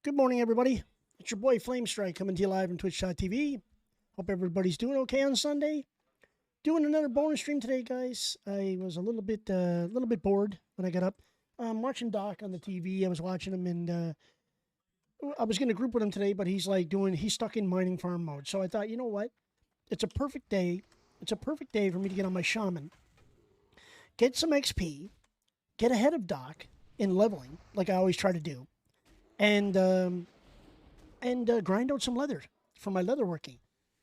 Good morning, everybody. It's your boy Flame Strike coming to you live on Twitch.tv. Hope everybody's doing okay on Sunday. Doing another bonus stream today, guys. I was a little bit bored when I got up. I'm watching Doc on the TV. I was watching him, and I was going to group with him today, but he's stuck in mining farm mode. So I thought, you know what? It's a perfect day. It's a perfect day for me to get on my Shaman, get some XP, get ahead of Doc in leveling, like I always try to do, and grind out some leather for my leatherworking.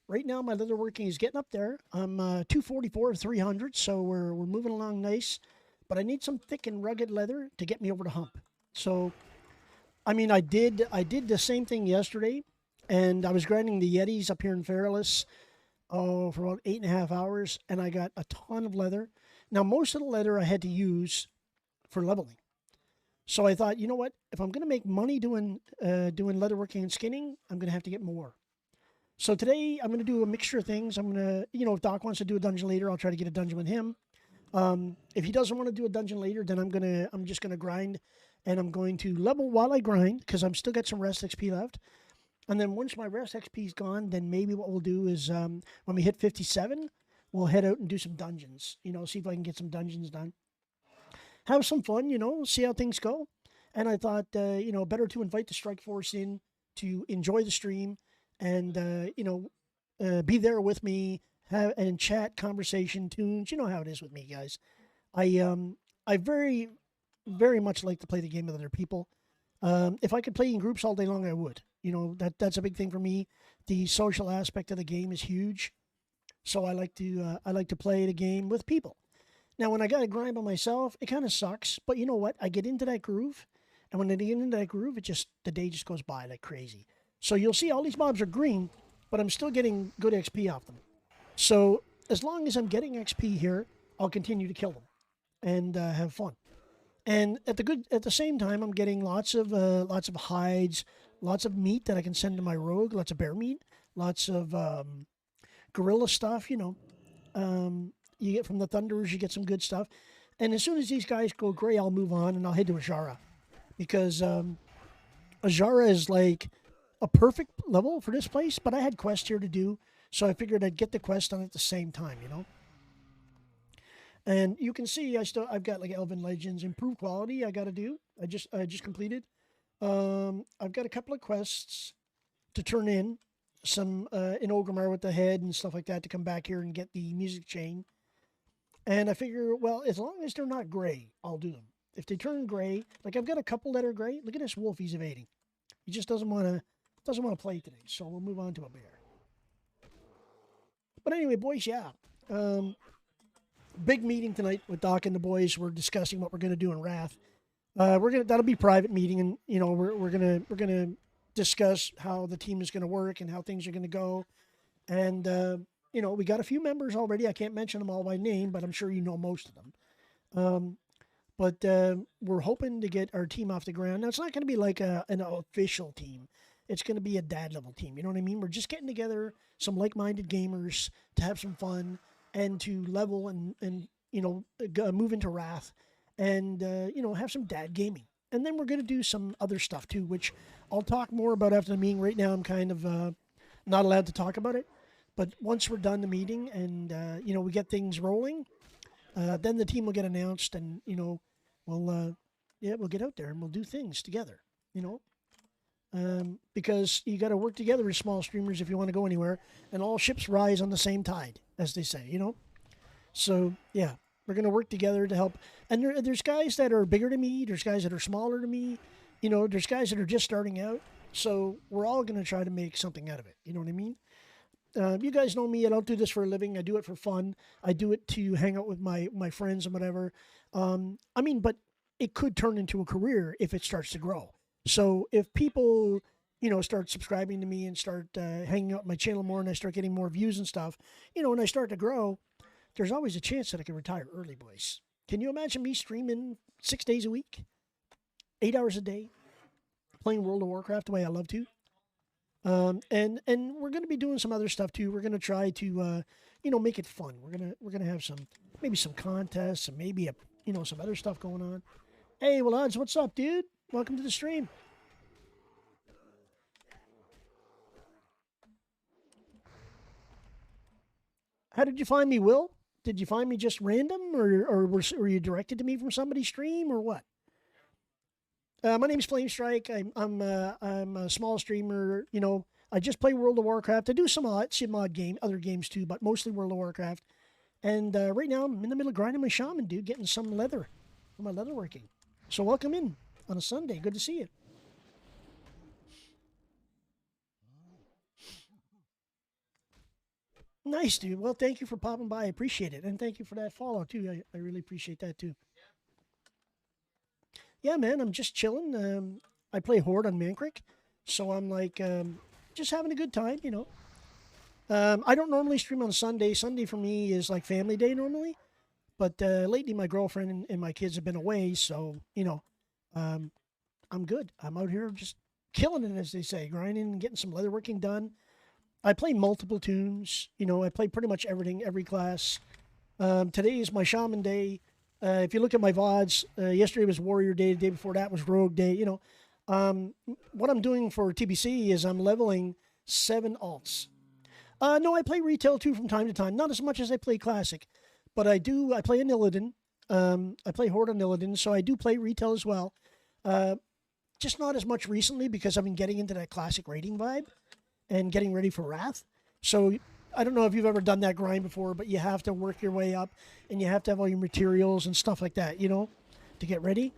Right now, my leatherworking is getting up there. I'm 244 of 300, so we're moving along nice. But I need some thick and rugged leather to get me over the hump. So, I mean, I did the same thing yesterday, and I was grinding the Yetis up here in Fairless, for about 8.5 hours, and I got a ton of leather. Now, most of the leather I had to use for leveling. So I thought, you know what? If I'm going to make money doing leatherworking and skinning, I'm going to have to get more. So today I'm going to do a mixture of things. I'm going to, if Doc wants to do a dungeon later, I'll try to get a dungeon with him. If he doesn't want to do a dungeon later, then I'm just going to grind, and I'm going to level while I grind because I'm still got some rest XP left. And then once my rest XP is gone, then maybe what we'll do is when we hit 57, we'll head out and do some dungeons. See if I can get some dungeons done. Have some fun, see how things go. And I thought, better to invite the Strike Force in to enjoy the stream and, be there with me and chat, conversation, tunes. You know how it is with me, guys. I very, very much like to play the game with other people. If I could play in groups all day long, I would. That's a big thing for me. The social aspect of the game is huge. So I like to play the game with people. Now, when I got to grind by myself, it kind of sucks. But you know what? I get into that groove. And when I get into that groove, the day just goes by like crazy. So you'll see all these mobs are green, but I'm still getting good XP off them. So as long as I'm getting XP here, I'll continue to kill them and have fun. And at the same time, I'm getting lots of hides, lots of meat that I can send to my rogue, lots of bear meat, lots of gorilla stuff, you get from the Thunderers, you get some good stuff. And as soon as these guys go gray, I'll move on and I'll head to Ajara. Because Ajara is like a perfect level for this place, but I had quests here to do, so I figured I'd get the quest done at the same time, And you can see I've got like Elven Legends improved quality I got to do. I just completed. I've got a couple of quests to turn in, some in Ogrimmar with the head and stuff like that to come back here and get the music chain. And I figure, well, as long as they're not gray, I'll do them. If they turn gray, like I've got a couple that are gray. Look at this wolf, he's evading. He just doesn't want to play today. So we'll move on to a bear. But anyway, boys, yeah. Big meeting tonight with Doc and the boys. We're discussing what we're going to do in Wrath. That'll be private meeting, and we're gonna discuss how the team is going to work and how things are going to go. And we got a few members already. I can't mention them all by name, but I'm sure you know most of them. But we're hoping to get our team off the ground. Now, it's not going to be like an official team. It's going to be a dad level team. You know what I mean? We're just getting together some like-minded gamers to have some fun and to level and move into Wrath and, have some dad gaming. And then we're going to do some other stuff too, which I'll talk more about after the meeting. Right now, I'm kind of not allowed to talk about it. But once we're done the meeting and, we get things rolling, then the team will get announced and, we'll get out there and we'll do things together, because you got to work together as small streamers if you want to go anywhere, and all ships rise on the same tide, as they say, So, yeah, we're going to work together to help. And there's guys that are bigger than me. There's guys that are smaller than me. There's guys that are just starting out. So we're all going to try to make something out of it. You know what I mean? You guys know me. I don't do this for a living. I do it for fun. I do it to hang out with my friends and whatever. But it could turn into a career if it starts to grow. So if people, start subscribing to me and start hanging out my channel more and I start getting more views and stuff, and I start to grow, there's always a chance that I can retire early, boys. Can you imagine me streaming 6 days a week, 8 hours a day, playing World of Warcraft the way I love to? And we're going to be doing some other stuff too. We're going to try to, make it fun. We're going to have maybe some contests and maybe some other stuff going on. Hey, well, Odds, what's up, dude? Welcome to the stream. How did you find me, Will? Did you find me just random, or were you directed to me from somebody's stream, or what? My name's Flamestrike. I'm a small streamer. You know, I just play World of Warcraft. I do some odd other games too, but mostly World of Warcraft. And right now I'm in the middle of grinding my shaman, dude, getting some leather for my leather working. So welcome in on a Sunday. Good to see you. Nice, dude. Well, thank you for popping by. I appreciate it, and thank you for that follow too. I really appreciate that too. Yeah, man, I'm just chilling. I play Horde on Mancrick, so I'm like just having a good time, you know. I don't normally stream on Sunday. Sunday for me is like family day normally, but lately my girlfriend and my kids have been away, so you know, um, I'm good. I'm out here just killing it, as they say, grinding and getting some leatherworking done. I play multiple tunes. You know, I play pretty much everything, every class. Today is my shaman day. If you look at my VODs, yesterday was warrior day. The day before that was rogue day. You know, what I'm doing for TBC is I'm leveling 7 alts. No, I play retail too from time to time. Not as much as I play classic, but I do. I play a Illidan. I play Horde on Illidan, so I do play retail as well. Uh, just not as much recently because I've been getting into that classic raiding vibe and getting ready for Wrath. So I don't know if you've ever done that grind before, but you have to work your way up and you have to have all your materials and stuff like that, you know, to get ready.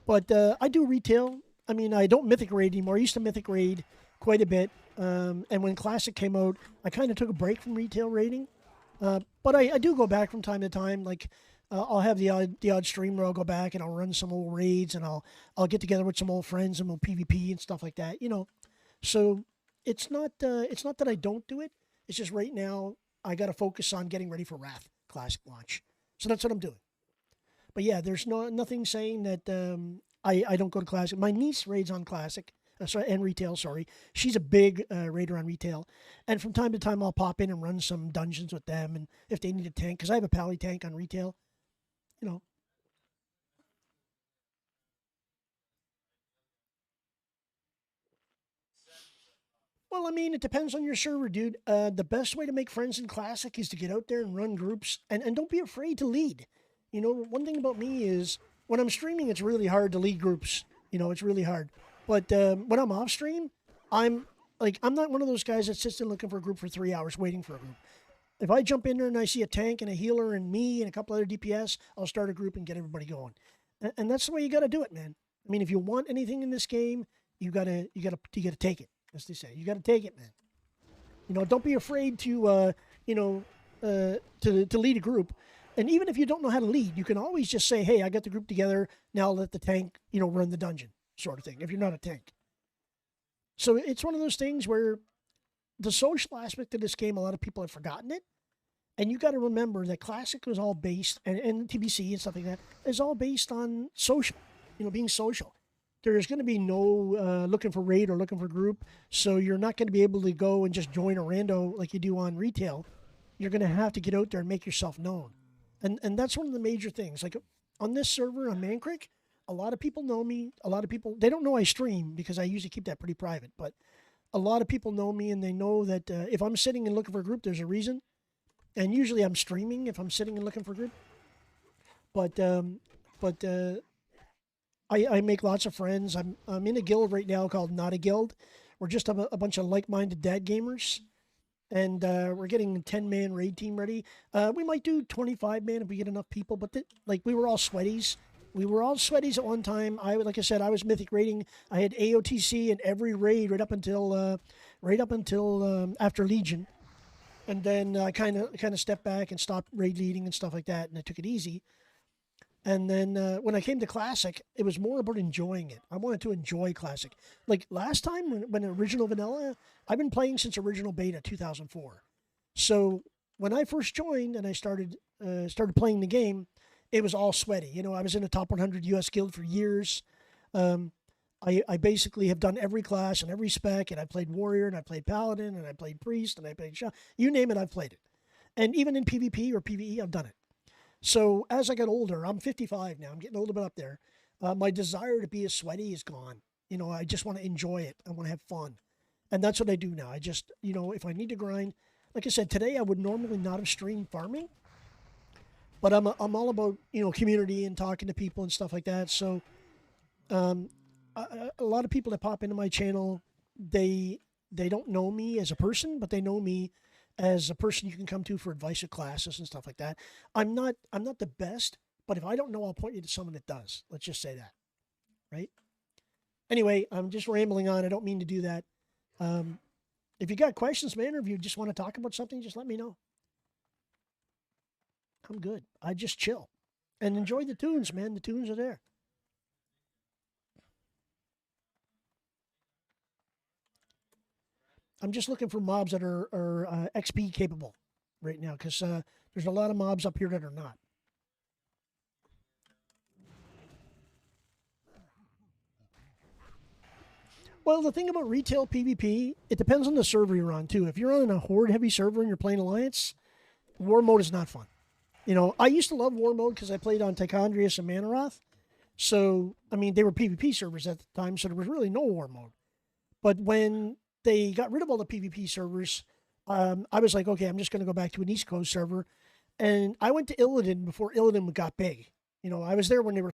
But I do retail. I mean, I don't mythic raid anymore. I used to mythic raid quite a bit. And when Classic came out, I kind of took a break from retail raiding. But I do go back from time to time. Like I'll have the odd stream where I'll go back and I'll run some old raids and I'll get together with some old friends and we'll PvP and stuff like that. You know, so it's not that I don't do it. It's just right now I got to focus on getting ready for Wrath Classic launch. So that's what I'm doing. But yeah, there's nothing saying that I don't go to Classic. My niece raids on Classic. Sorry, and retail. Sorry, she's a big raider on retail, and from time to time I'll pop in and run some dungeons with them. And if they need a tank, because I have a pally tank on retail, you know. Well, I mean, it depends on your server, dude. The best way to make friends in Classic is to get out there and run groups, and don't be afraid to lead. You know, one thing about me is when I'm streaming, it's really hard to lead groups. You know, it's really hard. But when I'm off stream, I'm I'm not one of those guys that sits there looking for a group for 3 hours waiting for a group. If I jump in there and I see a tank and a healer and me and a couple other DPS, I'll start a group and get everybody going. And that's the way you got to do it, man. I mean, if you want anything in this game, you gotta take it, as they say. You gotta take it, man. You know, don't be afraid to you know to lead a group. And even if you don't know how to lead, you can always just say, "Hey, I got the group together. Now I'll let the tank, you know, run the dungeon," sort of thing. If you're not a tank, so it's one of those things where the social aspect of this game, a lot of people have forgotten it. And you got to remember that Classic was all based, and TBC and stuff like that, is all based on social, you know, being social. There's going to be no looking for raid or looking for group, so you're not going to be able to go and just join a rando like you do on retail. You're going to have to get out there and make yourself known. And that's one of the major things. Like on this server on Mancrick, a lot of people know me. A lot of people, they don't know I stream because I usually keep that pretty private, but a lot of people know me and they know that if I'm sitting and looking for a group, there's a reason. And usually I'm streaming if I'm sitting and looking for a group. But but I make lots of friends. I'm in a guild right now called Not a Guild. We're just a bunch of like-minded dad gamers, and we're getting a 10-man raid team ready. We might do 25-man if we get enough people. But like we were all sweaties. We were all sweaties at one time. Like I said, I was mythic raiding. I had AOTC in every raid right up until after Legion, and then I kind of stepped back and stopped raid leading and stuff like that, and I took it easy. And then when I came to Classic, it was more about enjoying it. I wanted to enjoy Classic. Like last time when original vanilla, I've been playing since original beta 2004. So when I first joined and I started playing the game, it was all sweaty. You know, I was in a top 100 US guild for years. Um, I basically have done every class and every spec, and I played warrior and I played paladin and I played priest and I played shaman. You name it, I've played it. And even in PvP or PvE, I've done it. So as I got older, I'm 55 now. I'm getting a little bit up there. My desire to be as sweaty is gone. You know, I just want to enjoy it. I want to have fun, and that's what I do now. I just, you know, if I need to grind, like I said, today I would normally not have streamed farming, but I'm all about, community and talking to people and stuff like that. So um, a lot of people that pop into my channel, they they don't know me as a person, but they know me as a person you can come to for advice or classes and stuff like that. I'm not the best, but if I don't know, I'll point you to someone that does. Let's just say that, right? Anyway, I'm just rambling on. I don't mean to do that. Um, if you got questions, man, or if you just want to talk about something, just let me know. I'm good. I just chill and enjoy the tunes, man. The tunes are there. I'm just looking for mobs that are XP capable right now because there's a lot of mobs up here that are not. Well, the thing about retail PvP, it depends on the server you're on too. If you're on a horde heavy server and you're playing Alliance, war mode is not fun. I used to love war mode because I played on Tichondrius and Manaroth. So, I mean, they were PvP servers at the time, so there was really no war mode. But when they got rid of all the PvP servers, I was like, okay, I'm just going to go back to an East Coast server. And I went to Illidan before Illidan got big. I was there when they were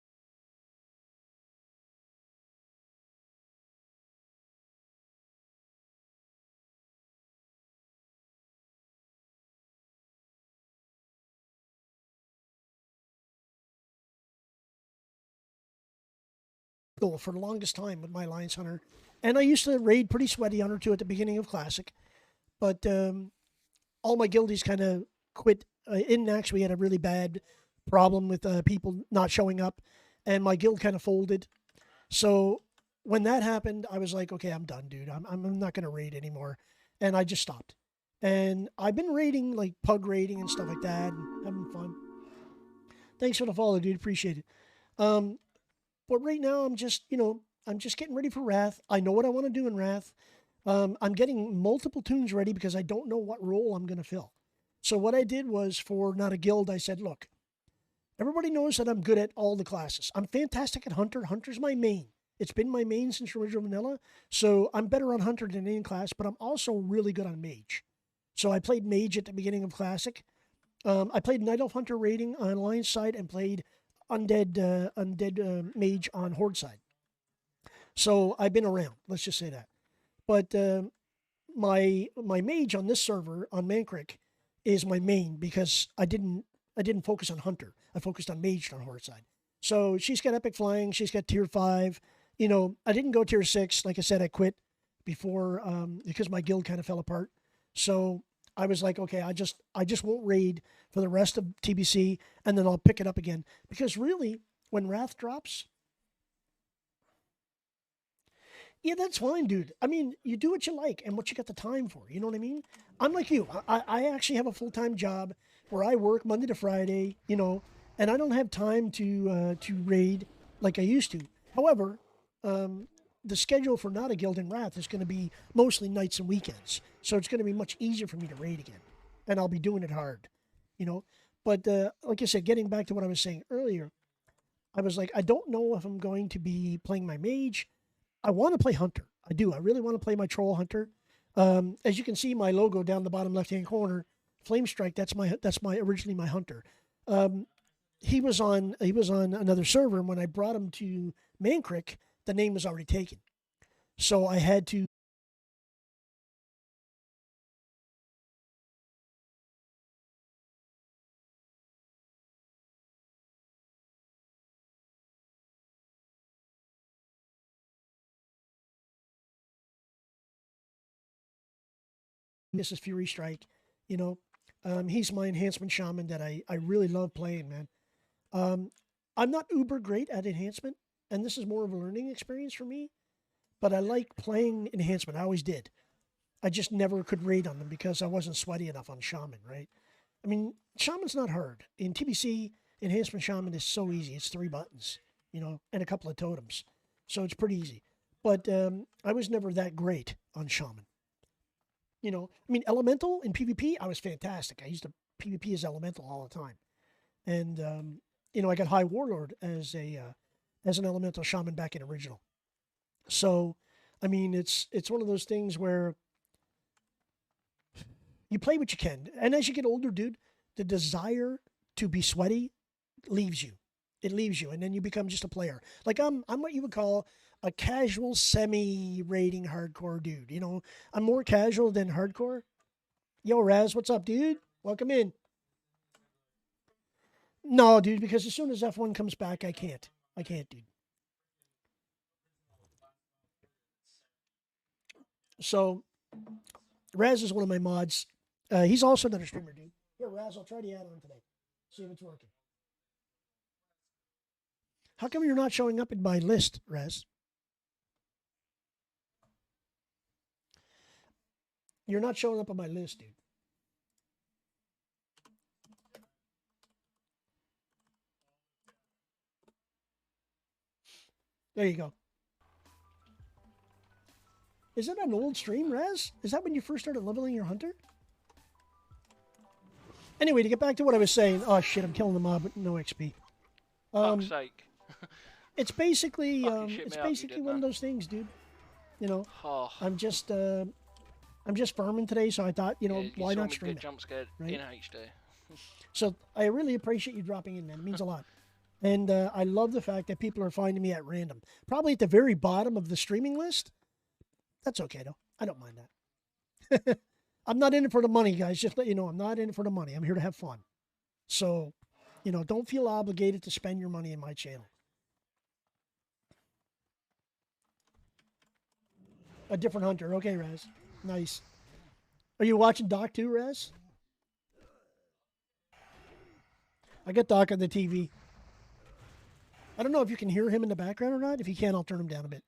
cool for the longest time with my Alliance Hunter. And I used to raid pretty sweaty Hunter too at the beginning of Classic. But all my guildies kind of quit. In Nax, we had a really bad problem with people not showing up, and my guild kind of folded. So when that happened, I was like, okay, I'm done, dude. I'm not going to raid anymore. And I just stopped. And I've been raiding, like pug raiding and stuff like that, and having fun. Thanks for the follow, dude. Appreciate it. Um, but right now, I'm just getting ready for Wrath. I know what I want to do in Wrath. I'm getting multiple tunes ready because I don't know what role I'm going to fill. So what I did was for Not a Guild, I said, look, everybody knows that I'm good at all the classes. I'm fantastic at Hunter. Hunter's my main. It's been my main since original vanilla. So I'm better on Hunter than any class, but I'm also really good on Mage. So I played Mage at the beginning of Classic. I played Night Elf Hunter raiding on Alliance side and played Undead Mage on Horde side. So I've been around. Let's just say that. But my mage on this server on Mancrick is my main because I didn't focus on Hunter. I focused on mage on Horde side. So she's got epic flying. She's got tier 5. I didn't go tier 6. Like I said, I quit before because my guild kind of fell apart. So I was like, okay, I just won't raid for the rest of TBC, and then I'll pick it up again because really, when Wrath drops, yeah, that's fine, dude. I mean, you do what you like and what you got the time for. You know what I mean? I'm like you. I actually have a full time job where I work Monday to Friday. And I don't have time to raid like I used to. However, the schedule for Not a Guild and Wrath is going to be mostly nights and weekends, so it's going to be much easier for me to raid again, and I'll be doing it hard. You know, but like I said, getting back to what I was saying earlier, I was like, I don't know if I'm going to be playing my mage. I want to play Hunter. I do. I really want to play my Troll Hunter. As you can see, my logo down the bottom left-hand corner, Flame Strike. That's my originally my Hunter. Um, he was on another server, and when I brought him to Mancrick, the name was already taken. So I had to. This is Fury Strike. You know, he's my enhancement shaman that I really love playing, man. Um, I'm not uber great at enhancement, and this is more of a learning experience for me. But I like playing enhancement. I always did. I just never could raid on them because I wasn't sweaty enough on shaman, right? I mean, shaman's not hard. In TBC, enhancement shaman is so easy. It's 3 buttons, and a couple of totems. So it's pretty easy. But I was never that great on shaman. I mean, elemental in PvP, I was fantastic. I used to PvP as elemental all the time. And, I got high warlord as an elemental shaman back in original. So, I mean, it's one of those things where, You play what you can. And as you get older, dude, the desire to be sweaty leaves you. It leaves you, and then you become just a player. Like I'm what you would call a casual, semi-rating hardcore dude. You know, I'm more casual than hardcore. Yo, Raz, what's up, dude? Welcome in. No, dude, because as soon as F1 comes back, I can't. I can't, dude. So Raz is one of my mods. He's also another streamer, dude. Here, Raz, I'll try the add-on today. See if it's working. How come you're not showing up in my list, Raz? You're not showing up on my list, dude. There you go. Is that an old stream, Raz? Is that when you first started leveling your hunter? Anyway, to get back to what I was saying. Oh, shit, I'm killing the mob with no XP. Fuck's sake. It's basically, Fucking shit me out, one of those things, dude. You know, Oh, I'm just farming today, so I thought, you know, yeah, why saw not me stream get it? jump scared right? in HD. So I really appreciate you dropping in, man. It means a lot. And I love the fact that people are finding me at random. Probably at the very bottom of the streaming list. That's okay, though. I don't mind that. I'm not in it for the money, guys. Just let you know, I'm not in it for the money. I'm here to have fun. So, you know, don't feel obligated to spend your money in my channel. A different hunter. Okay, Raz. Nice. Are you watching Doc too, Raz? I got Doc on the TV. I don't know if you can hear him in the background or not. If you can, I'll turn him down a bit.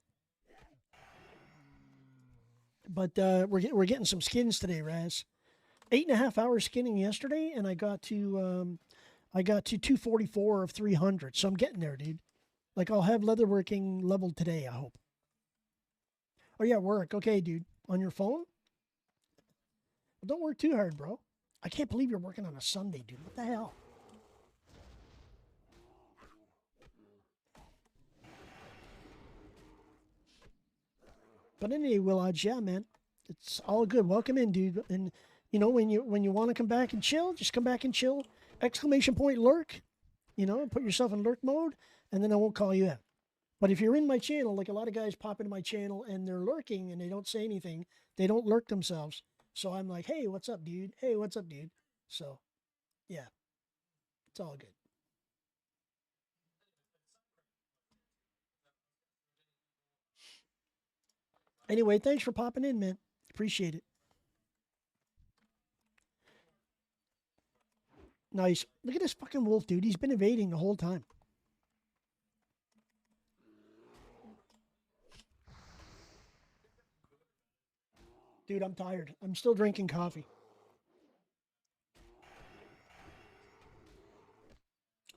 But we're getting some skins today, Raz. 8.5 hours skinning yesterday, and I got to 244 of 300. So I'm getting there, dude. Like I'll have leatherworking leveled today, I hope. Oh yeah, work. Okay, dude. On your phone? Well, don't work too hard, bro. I can't believe you're working on a Sunday, dude. What the hell? But anyway, Willodge, yeah, man. It's all good. Welcome in, dude. And you know, when you want to come back and chill, just come back and chill. Exclamation point lurk. You know, put yourself in lurk mode, and then I won't call you out. But if you're in my channel, like a lot of guys pop into my channel and they're lurking and they don't say anything, they don't lurk themselves. So I'm like, hey, what's up, dude? Hey, what's up, dude? So, yeah, it's all good. Anyway, thanks for popping in, man. Appreciate it. Nice. Look at this fucking wolf, dude. He's been evading the whole time. Dude, I'm tired. I'm still drinking coffee.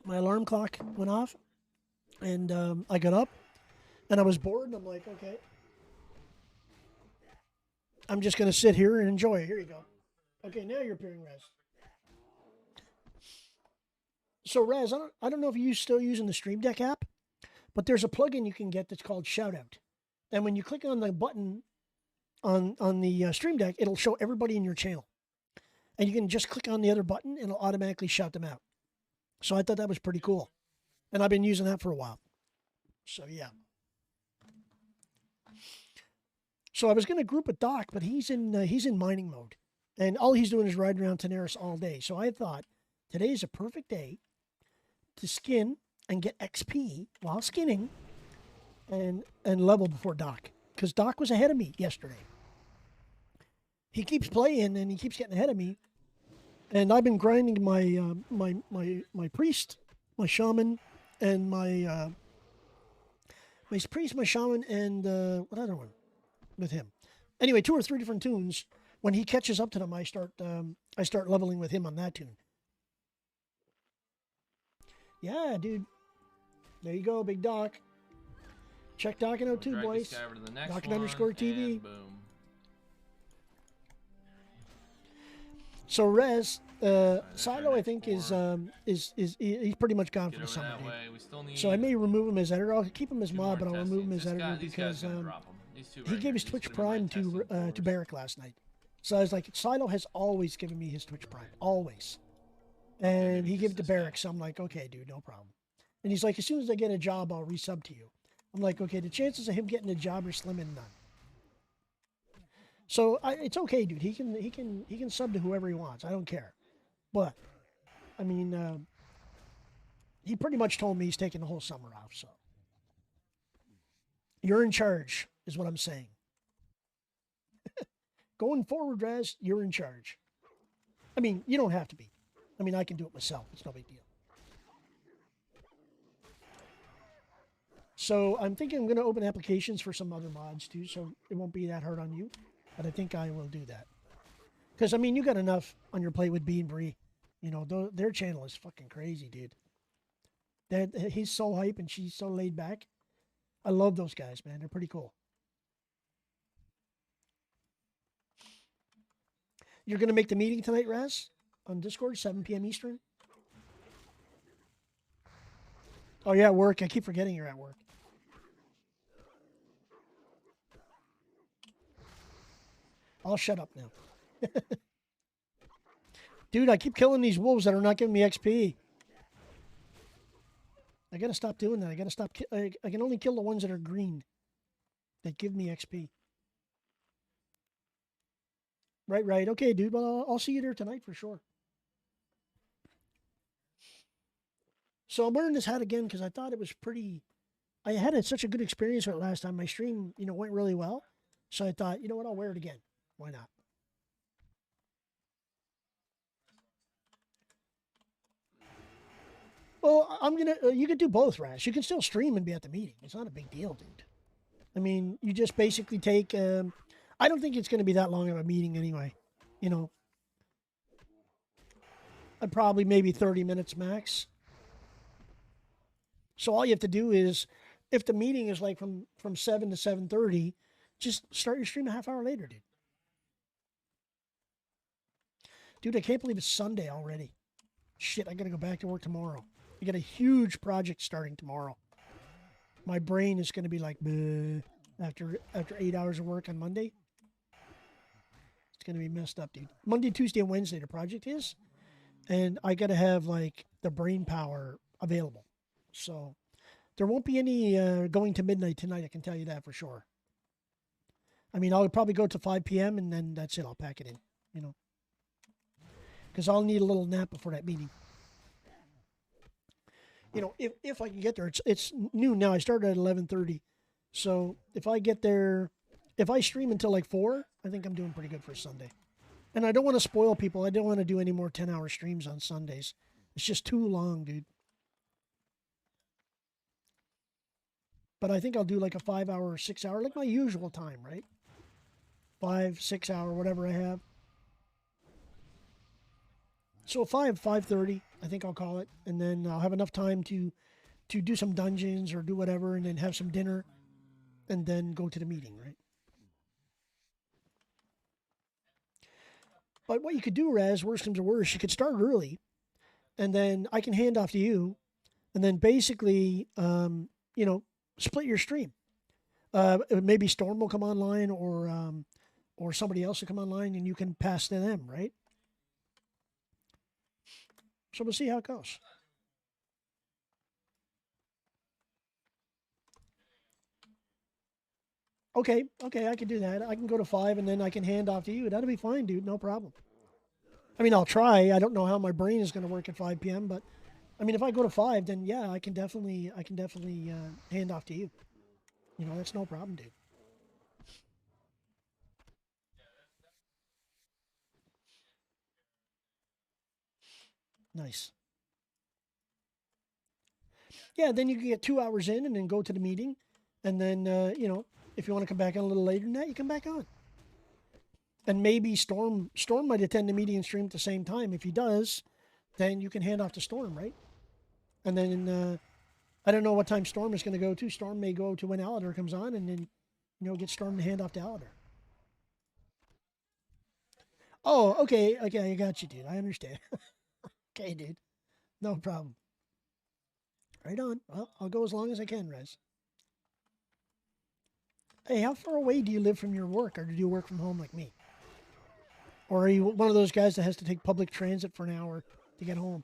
My alarm clock went off, and I got up, and I was bored, and I'm like, okay, I'm just going to sit here and enjoy it. Here you go. Okay, now you're appearing, Raz. So, Raz, I don't know if you're still using the Stream Deck app, but there's a plugin you can get that's called Shoutout. And when you click on the button on the Stream Deck, it'll show everybody in your channel. And you can just click on the other button, and it'll automatically shout them out. So I thought that was pretty cool. And I've been using that for a while. So, yeah. So I was going to group with Doc, but he's in mining mode. And all he's doing is riding around Tenaris all day. So I thought today is a perfect day to skin and get XP while skinning and level before Doc. Because Doc was ahead of me yesterday. He keeps playing and he keeps getting ahead of me. And I've been grinding my my priest, my shaman, and my priest, my shaman, and what other one with him? Anyway, 2 or 3 different tunes. When he catches up to them, I start leveling with him on that tune. Yeah, dude. There you go, Big Doc. Check Docking out too, boys. Docking _ TV. Boom. So Rez, Silo, I think is he's pretty much gone for the summer. So I may remove him as editor. I'll keep him as mod, but I'll remove him as editor because he gave his Twitch Prime to Barrick last night. So I was like, Silo has always given me his Twitch Prime, always. And he gave it to Barrick, so I'm like, okay, dude, no problem. And he's like, as soon as I get a job, I'll resub to you. I'm like, okay, the chances of him getting a job are slim and none. So it's okay, dude. He can sub to whoever he wants. I don't care. But I mean, he pretty much told me he's taking the whole summer off. So you're in charge, is what I'm saying. Going forward, Raz, you're in charge. I mean, you don't have to be. I mean, I can do it myself. It's no big deal. So I'm thinking I'm going to open applications for some other mods too, so it won't be that hard on you. But I think I will do that. Because, I mean, you got enough on your plate with B and Bree. You know, their channel is fucking crazy, dude. He's so hype and she's so laid back. I love those guys, man. They're pretty cool. You're going to make the meeting tonight, Raz? On Discord, 7 p.m. Eastern? Oh, yeah, at work. I keep forgetting you're at work. I'll shut up now. Dude, I keep killing these wolves that are not giving me XP. I gotta stop doing that. I gotta stop. I can only kill the ones that are green that give me XP. Right. Okay, dude. Well, I'll see you there tonight for sure. So I'm wearing this hat again because I thought it was pretty. I had such a good experience with it last time. My stream, went really well. So I thought, you know what? I'll wear it again. Why not? Well, I'm gonna. You could do both, Rash. You can still stream and be at the meeting. It's not a big deal, dude. I mean, you just basically take. I don't think it's going to be that long of a meeting anyway. I'd probably maybe 30 minutes max. So all you have to do is, if the meeting is like from 7 to 7:30, just start your stream a half hour later, dude. Dude, I can't believe it's Sunday already. Shit, I got to go back to work tomorrow. I got a huge project starting tomorrow. My brain is going to be like, bleh, after 8 hours of work on Monday. It's going to be messed up, dude. Monday, Tuesday, and Wednesday, the project is. And I got to have, like, the brain power available. So there won't be any going to midnight tonight, I can tell you that for sure. I mean, I'll probably go to 5 p.m. and then that's it. I'll pack it in, because I'll need a little nap before that meeting. If I can get there, it's noon now. I started at 11:30, so if I get there, if I stream until like 4, I think I'm doing pretty good for Sunday. And I don't want to spoil people. I don't want to do any more 10-hour streams on Sundays. It's just too long, dude. But I think I'll do like a 5-hour or 6-hour, like my usual time, right? 5, 6 hour, whatever I have. So 5:30, I think I'll call it, and then I'll have enough time to do some dungeons or do whatever, and then have some dinner, and then go to the meeting, right? But what you could do, Raz, worst comes to worst, you could start early, and then I can hand off to you, and then basically, split your stream. Maybe Storm will come online, or somebody else will come online, and you can pass to them, right? So we'll see how it goes. Okay, I can do that. I can go to 5 and then I can hand off to you. That'll be fine, dude. No problem. I mean, I'll try. I don't know how my brain is going to work at 5 p.m., but I mean, if I go to 5, then yeah, I can definitely hand off to you. That's no problem, dude. Nice. Yeah, then you can get 2 hours in and then go to the meeting, and then if you want to come back on a little later than that, you come back on. And maybe Storm might attend the meeting and stream at the same time. If he does, then you can hand off to Storm, right? And then I don't know what time Storm is going to go to. Storm may go to when Aladar comes on, and then get Storm to hand off to Aladar. Oh, okay, I got you, dude. I understand. Okay, dude, no problem. Right on. Well, I'll go as long as I can, Rez. Hey, how far away do you live from your work, or do you work from home like me? Or are you one of those guys that has to take public transit for an hour to get home?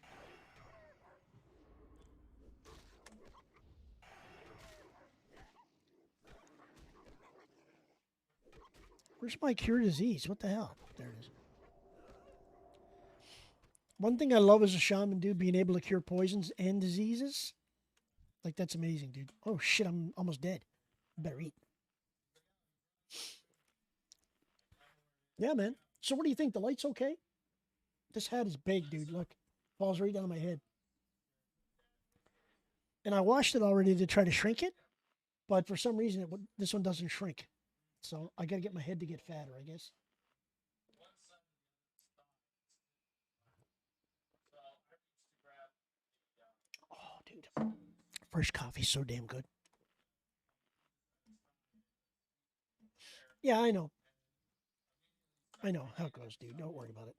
Where's my cure disease? What the hell? There it is. One thing I love as a shaman, dude, being able to cure poisons and diseases. Like, that's amazing, dude. Oh, shit, I'm almost dead. Better eat. Yeah, man. So what do you think? The light's okay? This hat is big, dude. Look. Falls right down my head. And I washed it already to try to shrink it. But for some reason, this one doesn't shrink. So I got to get my head to get fatter, I guess. Oh, dude. Fresh coffee's so damn good. Yeah, I know. I know how it goes, dude. Don't worry about it.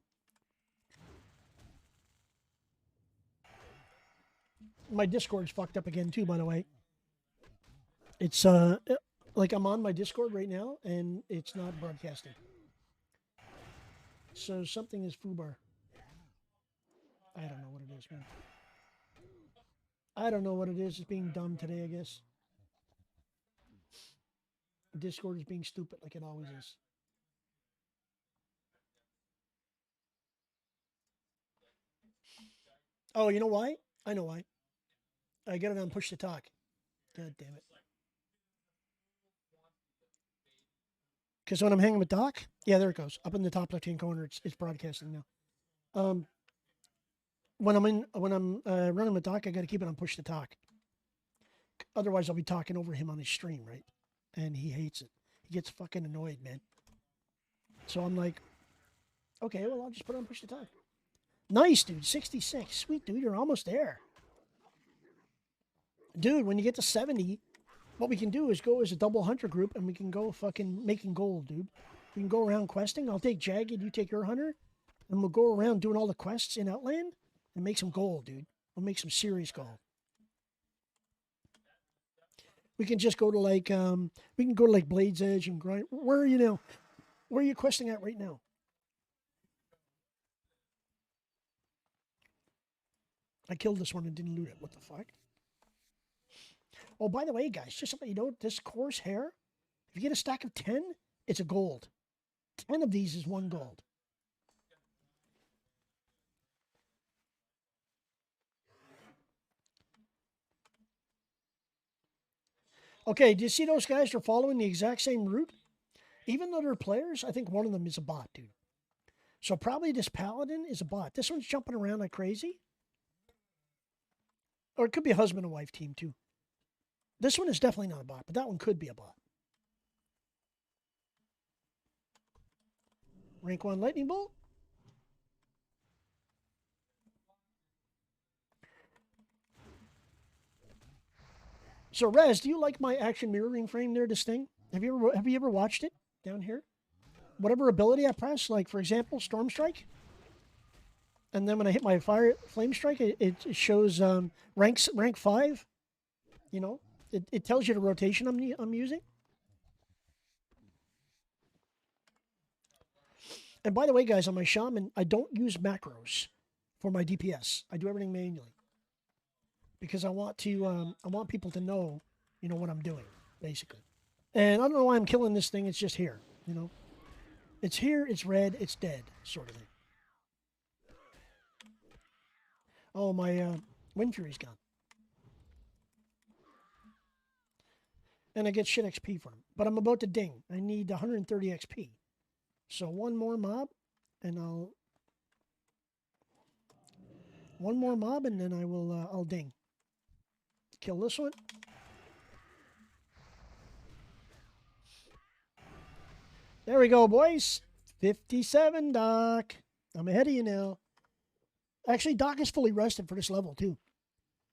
My Discord's fucked up again, too, by the way. It's, like I'm on my Discord right now, and it's not broadcasting. So something is foobar. I don't know what it is, man. I don't know what it is. It's being dumb today, I guess. Discord is being stupid like it always is. Oh, you know why? I know why. I got it on push to talk. God damn it. Because when I'm hanging with Doc, yeah, there it goes. Up in the top left hand corner, it's broadcasting now. When I'm running with Doc, I got to keep it on push to talk. Otherwise, I'll be talking over him on his stream, right? And he hates it. He gets fucking annoyed, man. So I'm like, okay, well, I'll just put it on push to talk. Nice, dude. 66. Sweet, dude. You're almost there. Dude, when you get to 70, what we can do is go as a double hunter group and we can go fucking making gold, dude. We can go around questing. I'll take Jagged, you take your hunter, and we'll go around doing all the quests in Outland and make some gold, dude. We'll make some serious gold. We can just go to like we can go to like Blade's Edge and grind. Where are you now? Where are you questing at right now? I killed this one and didn't loot it. What the fuck? Oh, by the way, guys, just so you know, this coarse hair, if you get a stack of 10, it's a gold. 10 of these is 1 gold. Okay, do you see those guys are following the exact same route? Even though they're players, I think one of them is a bot, dude. So probably this paladin is a bot. This one's jumping around like crazy. Or it could be a husband and wife team, too. This one is definitely not a bot, but that one could be a bot. Rank 1 lightning bolt. So Rez, do you like my action mirroring frame there, this thing? Have you ever watched it down here? Whatever ability I press, like for example, Storm Strike, and then when I hit my Flame Strike, it shows rank 5. You know, it tells you the rotation I'm using. And by the way, guys, on my Shaman, I don't use macros for my DPS. I do everything manually because I want people to know, you know, what I'm doing, basically. And I don't know why I'm killing this thing. It's just here, you know. It's here, it's red, it's dead, sort of thing. Oh, my Wind Fury's gone. And I get shit XP from him. But I'm about to ding. I need 130 XP. So one more mob, and one more mob, and then I'll ding. Kill this one. There we go, boys. 57, Doc. I'm ahead of you now. Actually, Doc is fully rested for this level, too.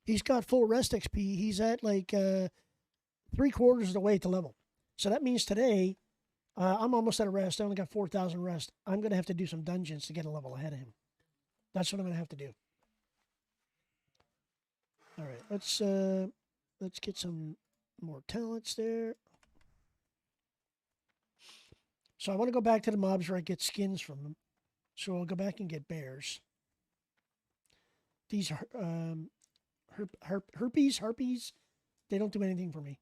He's got full rest XP. He's at like 3/4 of the way to level. So that means today, I'm almost at a rest. I only got 4,000 rest. I'm going to have to do some dungeons to get a level ahead of him. That's what I'm going to have to do. All right, let's get some more talents there. So I want to go back to the mobs where I get skins from them. So I'll go back and get bears. These are harpies, they don't do anything for me.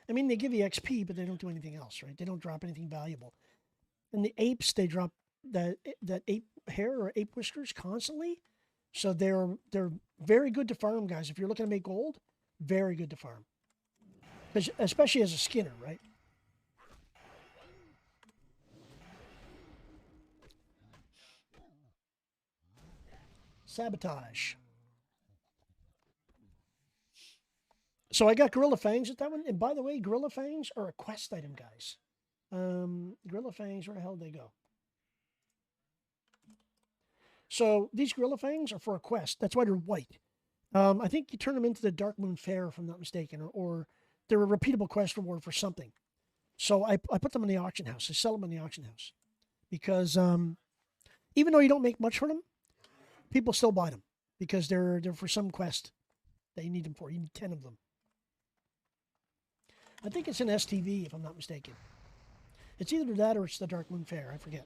I mean, they give you XP, but they don't do anything else, right? They don't drop anything valuable. And the apes, they drop that ape hair or ape whiskers constantly. So they're very good to farm, guys. If you're looking to make gold, very good to farm. Especially as a skinner, right? Sabotage. So I got Gorilla Fangs at that one. And by the way, Gorilla Fangs are a quest item, guys. Gorilla Fangs, where the hell did they go? So these Gorilla Fangs are for a quest. That's why they're white. I think you turn them into the Dark Moon Fair, if I'm not mistaken, or they're a repeatable quest reward for something. So I put them in the auction house. I sell them in the auction house because even though you don't make much for them, people still buy them because they're for some quest that you need them for. You need 10 of them. I think it's an STV, if I'm not mistaken. It's either that or it's the Dark Moon Fair. I forget.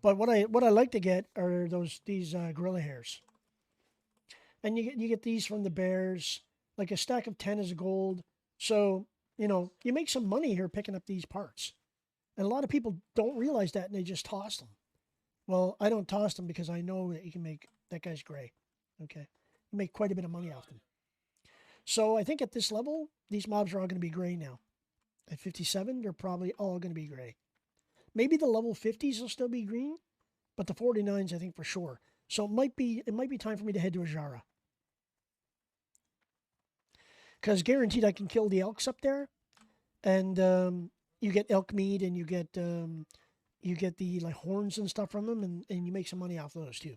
But what I like to get are these gorilla hairs, and you get these from the bears. Like a stack of 10 is gold. So you make some money here picking up these parts, and a lot of people don't realize that, and they just toss them. Well, I don't toss them because I know that you can make that guy's gray. Okay, you make quite a bit of money off them. So I think at this level, these mobs are all going to be gray now. At 57, they're probably all going to be gray. Maybe the level 50s will still be green, but the 49s, I think for sure. So it might be time for me to head to Ajara. Because guaranteed I can kill the elks up there, and you get elk meat, and you get the like horns and stuff from them, and you make some money off those too.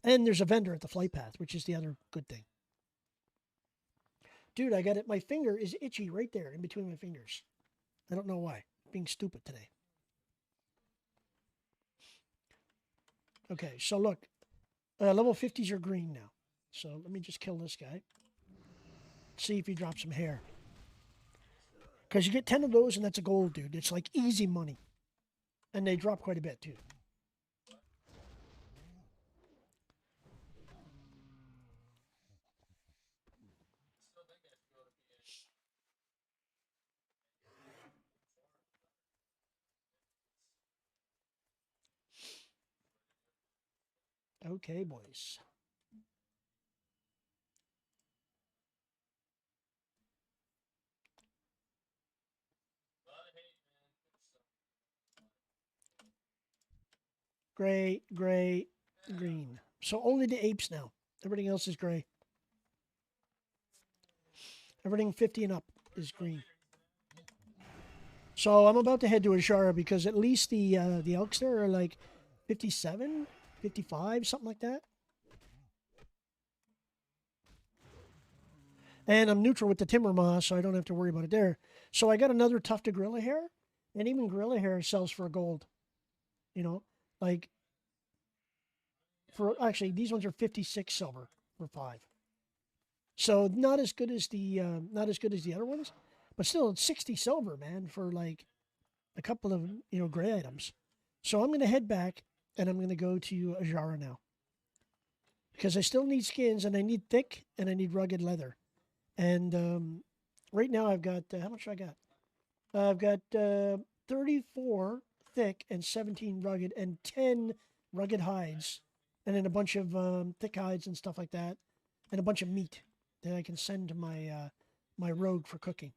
And there's a vendor at the flight path, which is the other good thing. Dude, I got it. My finger is itchy right there in between my fingers. I don't know why. I'm being stupid today. Okay, so look. Level 50s are green now. So let me just kill this guy. See if he drops some hair. Because you get 10 of those and that's a gold, dude. It's like easy money. And they drop quite a bit, too. Okay, boys. Gray, gray, green. So only the apes now. Everything else is gray. Everything 50 and up is green. So I'm about to head to Ashara because at least the elks there are like 57, 55, something like that. And I'm neutral with the timber moss, so I don't have to worry about it there. So I got another tuft of gorilla hair, and even gorilla hair sells for gold. Like actually these ones are 56 silver for 5. So not as good as the other ones, but still it's 60 silver, man, for like a couple of gray items. So I'm gonna head back and I'm gonna go to Ajara now because I still need skins and I need thick and I need rugged leather. And right now I've got how much do I got? I've got 34 thick and 17 rugged and 10 rugged hides, and then a bunch of thick hides and stuff like that, and a bunch of meat that I can send to my rogue for cooking.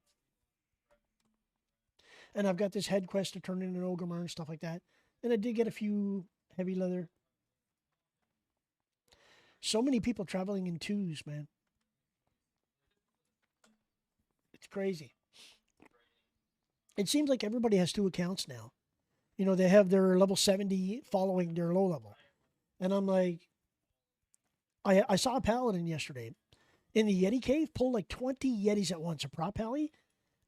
And I've got this head quest to turn in an Ogrimmar and stuff like that. And I did get a few heavy leather. So many people traveling in twos, man. It's crazy. It seems like everybody has 2 accounts now. They have their level 70 following their low level. And I'm like, I saw a paladin yesterday in the Yeti cave, pull like 20 Yetis at once, a prop pally,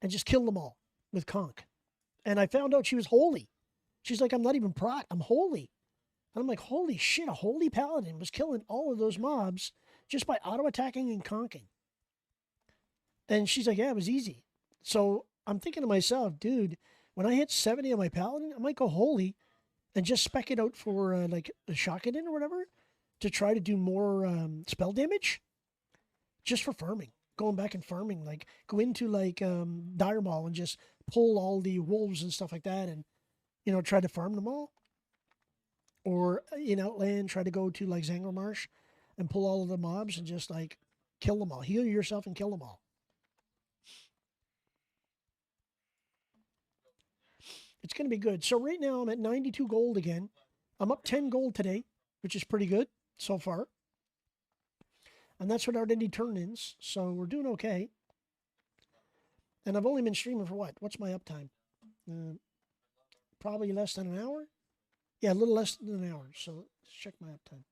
and just kill them all with conch. And I found out she was holy. She's like, I'm not even prot, I'm holy. And I'm like, holy shit, a holy paladin was killing all of those mobs just by auto-attacking and conching. And she's like, yeah, it was easy. So I'm thinking to myself, dude, when I hit 70 on my paladin, I might go holy and just spec it out for like a shotgun or whatever to try to do more spell damage just for farming. Going back and farming, like go into like Dire Maul and just pull all the wolves and stuff like that, and try to farm them all. Or in Outland, try to go to like Zangor Marsh and pull all of the mobs and just like kill them all, heal yourself and kill them all. It's going to be good. So right now I'm at 92 gold again. I'm up 10 gold today, which is pretty good so far. And that's without any turn-ins, so we're doing okay. And I've only been streaming for what? What's my uptime? Probably less than an hour? Yeah, a little less than an hour. So let's check my uptime.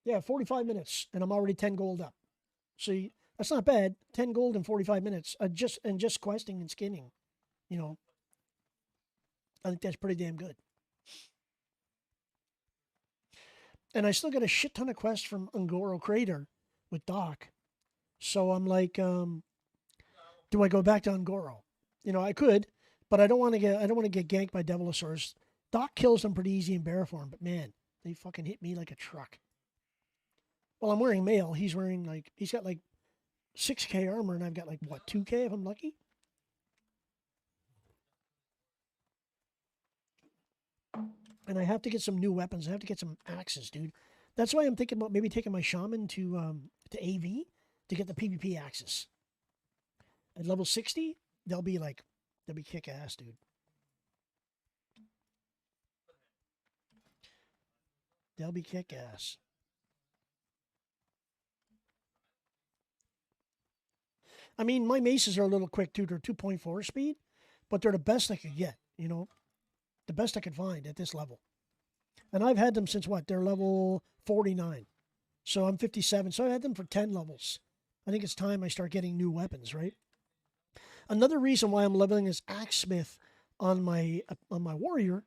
Yeah, 45 minutes, and I'm already 10 gold up. See, that's not bad. 10 gold in 45 minutes. Just questing and skinning. I think that's pretty damn good. And I still got a shit ton of quests from Ungoro Crater with Doc. So I'm like, do I go back to Ungoro? I could, but I don't want to get ganked by Devilosaurs. Doc kills them pretty easy in bear form, but man, they fucking hit me like a truck. Well, I'm wearing mail. He's got like 6k armor, and I've got like what 2k if I'm lucky. And I have to get some new weapons. I have to get some axes, dude. That's why I'm thinking about maybe taking my Shaman to AV to get the PvP axes. At level 60, they'll be kick ass, dude. They'll be kick ass. I mean, my maces are a little quick too. They're 2.4 speed, but they're the best I could get. The best I could find at this level. And I've had them since what? They're level 49. So I'm 57. So I had them for 10 levels. I think it's time I start getting new weapons, right? Another reason why I'm leveling is Axesmith on my warrior,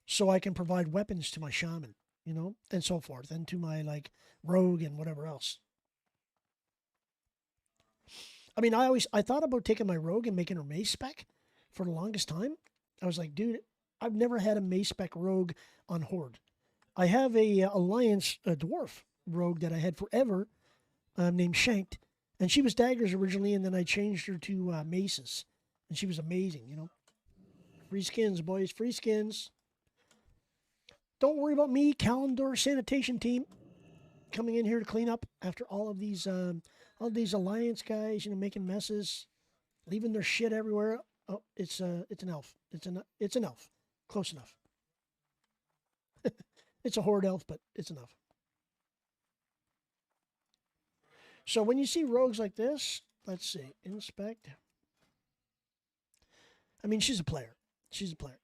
so I can provide weapons to my shaman, and so forth, and to my like rogue and whatever else. I mean, I thought about taking my rogue and making her mace spec for the longest time. I was like, dude, I've never had a mace spec rogue on Horde. I have a Alliance dwarf rogue that I had forever, named Shanked, and she was daggers originally, and then I changed her to maces, and she was amazing. Free skins, boys, free skins. Don't worry about me, Calendar Sanitation Team, coming in here to clean up after all of these Alliance guys, making messes, leaving their shit everywhere. Oh, it's an elf. It's an elf. Close enough. It's a Horde elf, but it's enough. So when you see rogues like this, let's see, inspect. I mean, she's a player. She's a player.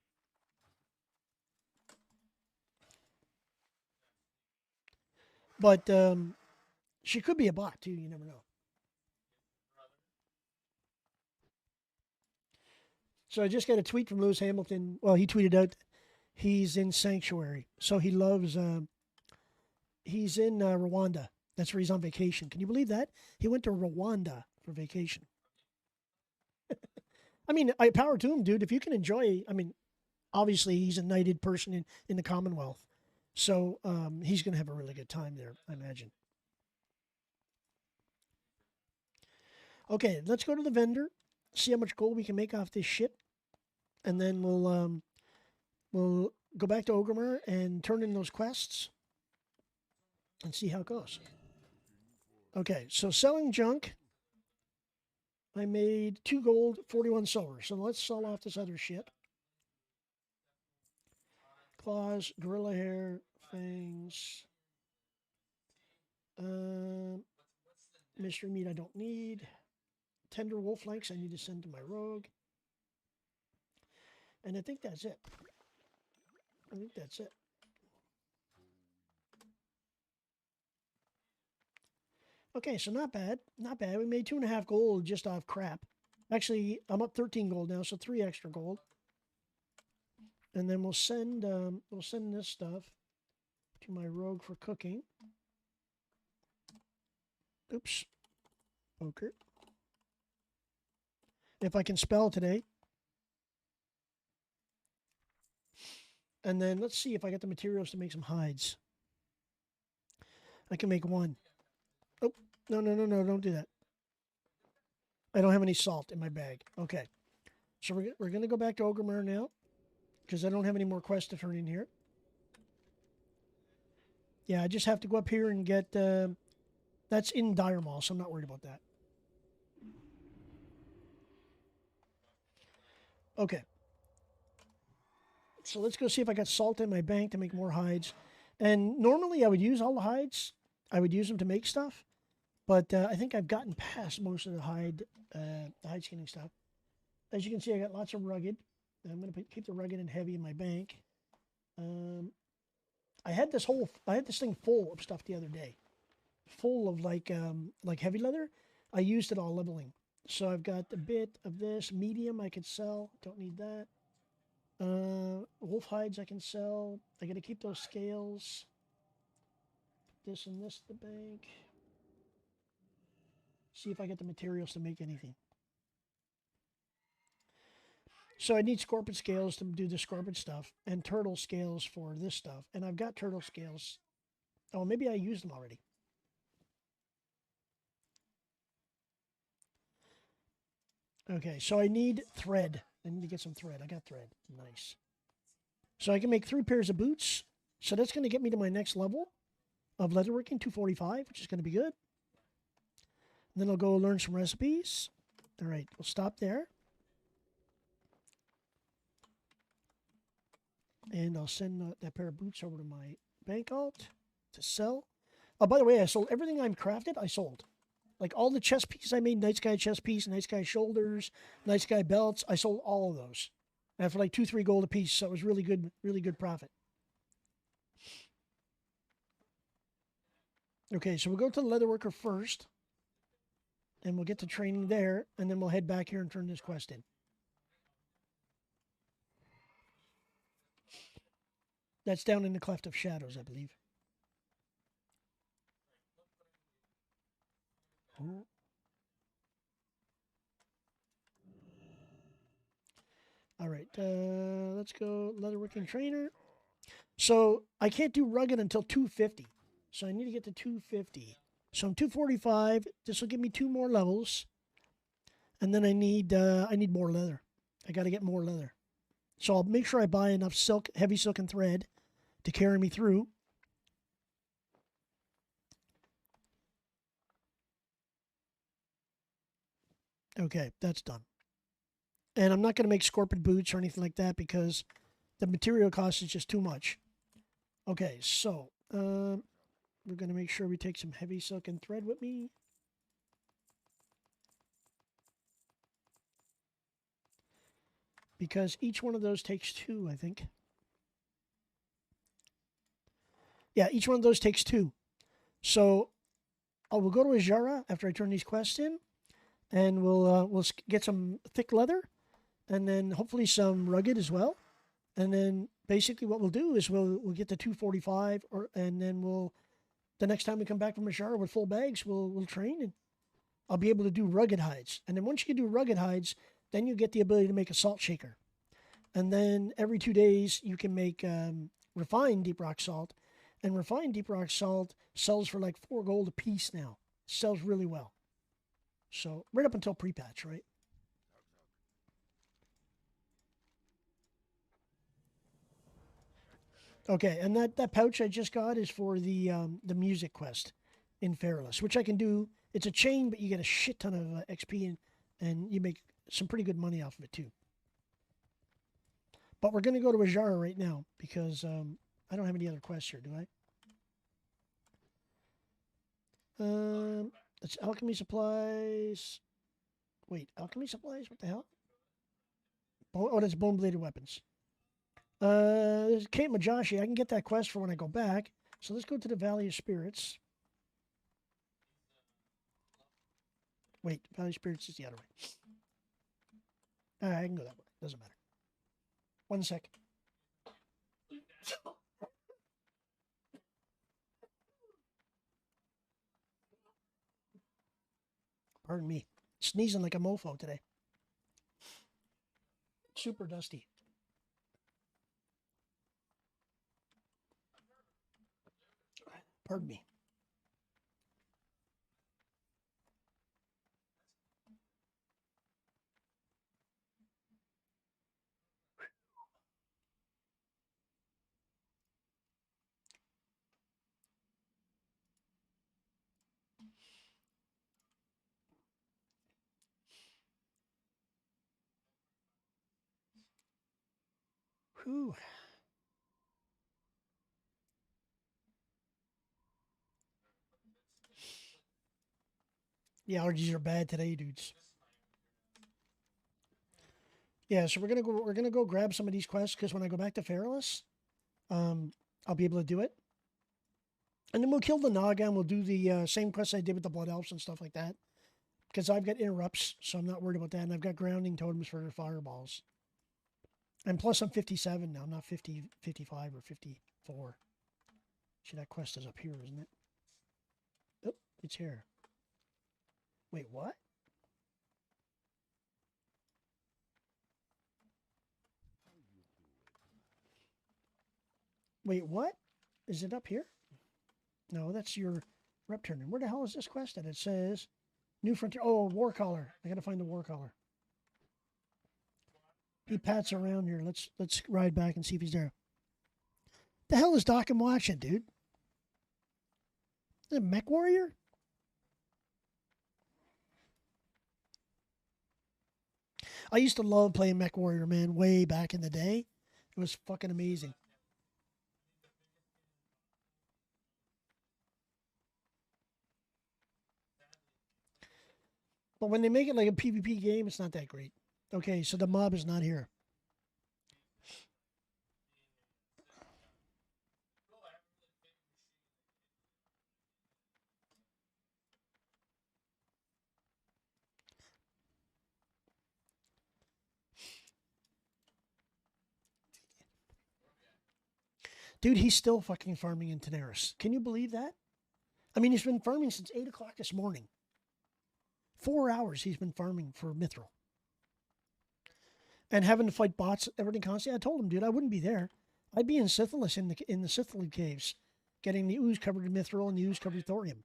But she could be a bot too. You never know. So I just got a tweet from Lewis Hamilton. Well, he tweeted out he's in Sanctuary. So he loves, he's in Rwanda. That's where he's on vacation. Can you believe that? He went to Rwanda for vacation. I mean, I power to him, dude. If you can enjoy, I mean, obviously he's a knighted person in the Commonwealth. So he's going to have a really good time there, I imagine. Okay, let's go to the vendor, see how much gold we can make off this shit, and then we'll go back to Ogrimmar and turn in those quests and see how it goes. Okay, so selling junk. I made 2 gold, 41 silver. So let's sell off this other shit. Claws, gorilla hair, fangs. Mystery meat I don't need. Tender wolf flanks I need to send to my rogue. And I think that's it. I think that's it. Okay, so not bad. Not bad. We made 2.5 gold just off crap. Actually, I'm up 13 gold now, so 3 extra gold. And then we'll send this stuff to my rogue for cooking. Oops. Poker. If I can spell today. And then let's see if I get the materials to make some hides. I can make one. Oh, no, don't do that. I don't have any salt in my bag. Okay. So we're going to go back to Ogremer now, because I don't have any more quests to turn in here. Yeah, I just have to go up here and get... that's in Dire Mall, so I'm not worried about that. Okay. So let's go see if I got salt in my bank to make more hides. And normally I would use all the hides. I would use them to make stuff. But I think I've gotten past most of the hide skinning stuff. As you can see, I got lots of rugged. I'm going to keep the rugged and heavy in my bank. I had this thing full of stuff the other day, full of like heavy leather. I used it all leveling. So I've got a bit of this medium I could sell. Don't need that. Wolf hides I can sell. I got to keep those scales. Put this and this in the bank. See if I get the materials to make anything. So I need scorpion scales to do the scorpion stuff, and turtle scales for this stuff. And I've got turtle scales. Oh, maybe I used them already. Okay, so I need thread. I need to get some thread. I got thread. Nice. So I can make 3 pairs of boots. So that's going to get me to my next level of leatherworking, 245, which is going to be good. And then I'll go learn some recipes. All right, we'll stop there. And I'll send that pair of boots over to my bank alt to sell. Oh, by the way, I sold everything I've crafted. I sold. Like all the chest pieces I made, Night Sky chest piece, Night Sky shoulders, Night Sky belts. I sold all of those. And for like 2-3 gold a piece. So it was really good profit. Okay, so we'll go to the leatherworker first. And we'll get to training there. And then we'll head back here and turn this quest in. That's down in the Cleft of Shadows, I believe. Oh. All right, let's go leatherworking trainer. So I can't do rugged until 250. So I need to get to 250. So I'm 245. This will give me 2 more levels. And then I need more leather. I got to get more leather. So I'll make sure I buy enough silk, heavy silk and thread to carry me through. Okay, that's done. And I'm not going to make scorpion boots or anything like that because the material cost is just too much. Okay, so we're going to make sure we take some heavy silk and thread with me. Because each one of those takes 2, I think. Yeah, each one of those takes 2. So we'll go to Ajara after I turn these quests in. And we'll get some thick leather. And then hopefully some rugged as well. And then basically what we'll do is we'll get to 245, and then the next time we come back from Ajara with full bags, we'll train, and I'll be able to do rugged hides. And then once you can do rugged hides, then you get the ability to make a salt shaker. And then every 2 days you can make refined deep rock salt. And refined deep rock salt sells for like 4 gold a piece now. Sells really well. So right up until pre-patch, right? Okay, and that pouch I just got is for the music quest in Fairless, which I can do. It's a chain, but you get a shit ton of XP, and you make some pretty good money off of it too. But we're going to go to Ajara right now because I don't have any other quests here, do I? It's alchemy supplies. Wait, alchemy supplies? What the hell? Oh, that's bone-bladed weapons. There's Kate Majashi. I can get that quest for when I go back. So let's go to the Valley of Spirits. Wait, Valley of Spirits is the other way. I can go that way. Doesn't matter. 1 sec. Pardon Pardon me. Sneezing like a mofo today. Super dusty. Pardon me. Whew. The allergies are bad today, dudes. Yeah, so we're gonna go grab some of these quests because when I go back to Feralus, I'll be able to do it. And then we'll kill the Naga and we'll do the same quests I did with the Blood Elves and stuff like that. Because I've got interrupts, so I'm not worried about that. And I've got grounding totems for fireballs. And plus I'm 57 now, I'm not 50, 55 or 54. See, that quest is up here, isn't it? Oh, it's here. Wait, what? Wait, what? Is it up here? No, that's your rep turn. Where the hell is this quest at? It says New Frontier. Oh, War Caller. I gotta find the War Caller. He pats around here. Let's ride back and see if he's there. The hell is Doc and watching, dude? Is it Mech Warrior? I used to love playing Mech Warrior, man, way back in the day. It was fucking amazing. But when they make it like a PvP game, it's not that great. Okay, so the mob is not here. Dude, he's still fucking farming in Tenaris. Can you believe that? I mean, he's been farming since 8 o'clock this morning. 4 hours he's been farming for Mithril. And having to fight bots, everything constantly. I told him, dude, I wouldn't be there. I'd be in Sithilus in the Sithilid caves, getting the ooze covered in Mithril and the ooze covered thorium.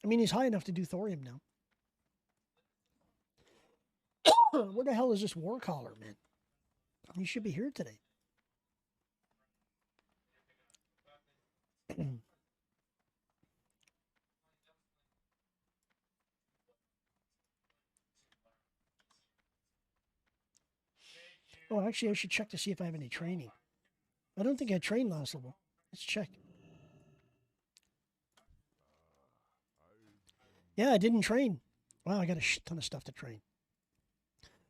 I mean, he's high enough to do thorium now. Where the hell is this War Caller, man? He should be here today. Oh, actually, I should check to see if I have any training. I don't think I trained last level. Let's check. Yeah, I didn't train. Wow, I got a shit ton of stuff to train.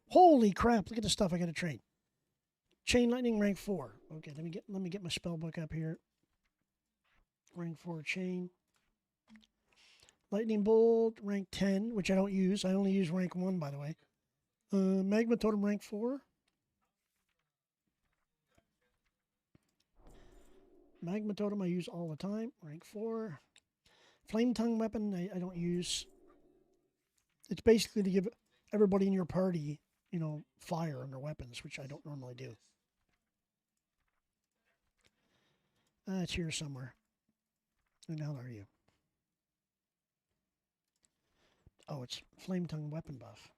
Holy crap! Look at the stuff I got to train. Chain Lightning rank 4. Okay, let me get my spell book up here. Rank 4 chain. Lightning Bolt rank 10, which I don't use. I only use rank 1, by the way. Magma Totem rank 4. Magma Totem I use all the time. Rank 4. Flame Tongue weapon I don't use. It's basically to give everybody in your party, you know, fire on their weapons, which I don't normally do. It's here somewhere. Who the hell are you? Oh, it's Flame Tongue weapon buff,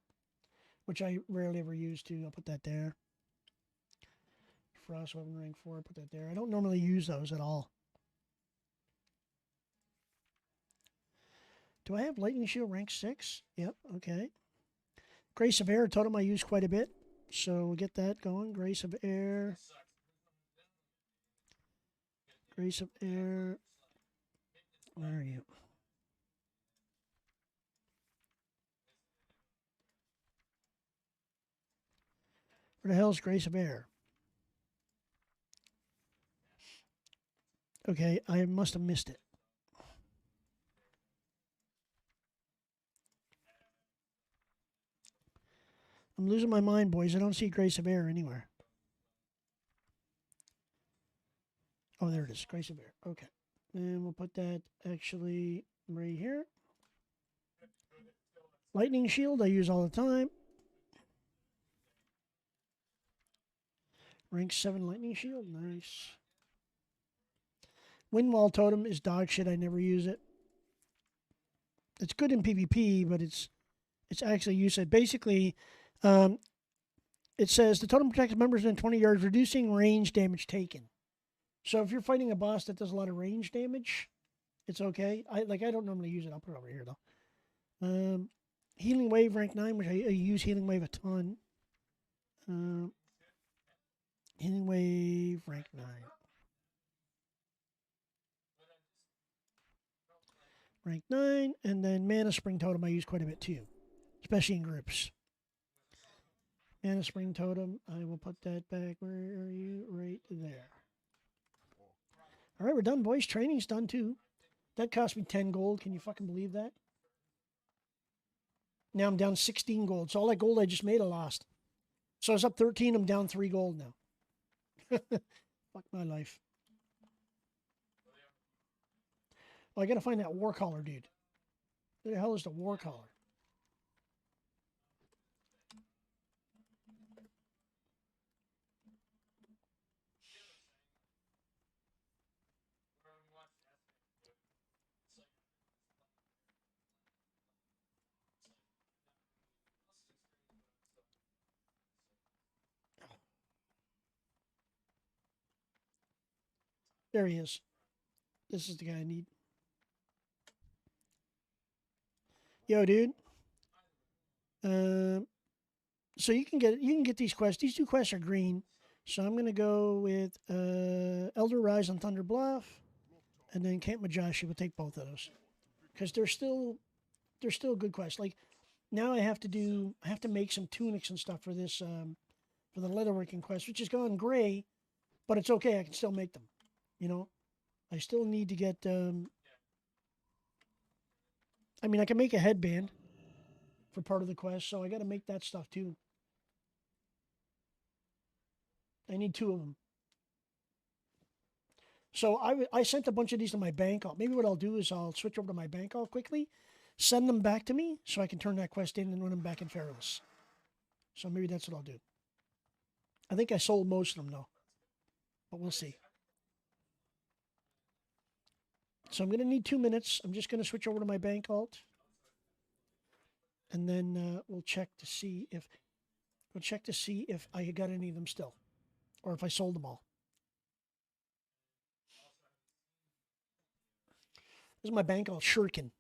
which I rarely ever use too. I'll put that there. Frost weapon rank 4, put that there. I don't normally use those at all. Do I have Lightning Shield rank 6? Yep, okay. Grace of Air totem I use quite a bit, so we'll get that going. Grace of Air. Grace of Air. Where are you? Where the hell is Grace of Air? Okay, I must have missed it. I'm losing my mind, boys. I don't see Grace of Air anywhere. Oh, there it is. Grace of Air. Okay. And we'll put that actually right here. Lightning Shield I use all the time. Rank 7 Lightning Shield, nice. Windwall Totem is dog shit, I never use it. It's good in PvP, but it's actually useless. Basically, it says the totem protects members within 20 yards, reducing range damage taken. So if you're fighting a boss that does a lot of range damage, it's okay. I don't normally use it. I'll put it over here though. Healing Wave rank 9, which I use Healing Wave a ton. Healing Wave rank 9. Rank 9, and then Mana Spring Totem I use quite a bit too, especially in groups. Mana Spring Totem, I will put that back. Where are you? Right there. All right, we're done, boys. Training's done too. That cost me 10 gold. Can you fucking believe that? Now I'm down 16 gold. So all that gold I just made, I lost. So I was up 13. I'm down 3 gold now. Fuck my life. Oh, I gotta find that war collar, dude. Where the hell is the war collar? There he is. This is the guy I need. Yo, dude. So you can get these quests. These 2 quests are green. So I'm gonna go with Elder Rise on Thunder Bluff, and then Camp Majashi. We'll take both of those because they're still good quests. Like now I have to make some tunics and stuff for this for the leatherworking quest, which has gone gray, but it's okay. I can still make them. You know, I still need to get. I mean, I can make a headband for part of the quest, so I got to make that stuff too. I need 2 of them. So I sent a bunch of these to my bank. Maybe what I'll do is I'll switch over to my bank quickly, send them back to me so I can turn that quest in and run them back in Feralus. So maybe that's what I'll do. I think I sold most of them though, but we'll see. So I'm going to need 2 minutes. I'm just going to switch over to my bank alt. And then we'll check to see if I got any of them still, or if I sold them all. This is my bank alt, Shuriken.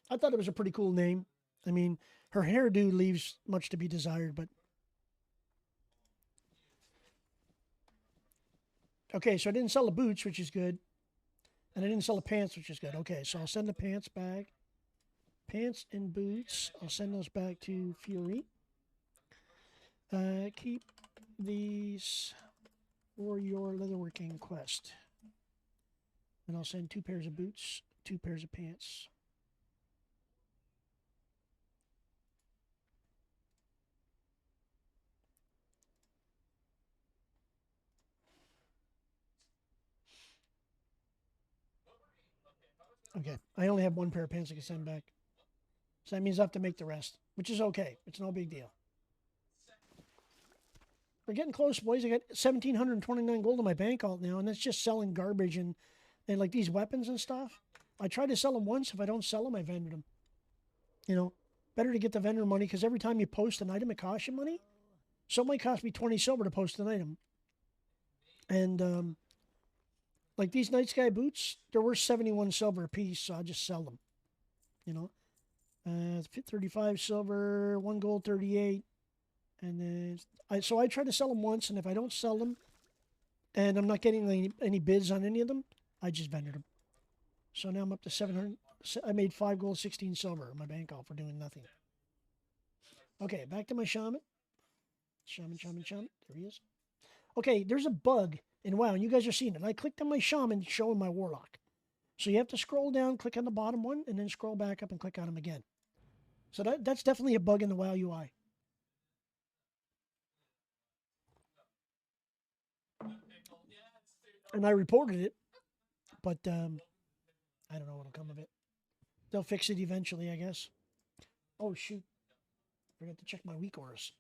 I thought it was a pretty cool name. I mean, her hairdo leaves much to be desired, but okay. So I didn't sell the boots, which is good, and I didn't sell the pants, which is good. Okay, so I'll send the pants back. Pants and boots, I'll send those back to Fury. Keep these for your leatherworking quest. And I'll send 2 pairs of boots, 2 pairs of pants. Okay, I only have 1 pair of pants I can send back. So that means I have to make the rest, which is okay. It's no big deal. We're getting close, boys. I got 1,729 gold in my bank alt now, and that's just selling garbage and like these weapons and stuff. I tried to sell them once. If I don't sell them, I vendor them. You know, better to get the vendor money because every time you post an item, it costs you money. So it might cost me 20 silver to post an item. And like these Night Sky boots, they're worth 71 silver a piece, so I'll just sell them. You know, 35 silver, 1 gold, 38. And then I try to sell them once, and if I don't sell them, and I'm not getting any bids on any of them, I just vendor them. So now I'm up to 700. I made 5 gold, 16 silver in my bank alt for doing nothing. Okay, back to my shaman. Shaman. There he is. Okay, there's a bug in WoW, and you guys are seeing it. I clicked on my shaman, showing my warlock. So you have to scroll down, click on the bottom one, and then scroll back up and click on him again. So that's definitely a bug in the WoW UI. And I reported it, but I don't know what'll come of it. They'll fix it eventually, I guess. Oh, shoot. Forgot to check my week orders.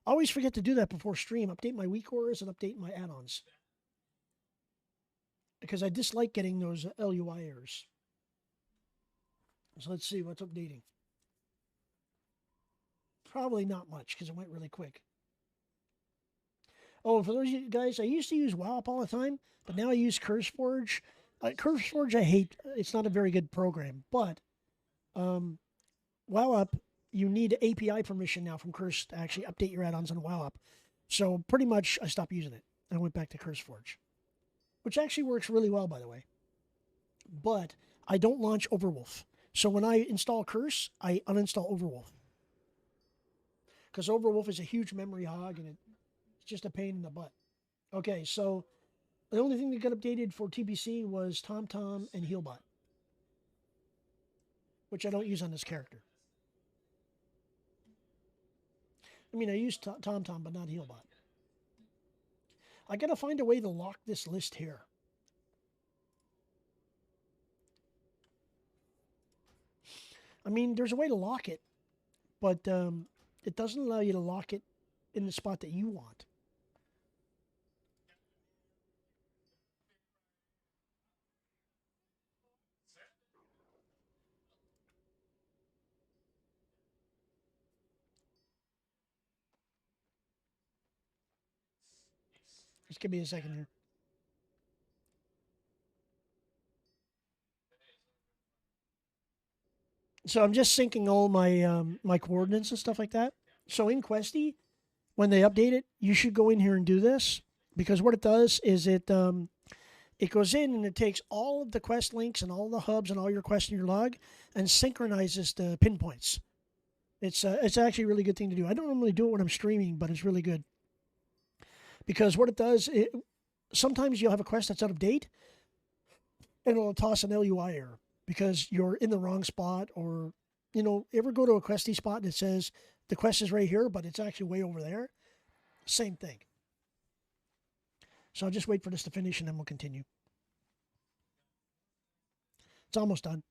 I always forget to do that before stream. Update my week orders and update my add-ons. Because I dislike getting those LUI errors. So let's see what's updating. Probably not much because it went really quick. Oh, for those of you guys, I used to use WoW all the time, but now I use CurseForge. CurseForge I hate. It's not a very good program, but WoW you need API permission now from Curse to actually update your add-ons on WoW. So pretty much I stopped using it. I went back to CurseForge, which actually works really well, by the way. But I don't launch Overwolf. So when I install Curse, I uninstall Overwolf. Because Overwolf is a huge memory hog and it's just a pain in the butt. Okay, so the only thing that got updated for TBC was TomTom and Healbot, which I don't use on this character. I mean, I use TomTom, but not Healbot. I gotta find a way to lock this list here. I mean, there's a way to lock it, but it doesn't allow you to lock it in the spot that you want. Just give me a second here. So I'm just syncing all my my coordinates and stuff like that. So in Questy, when they update it, you should go in here and do this because what it does is it goes in and it takes all of the quest links and all the hubs and all your quests in your log and synchronizes the pinpoints. It's actually a really good thing to do. I don't normally do it when I'm streaming, but it's really good because what it does, sometimes you'll have a quest that's out of date, and it'll toss an LUI error because you're in the wrong spot, or ever go to a questy spot and it says the quest is right here, but it's actually way over there. Same thing. So I'll just wait for this to finish and then we'll continue. It's almost done.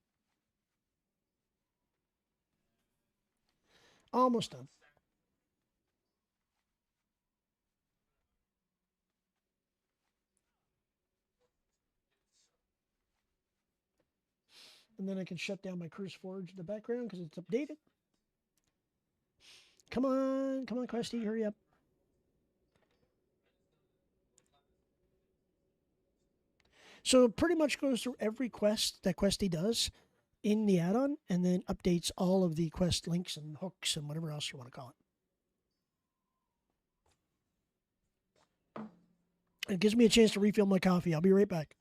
Almost done. And then I can shut down my CurseForge in the background because it's updated. Come on, Questy, hurry up. So it pretty much goes through every quest that Questy does in the add-on and then updates all of the quest links and hooks and whatever else you want to call it. It gives me a chance to refill my coffee. I'll be right back.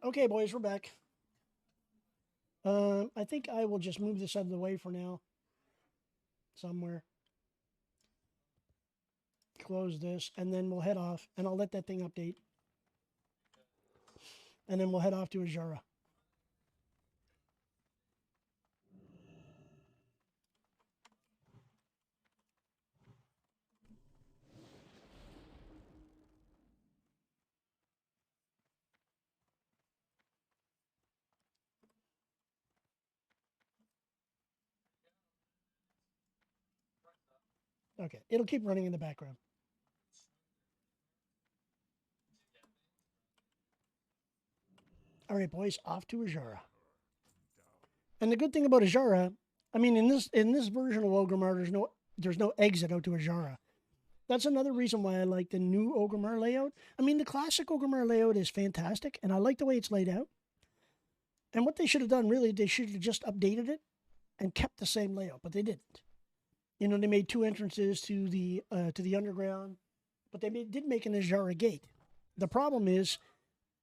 Okay, boys, we're back. I think I will just move this out of the way for now. Somewhere. Close this, and then we'll head off, and I'll let that thing update. And then we'll head off to Azura. Okay, it'll keep running in the background. All right, boys, off to Ajara. And the good thing about Ajara, I mean, in this version of Ogrimmar, there's no exit out to Ajara. That's another reason why I like the new Ogrimmar layout. I mean, the classic Ogrimmar layout is fantastic, and I like the way it's laid out. And what they should have done, really, they should have just updated it and kept the same layout, but they didn't. You know, they made 2 entrances to the underground, but they did make an Ajara gate. The problem is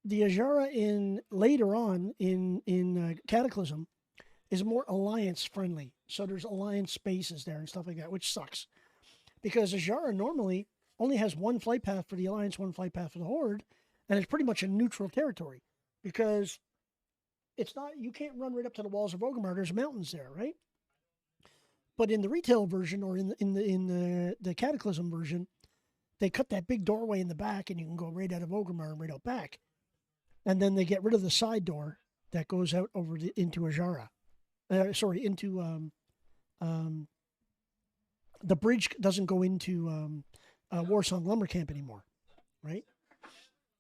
the Ajara in later on in Cataclysm is more alliance friendly. So there's alliance spaces there and stuff like that, which sucks. Because Ajara normally only has one flight path for the alliance, one flight path for the horde, and it's pretty much a neutral territory. Because it's not, you can't run right up to the walls of Orgrimmar. There's mountains there, right? But in the retail version or in the Cataclysm version, they cut that big doorway in the back, and you can go right out of Orgrimmar and right out back. And then they get rid of the side door that goes out over into Ajara. Into the bridge doesn't go into Warsong Lumber Camp anymore, right?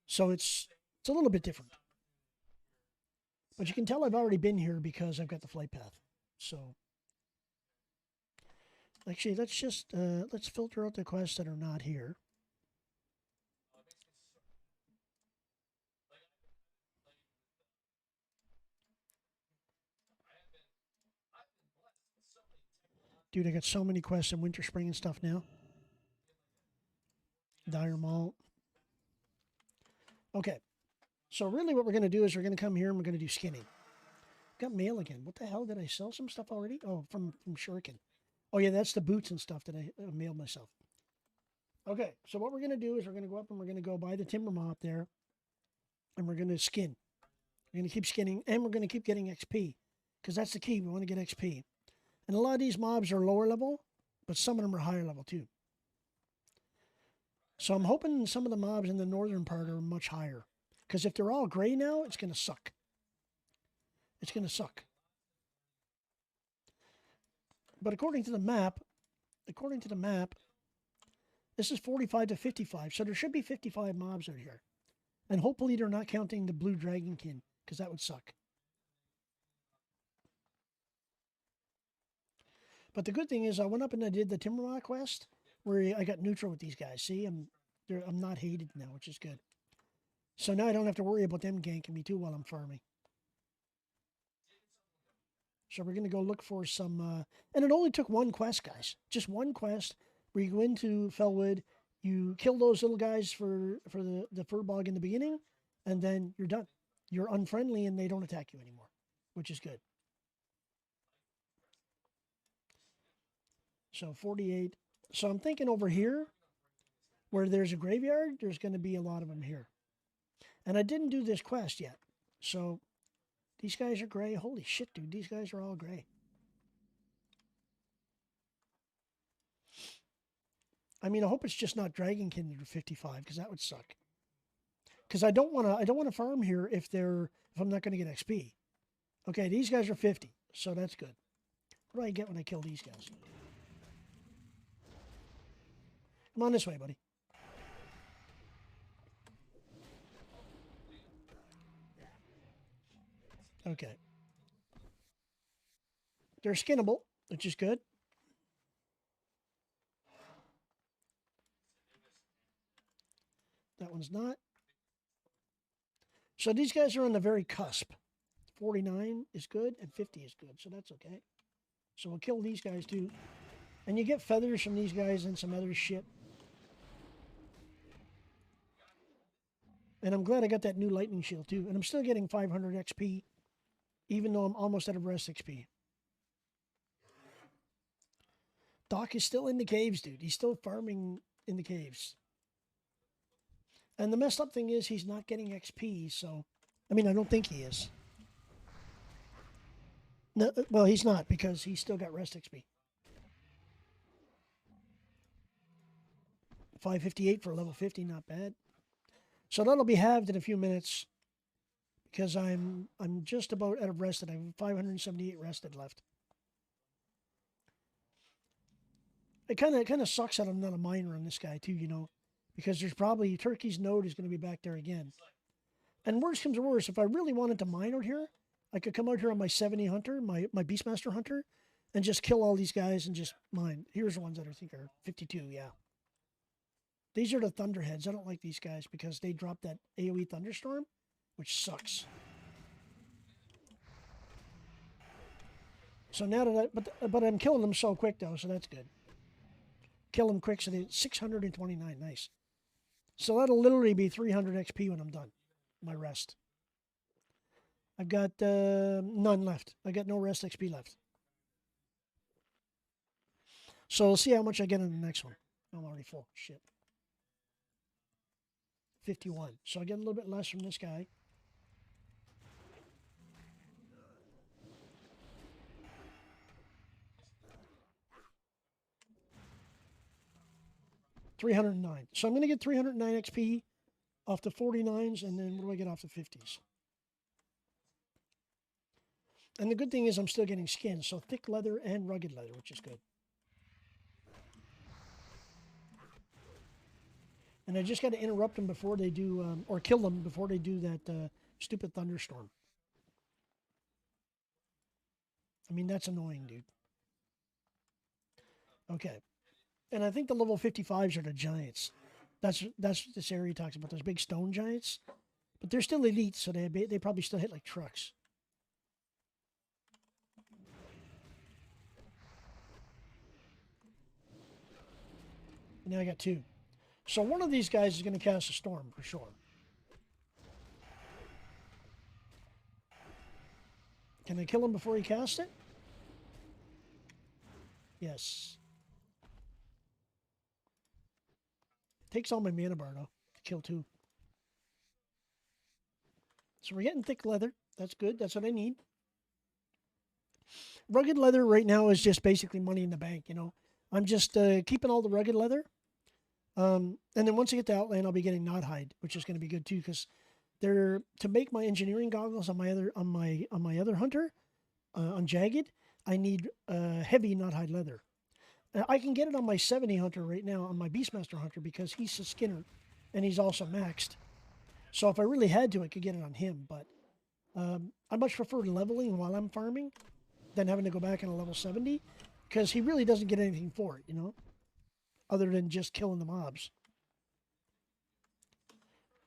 So it's a little bit different. But you can tell I've already been here because I've got the flight path. So actually, let's just let's filter out the quests that are not here. Dude, I got so many quests in Winter Spring and stuff now. Dire Malt. Okay. So really what we're going to do is we're going to come here and we're going to do skinning. Got mail again. What the hell? Did I sell some stuff already? Oh, from Shuriken. Oh, yeah, that's the boots and stuff that I mailed myself. Okay, so what we're going to do is we're going to go up and we're going to go buy the timber mop there. And we're going to skin. We're going to keep skinning and we're going to keep getting XP. Because that's the key. We want to get XP. And a lot of these mobs are lower level, but some of them are higher level too. So I'm hoping some of the mobs in the northern part are much higher. Because if they're all gray now, it's going to suck. It's going to suck. But according to the map, this is 45 to 55. So there should be 55 mobs out here. And hopefully they're not counting the blue dragonkin, because that would suck. But the good thing is I went up and I did the Timbermont quest where I got neutral with these guys. See, I'm not hated now, which is good. So now I don't have to worry about them ganking me too while I'm farming. So we're going to go look for some... and it only took one quest, guys. Just one quest where you go into Felwood, you kill those little guys for the fur bog in the beginning, and then you're done. You're unfriendly and they don't attack you anymore, which is good. So 48. So I'm thinking over here, where there's a graveyard, there's going to be a lot of them here. And I didn't do this quest yet. So these guys are gray. Holy shit, dude. These guys are all gray. I mean, I hope it's just not Dragonkin that are 55, because that would suck. Because I don't want to farm here if I'm not going to get XP. Okay, these guys are 50, so that's good. What do I get when I kill these guys? Come on this way, buddy. Okay. They're skinnable, which is good. That one's not. So these guys are on the very cusp. 49 is good and 50 is good, so that's okay. So we'll kill these guys too. And you get feathers from these guys and some other shit. And I'm glad I got that new lightning shield too. And I'm still getting 500 XP, even though I'm almost out of rest XP. Doc is still in the caves, dude. He's still farming in the caves. And the messed up thing is he's not getting XP, so... I mean, I don't think he is. No, well, he's not, because he's still got rest XP. 558 for level 50, not bad. So that'll be halved in a few minutes, because I'm just about out of rested. I have 578 rested left. It kind of sucks that I'm not a miner on this guy too, you know, because there's probably Turkey's node is going to be back there again. And worse comes to worse, if I really wanted to mine out here, I could come out here on my 70 hunter, my Beastmaster hunter, and just kill all these guys and just mine. Here's the ones that I think are 52, yeah. These are the Thunderheads. I don't like these guys because they drop that AoE Thunderstorm, which sucks. So now that but I'm killing them so quick though, so that's good. Kill them quick, so they 629, nice. So that'll literally be 300 XP when I'm done. My rest. I've got none left. I got no rest XP left. So we'll see how much I get in the next one. I'm already full. Shit. 51. So I get a little bit less from this guy. $309. So I'm going to get 309 XP off the 49s, and then what do I get off the 50s? And the good thing is I'm still getting skins, so thick leather and rugged leather, which is good. And I just got to interrupt them before they do, or kill them before they do that stupid thunderstorm. I mean, that's annoying, dude. Okay. And I think the level 55s are the giants. That's what this area talks about, those big stone giants. But they're still elite, so they probably still hit like trucks. And now I got 2. So one of these guys is going to cast a storm for sure. Can I kill him before he casts it? Yes. Takes all my mana bar, though, to kill 2. So we're getting thick leather. That's good. That's what I need. Rugged leather right now is just basically money in the bank, you know. I'm just keeping all the rugged leather. And then once I get to Outland, I'll be getting knot hide, which is going to be good too, because they're to make my engineering goggles on my other hunter, on Jagged. I need heavy knot hide leather. I can get it on my 70 hunter right now, on my Beastmaster hunter, because he's a skinner, and he's also maxed. So if I really had to, I could get it on him. But I much prefer leveling while I'm farming than having to go back in a level 70, because he really doesn't get anything for it, you know, other than just killing the mobs.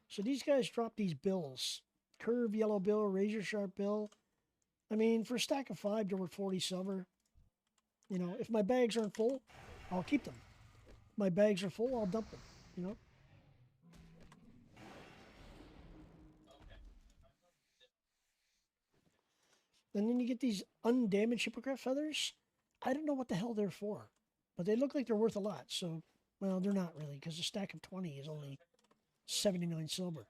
So these guys drop these bills. Curve yellow bill, razor sharp bill. I mean, for a stack of 5, they're worth 40 silver. You know, if my bags aren't full, I'll keep them. If my bags are full, I'll dump them, you know. And then you get these undamaged hippogriff feathers. I don't know what the hell they're for, but they look like they're worth a lot. So, well, they're not really, because a stack of 20 is only 79 silver.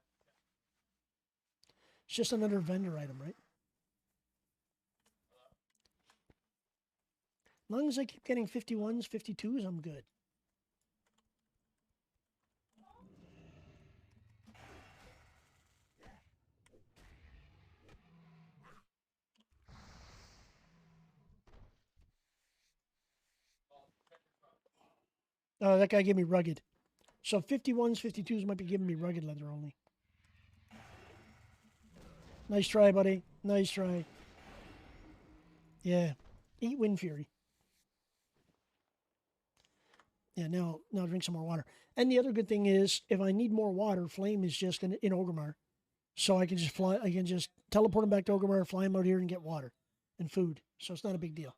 It's just another vendor item, right? As long as I keep getting 51s, 52s, I'm good. Oh, that guy gave me rugged. So 51s, 52s might be giving me rugged leather only. Nice try, buddy. Nice try. Yeah. Eat Wind Fury. Yeah, now drink some more water. And the other good thing is, if I need more water, Flame is just going to, in Orgrimmar. So I can just fly, I can just teleport him back to Orgrimmar, fly him out here and get water and food. So it's not a big deal.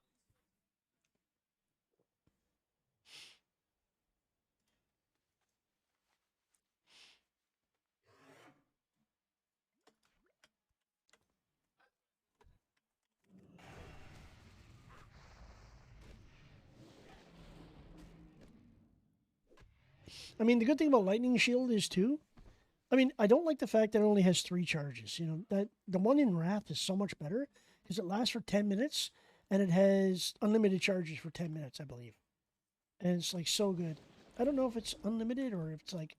I mean, the good thing about Lightning Shield is too, I mean, I don't like the fact that it only has 3 charges. You know, that the one in Wrath is so much better because it lasts for 10 minutes and it has unlimited charges for 10 minutes, I believe. And it's like so good. I don't know if it's unlimited or if it's like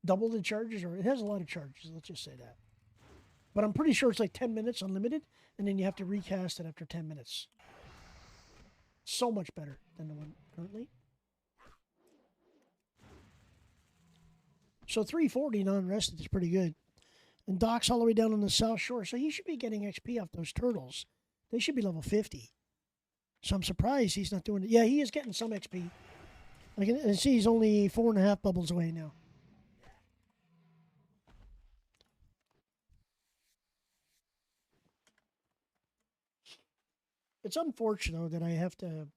double the charges, or it has a lot of charges. Let's just say that. But I'm pretty sure it's like 10 minutes unlimited, and then you have to recast it after 10 minutes. So much better than the one currently. So 340 non-rested is pretty good. And Doc's all the way down on the South Shore, so he should be getting XP off those turtles. They should be level 50. So I'm surprised he's not doing it. Yeah, he is getting some XP. I can see he's only 4.5 bubbles away now. It's unfortunate that I have to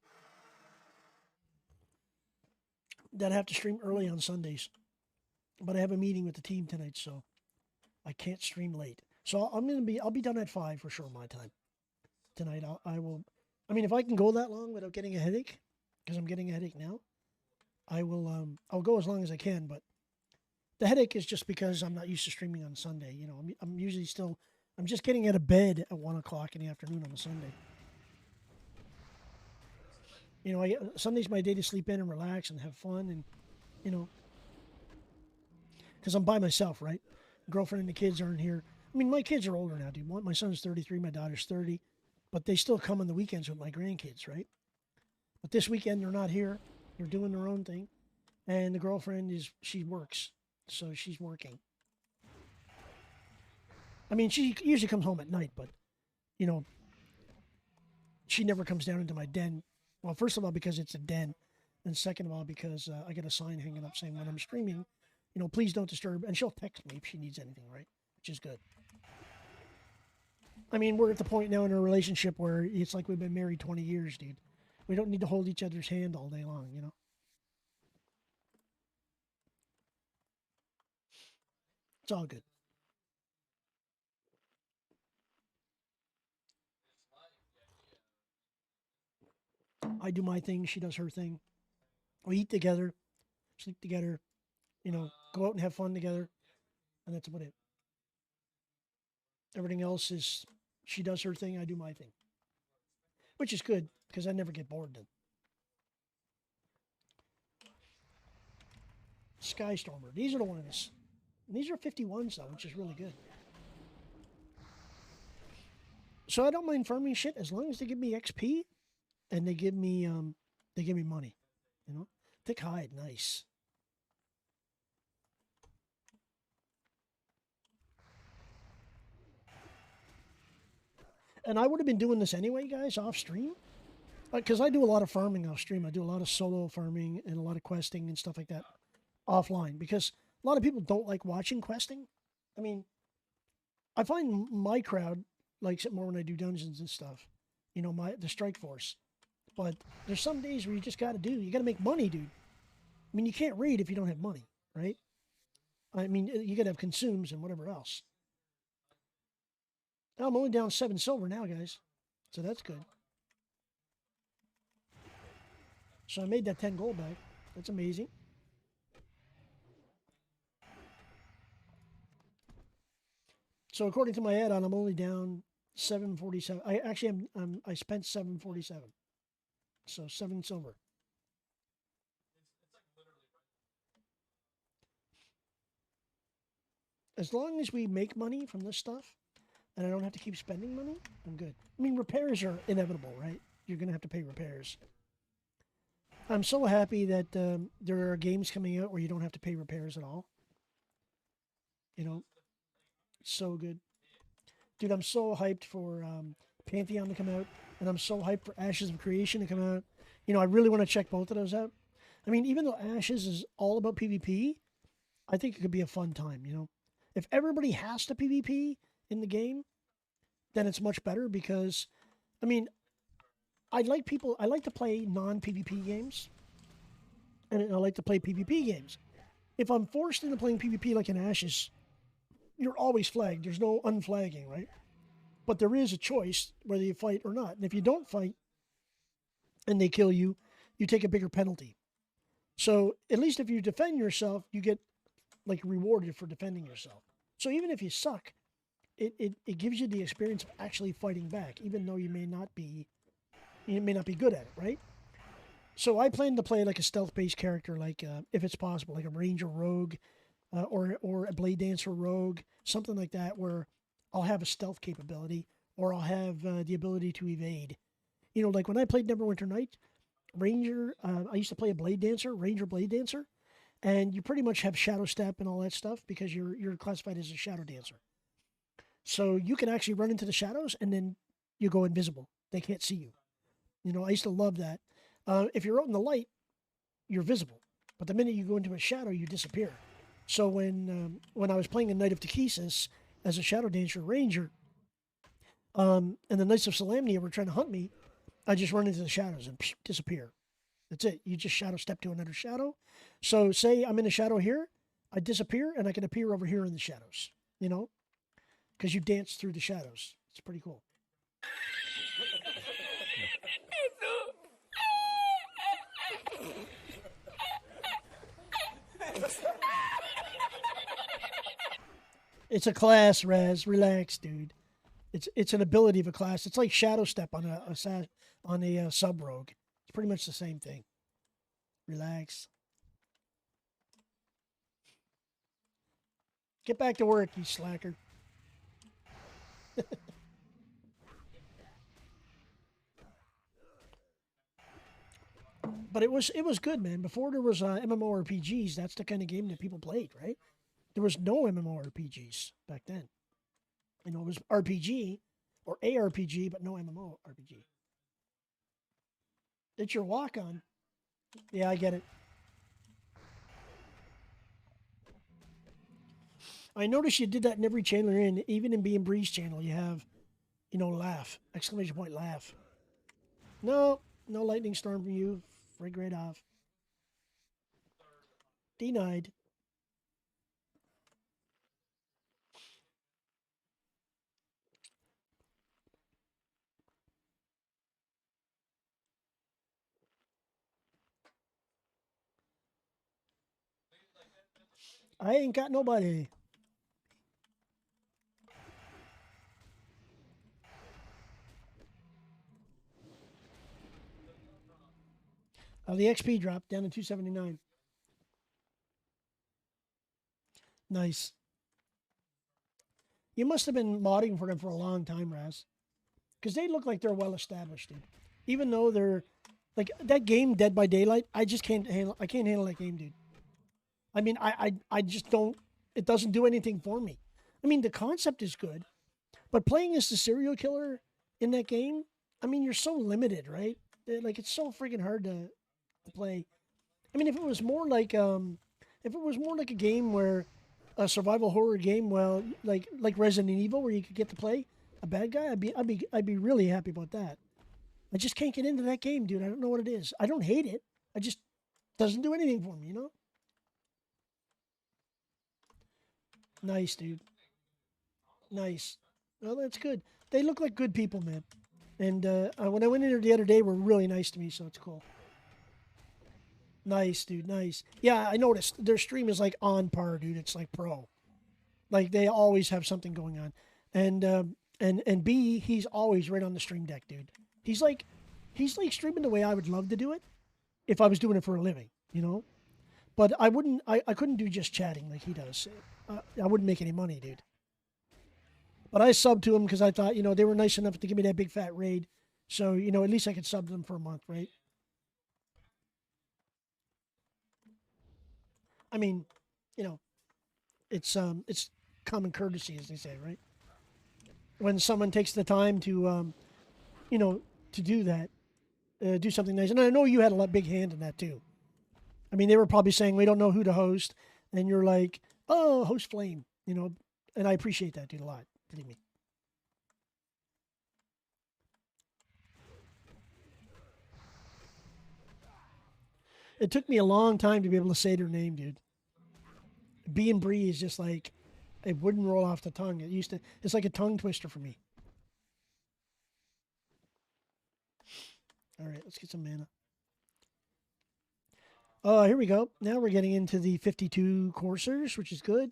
stream early on Sundays. But I have a meeting with the team tonight, so I can't stream late. So I'll be done at 5 for sure my time. Tonight I will. I mean, if I can go that long without getting a headache, because I'm getting a headache now, I will. I'll go as long as I can. But the headache is just because I'm not used to streaming on Sunday. You know, I'm usually still. I'm just getting out of bed at 1 o'clock in the afternoon on a Sunday. You know, Sunday's my day to sleep in and relax and have fun, and you know, because I'm by myself, right? Girlfriend and the kids aren't here. I mean, my kids are older now, dude. My son's 33, my daughter's 30, but they still come on the weekends with my grandkids, right? But this weekend they're not here. They're doing their own thing, and the girlfriend she works, so she's working. I mean, she usually comes home at night, but you know, she never comes down into my den. Well, first of all, because it's a den, and second of all, because I got a sign hanging up saying when I'm streaming, you know, please don't disturb. And she'll text me if she needs anything, right? Which is good. I mean, we're at the point now in our relationship where it's like we've been married 20 years, dude. We don't need to hold each other's hand all day long, you know? It's all good. I do my thing, she does her thing. We eat together, sleep together, you know, go out and have fun together, and that's about it. Everything else is she does her thing, I do my thing, which is good because I never get bored then. Skystormer, these are the ones. And these are 51s though, which is really good. So I don't mind farming shit as long as they give me XP and they give me money, you know. Thick hide, nice. And I would have been doing this anyway, guys, off stream, because I do a lot of farming off stream. I do a lot of solo farming and a lot of questing and stuff like that offline because a lot of people don't like watching questing. I mean, I find my crowd likes it more when I do dungeons and stuff. You know, the strike force. But there's some days where you just got to do. You got to make money, dude. I mean, you can't raid if you don't have money, right? I mean, you got to have consumes and whatever else. Now I'm only down 7 silver now, guys. So that's good. So I made that 10 gold back. That's amazing. So according to my add-on, I'm only down 747. I spent 747. So 7 silver. As long as we make money from this stuff, and I don't have to keep spending money, I'm good. I mean, repairs are inevitable, right? You're going to have to pay repairs. I'm so happy that there are games coming out where you don't have to pay repairs at all. You know, so good. Dude, I'm so hyped for Pantheon to come out, and I'm so hyped for Ashes of Creation to come out. You know, I really want to check both of those out. I mean, even though Ashes is all about PvP, I think it could be a fun time, you know? If everybody has to PvP in the game, then it's much better because, I mean, I like to play non-PvP games, and I like to play PvP games. If I'm forced into playing PvP like in Ashes, you're always flagged. There's no unflagging, right? But there is a choice whether you fight or not. And if you don't fight and they kill you, you take a bigger penalty. So at least if you defend yourself, you get like rewarded for defending yourself. So even if you suck, it gives you the experience of actually fighting back, even though you may not be good at it, right? So I plan to play like a stealth-based character, like if it's possible, like a ranger rogue, or a blade dancer rogue, something like that, where I'll have a stealth capability, or I'll have the ability to evade. You know, like when I played Neverwinter Night, Ranger, I used to play a blade dancer, ranger blade dancer, and you pretty much have shadow step and all that stuff because you're classified as a shadow dancer. So you can actually run into the shadows and then you go invisible. They can't see you. You know, I used to love that. If you're out in the light, you're visible, but the minute you go into a shadow, you disappear. So when I was playing in Knight of Takesis as a shadow dancer ranger, and the Knights of Solamnia were trying to hunt me, I just run into the shadows and disappear. That's it. You just shadow step to another shadow. So say I'm in a shadow here, I disappear and I can appear over here in the shadows. You know, because you dance through the shadows. It's pretty cool. It's a class, Raz. Relax, dude. It's an ability of a class. It's like Shadow Step on a sub rogue. It's pretty much the same thing. Relax. Get back to work, you slacker. But it was good, man. Before there was MMORPGs, that's the kind of game that people played, right? There was no MMORPGs back then. You know, it was RPG or ARPG, but no MMORPG. It's your walk on. Yeah, I get it. I noticed you did that in every channel you're in. Even in Being Breeze channel, you have, you know, laugh. Exclamation point, laugh. No, no lightning storm from you. Frig right off. Denied. I ain't got nobody. The XP dropped down to 279. Nice. You must have been modding for them for a long time, Raz. Because they look like they're well established, dude. Even though they're like that game Dead by Daylight, I just can't handle that game, dude. I mean, I just don't it doesn't do anything for me. I mean, the concept is good, but playing as the serial killer in that game, I mean, you're so limited, right? Like it's so freaking hard to play. I mean, if it was more like a game where a survival horror game, well, like Resident Evil, where you could get to play a bad guy, I'd be really happy about that. I just can't get into that game, dude. I don't know what it is. I don't hate it. I just doesn't do anything for me, you know? Nice, dude. Nice. Well, that's good. They look like good people, man. And when I went in there the other day, were really nice to me, so it's cool. Nice, dude. Nice. Yeah, I noticed their stream is like on par, dude. It's like pro. Like they always have something going on, and B, he's always right on the stream deck, dude. He's like, he's like streaming the way I would love to do it if I was doing it for a living, you know. But I wouldn't. I couldn't do just chatting like he does. I wouldn't make any money, dude. But I subbed to him because I thought, you know, they were nice enough to give me that big fat raid, so you know, at least I could sub them for a month, right? I mean, you know, it's common courtesy, as they say, right? When someone takes the time to, you know, to do that, do something nice. And I know you had a big hand in that too. I mean, they were probably saying we don't know who to host, and you're like, oh, host Flame, you know, and I appreciate that, dude, a lot. Believe me. It took me a long time to be able to say their name, dude. B and Bree is just like it wouldn't roll off the tongue. It used to. It's like a tongue twister for me. All right, let's get some mana. Oh, here we go. Now we're getting into the 52 coursers, which is good.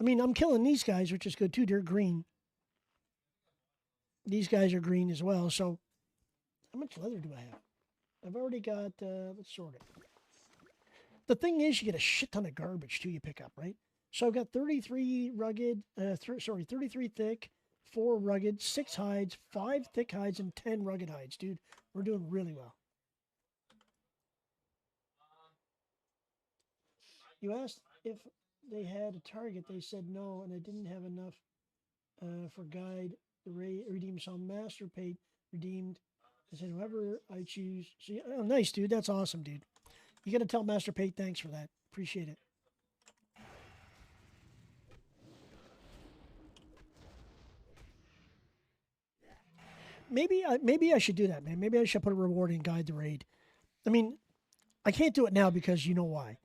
I mean, I'm killing these guys, which is good too. They're green. These guys are green as well. So, how much leather do I have? I've already got. Let's sort it. The thing is, you get a shit ton of garbage too. You pick up, right? So I've got 33 rugged. 33 thick, 4 rugged, 6 hides, 5 thick hides, and 10 rugged hides, dude. We're doing really well. You asked if they had a target. They said no, and I didn't have enough for guide. The redeemed some master paid redeemed. I said whoever I choose. So oh, nice, dude. That's awesome, dude. You got to tell Master Pate thanks for that. Appreciate it. Maybe I should do that, man. Maybe I should put a reward in guide the raid. I mean, I can't do it now because you know why,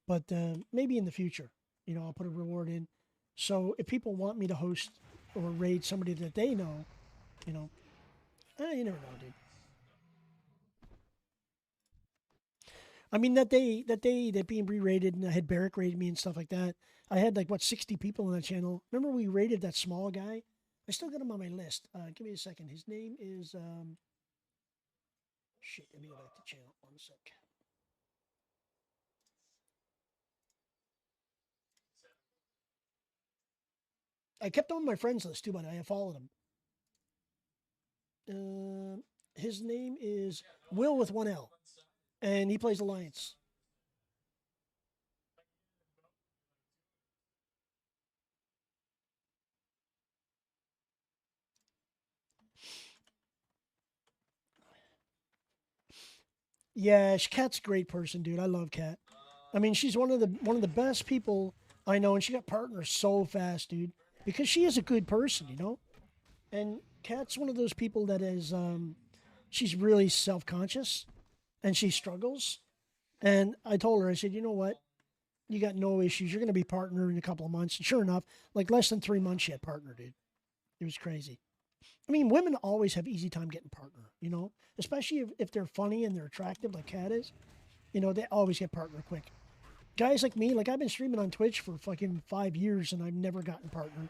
but maybe in the future, I'll put a reward in. So if people want me to host or raid somebody that they know, you know, you never know, dude. I mean that being re-rated and I had Barrick raid me and stuff like that. I had like what 60 people on that channel. Remember we raided that small guy? I still got him on my list. Give me a second. His name is shit. Let me go back to channel. One sec. I kept him on my friends list too, but I followed him. His name is Will with one L, and he plays Alliance. Yeah, Kat's a great person, dude. I love Kat. I mean, she's one of the best people I know, and she got partners so fast, dude. Because she is a good person. And Kat's one of those people that is, she's really self conscious, and she struggles. And I told her, I said, you know what? You got no issues. You're going to be partner in a couple of months. And sure enough, like less than 3 months, she had partner, dude. It was crazy. I mean, women always have easy time getting partner, especially if they're funny and they're attractive like Kat is. They always get partner quick. Guys like me, like I've been streaming on Twitch for fucking 5 years and I've never gotten partner.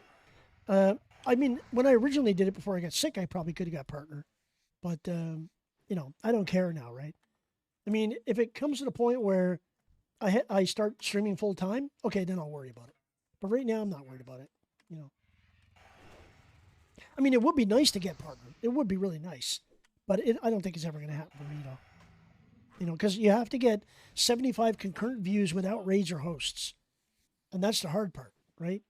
I mean, when I originally did it before I got sick, I probably could have got partner, but I don't care now, right? I mean, if it comes to the point where I start streaming full time, okay, then I'll worry about it. But right now, I'm not worried about it. You know, I mean, it would be nice to get partner. It would be really nice, but I don't think it's ever going to happen for me, though. Because you have to get 75 concurrent views without raids or hosts, and that's the hard part, right?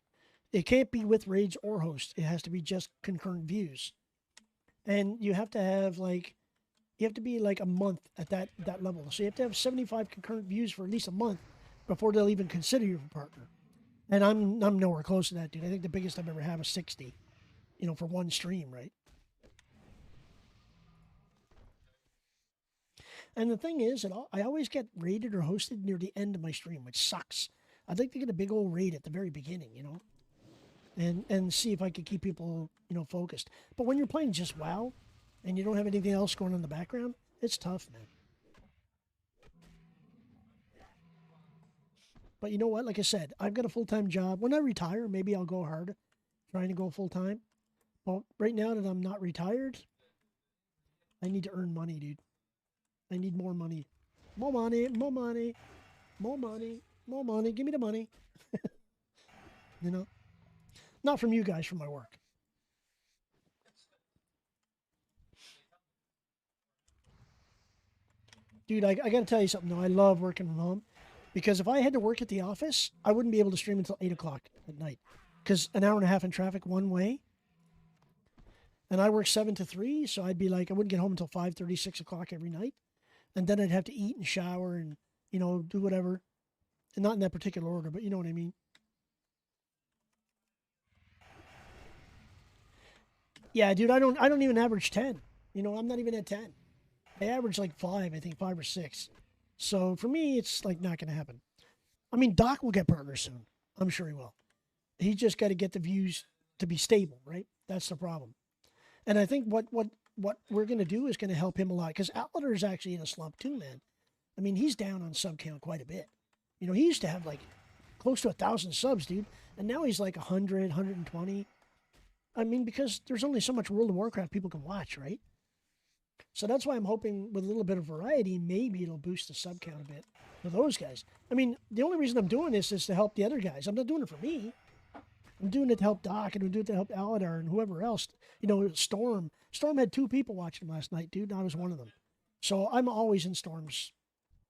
It can't be with raids or hosts. It has to be just concurrent views, and you have to have be like a month at that level. So you have to have 75 concurrent views for at least a month before they'll even consider you a partner. And I'm nowhere close to that, dude. I think the biggest I've ever had was 60, for one stream, right? And the thing is, I always get rated or hosted near the end of my stream, which sucks. I'd like to get a big old raid at the very beginning, and see if I could keep people, focused. But when you're playing just WoW, and you don't have anything else going on in the background, it's tough, man. But you know what? Like I said, I've got a full-time job. When I retire, maybe I'll go hard, trying to go full-time. But right now that I'm not retired, I need to earn money, dude. I need more money. More money, more money, more money, more money. Give me the money. you know? Not from you guys, from my work. Dude, I got to tell you something, though. I love working from home because if I had to work at the office, I wouldn't be able to stream until 8 o'clock at night because an hour and a half in traffic one way. And I work 7 to 3, so I'd be like, I wouldn't get home until 5:30, 6 o'clock every night. And then I'd have to eat and shower and, do whatever. And not in that particular order, but you know what I mean. Yeah, dude, I don't even average 10. I'm not even at 10. I average like 5, I think 5 or 6. So for me, it's like not going to happen. I mean, Doc will get partners soon. I'm sure he will. He just got to get the views to be stable, right? That's the problem. And I think what we're going to do is going to help him a lot because Outlander is actually in a slump too, man. I mean, he's down on sub count quite a bit. He used to have like close to 1,000 subs, dude, and now he's like 100, 120. I mean, because there's only so much World of Warcraft people can watch, right? So that's why I'm hoping with a little bit of variety, maybe it'll boost the sub count a bit for those guys. I mean, the only reason I'm doing this is to help the other guys. I'm not doing it for me. I'm doing it to help Doc, and I'm doing it to help Aladar and whoever else. Storm. Storm had 2 people watching last night, dude, and I was one of them. So I'm always in Storm's.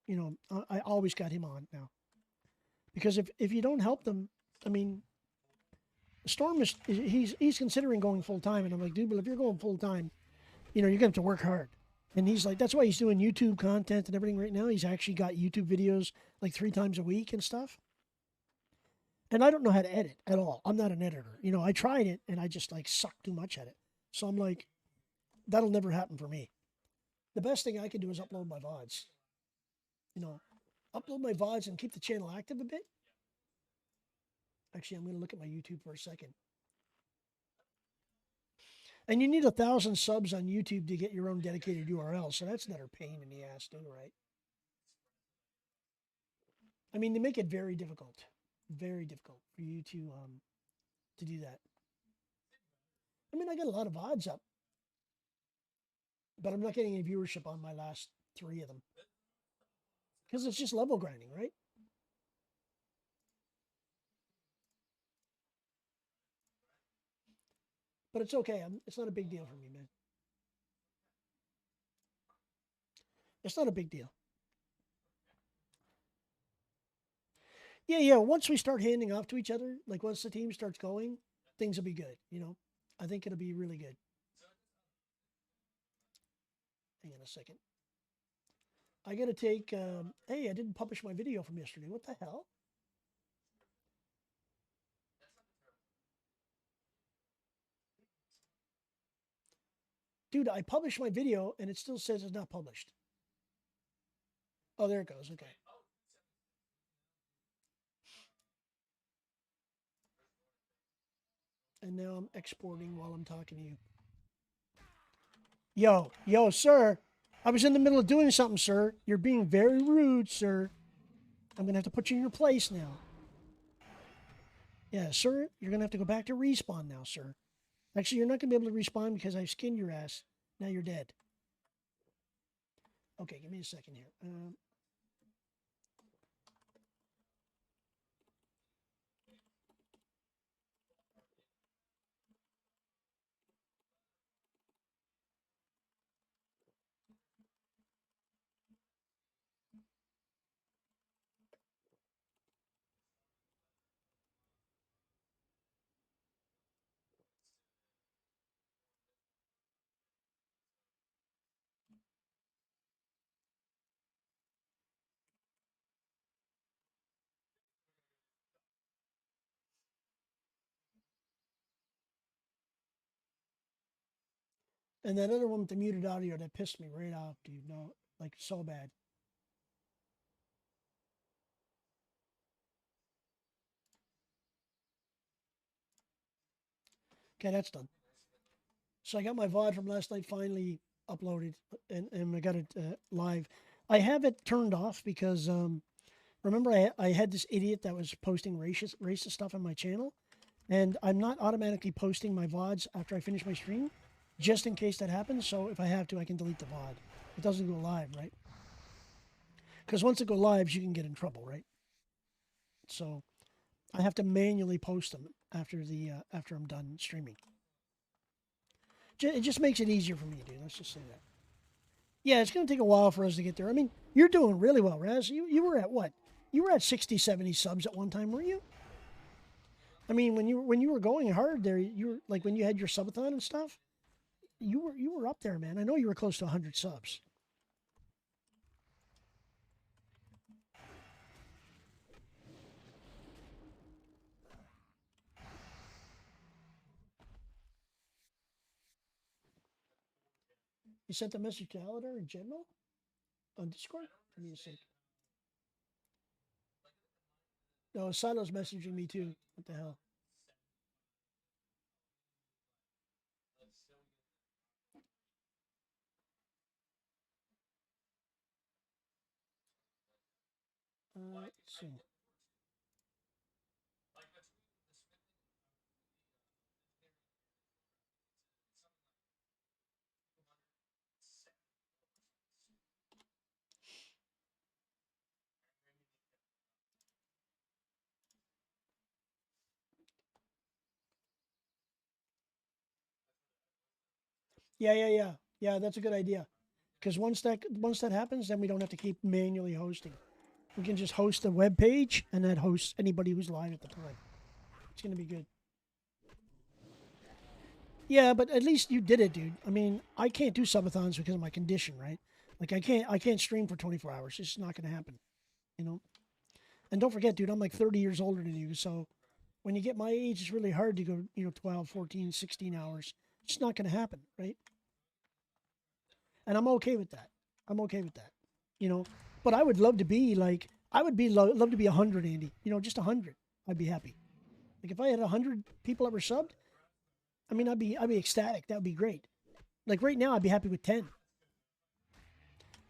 I always got him on now. Because if you don't help them, I mean, Storm is he's considering going full time, and I'm like, dude, but if you're going full time, you know, you're gonna have to work hard. And he's like, that's why he's doing YouTube content and everything right now. He's actually got YouTube videos like 3 times a week and stuff. And I don't know how to edit at all. I'm not an editor. You know, I tried it and I just like suck too much at it. So I'm like, that'll never happen for me. The best thing I can do is upload my VODs. You know, upload my VODs and keep the channel active a bit. Actually, I'm going to look at my YouTube for a second. And you need 1,000 subs on YouTube to get your own dedicated URL. So that's another pain in the ass too, right? I mean, they make it very difficult for you to do that. I mean, I got a lot of VODs up, but I'm not getting any viewership on my last 3 of them because it's just level grinding, right? But it's okay. It's not a big deal for me, man. It's not a big deal. Yeah, yeah. Once we start handing off to each other, like once the team starts going, things will be good. You know, I think it'll be really good. Hang on a second. I gotta take. Hey, I didn't publish my video from yesterday. What the hell? Dude, I published my video and it still says it's not published. Oh, there it goes. Okay. And now I'm exporting while I'm talking to you. Yo, sir. I was in the middle of doing something, sir. You're being very rude, sir. I'm going to have to put you in your place now. Yeah, sir, you're going to have to go back to respawn now, sir. Actually, you're not going to be able to respawn because I've skinned your ass. Now you're dead. Okay, give me a second here. And that other one with the muted audio, that pissed me right off, dude. No, like so bad. Okay, that's done. So I got my VOD from last night finally uploaded, and I got it live. I have it turned off because remember I had this idiot that was posting racist stuff on my channel, and I'm not automatically posting my VODs after I finish my stream, just in case that happens. So if I have to, I can delete the VOD. It doesn't go live, right? Because once it go live, you can get in trouble, right? So I have to manually post them after I'm done streaming. It just makes it easier for me, dude. Let's just say that. Yeah, it's going to take a while for us to get there. I mean, you're doing really well, Raz. You were at what? You were at 60, 70 subs at one time, weren't you? I mean, when you were going hard there, you were like when you had your subathon and stuff. You were up there, man. I know you were close to 100 subs. You sent a message to Aladar in general on Discord. Give me a sec. No, Silo's messaging me too. What the hell? Let's see. Yeah. That's a good idea. Because once that happens, then we don't have to keep manually hosting. We can just host a web page, and that hosts anybody who's live at the time. It's gonna be good. Yeah, but at least you did it, dude. I mean, I can't do subathons because of my condition, right? Like I can't stream for 24 hours. It's just not gonna happen, you know. And don't forget, dude, I'm like 30 years older than you, so when you get my age, it's really hard to go, 12, 14, 16 hours. It's not gonna happen, right? And I'm okay with that. I'm okay with that, you know. But I would love to be like, I would be love to be 100, Andy. Just 100. I'd be happy. Like if I had 100 people that were subbed, I mean, I'd be ecstatic. That would be great. Like right now, I'd be happy with 10.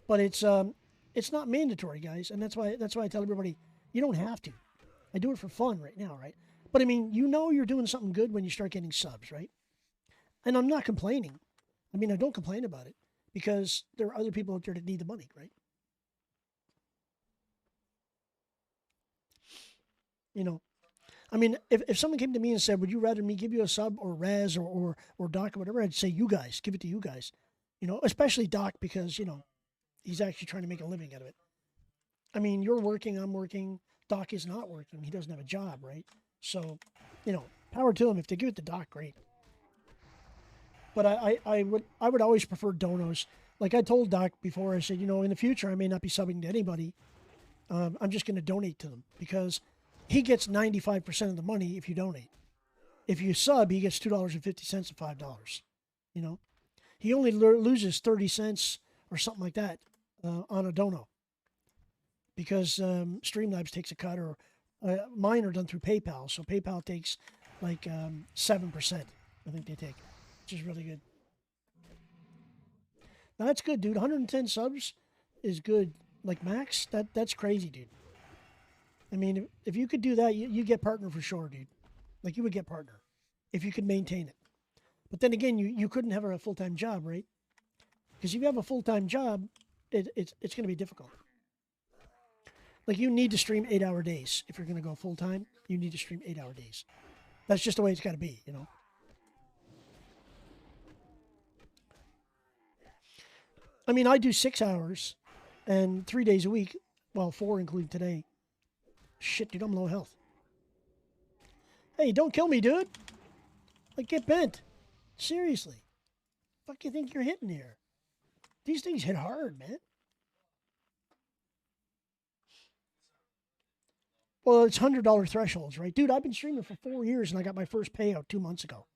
But it's not mandatory, guys, and that's why I tell everybody you don't have to. I do it for fun right now, right? But I mean, you're doing something good when you start getting subs, right? And I'm not complaining. I mean, I don't complain about it because there are other people out there that need the money, right? You know, I mean, if someone came to me and said, "Would you rather me give you a sub or Raz or Doc or whatever?" I'd say, "You guys, give it to you guys." Especially Doc because he's actually trying to make a living out of it. I mean, you're working, I'm working. Doc is not working. He doesn't have a job, right? So, power to him. If they give it to Doc, great. But I would always prefer donos. Like I told Doc before, I said, in the future I may not be subbing to anybody. I'm just going to donate to them because he gets 95% of the money if you donate. If you sub, he gets $2.50 to $5. He only loses 30 cents or something like that on a dono because Streamlabs takes a cut, or mine are done through PayPal. So PayPal takes like 7%. I think they take, which is really good. Now that's good, dude. 110 subs is good. Like max, that's crazy, dude. I mean, if you could do that, you get partner for sure, dude. Like you would get partner if you could maintain it. But then again, you couldn't have a full-time job, right? Because if you have a full-time job, it's going to be difficult. Like you need to stream 8-hour days. If you're going to go full-time, you need to stream 8-hour days. That's just the way it's got to be, I mean, I do 6 hours and 3 days a week. Well, 4 including today. Shit, dude, I'm low health. Hey, don't kill me, dude. Like, get bent. Seriously. Fuck you think you're hitting here? These things hit hard, man. Well, it's $100 thresholds, right? Dude, I've been streaming for 4 years and I got my first payout 2 months ago.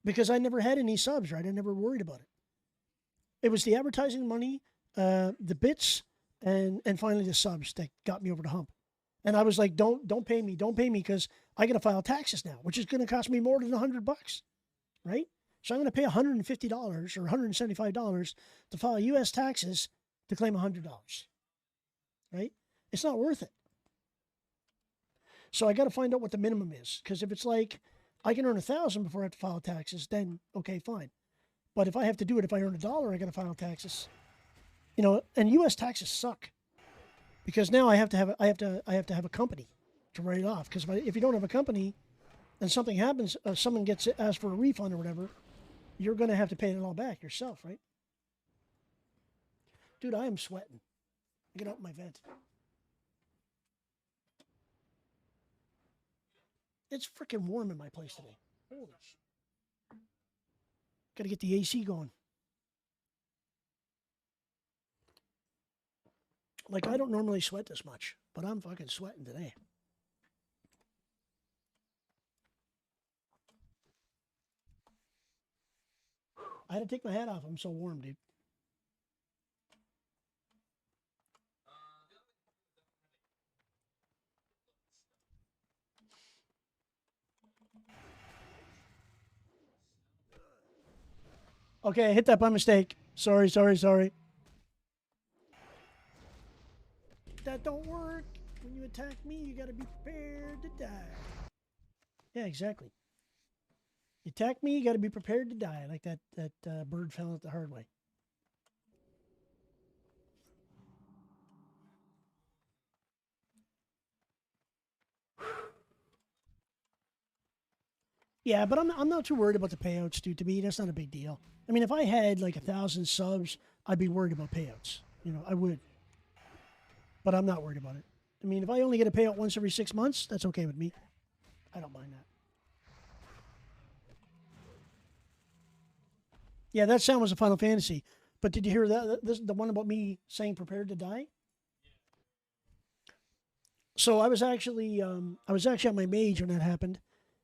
Because I never had any subs, right? I never worried about it. It was the advertising money, the bits, and finally the subs that got me over the hump. And I was like, don't pay me, because I got to file taxes now, which is going to cost me more than $100, right? So I'm going to pay $150 or $175 to file U.S. taxes to claim $100, right? It's not worth it. So I got to find out what the minimum is, because if it's like I can earn $1,000 before I have to file taxes, then okay, fine. But if I have to do it, if I earn $1, I got to file taxes. And U.S. taxes suck. Because now I have to have a company to write it off. Because if you don't have a company, and something happens, someone gets asked for a refund or whatever, you're going to have to pay it all back yourself, right? Dude, I am sweating. Get out my vent. It's freaking warm in my place today. Holy shit. Got to get the AC going. Like, I don't normally sweat this much, but I'm fucking sweating today. I had to take my hat off. I'm so warm, dude. Okay, I hit that by mistake. Sorry. That don't work. When you attack me, you gotta be prepared to die. Yeah, exactly. You attack me, you gotta be prepared to die. Like that bird fell out the hard way. Yeah, but I'm not too worried about the payouts, dude. To me, that's not a big deal. I mean, if I had like 1,000 subs, I'd be worried about payouts. I would. but I'm not worried about it. I mean, if I only get a payout once every 6 months, that's okay with me. I don't mind that. Yeah, that sound was a Final Fantasy. But did you hear that? This, the one about me saying prepared to die? So I was actually on my mage when that happened,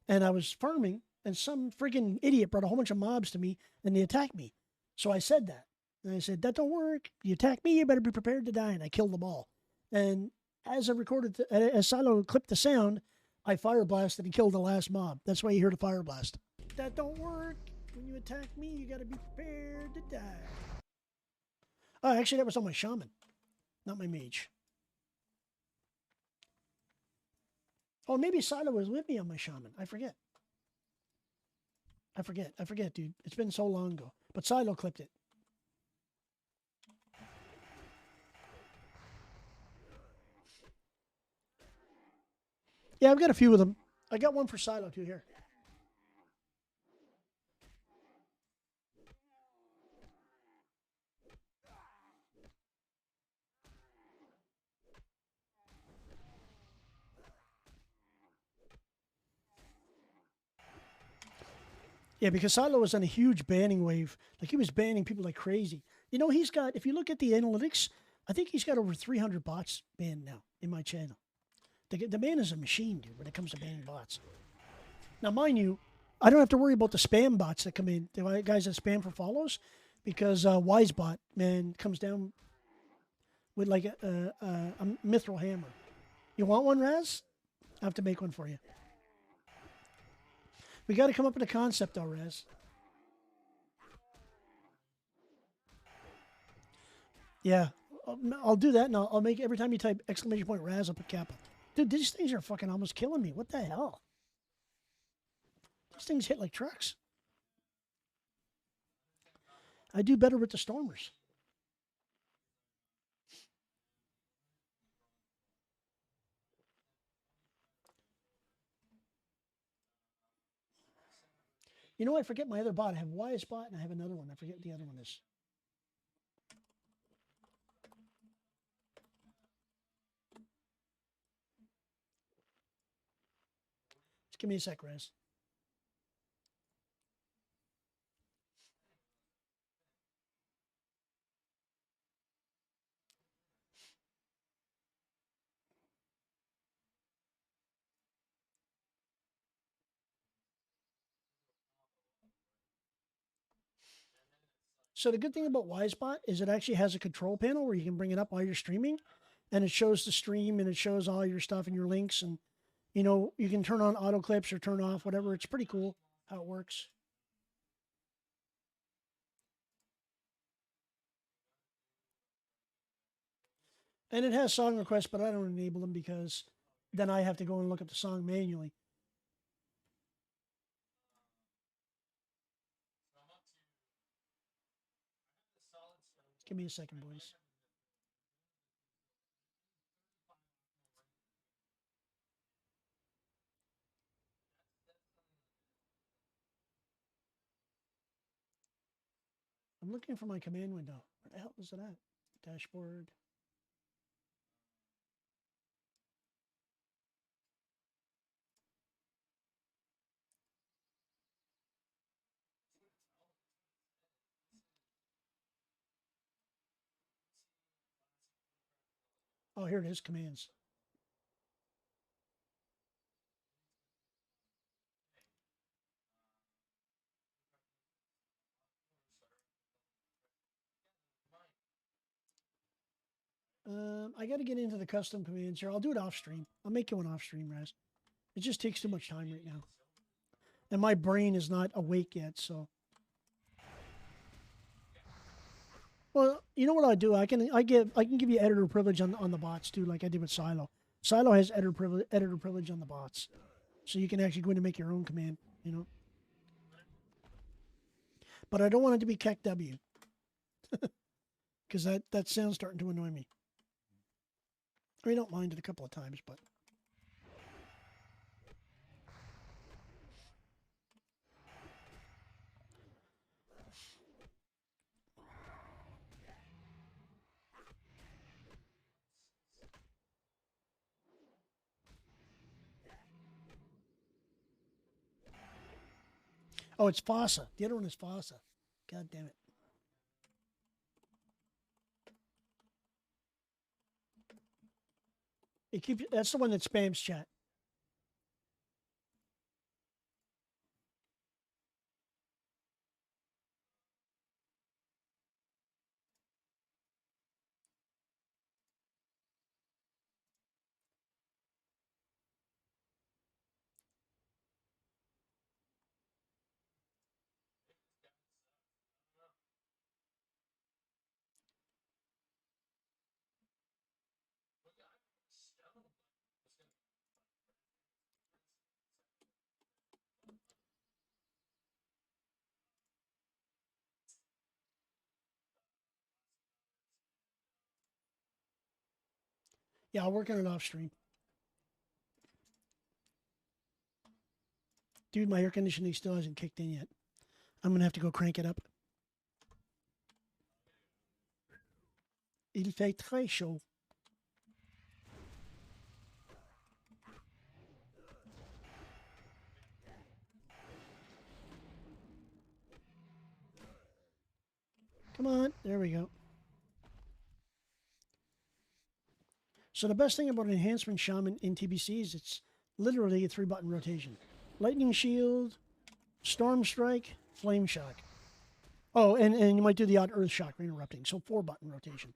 and I was farming, and some freaking idiot brought a whole bunch of mobs to me, and they attacked me. So I said that, and I said that don't work. You attack me, you better be prepared to die, and I killed them all. And as I recorded, as Silo clipped the sound, I fire blasted and killed the last mob. That's why you hear the fire blast. That don't work. When you attack me, you got to be prepared to die. Oh, actually, that was on my shaman, not my mage. Oh, maybe Silo was with me on my shaman. I forget. I forget, dude. It's been so long ago. But Silo clipped it. Yeah, I've got a few of them. I got one for Silo too here. Yeah, because Silo was on a huge banning wave. Like he was banning people like crazy. You know, he's got. If you look at the analytics, I think he's got over 300 bots banned now in my channel. The man is a machine, dude. When it comes to banning bots. Now, mind you, I don't have to worry about the spam bots that come in. The guys that spam for follows, because Wisebot man comes down with like a mithril hammer. You want one, Raz? I have to make one for you. We got to come up with a concept, though, Raz. Yeah, I'll do that, and I'll make every time you type exclamation point Raz, I'll put capital. Dude, these things are fucking almost killing me. What the hell? These things hit like trucks. I do better with the Stormers. You know, I forget my other bot. I have Wisebot, and I have another one. I forget what the other one is. Just give me a sec, Raz. So the good thing about Wisebot is it actually has a control panel where you can bring it up while you're streaming, and it shows the stream and it shows all your stuff and your links, and you know you can turn on auto clips or turn off whatever. It's pretty cool how it works. And it has song requests, but I don't enable them because then I have to go and look at the song manually. Give me a second, boys. I'm looking for my command window. Where the hell is it at? Dashboard. Oh, here it is, commands. I got to get into the custom commands here. I'll do it off stream. I'll make you one off stream, Raz. It just takes too much time right now. And my brain is not awake yet, so. Well, you know what I do? I can give you editor privilege on the bots too, like I did with Silo. Silo has editor privilege on the bots, so you can actually go in and make your own command. You know. But I don't want it to be KEKW, because that sound's starting to annoy me. I mean, I don't mind it a couple of times, but. Oh, it's Fossa. The other one is Fossa. God damn it. That's the one that spams chat. Yeah, I'll work on it off stream. Dude, my air conditioning still hasn't kicked in yet. I'm going to have to go crank it up. Il fait très chaud. Come on. There we go. So the best thing about Enhancement Shaman in TBC is it's literally a 3-button rotation. Lightning Shield, Storm Strike, Flame Shock. Oh, and you might do the odd Earth Shock interrupting. So 4-button rotation.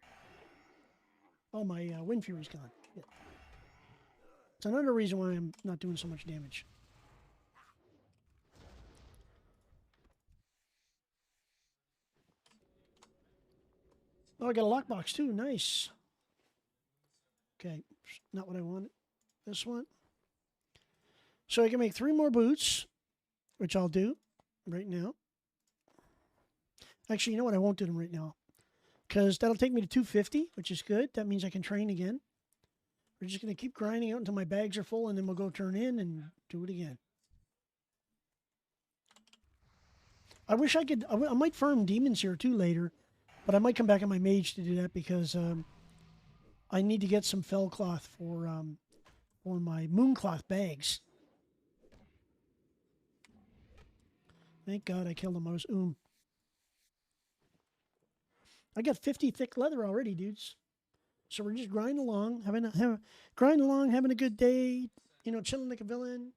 Oh, my Wind Fury's gone. Yeah. It's another reason why I'm not doing so much damage. Oh, I got a lockbox too. Nice. Okay, not what I wanted. This one. So I can make 3 more boots, which I'll do right now. Actually, you know what? I won't do them right now because that'll take me to 250, which is good. That means I can train again. We're just going to keep grinding out until my bags are full, and then we'll go turn in and do it again. I wish I could. I might farm demons here too later, but I might come back on my mage to do that because I need to get some fell cloth for my mooncloth bags. Thank God I killed a mouse. I got 50 thick leather already, dudes. So we're just grinding along, having a good day. You know, chilling like a villain.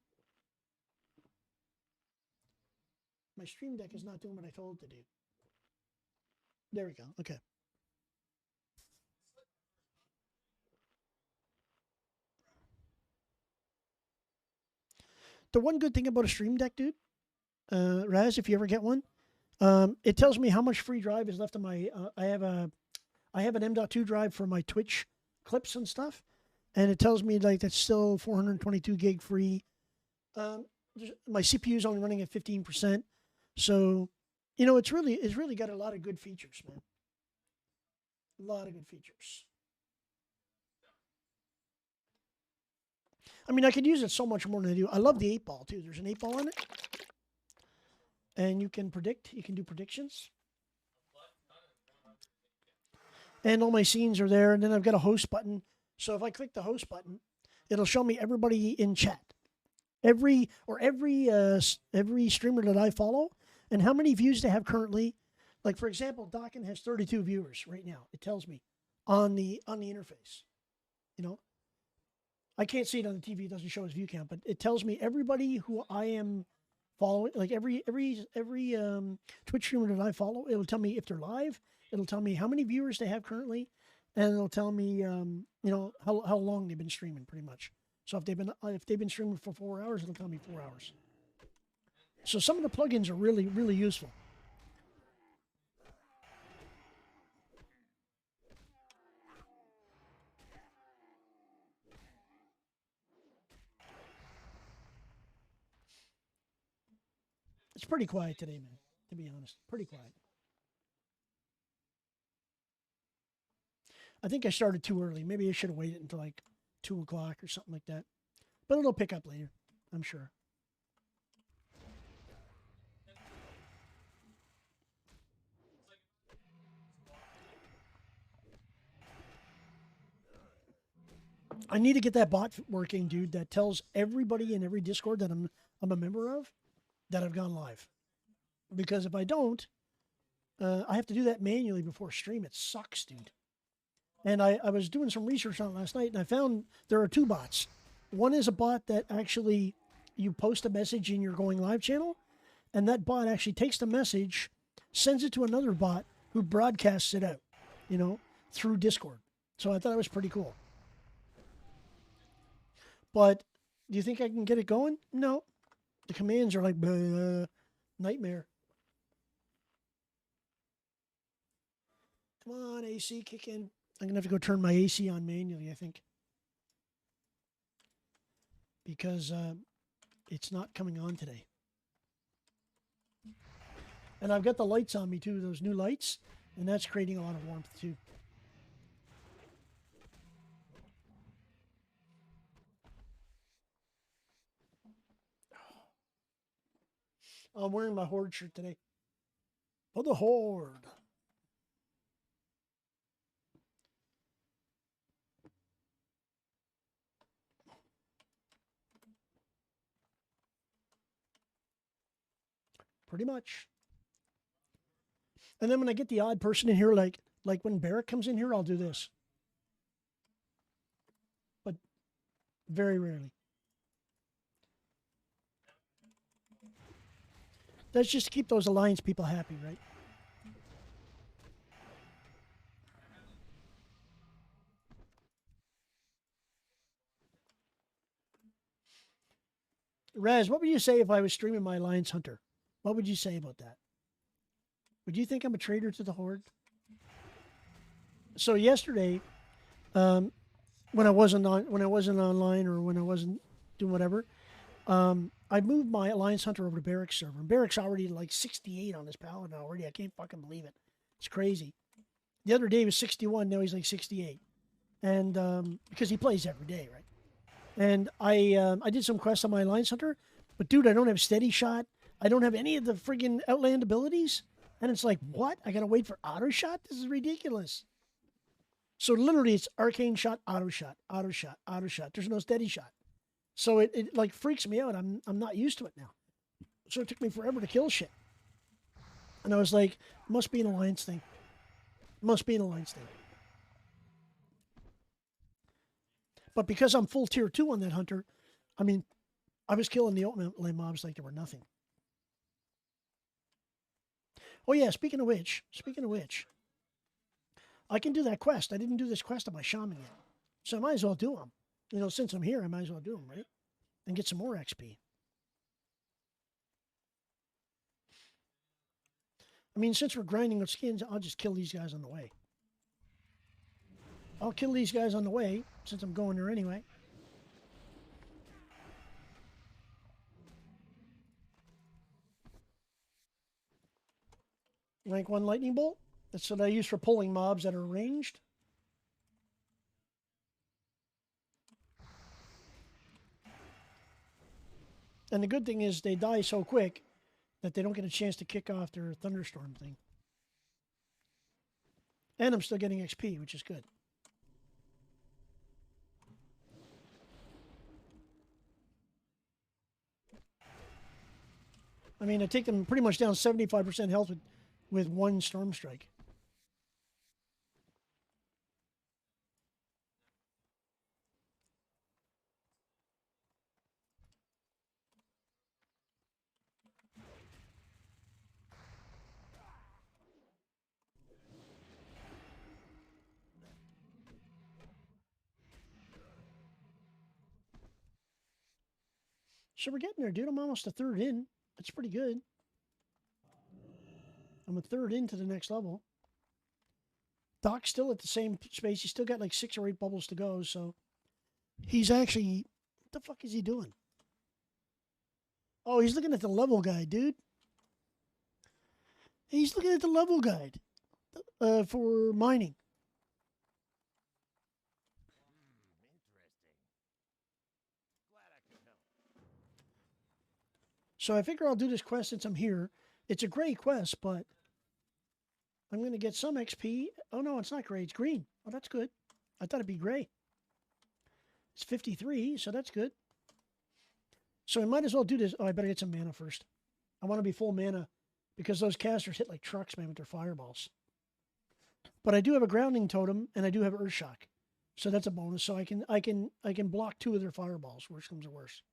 My stream deck is not doing what I told it to do. There we go. Okay. The one good thing about a stream deck, dude, Raz, if you ever get one, it tells me how much free drive is left on my. I have an M.2 drive for my Twitch clips and stuff, and it tells me like that's still 422 gig free. My CPU is only running at 15%, so you know it's really got a lot of good features, man. A lot of good features. I mean, I could use it so much more than I do. I love the 8-ball too. There's an 8-ball on it, and you can predict. You can do predictions. And all my scenes are there. And then I've got a host button. So if I click the host button, it'll show me everybody in chat, every streamer that I follow, and how many views they have currently. Like for example, Dawkin has 32 viewers right now. It tells me on the interface. You know, I can't see it on the TV. It doesn't show his view count, but it tells me everybody who I am following. Like every Twitch streamer that I follow, it'll tell me if they're live. It'll tell me how many viewers they have currently, and it'll tell me, you know, how long they've been streaming, pretty much. So if they've been streaming for 4 hours, it'll tell me 4 hours. So some of the plugins are really, really useful. It's pretty quiet today, man. To be honest, pretty quiet. I think I started too early. Maybe I should have waited until like 2 o'clock or something like that. But it'll pick up later, I'm sure. I need to get that bot working, dude. That tells everybody in every Discord that I'm a member of that I've gone live. Because if I don't, I have to do that manually before stream. It sucks, dude. And I was doing some research on it last night, and I found there are two bots. One is a bot that actually you post a message in your going live channel, and that bot actually takes the message, sends it to another bot who broadcasts it out, through Discord. So I thought it was pretty cool. But do you think I can get it going? No. The commands are like nightmare. Come on, AC, kick in. I'm going to have to go turn my AC on manually, I think. Because it's not coming on today. And I've got the lights on me too, those new lights. And that's creating a lot of warmth too. I'm wearing my Horde shirt today. For the Horde. Pretty much. And then when I get the odd person in here, like when Barrick comes in here, I'll do this. But very rarely. That's just to keep those Alliance people happy, right? Raz, what would you say if I was streaming my Alliance Hunter? What would you say about that? Would you think I'm a traitor to the Horde? So yesterday, when I wasn't online or when I wasn't doing whatever, I moved my Alliance Hunter over to Barrick's server. And Barrick's already like 68 on his paladin already. I can't fucking believe it. It's crazy. The other day he was 61. Now he's like 68, and because he plays every day, right? And I did some quests on my Alliance Hunter, but dude, I don't have steady shot. I don't have any of the friggin' Outland abilities. And it's like, what? I gotta wait for auto shot? This is ridiculous. So literally it's arcane shot, auto shot, auto shot, auto shot. There's no steady shot. So it like freaks me out. I'm not used to it now. So it took me forever to kill shit. And I was like, must be an Alliance thing. Must be an Alliance thing. But because I'm full tier 2 on that hunter, I mean, I was killing the Outland mobs like they were nothing. Oh yeah, speaking of which, I can do that quest. I didn't do this quest on my Shaman yet. So I might as well do them. Since I'm here, I might as well do them, right? And get some more XP. I mean, since we're grinding with skins, I'll just kill these guys on the way. I'll kill these guys on the way, since I'm going there anyway. Rank 1 lightning bolt. That's what I use for pulling mobs that are ranged. And the good thing is they die so quick that they don't get a chance to kick off their thunderstorm thing. And I'm still getting XP, which is good. I mean, I take them pretty much down 75% health with one storm strike. So we're getting there, dude. I'm almost a third in. That's pretty good. I'm a third into the next level. Doc's still at the same space. He's still got like 6 or 8 bubbles to go, so he's actually... What the fuck is he doing? Oh, he's looking at the level guide, dude. He's looking at the level guide for mining. So I figure I'll do this quest since I'm here. It's a gray quest, but I'm going to get some XP. Oh, no, it's not gray. It's green. Oh, that's good. I thought it'd be gray. It's 53, so that's good. So I might as well do this. Oh, I better get some mana first. I want to be full mana because those casters hit like trucks, man, with their fireballs. But I do have a grounding totem, and I do have Earthshock, so that's a bonus. So I can block 2 of their fireballs. Worst comes to worst.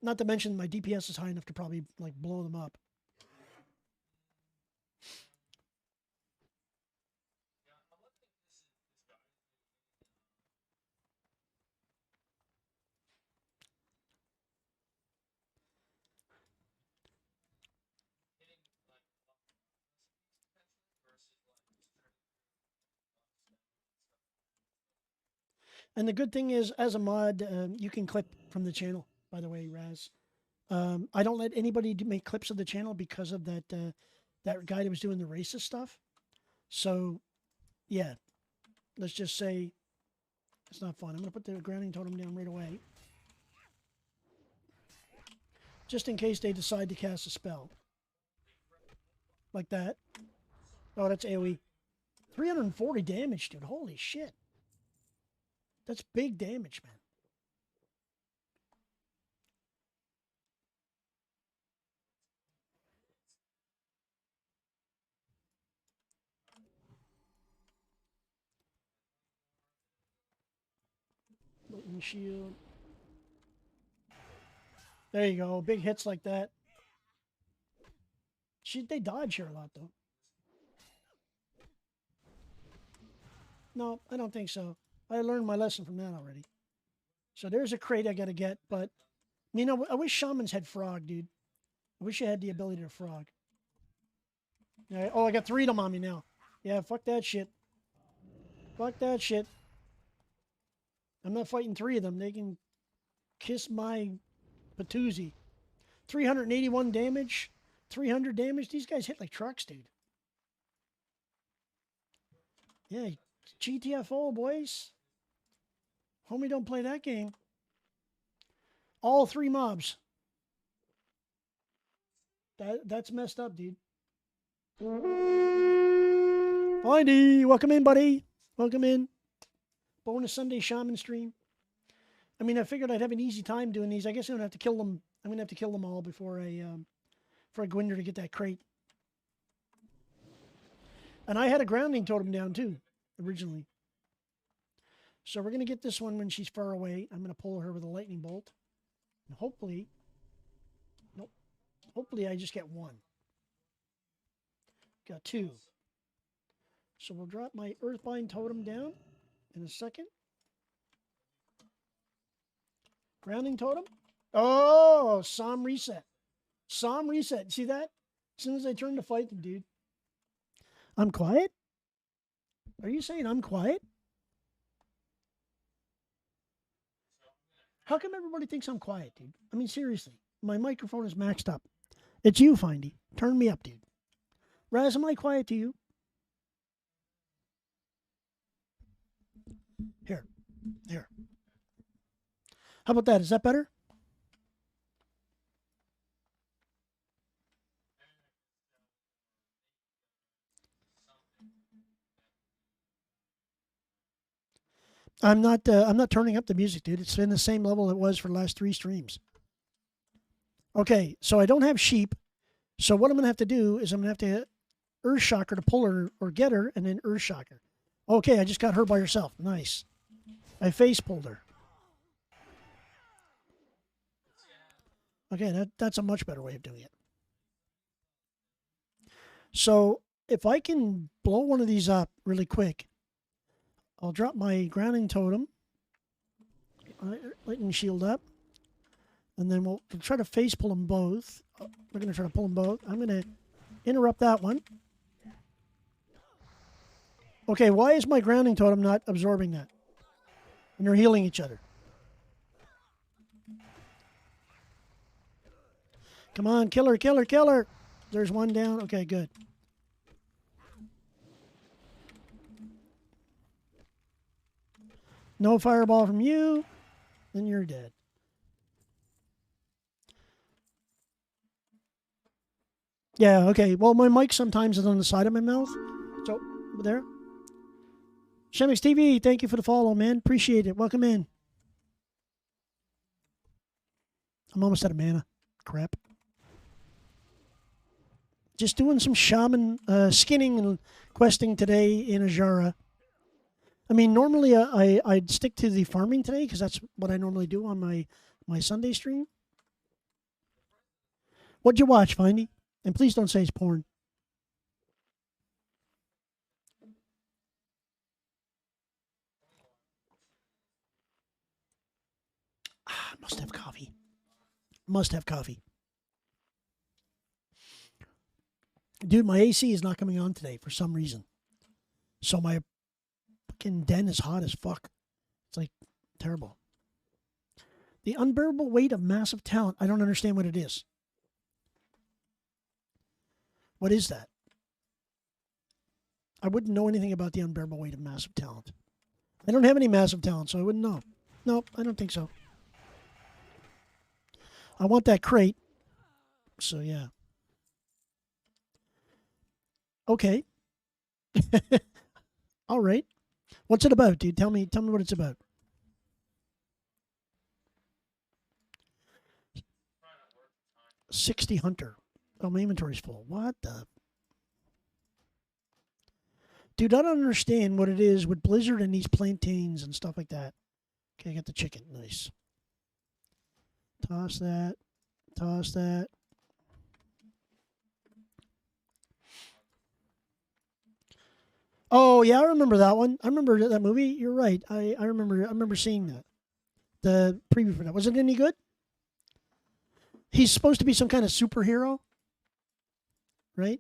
Not to mention my DPS is high enough to probably like blow them up. And the good thing is, as a mod, you can clip from the channel. By the way, Raz, I don't let anybody make clips of the channel because of that that guy that was doing the racist stuff. So, yeah, let's just say it's not fun. I'm going to put the grounding totem down right away, just in case they decide to cast a spell like that. Oh, that's AoE. 340 damage, dude. Holy shit. That's big damage, man. Lightning shield. There you go. Big hits like that. They dodge here a lot, though. No, I don't think so. I learned my lesson from that already. So there's a crate I got to get, but you know, I wish Shamans had frog, dude. I wish I had the ability to frog. Yeah, oh, I got 3 of them on me now. Yeah, fuck that shit. Fuck that shit. I'm not fighting 3 of them. They can kiss my patoozie. 381 damage. 300 damage. These guys hit like trucks, dude. Yeah, GTFO, boys. Homie, don't play that game. All 3 mobs. That's messed up, dude. Findy, welcome in, buddy. Welcome in. Bonus Sunday Shaman stream. I mean, I figured I'd have an easy time doing these. I guess I'm gonna have to kill them. I'm gonna have to kill them all before I go in there to get that crate. And I had a grounding totem down too, originally. So we're gonna get this one when she's far away. I'm gonna pull her with a lightning bolt. And hopefully, nope. Hopefully I just get 1. Got 2. So we'll drop my Earthbind totem down in a second. Grounding totem. Oh, Psalm reset. Psalm reset. See that? As soon as I turn to fight them, dude. I'm quiet? Are you saying I'm quiet? How come everybody thinks I'm quiet, dude? I mean, seriously. My microphone is maxed up. It's you, Findy. Turn me up, dude. Raz, am I quiet to you? Here. Here. How about that? Is that better? I'm not turning up the music, dude. It's been the same level it was for the last 3 streams. Okay, so I don't have sheep. So what I'm going to have to do is I'm going to have to Earthshocker to pull her or get her, and then Earthshocker. Okay, I just got her by herself. Nice. I face pulled her. Okay, that's a much better way of doing it. So if I can blow one of these up really quick, I'll drop my grounding totem, lightning shield up, and then we'll try to face pull them both. We're going to try to pull them both. I'm going to interrupt that one. Okay, why is my grounding totem not absorbing that? And they're healing each other. Come on, kill her, kill her, kill her. There's one down. Okay, good. No fireball from you, then you're dead. Yeah, okay. Well, my mic sometimes is on the side of my mouth. So, there. Shemix TV, thank you for the follow, man. Appreciate it. Welcome in. I'm almost out of mana. Crap. Just doing some shaman skinning and questing today in Ajara. I mean, normally I'd stick to the farming today because that's what I normally do on my Sunday stream. What'd you watch, Findy? And please don't say it's porn. Must have coffee. Must have coffee. Dude, my AC is not coming on today for some reason. So my fucking den is hot as fuck. It's like terrible. The unbearable weight of massive talent. I don't understand what it is. What is that? I wouldn't know anything about the unbearable weight of massive talent. I don't have any massive talent, so I wouldn't know. Nope, I don't think so. I want that crate. So yeah. Okay. All right. What's it about, dude? Tell me what it's about. $60 hunter. Oh, my inventory's full. What the? Dude, I don't understand what it is with Blizzard and these plantains and stuff like that. Okay, I got the chicken. Nice. Toss that. Toss that. Oh yeah, I remember that one. I remember that movie. You're right. I remember seeing that. The preview for that. Was it any good? He's supposed to be some kind of superhero, right?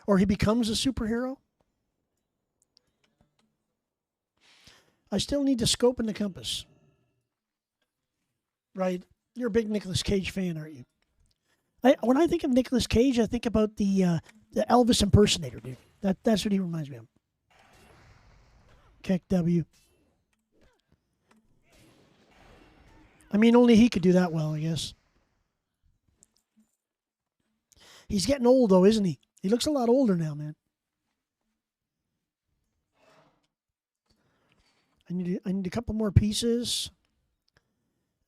Or he becomes a superhero. I still need the scope and the compass. Right. You're a big Nicolas Cage fan, aren't you? When I think of Nicolas Cage, I think about the Elvis impersonator, dude. That's what he reminds me of. Keck W. I mean, only he could do that well, I guess. He's getting old, though, isn't he? He looks a lot older now, man. I need a couple more pieces.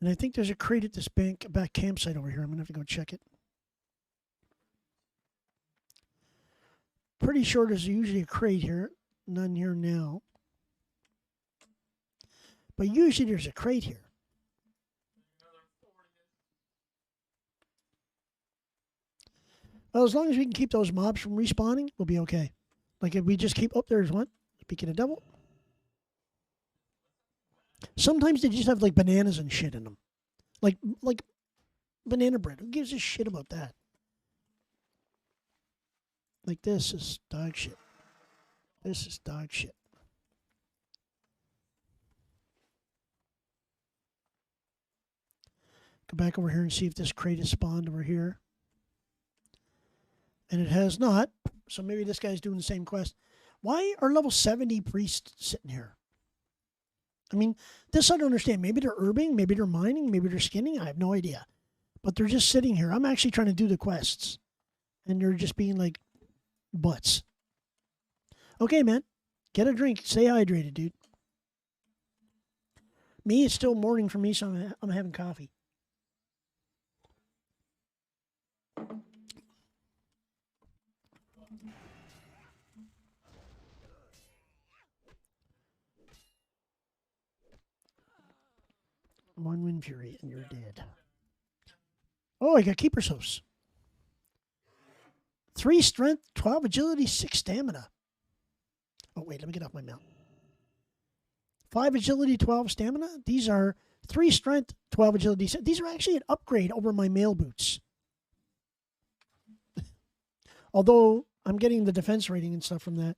And I think there's a crate at this back campsite over here. I'm going to have to go check it. Pretty sure there's usually a crate here. None here now. But usually there's a crate here. Well, as long as we can keep those mobs from respawning, we'll be okay. Like if we just keep... Oh, there's one. Speaking of devil. Sometimes they just have like bananas and shit in them. Like banana bread. Who gives a shit about that? Like this is dog shit. This is dog shit. Go back over here and see if this crate is spawned over here. And it has not. So maybe this guy's doing the same quest. Why are level 70 priests sitting here? I mean, this I don't understand. Maybe they're herbing, maybe they're mining, maybe they're skinning. I have no idea. But they're just sitting here. I'm actually trying to do the quests. And they're just being like butts. Okay, man. Get a drink. Stay hydrated, dude. Me, it's still morning for me, so I'm having coffee. One Wind Fury, and you're dead. Oh, I got Keeper's Hooves. 3 strength, 12 agility, 6 stamina. Oh, wait, let me get off my mount. 5 agility, 12 stamina. These are 3 strength, 12 agility. These are actually an upgrade over my mail boots. Although I'm getting the defense rating and stuff from that.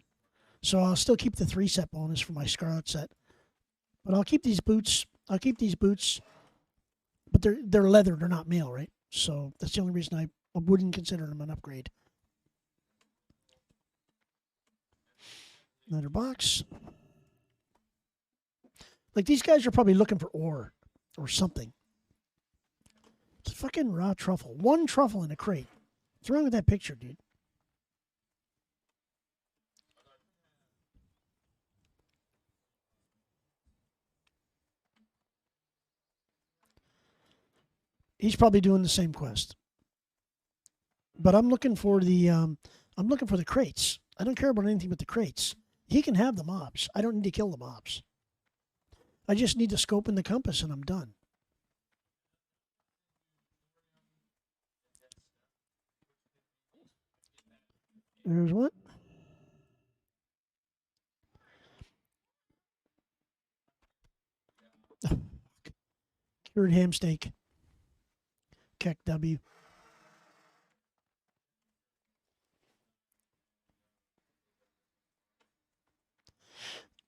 So I'll still keep the 3 set bonus for my Scarlet set. But I'll keep these boots. I'll keep these boots. But they're leather. They're not mail, right? So that's the only reason I wouldn't consider them an upgrade. Another box. Like, these guys are probably looking for ore or something. It's a fucking raw truffle. 1 truffle in a crate. What's wrong with that picture, dude? He's probably doing the same quest. But I'm looking for the crates. I don't care about anything but the crates. He can have the mobs. I don't need to kill the mobs. I just need the scope and the compass, and I'm done. There's one. Cured ham steak. Keck W.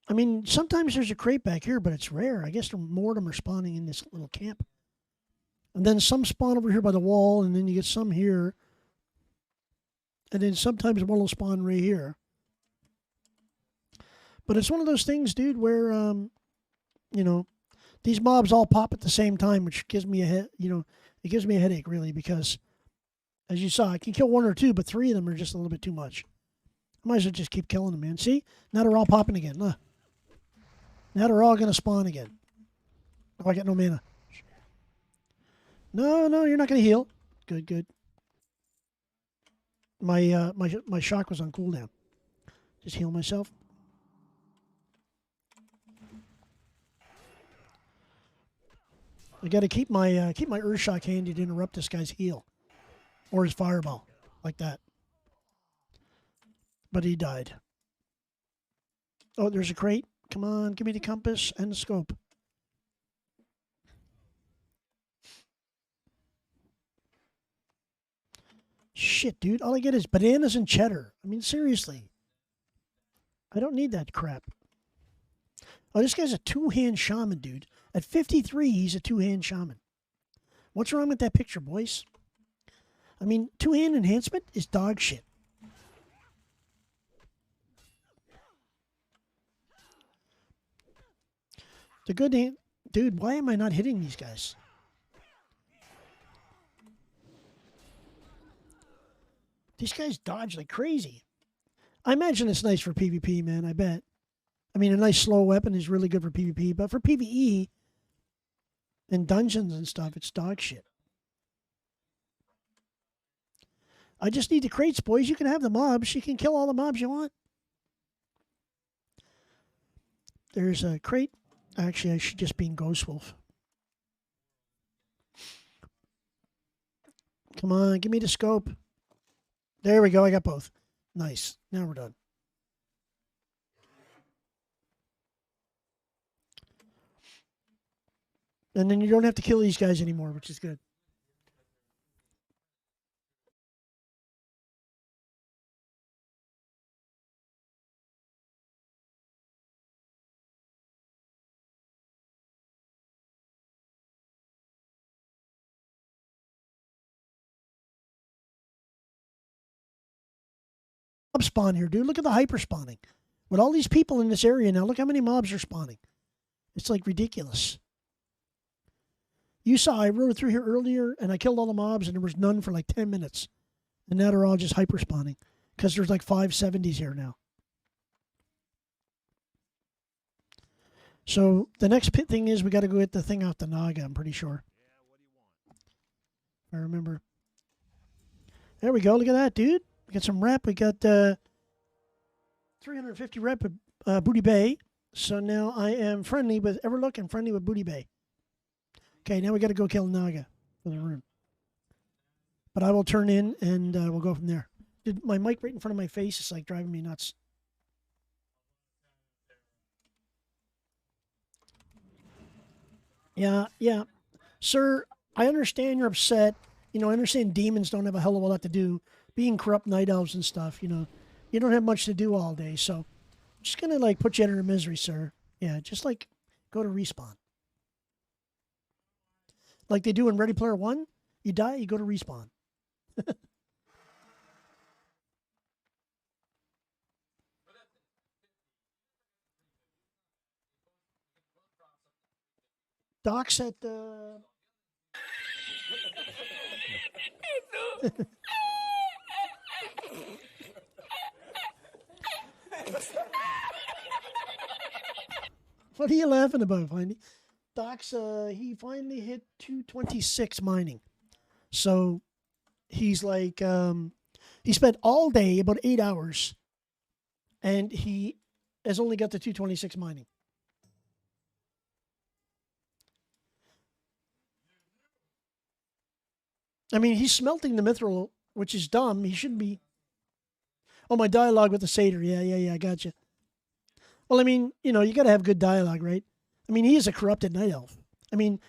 I mean, sometimes there's a crate back here, but it's rare. I guess more of them are spawning in this little camp. And then some spawn over here by the wall, and then you get some here. And then sometimes one will spawn right here. But it's one of those things, dude, where, you know, these mobs all pop at the same time, which gives me it gives me a headache, really, because, as you saw, I can kill one or two, but three of them are just a little bit too much. I might as well just keep killing them, man. See? Now they're all popping again. Now they're all going to spawn again. Oh, I got no mana. No, you're not going to heal. Good. My shock was on cooldown. Just heal myself. I got to keep my Earth Shock handy to interrupt this guy's heal, or his fireball, like that. But he died. Oh, there's a crate. Come on, give me the compass and the scope. Shit, dude. All I get is bananas and cheddar. I mean, seriously. I don't need that crap. Oh, this guy's a two-hand shaman, dude. At 53, he's a two-hand shaman. What's wrong with that picture, boys? I mean, two-hand enhancement is dog shit. The good hand... Dude, why am I not hitting these guys? These guys dodge like crazy. I imagine it's nice for PvP, man, I bet. I mean, a nice slow weapon is really good for PvP, but for PvE and dungeons and stuff, it's dog shit. I just need the crates, boys. You can have the mobs. You can kill all the mobs you want. There's a crate. Actually, I should just be in Ghost Wolf. Come on, give me the scope. There we go. I got both. Nice. Now we're done. And then you don't have to kill these guys anymore, which is good. Mob spawn here, dude. Look at the hyper spawning. With all these people in this area now, look how many mobs are spawning. It's like ridiculous. You saw I rode through here earlier and I killed all the mobs and there was none for like 10 minutes. And now they're all just hyper spawning because there's like 570s here now. So the next pit thing is we got to go get the thing out the Naga, I'm pretty sure. I remember. There we go. Look at that, dude. We got some rep. We got 350 rep at Booty Bay. So now I am friendly with Everlook and friendly with Booty Bay. Okay, now we got to go kill Naga for the room. But I will turn in and we'll go from there. Dude, my mic right in front of my face is like driving me nuts. Yeah. Sir, I understand you're upset. You know, I understand demons don't have a hell of a lot to do. Being corrupt night elves and stuff, you know. You don't have much to do all day, so I'm just going to, like, put you out of misery, sir. Yeah, just, like, go to respawn. Like they do in Ready Player One. You die, you go to respawn. Doc's at the... What are you laughing about, Findy? Doc's, he finally hit 226 mining. So he's like, he spent all day, about 8 hours, and he has only got the 226 mining. I mean, he's smelting the mithril, which is dumb. He shouldn't be. Oh, my dialogue with the satyr. Yeah, I gotcha. Well, I mean, you know, you got to have good dialogue, right? I mean, he is a corrupted night elf. I mean,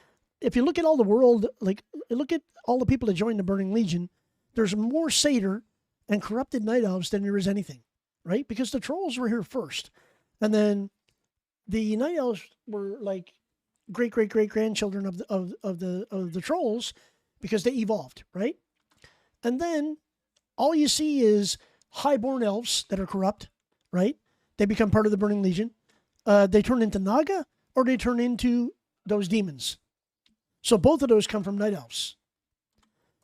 if you look at all the world, like, look at all the people that joined the Burning Legion, there's more satyr and corrupted night elves than there is anything, right? Because the trolls were here first. And then the night elves were like great grandchildren of the trolls because they evolved, right? And then all you see is highborn elves that are corrupt, right? They become part of the Burning Legion. They turn into Naga or they turn into those demons. So both of those come from night elves.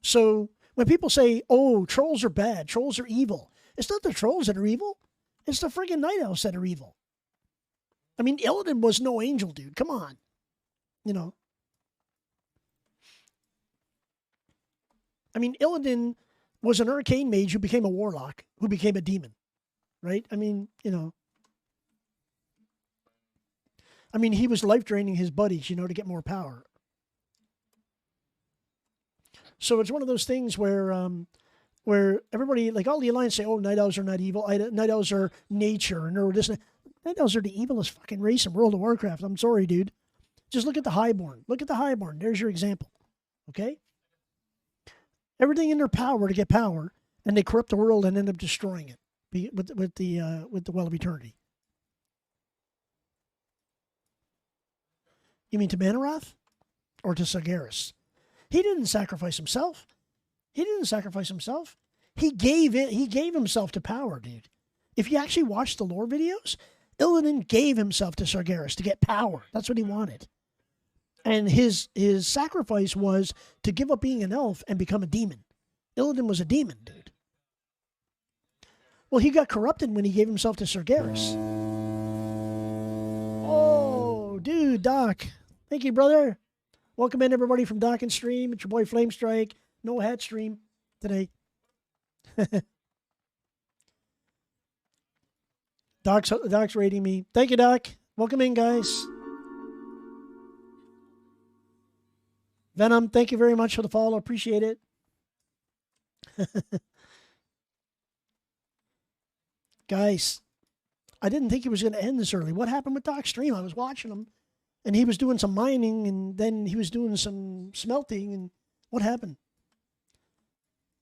So when people say, oh, trolls are bad, trolls are evil, it's not the trolls that are evil. It's the friggin' night elves that are evil. I mean, Illidan was no angel, dude. Come on. You know. I mean, Illidan was an arcane mage who became a warlock, who became a demon. Right? I mean, you know. I mean, he was life draining his buddies, you know, to get more power. So it's one of those things where everybody, like all the Alliance say, oh, night elves are not evil. Night elves are nature. And this. Night elves are the evilest fucking race in World of Warcraft. I'm sorry, dude. Just look at the Highborn. Look at the Highborn. There's your example. Okay? Everything in their power to get power, and they corrupt the world and end up destroying it with the Well of Eternity. You mean to Manaroth? Or to Sargeras? He didn't sacrifice himself. He gave himself to power, dude. If you actually watch the lore videos, Illidan gave himself to Sargeras to get power. That's what he wanted. And his sacrifice was to give up being an elf and become a demon. Illidan was a demon, dude. Well, he got corrupted when he gave himself to Sargeras. Oh, dude, Doc. Thank you, brother. Welcome in, everybody, from Doc and Stream. It's your boy Flamestrike. No hat stream today. Doc's rating me. Thank you, Doc. Welcome in, guys. Venom, thank you very much for the follow. Appreciate it. Guys, I didn't think it was going to end this early. What happened with Doc's stream? I was watching him, and he was doing some mining, and then he was doing some smelting, and what happened?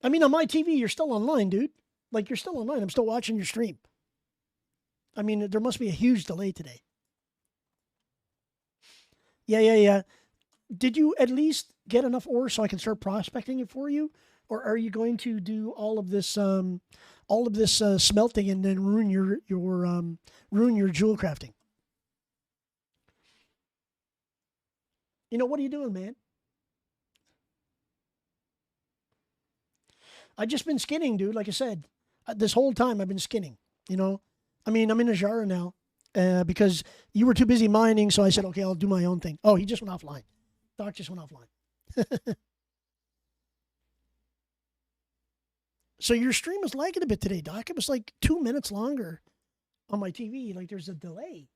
I mean, on my TV, you're still online, dude. Like, you're still online. I'm still watching your stream. I mean, there must be a huge delay today. Yeah. Did you at least get enough ore so I can start prospecting it for you? Or are you going to do all of this smelting and then ruin your jewel crafting? You know, what are you doing, man? I've just been skinning, dude. Like I said, this whole time I've been skinning, you know. I mean, I'm in Ajara now because you were too busy mining. So I said, okay, I'll do my own thing. Oh, he just went offline. Doc just went offline. So your stream was lagging a bit today, Doc. It was like 2 minutes longer on my TV. Like there's a delay.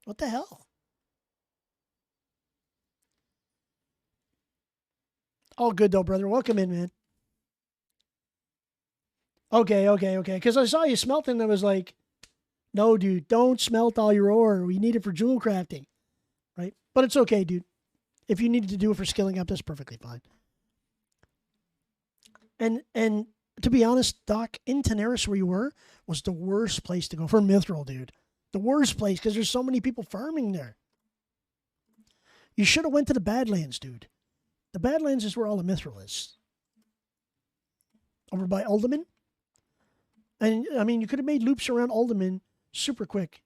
What the hell? All good though, brother. Welcome in, man. Okay. Because I saw you smelting. I was like, no, dude, don't smelt all your ore. We need it for jewel crafting, right? But it's okay, dude. If you needed to do it for skilling up, that's perfectly fine. And to be honest, Doc, in Tenaris where you were was the worst place to go for mithril, dude. The worst place because there's so many people farming there. You should have went to the Badlands, dude. The Badlands is where all the mithril is. Over by Alderman. And, I mean, you could have made loops around Alderman super quick.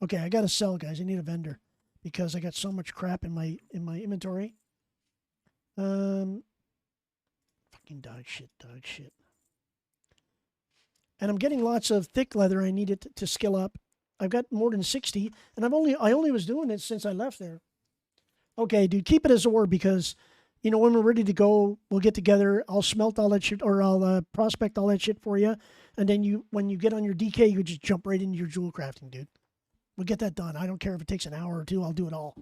Okay, I got to sell, guys. I need a vendor because I got so much crap in my inventory. Fucking dog shit. And I'm getting lots of thick leather I needed to skill up. I've got more than 60, and I only was doing it since I left there. Okay, dude, keep it as a word because, when we're ready to go, we'll get together. I'll smelt all that shit, or I'll prospect all that shit for you, and then when you get on your DK, you just jump right into your jewel crafting, dude. We'll get that done. I don't care if it takes an hour or two. I'll do it all.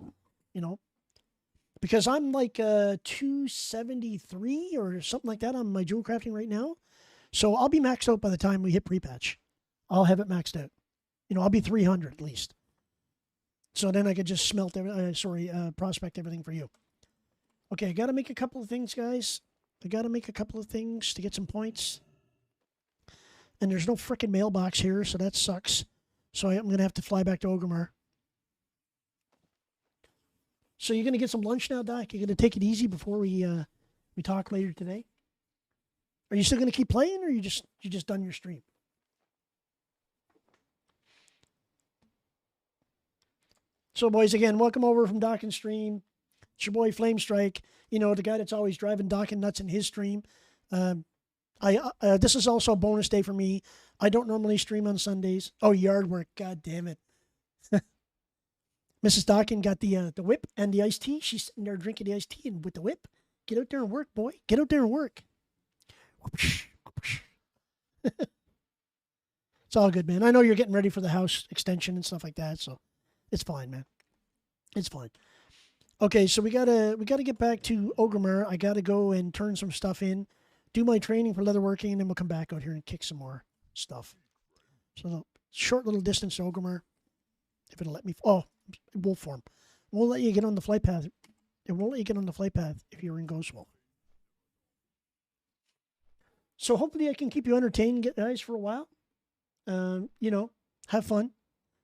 Because I'm like 273 or something like that on my jewel crafting right now. So I'll be maxed out by the time we hit pre-patch. I'll have it maxed out. I'll be 300 at least. So then I could just prospect everything for you. Okay, I got to make a couple of things, guys. I got to make a couple of things to get some points. And there's no frickin' mailbox here, so that sucks. So I'm going to have to fly back to Orgrimmar. So you're going to get some lunch now, Doc? You're going to take it easy before we talk later today? Are you still going to keep playing, or you just done your stream? So, boys, again, welcome over from Doc and Stream. It's your boy Flame Strike. The guy that's always driving Doc and nuts in his stream. This is also a bonus day for me. I don't normally stream on Sundays. Oh, yard work. God damn it. Mrs. Dawkins got the whip and the iced tea. She's sitting there drinking the iced tea and with the whip. Get out there and work, boy. Get out there and work. It's all good, man. I know you're getting ready for the house extension and stuff like that, so it's fine, man. It's fine. Okay, so we gotta get back to Orgrimmar. I gotta go and turn some stuff in, do my training for leatherworking, and then we'll come back out here and kick some more stuff. So short little distance to Orgrimmar. If it'll let me. Oh, wolf form. Won't let you get on the flight path. It won't let you get on the flight path if you're in Ghostwolf. So hopefully I can keep you entertained, guys, for a while. Have fun.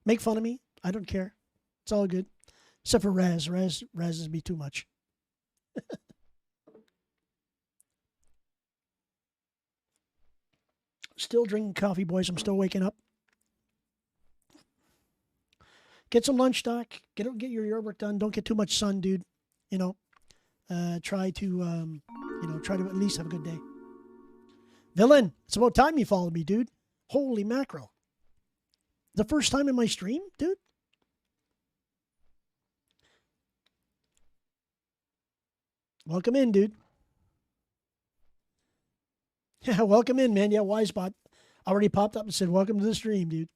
Make fun of me. I don't care. It's all good. Except for Raz. Raz is me too much. Still drinking coffee, boys. I'm still waking up. Get some lunch, Doc. Get your yard work done. Don't get too much sun, dude. Try to at least have a good day. Villain, it's about time you followed me, dude. Holy mackerel. The first time in my stream, dude? Welcome in, dude. Yeah, welcome in, man. Yeah, Wisebot already popped up and said, welcome to the stream, dude.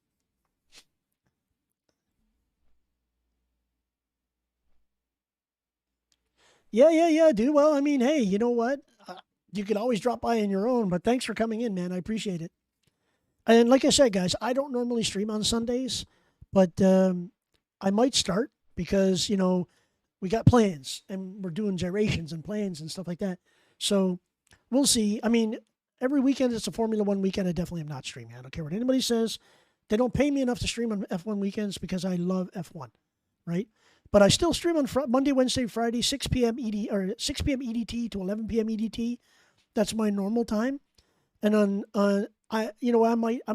Yeah, dude. Well, I mean, hey, you know what? You could always drop by on your own, but thanks for coming in, man. I appreciate it. And like I said, guys, I don't normally stream on Sundays, but I might start because, we got plans and we're doing gyrations and plans and stuff like that. So we'll see. I mean, every weekend it's a Formula One weekend. I definitely am not streaming. I don't care what anybody says. They don't pay me enough to stream on F1 weekends because I love F1, right? But I still stream on Monday, Wednesday, Friday, 6 p.m. EDT to 11 p.m. EDT. That's my normal time. And I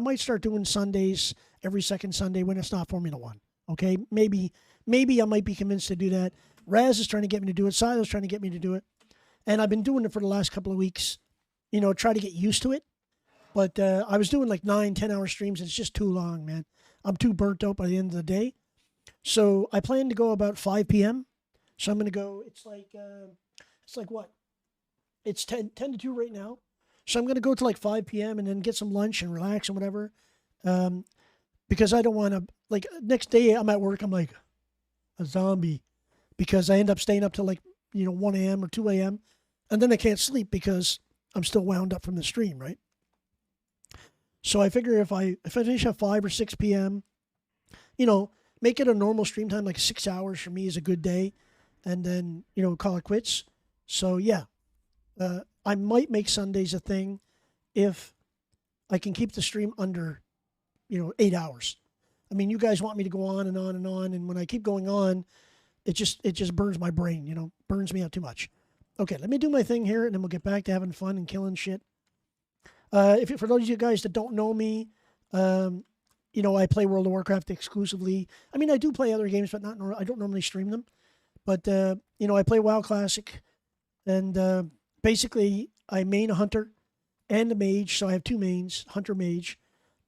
might start doing Sundays every second Sunday when it's not Formula One. Okay, maybe I might be convinced to do that. Raz is trying to get me to do it. Silo's trying to get me to do it, and I've been doing it for the last couple of weeks. Try to get used to it. But I was doing like 9-10 hour streams. It's just too long, man. I'm too burnt out by the end of the day. So I plan to go about 5 p.m. So I'm going to go. It's like what? It's 10 to 2 right now. So I'm going to go to like 5 p.m. and then get some lunch and relax and whatever. Because I don't want to, like, next day I'm at work, I'm like a zombie because I end up staying up till like, 1 a.m. or 2 a.m. And then I can't sleep because I'm still wound up from the stream, right? So I figure if I finish at 5 or 6 p.m., make it a normal stream time, like 6 hours for me is a good day. And then, call it quits. So yeah, I might make Sundays a thing if I can keep the stream under, 8 hours. I mean, you guys want me to go on and on and on. And when I keep going on, it just burns my brain, burns me out too much. Okay, let me do my thing here and then we'll get back to having fun and killing shit. For those of you guys that don't know me, I play World of Warcraft exclusively. I mean, I do play other games, but I don't normally stream them. But, I play WoW Classic. And basically, I main a hunter and a mage. So I have two mains, hunter, mage.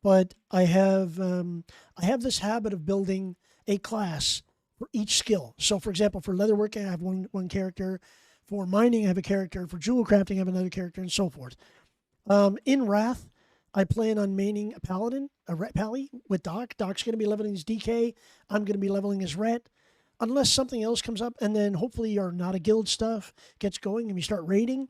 but I have this habit of building a class for each skill. So, for example, for leatherworking, I have one character. For mining, I have a character. For jewel crafting, I have another character, and so forth. In Wrath, I plan on maining a paladin, a ret pally with Doc. Doc's going to be leveling his DK. I'm going to be leveling his ret. Unless something else comes up, and then hopefully your not a guild stuff gets going and we start raiding.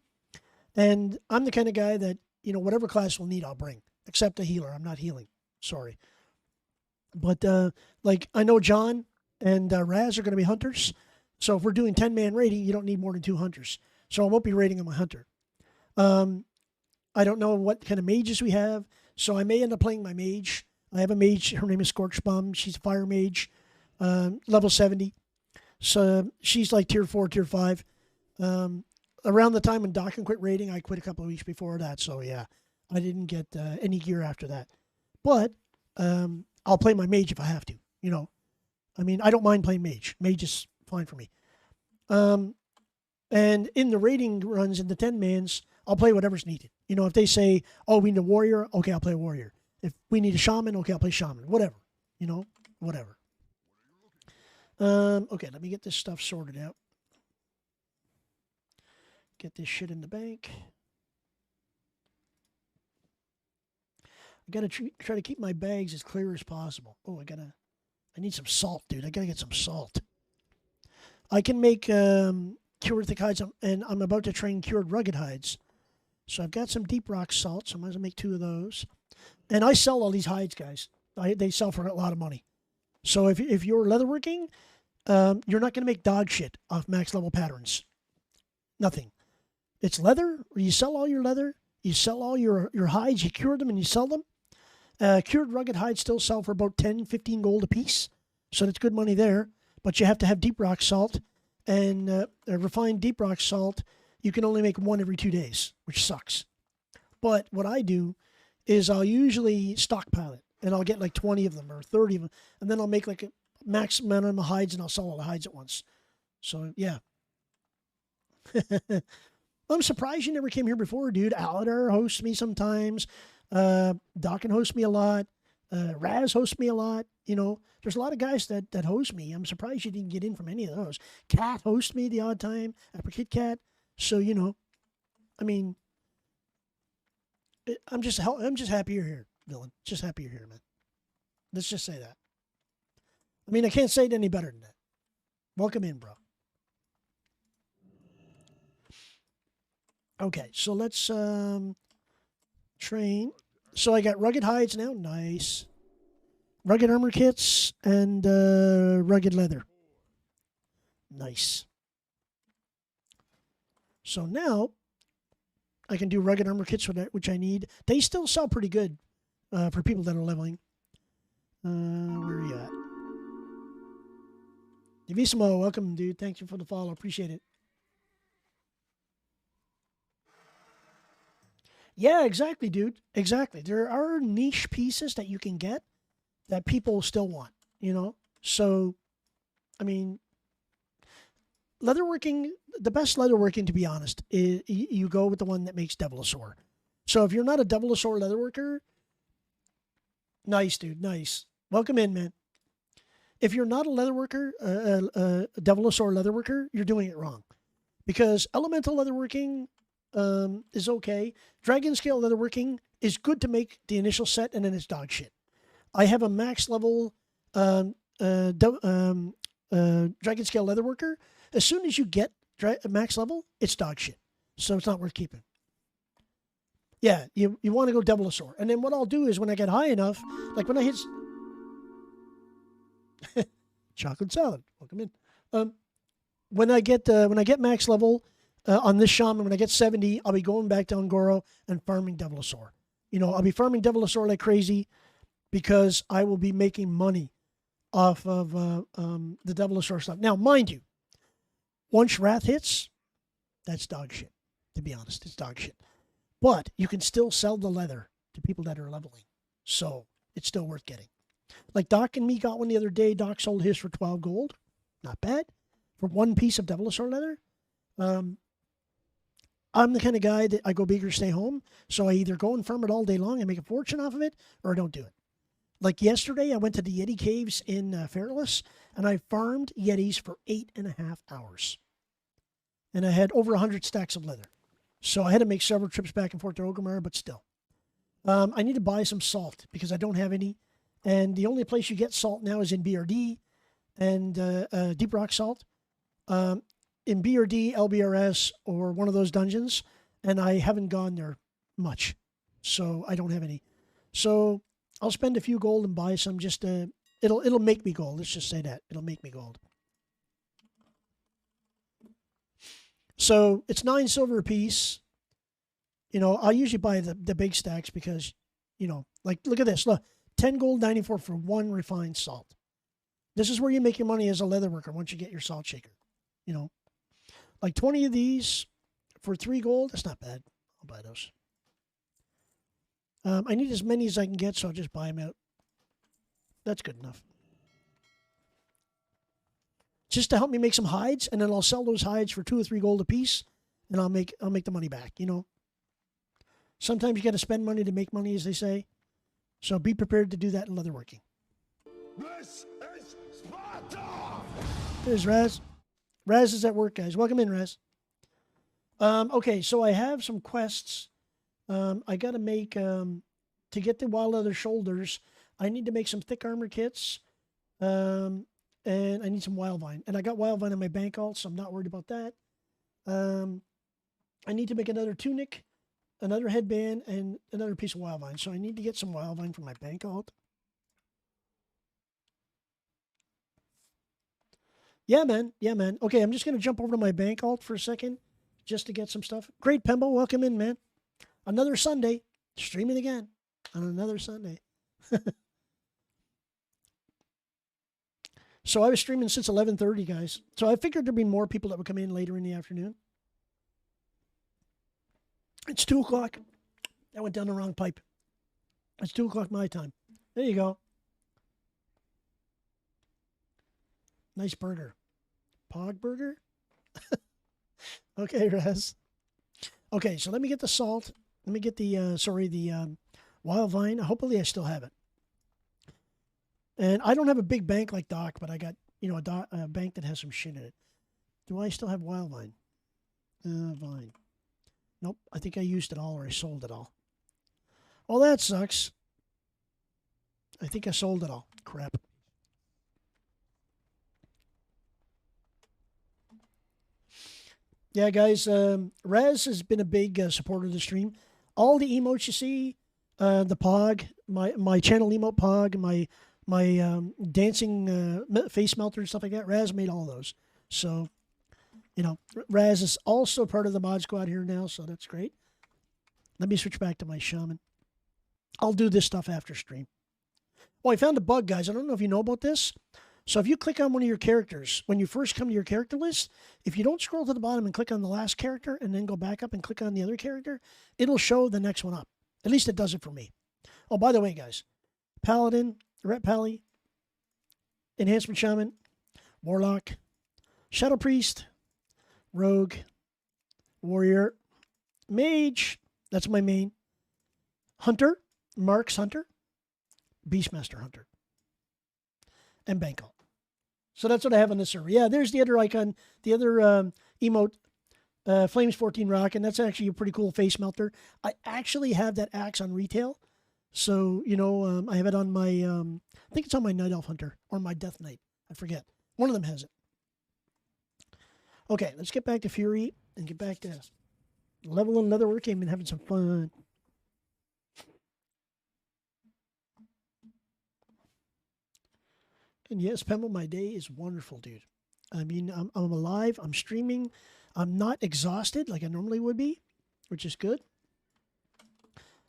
And I'm the kind of guy that, whatever class we'll need, I'll bring, except a healer. I'm not healing. Sorry. But, like, I know John and Raz are going to be hunters. So if we're doing 10-man raiding, you don't need more than 2 hunters. So I won't be raiding on my hunter. I don't know what kind of mages we have. So I may end up playing my mage. I have a mage. Her name is Scorchbomb. She's a fire mage, level 70. So she's like tier 4, tier 5. Around the time when Doc quit raiding, I quit a couple of weeks before that. So yeah, I didn't get any gear after that. But I'll play my mage if I have to. I don't mind playing mage. Mage is fine for me. And in the raiding runs, in the 10-mans, I'll play whatever's needed. If they say, oh, we need a warrior, okay, I'll play a warrior. If we need a shaman, okay, I'll play shaman. Whatever. Whatever. Okay, let me get this stuff sorted out. Get this shit in the bank. I gotta try to keep my bags as clear as possible. Oh, I need some salt, dude. I gotta get some salt. I can make cured thick hides, and I'm about to train cured rugged hides. So I've got some deep rock salt, so I might as well make 2 of those. And I sell all these hides, guys. They sell for a lot of money. So if you're leatherworking, you're not going to make dog shit off max level patterns. Nothing. It's leather. You sell all your leather. You sell all your hides. You cure them and you sell them. Cured rugged hides still sell for about 10, 15 gold a piece. So that's good money there. But you have to have deep rock salt. And refined deep rock salt, you can only make 1 every 2 days, which sucks. But what I do is I'll usually stockpile it. And I'll get like 20 of them or 30 of them. And then I'll make like a max amount of hides and I'll sell all the hides at once. So, yeah. I'm surprised you never came here before, dude. Aladar hosts me sometimes. Doc can host me a lot. Raz hosts me a lot. There's a lot of guys that host me. I'm surprised you didn't get in from any of those. Cat hosts me the odd time. Upper Kit Kat. So, I'm just happy you're here, Villain. Just happy you're here, man. Let's just say that. I can't say it any better than that. Welcome in, bro. Okay, so let's train. So I got rugged hides now. Nice. Rugged armor kits and rugged leather. Nice. So now I can do rugged armor kits, which I need. They still sell pretty good for people that are leveling. Where are you at? Divisimo, welcome, dude. Thank you for the follow. Appreciate it. Yeah, exactly, dude. Exactly. There are niche pieces that you can get that people still want, So, leatherworking, the best leatherworking, to be honest, is you go with the one that makes Devilosaur. So if you're not a Devilosaur leatherworker, nice, dude, nice. Welcome in, man. If you're not a leatherworker, a Devilosaur leatherworker, you're doing it wrong. Because elemental leatherworking is okay. Dragon scale leatherworking is good to make the initial set, and then it's dog shit. I have a max level dragon scale leatherworker. As soon as you get max level, it's dog shit. So it's not worth keeping. Yeah, you want to go Devilosaur. And then what I'll do is when I get high enough, like when I hit chocolate salad, welcome in. When I get max level on this shaman, when I get 70, I'll be going back to Ungoro and farming Devilosaur. I'll be farming Devilosaur like crazy because I will be making money off of the Devilosaur stuff. Now, mind you, once Wrath hits, that's dog shit. To be honest, it's dog shit. But you can still sell the leather to people that are leveling. So it's still worth getting. Like Doc and me got one the other day. Doc sold his for 12 gold. Not bad. For 1 piece of Devilosaur leather. I'm the kind of guy that I go big or stay home. So I either go and farm it all day long and make a fortune off of it, or I don't do it. Like yesterday, I went to the Yeti caves in Fairless, and I farmed Yetis for 8.5 hours. And I had over 100 stacks of leather. So I had to make several trips back and forth to Ogamar, but still. I need to buy some salt because I don't have any. And the only place you get salt now is in BRD and Deep Rock Salt. In BRD, LBRS, or one of those dungeons. And I haven't gone there much. So I don't have any. So I'll spend a few gold and buy some just it'll make me gold. Let's just say that. It'll make me gold. So it's 9 silver a piece. You know, I usually buy the big stacks because, you know, like look at this. Look, 10 gold 94 for 1 refined salt. This is where you make your money as a leather worker once you get your salt shaker. You know, like 20 of these for 3 gold. That's not bad. I'll buy those. I need as many as I can get, so I'll just buy them out. That's good enough. Just to help me make some hides, and then I'll sell those hides for 2 or 3 gold a piece, and I'll make the money back. You know. Sometimes you got to spend money to make money, as they say. So be prepared to do that in leatherworking. This is Sparta! There's Raz. Raz is at work, guys. Welcome in, Raz. Okay, so I have some quests. I got to make, to get the wild leather shoulders, I need to make some thick armor kits. And I need some wild vine. And I got wild vine on my bank alt, so I'm not worried about that. I need to make another tunic, another headband, and another piece of wild vine. So I need to get some wild vine from my bank alt. Yeah, man. Yeah, man. Okay, I'm just going to jump over to my bank alt for a second just to get some stuff. Great, Pembo. Welcome in, man. Another Sunday. Streaming again on another Sunday. So I was streaming since 11:30, guys. So I figured there'd be more people that would come in later in the afternoon. It's 2 o'clock. That went down the wrong pipe. It's 2 o'clock my time. There you go. Nice burger. Pog burger? Okay, Raz. Okay, so let me get the salt. Let me get the, wild vine. Hopefully I still have it. And I don't have a big bank like Doc, but I got, you know, a bank that has some shit in it. Do I still have wild vine? Vine. Nope, I think I used it all or I sold it all. Oh, that sucks. I think I sold it all. Crap. Yeah, guys, Raz has been a big supporter of the stream. All the emotes you see, the Pog, my channel emote Pog, my dancing face melter and stuff like that, Raz made all those. So, you know, Raz is also part of the mod squad here now, so that's great. Let me switch back to my Shaman. I'll do this stuff after stream. Oh, I found a bug, guys. I don't know if you know about this. So if you click on one of your characters, when you first come to your character list, if you don't scroll to the bottom and click on the last character and then go back up and click on the other character, it'll show the next one up. At least it does it for me. Oh, by the way, guys, Paladin, Ret Pally, Enhancement Shaman, Warlock, Shadow Priest, Rogue, Warrior, Mage, that's my main, Hunter, Marks Hunter, Beastmaster Hunter, and Bankal. So that's what I have on this server. Yeah, there's the other icon, the other emote, Flames 14 Rock, and that's actually a pretty cool face melter. I actually have that axe on retail. So, you know, I have it on my, I think it's on my Night Elf Hunter or my Death Knight. I forget. One of them has it. Okay, let's get back to Fury and get back to leveling leatherworking and having some fun. And yes, Pemble, my day is wonderful, dude. I mean, I'm alive. I'm streaming. I'm not exhausted like I normally would be, which is good.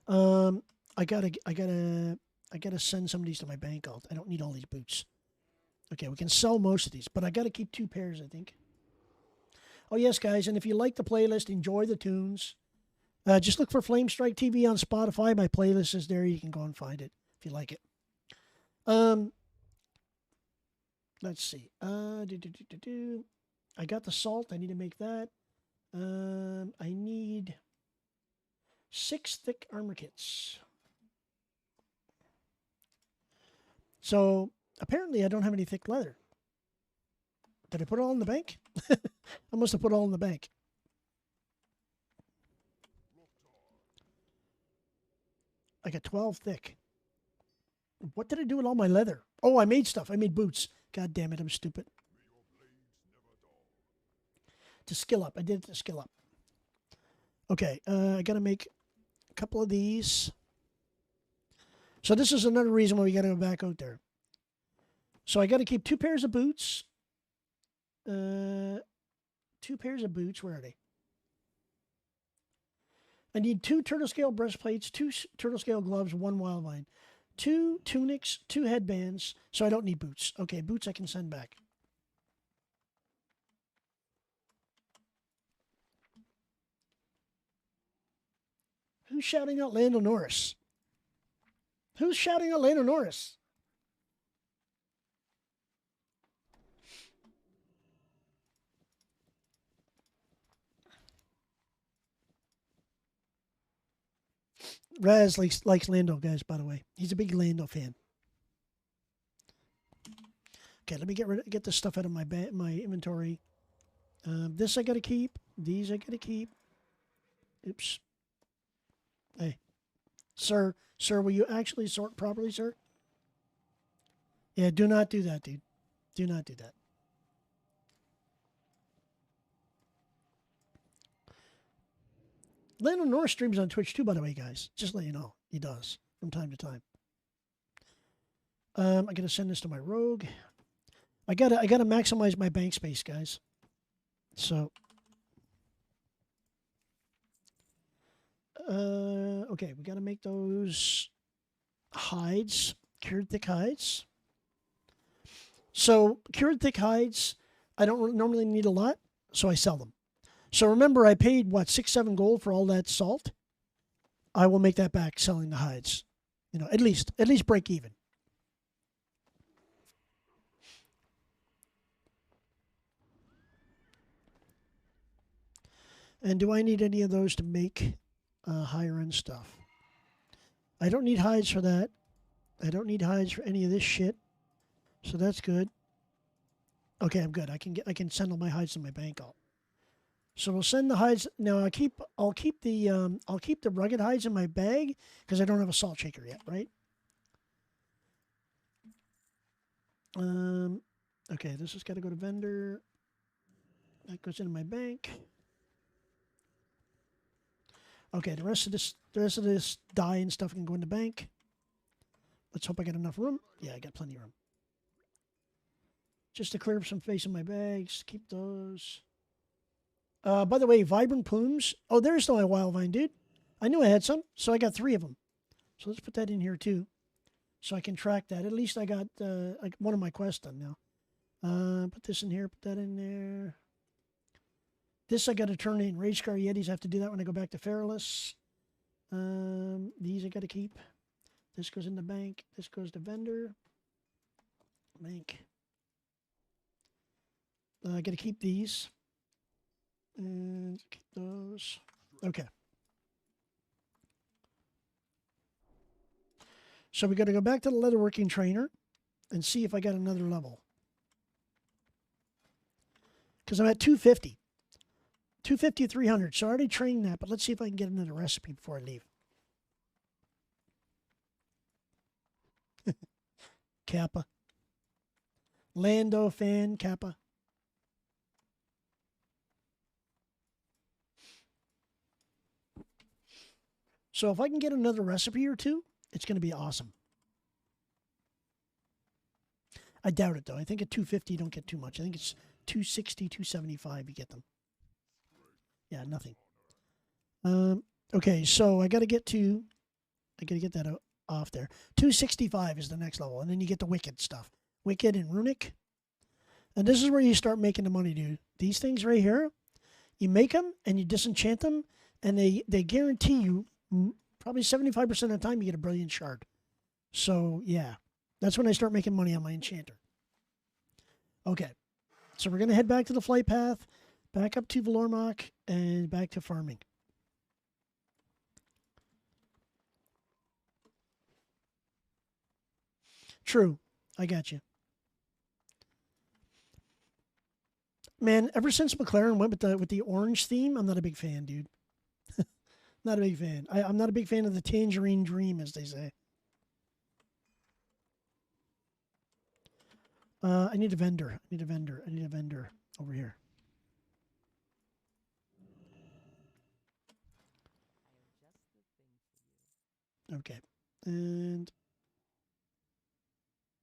I gotta send some of these to my bank alt. I don't need all these boots. Okay, we can sell most of these, but I gotta keep 2 pairs, I think. Oh yes, guys, and if you like the playlist, enjoy the tunes. Just look for Flame Strike TV on Spotify. My playlist is there. You can go and find it if you like it. Let's see. I got the salt. I need to make that. I need 6 thick armor kits. So apparently I don't have any thick leather. Did I put it all in the bank? I must have put it all in the bank. I got 12 thick. What did I do with all my leather? Oh, I made stuff. I made boots. God damn it, I'm stupid. To skill up. I did it to skill up. Okay, I got to make a couple of these. So this is another reason why we got to go back out there. So I got to keep 2 pairs of boots. 2 pairs of boots. Where are they? I need 2 turtle scale breastplates, 2 turtle scale gloves, 1 wild vine, 2 tunics, 2 headbands. So I don't need boots. Okay, boots I can send back. Who's shouting out Lando Norris? Who's shouting out Lando Norris? Raz likes Lando, guys, by the way. He's a big Lando fan. Okay, let me get this stuff out of my inventory. This I got to keep. These I got to keep. Oops. Hey. Sir, will you actually sort properly, sir? Yeah, do not do that, dude. Do not do that. Lando Norris streams on Twitch too, by the way, guys. Just let you know. He does from time to time. I gotta send this to my rogue. I gotta maximize my bank space, guys. So okay, we gotta make those hides, cured thick hides. So cured thick hides, I don't normally need a lot, so I sell them. So remember, I paid, what, 6, 7 gold for all that salt? I will make that back selling the hides. You know, at least break even. And do I need any of those to make higher end stuff? I don't need hides for that. I don't need hides for any of this shit. So that's good. Okay, I'm good. I can send all my hides to my bank out. So we'll send the hides. Now I'll keep the rugged hides in my bag because I don't have a salt shaker yet, right? Okay, this has got to go to vendor. That goes into my bank. Okay, the rest of this dye and stuff can go in the bank. Let's hope I got enough room. Yeah, I got plenty of room. Just to clear up some space in my bags. Keep those. By the way, vibrant plumes. Oh, there's no wild vine, dude. I knew I had some, so I got 3 of them. So let's put that in here too, so I can track that. At least I got one of my quests done now. Put this in here. Put that in there. This I got to turn in. Rage Scar Yetis. I have to do that when I go back to Feralus. These I got to keep. This goes in the bank. This goes to vendor. Bank. I got to keep these. And keep those. Okay. So we got to go back to the leatherworking trainer and see if I got another level. Because I'm at 250. 250, 300. So I already trained that, but let's see if I can get another recipe before I leave. Kappa. Lando fan, Kappa. So if I can get another recipe or 2, it's going to be awesome. I doubt it, though. I think at 250 you don't get too much. I think it's 260, 275 you get them. Yeah, nothing. Okay, so I got to get that off there. 265 is the next level, and then you get the Wicked stuff. Wicked and Runic. And this is where you start making the money, dude. These things right here, you make them and you disenchant them, and they guarantee you probably 75% of the time you get a brilliant shard. So, yeah. That's when I start making money on my enchanter. Okay. So we're going to head back to the flight path. Back up to Valormok and back to farming. True. I got you. Man, ever since McLaren went with the orange theme, I'm not a big fan, dude. Not a big fan. I'm not a big fan of the tangerine dream, as they say. I need a vendor. I need a vendor. I need a vendor over here. Okay. And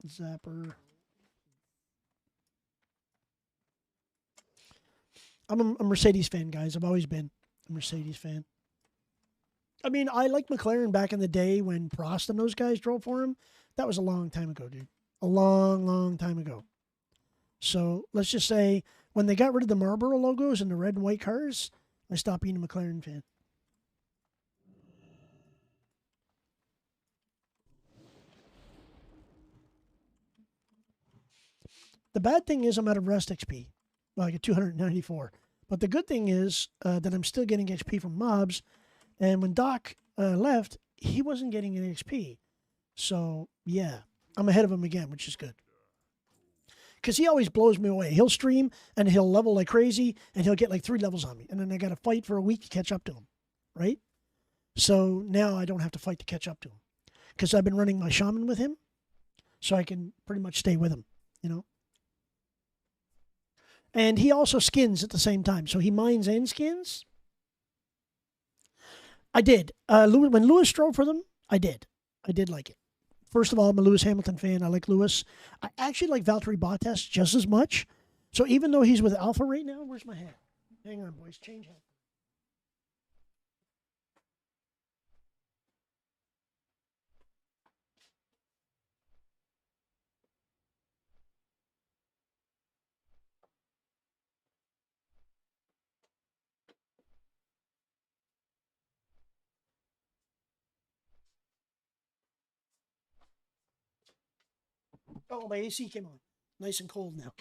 Zapper. I'm a Mercedes fan, guys. I've always been a Mercedes fan. I mean, I liked McLaren back in the day when Prost and those guys drove for him. That was a long time ago, dude. A long, long time ago. So let's just say when they got rid of the Marlboro logos and the red and white cars, I stopped being a McLaren fan. The bad thing is I'm out of rest XP. Well, I get 294. But the good thing is that I'm still getting XP from mobs. And when Doc left, he wasn't getting any XP. So, yeah, I'm ahead of him again, which is good. Because he always blows me away. He'll stream and he'll level like crazy and he'll get like 3 levels on me. And then I got to fight for a week to catch up to him, right? So now I don't have to fight to catch up to him. Because I've been running my Shaman with him. So I can pretty much stay with him, you know? And he also skins at the same time. So he mines and skins. I did. When Lewis drove for them, I did. I did like it. First of all, I'm a Lewis Hamilton fan. I like Lewis. I actually like Valtteri Bottas just as much. So even though he's with Alpha right now, where's my hat? Hang on, boys. Change hat. Oh, my AC came on. Nice and cold now.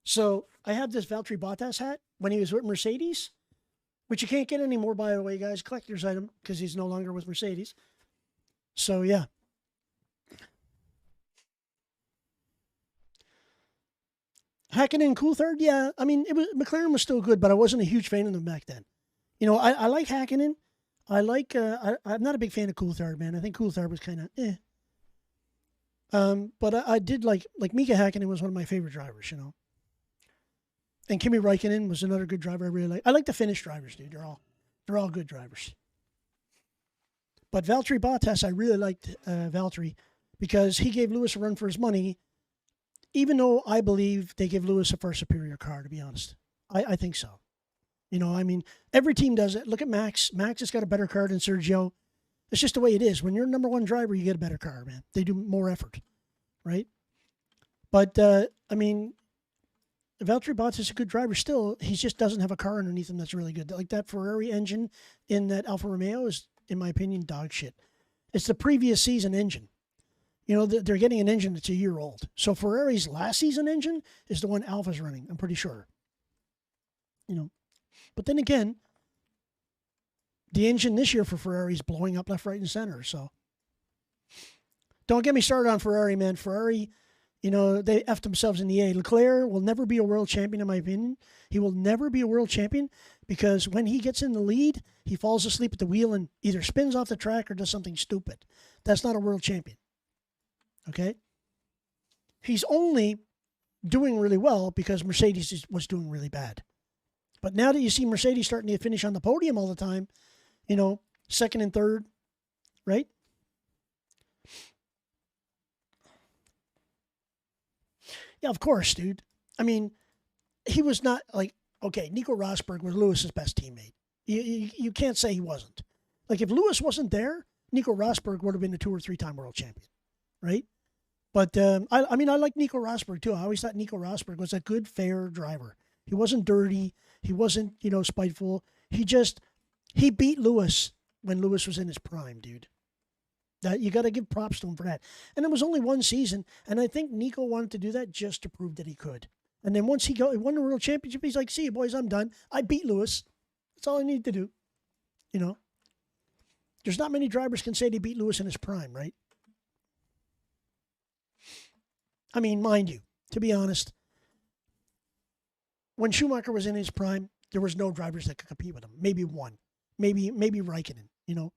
So I have this Valtteri Bottas hat when he was with Mercedes, which you can't get anymore, by the way, guys. Collector's item because he's no longer with Mercedes. So yeah. Hakkinen Coulthard, yeah. I mean, McLaren was still good, but I wasn't a huge fan of them back then. You know, I like Hakkinen. I'm not a big fan of Coulthard, man. I think Coulthard was kind of eh. But I did like Mika Hakkinen was one of my favorite drivers, you know. And Kimi Räikkönen was another good driver I really like. I like the Finnish drivers, dude. They're all good drivers. But Valtteri Bottas, I really liked Valtteri because he gave Lewis a run for his money, even though I believe they give Lewis a far superior car, to be honest. I think so. You know, I mean, every team does it. Look at Max. Max has got a better car than Sergio. It's just the way it is. When you're number one driver, you get a better car, man. They do more effort, right? But, I mean, Valtteri Bottas is a good driver still. He just doesn't have a car underneath him that's really good. Like that Ferrari engine in that Alfa Romeo is, in my opinion, dog shit. It's the previous season engine. You know, they're getting an engine that's a year old. So Ferrari's last season engine is the one Alfa's running, I'm pretty sure. You know, but then again, the engine this year for Ferrari is blowing up left, right, and center. So don't get me started on Ferrari, man. Ferrari, you know, they effed themselves in the A. Leclerc will never be a world champion, in my opinion. He will never be a world champion because when he gets in the lead, he falls asleep at the wheel and either spins off the track or does something stupid. That's not a world champion. Okay? He's only doing really well because Mercedes was doing really bad. But now that you see Mercedes starting to finish on the podium all the time, you know, second and third, right? Yeah, of course, dude. I mean, he was not like, okay, Nico Rosberg was Lewis's best teammate. You can't say he wasn't. Like, if Lewis wasn't there, Nico Rosberg would have been a 2 or 3 time world champion, right? But, I mean, I like Nico Rosberg, too. I always thought Nico Rosberg was a good, fair driver. He wasn't dirty. He wasn't, you know, spiteful. He beat Lewis when Lewis was in his prime, dude. That you got to give props to him for that. And it was only one season, and I think Nico wanted to do that just to prove that he could. And then once he won the world championship, he's like, see you, boys, I'm done. I beat Lewis. That's all I need to do. You know? There's not many drivers can say they beat Lewis in his prime, right? I mean, mind you, to be honest, when Schumacher was in his prime, there was no drivers that could compete with him. Maybe one. Maybe Raikkonen, you know?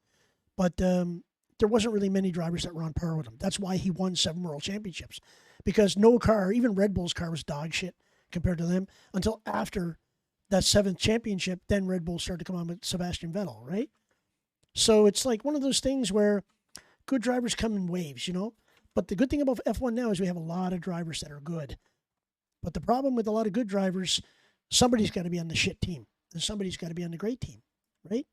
But there wasn't really many drivers that were on par with him. That's why he won 7 world championships. Because no car, even Red Bull's car, was dog shit compared to them until after that 7th championship. Then Red Bull started to come on with Sebastian Vettel, right? So it's like one of those things where good drivers come in waves, you know? But the good thing about F1 now is we have a lot of drivers that are good. But the problem with a lot of good drivers, somebody's got to be on the shit team and somebody's got to be on the great team, right?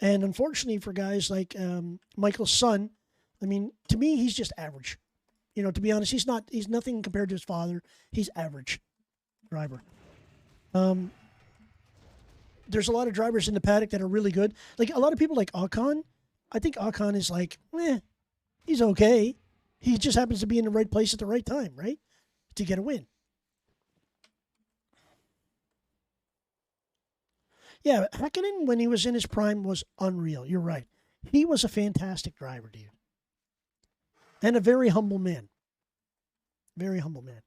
And unfortunately for guys like Michael's son, I mean, to me, he's just average. You know, to be honest, he's nothing compared to his father. He's average driver. There's a lot of drivers in the paddock that are really good. Like a lot of people like Ocon. I think Ocon is like, he's okay. He just happens to be in the right place at the right time, right? To get a win. Yeah, Häkkinen, when he was in his prime, was unreal. You're right. He was a fantastic driver, dude. And a very humble man. Very humble man.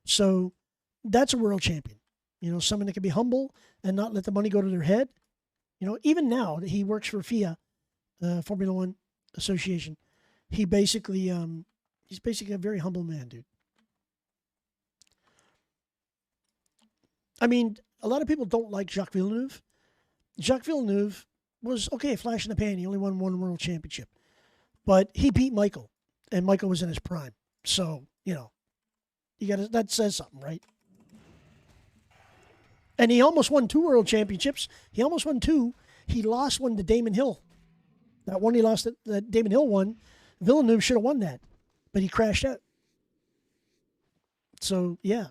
So that's a world champion. You know, someone that can be humble and not let the money go to their head. You know, even now, he works for FIA, Formula One Association. He's basically a very humble man, dude. I mean, a lot of people don't like Jacques Villeneuve. Jacques Villeneuve was, okay, flash in the pan. He only won 1 world championship. But he beat Michael, and Michael was in his prime. So, you know, that says something, right? And he almost won 2 world championships. He almost won 2. He lost one to Damon Hill. That one he lost that Damon Hill won, Villeneuve should have won that. But he crashed out. So, yeah.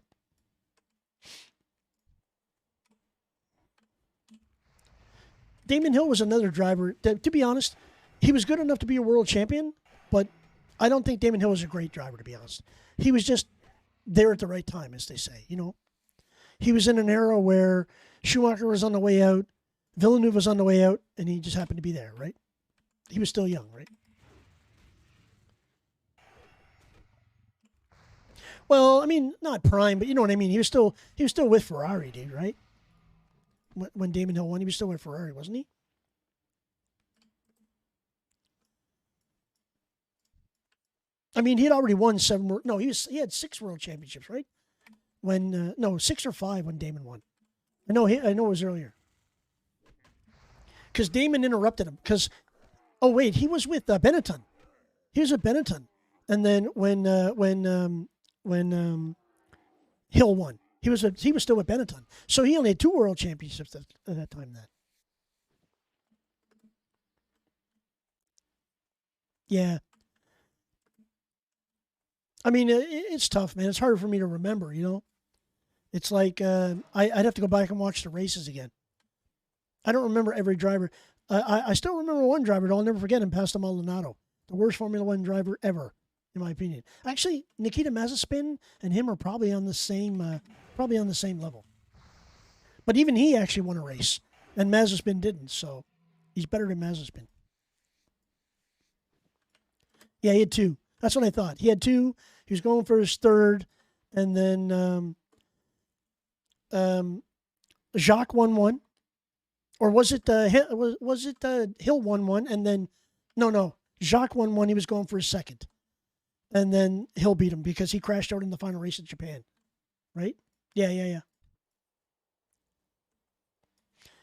Damon Hill was another driver that, to be honest, he was good enough to be a world champion, but I don't think Damon Hill was a great driver, to be honest. He was just there at the right time, as they say, you know. He was in an era where Schumacher was on the way out, Villeneuve was on the way out, and he just happened to be there, right? He was still young, right? Well, I mean, not prime, but you know what I mean. He was still with Ferrari, dude, right? When Damon Hill won, he was still with Ferrari, wasn't he? I mean, he had already won 7. No, he had 6 world championships, right? When 6 or 5 when Damon won. I know it was earlier. Because Damon interrupted him. He was with Benetton. He was with Benetton, and then when Hill won, he was still with Benetton. So he only had 2 world championships at that time. Then. Yeah. I mean, it's tough, man. It's harder for me to remember, you know? It's like I'd have to go back and watch the races again. I don't remember every driver. I still remember one driver, though. I'll never forget him, Pastor Maldonado. The worst Formula One driver ever, in my opinion. Actually, Nikita Mazepin and him are probably on the same level. But even he actually won a race, and Mazepin didn't, so he's better than Mazepin. Yeah, he had 2. That's what I thought. He had 2. He was going for his 3rd, and then Jacques won 1, or was it Hill won 1, and then no, Jacques won 1. He was going for his 2nd, and then Hill beat him because he crashed out in the final race in Japan, right? Yeah.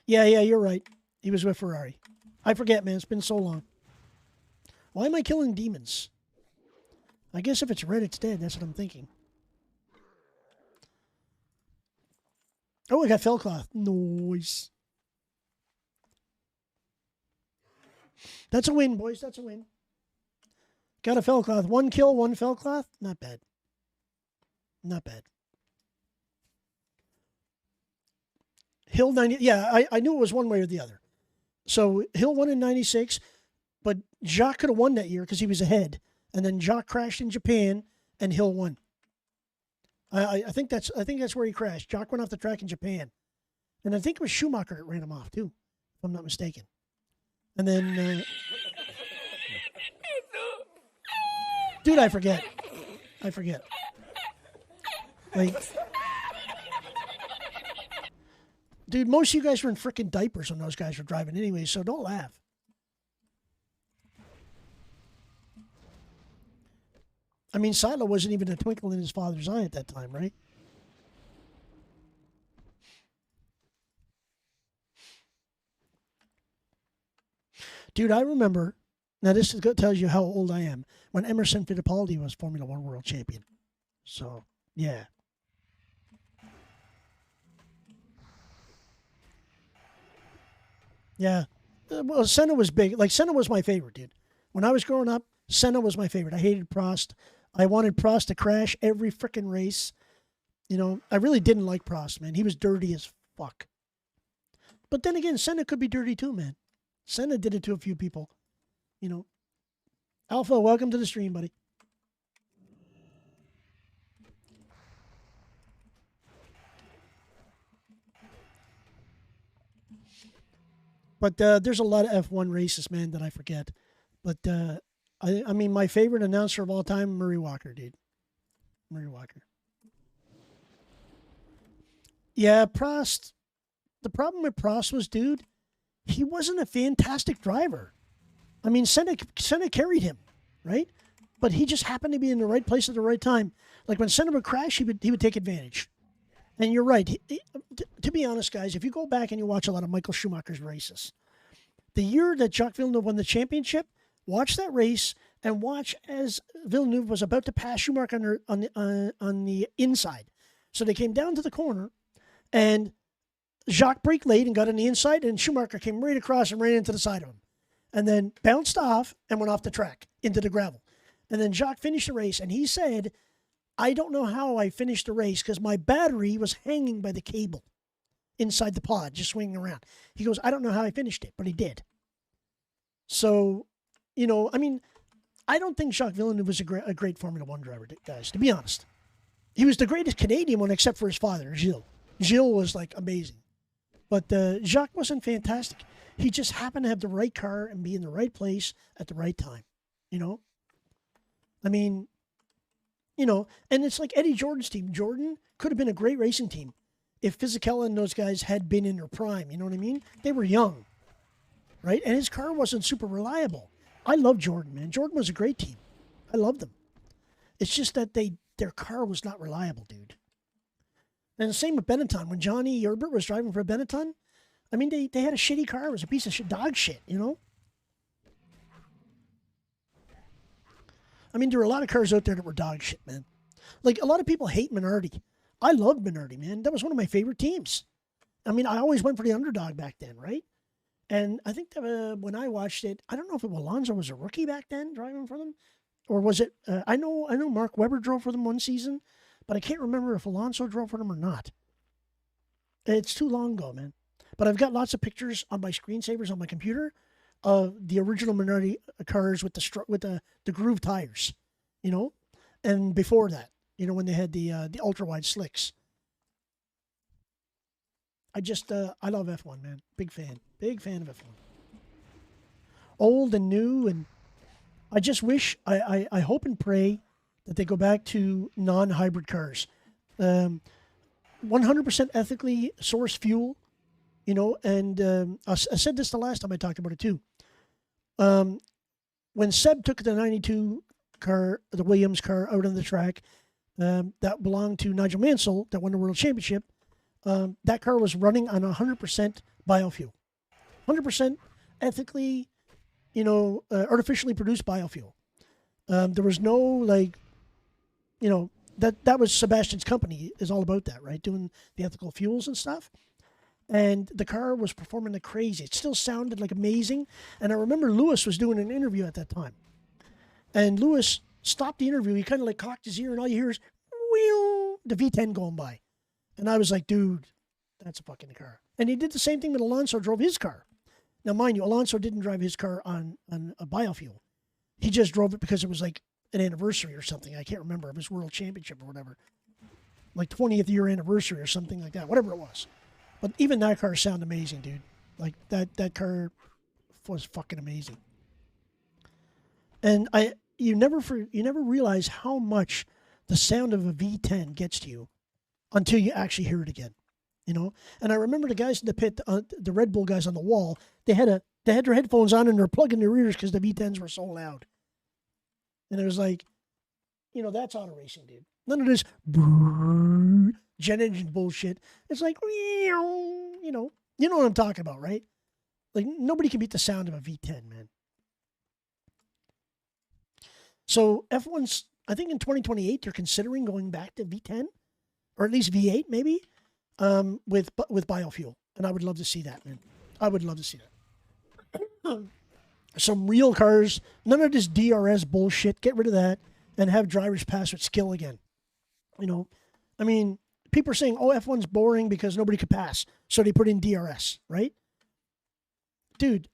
Yeah, you're right. He was with Ferrari. I forget, man. It's been so long. Why am I killing demons? I guess if it's red, it's dead. That's what I'm thinking. Oh, I got fell cloth. Nice. That's a win, boys. That's a win. Got a fell cloth. 1 kill, 1 fell cloth. Not bad. Not bad. Hill 90. Yeah, I knew it was one way or the other. So Hill won in 96, but Jacques could have won that year because he was ahead. And then Jacques crashed in Japan, and Hill won. I think that's where he crashed. Jock went off the track in Japan, and I think it was Schumacher that ran him off too, if I'm not mistaken. And then, dude, I forget. Like, dude, most of you guys were in freaking diapers when those guys were driving anyway, so don't laugh. I mean, Silo wasn't even a twinkle in his father's eye at that time, right? Dude, I remember, now this tells you how old I am, when Emerson Fittipaldi was Formula One world champion. So, yeah. Yeah. Well, Senna was big. Like, Senna was my favorite, dude. When I was growing up, Senna was my favorite. I hated Prost. I wanted Prost to crash every freaking race. You know, I really didn't like Prost, man. He was dirty as fuck. But then again, Senna could be dirty too, man. Senna did it to a few people. You know. Alpha, welcome to the stream, buddy. But there's a lot of F1 races, man, that I forget. But I mean, my favorite announcer of all time, Murray Walker, dude. Murray Walker. Yeah, Prost. The problem with Prost was, dude, he wasn't a fantastic driver. I mean, Senna carried him, right? But he just happened to be in the right place at the right time. Like when Senna would crash, he would take advantage. And you're right. To be honest, guys, if you go back and you watch a lot of Michael Schumacher's races, the year that Jacques Villeneuve won the championship, watch that race and watch as Villeneuve was about to pass Schumacher on the inside. So they came down to the corner, and Jacques braked late and got on the inside, and Schumacher came right across and ran into the side of him, and then bounced off and went off the track into the gravel. And then Jacques finished the race, and he said, I don't know how I finished the race because my battery was hanging by the cable inside the pod, just swinging around. He goes, I don't know how I finished it, but he did. So, you know, I mean, I don't think Jacques Villeneuve was a great Formula One driver, guys, to be honest. He was the greatest Canadian one except for his father, Gilles. Gilles was, like, amazing. But Jacques wasn't fantastic. He just happened to have the right car and be in the right place at the right time, you know? I mean, you know, and it's like Eddie Jordan's team. Jordan could have been a great racing team if Fisichella and those guys had been in their prime. You know what I mean? They were young, right? And his car wasn't super reliable. I love Jordan, man. Jordan was a great team. I loved them. It's just that their car was not reliable, dude. And the same with Benetton. When Johnny Herbert was driving for Benetton, I mean, they had a shitty car. It was a piece of dog shit, you know? I mean, there were a lot of cars out there that were dog shit, man. Like, a lot of people hate Minardi. I loved Minardi, man. That was one of my favorite teams. I mean, I always went for the underdog back then, right? And I think that, when I watched it, I don't know if Alonso was a rookie back then driving for them, or was it? I know Mark Webber drove for them one season, but I can't remember if Alonso drove for them or not. It's too long ago, man. But I've got lots of pictures on my screensavers on my computer of the original Minardi cars with the groove tires, you know, and before that, you know, when they had the ultra wide slicks. I just I love F1, man. Big fan of F1. Old and new, and I just wish I hope and pray that they go back to non-hybrid cars, 100% ethically sourced fuel, you know. And I said this the last time I talked about it too. When Seb took the 92 car, the Williams car, out on the track, that belonged to Nigel Mansell, that won the world championship, that car was running on 100% biofuel. 100% ethically, you know, artificially produced biofuel. There was no, like, you know, that was Sebastian's company is all about that, right? Doing the ethical fuels and stuff. And the car was performing like crazy. It still sounded like amazing. And I remember Lewis was doing an interview at that time. And Lewis stopped the interview. He kind of like cocked his ear, and all you hear is, wheel, the V10 going by. And I was like, dude, that's a fucking car. And he did the same thing when Alonso drove his car. Now, mind you, Alonso didn't drive his car on a biofuel. He just drove it because it was like an anniversary or something. I can't remember. It was World Championship or whatever. like 20th year anniversary or something like that, whatever it was. But even that car sounded amazing, dude. Like that car was fucking amazing. And you never realize how much the sound of a V10 gets to you until you actually hear it again, you know. And I remember the guys in the pit, the Red Bull guys on the wall, they had their headphones on and they're plugging their ears because the V10s were so loud. And it was like, you know, that's auto racing, dude. None of this jet engine bullshit. It's like, you know what I'm talking about, right? Like nobody can beat the sound of a V10, man. So F1's, I think in 2028 they're considering going back to V10 or at least V8 maybe, with biofuel, and I would love to see that, man. I would love to see that. Some real cars, none of this DRS bullshit. Get rid of that and have drivers pass with skill again. You know, I mean, people are saying, "Oh, F1's boring because nobody could pass, so they put in DRS," right? Dude,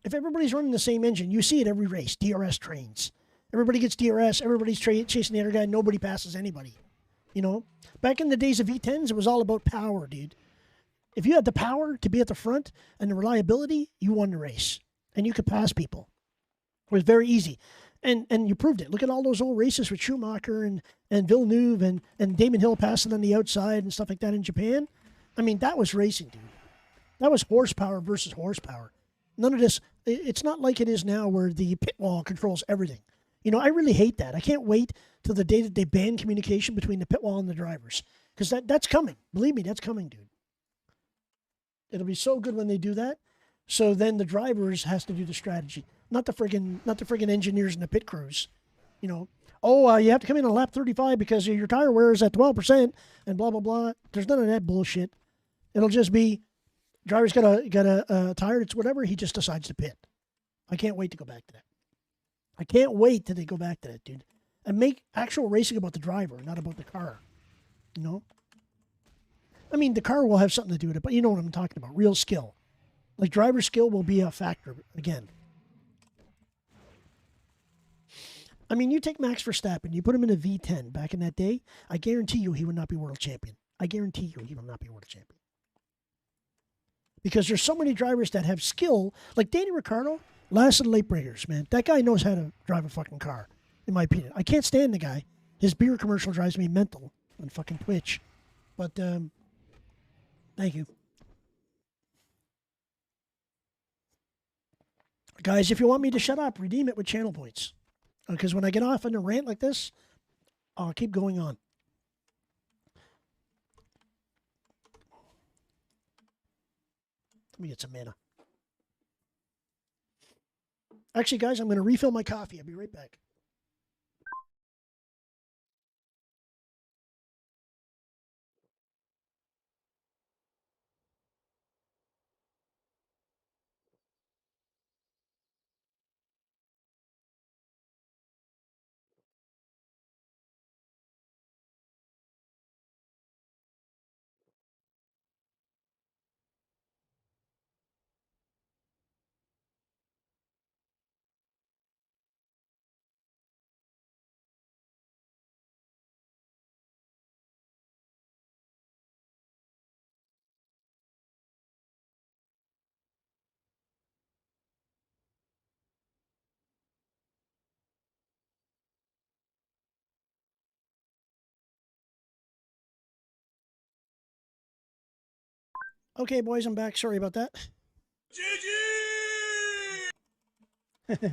if everybody's running the same engine, you see it every race. DRS trains. Everybody gets DRS. Everybody's chasing the other guy. Nobody passes anybody. You know, back in the days of V10s, it was all about power, dude. If you had the power to be at the front and the reliability, you won the race. And you could pass people. It was very easy. And you proved it. Look at all those old races with Schumacher and Villeneuve and Damon Hill passing on the outside and stuff like that in Japan. I mean, that was racing, dude. That was horsepower versus horsepower. None of this, it's not like it is now where the pit wall controls everything. You know, I really hate that. I can't wait till the day that they ban communication between the pit wall and the drivers. Because that's coming. Believe me, that's coming, dude. It'll be so good when they do that. So then the drivers has to do the strategy. Not the friggin' engineers and the pit crews. You know, you have to come in on lap 35 because your tire wear is at 12% and blah, blah, blah. There's none of that bullshit. It'll just be, driver's got a tire, it's whatever, he just decides to pit. I can't wait to go back to that. I can't wait till they go back to that, dude. And make actual racing about the driver, not about the car. You know? I mean, the car will have something to do with it, but you know what I'm talking about. Real skill. Like, driver skill will be a factor again. I mean, you take Max Verstappen, you put him in a V10 back in that day, I guarantee you he would not be world champion. I guarantee you he will not be world champion. Because there's so many drivers that have skill, like Danny Ricciardo, last of the late breakers, man. That guy knows how to drive a fucking car, in my opinion. I can't stand the guy. His beer commercial drives me mental on fucking Twitch. But, thank you. Guys, if you want me to shut up, redeem it with channel points. Because when I get off on a rant like this, I'll keep going on. Let me get some mana. Actually, guys, I'm going to refill my coffee. I'll be right back. Okay, boys, I'm back. Sorry about that. GG!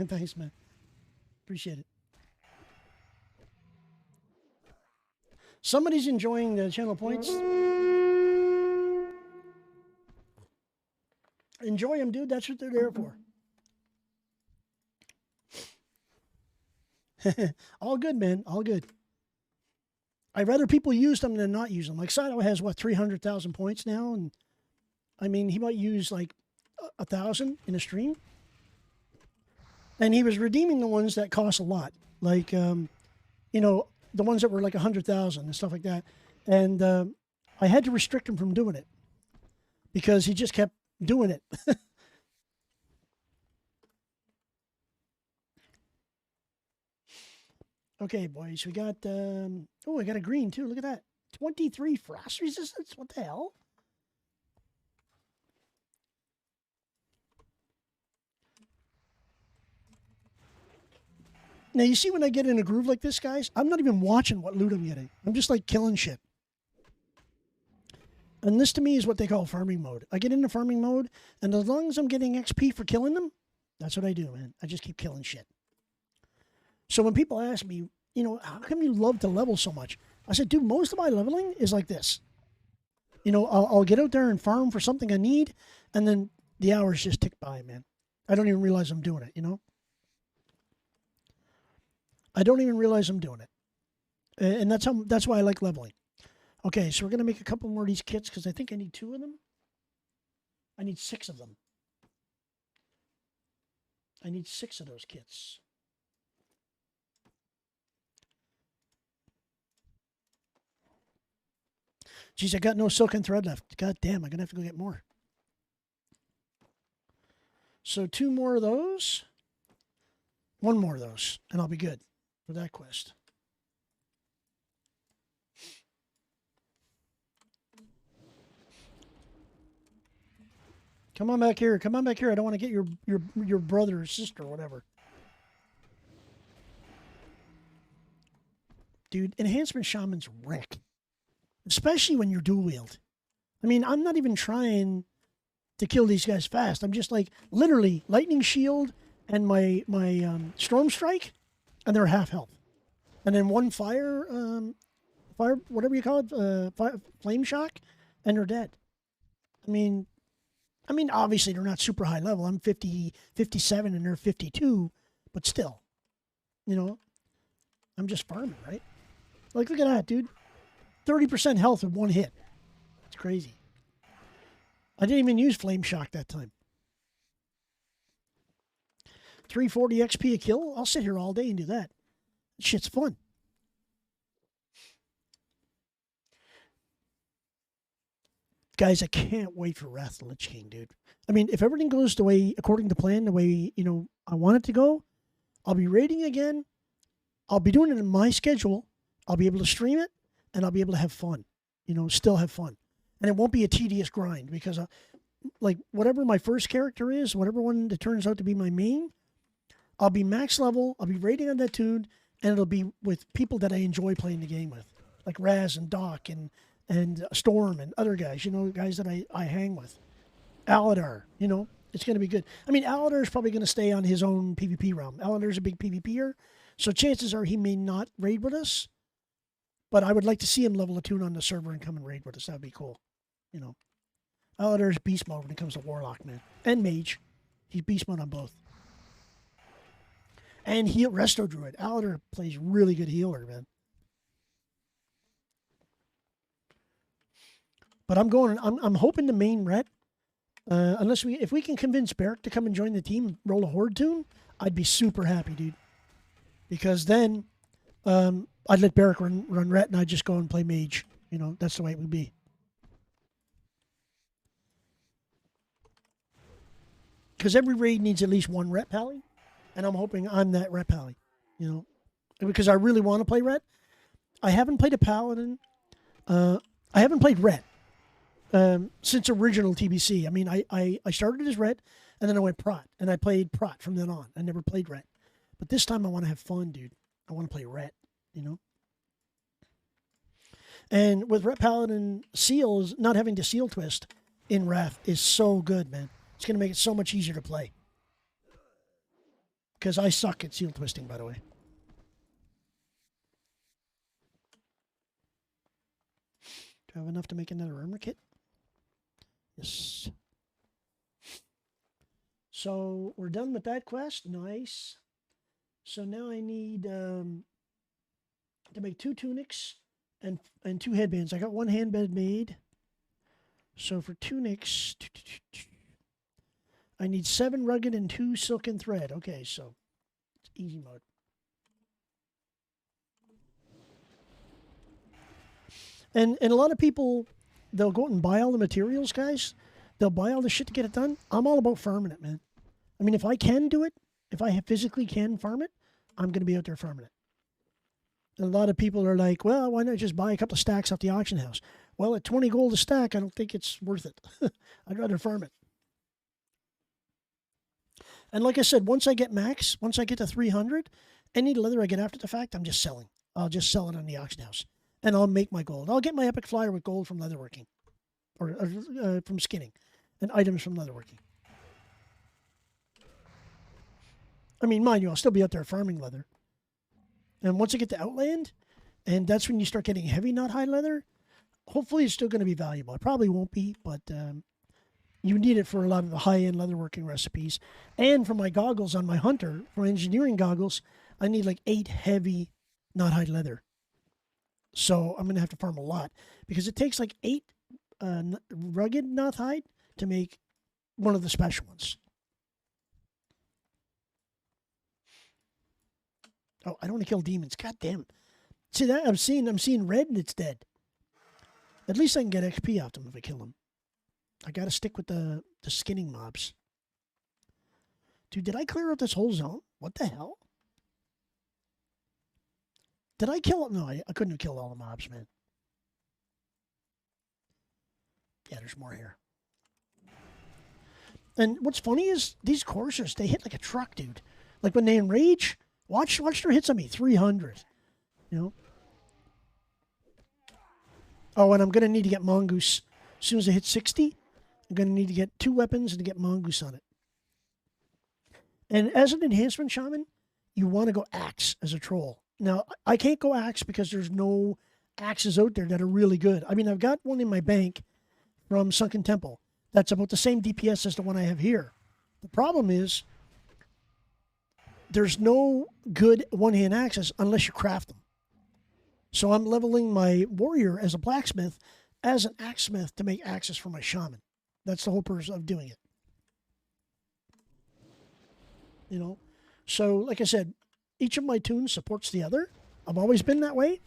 Thanks, man. Appreciate it. Somebody's enjoying the channel points. Enjoy them, dude. That's what they're there for. All good, man. All good. I'd rather people use them than not use them. Like Sato has, 300,000 points now? And I mean, he might use like 1,000 in a stream. And he was redeeming the ones that cost a lot. Like, you know, the ones that were like 100,000 and stuff like that. And I had to restrict him from doing it because he just kept doing it. Okay, boys, we got, I got a green too. Look at that. 23 frost resistance? What the hell? Now, you see when I get in a groove like this, guys, I'm not even watching what loot I'm getting. I'm just like killing shit. And this to me is what they call farming mode. I get into farming mode, and as long as I'm getting XP for killing them, that's what I do, man. I just keep killing shit. So when people ask me, you know, how come you love to level so much? I said, dude, most of my leveling is like this. You know, I'll get out there and farm for something I need, and then the hours just tick by, man. I don't even realize I'm doing it, you know? I don't even realize I'm doing it. And that's why I like leveling. Okay, so we're going to make a couple more of these kits because I think I need 2 of them. I need 6 of them. I need 6 of those kits. Geez, I got no silken thread left. God damn, I'm going to have to go get more. So 2 more of those. 1 more of those, and I'll be good for that quest. Come on back here. Come on back here. I don't want to get your brother or sister or whatever. Dude, enhancement shamans wreck. Especially when you're dual wield. I mean, I'm not even trying to kill these guys fast. I'm just like, literally, lightning shield and my storm strike, and they're half health. And then 1 fire, whatever you call it, flame shock, and they're dead. I mean, obviously they're not super high level. I'm 50, 57, and they're 52, but still, you know, I'm just farming, right? Like, look at that, dude. 30% health with 1 hit. It's crazy. I didn't even use flame shock that time. 340 XP a kill? I'll sit here all day and do that. Shit's fun. Guys, I can't wait for Wrath of the Lich King, dude. I mean, if everything goes the way, according to plan, the way, you know, I want it to go, I'll be raiding again. I'll be doing it in my schedule. I'll be able to stream it, and I'll be able to have fun. You know, still have fun. And it won't be a tedious grind because, like, whatever my first character is, whatever one that turns out to be my main, I'll be max level, I'll be raiding on that tune, and it'll be with people that I enjoy playing the game with. Like Raz and Doc and Storm and other guys, you know, guys that I hang with. Aladar, you know, it's going to be good. I mean, Aladar is probably going to stay on his own PvP realm. Aladar's a big PvPer, so chances are he may not raid with us, but I would like to see him level a tune on the server and come and raid with us. That would be cool, you know. Aladar's beast mode when it comes to Warlock, man. And Mage. He's beast mode on both. And Resto Druid. Aladar plays really good healer, man. But I'm hoping to main ret. If we can convince Barrick to come and join the team and roll a Horde tune, I'd be super happy, dude. Because then I'd let Barrick run ret and I'd just go and play Mage. You know, that's the way it would be. Because every raid needs at least 1 ret pally. And I'm hoping I'm that ret pally. You know, because I really want to play ret. I haven't played a paladin. I haven't played ret. Since original TBC. I mean, I started as ret, and then I went prot, and I played prot from then on. I never played ret. But this time I want to have fun, dude. I want to play ret, you know? And with ret paladin, seals, not having to seal twist in Wrath is so good, man. It's going to make it so much easier to play. Because I suck at seal twisting, by the way. Do I have enough to make another armor kit? Yes. So we're done with that quest. Nice. So now I need to make 2 tunics and 2 headbands. I got 1 headband made. So for tunics, I need 7 rugged and 2 silken thread. Okay, so it's easy mode. And a lot of people, they'll go out and buy all the materials, guys. They'll buy all the shit to get it done. I'm all about farming it, man. I mean, if I can do it, if I physically can farm it, I'm going to be out there farming it. A lot of people are like, well, why not just buy a couple of stacks off the auction house? Well, at 20 gold a stack, I don't think it's worth it. I'd rather farm it. And like I said, once I get to 300, any leather I get after the fact, I'm just selling. I'll just sell it on the auction house. And I'll make my gold. I'll get my epic flyer with gold from leatherworking. Or from skinning. And items from leatherworking. I mean, mind you, I'll still be out there farming leather. And once I get to Outland, and that's when you start getting heavy knot hide leather, hopefully it's still going to be valuable. It probably won't be, but you need it for a lot of the high-end leatherworking recipes. And for my goggles on my Hunter, for engineering goggles, I need like 8 heavy knot hide leather. So I'm going to have to farm a lot because it takes like 8 rugged knot hide to make one of the special ones. Oh, I don't want to kill demons. God damn. See that? I'm seeing red and it's dead. At least I can get XP off them if I kill them. I gotta stick with the skinning mobs. Dude, did I clear out this whole zone? What the hell? Did I kill it? No, I couldn't have killed all the mobs, man. Yeah, there's more here. And what's funny is these coursers, they hit like a truck, dude. Like when they enrage, watch their hits on me, 300. You know? Oh, and I'm going to need to get Mongoose. As soon as I hit 60, I'm going to need to get 2 weapons and to get Mongoose on it. And as an enhancement shaman, you want to go axe as a troll. Now, I can't go axe because there's no axes out there that are really good. I mean, I've got one in my bank from Sunken Temple. That's about the same DPS as the one I have here. The problem is there's no good one-hand axes unless you craft them. So I'm leveling my warrior as a blacksmith, as an axesmith to make axes for my shaman. That's the whole purpose of doing it. You know? So, like I said, each of my tunes supports the other. I've always been that way.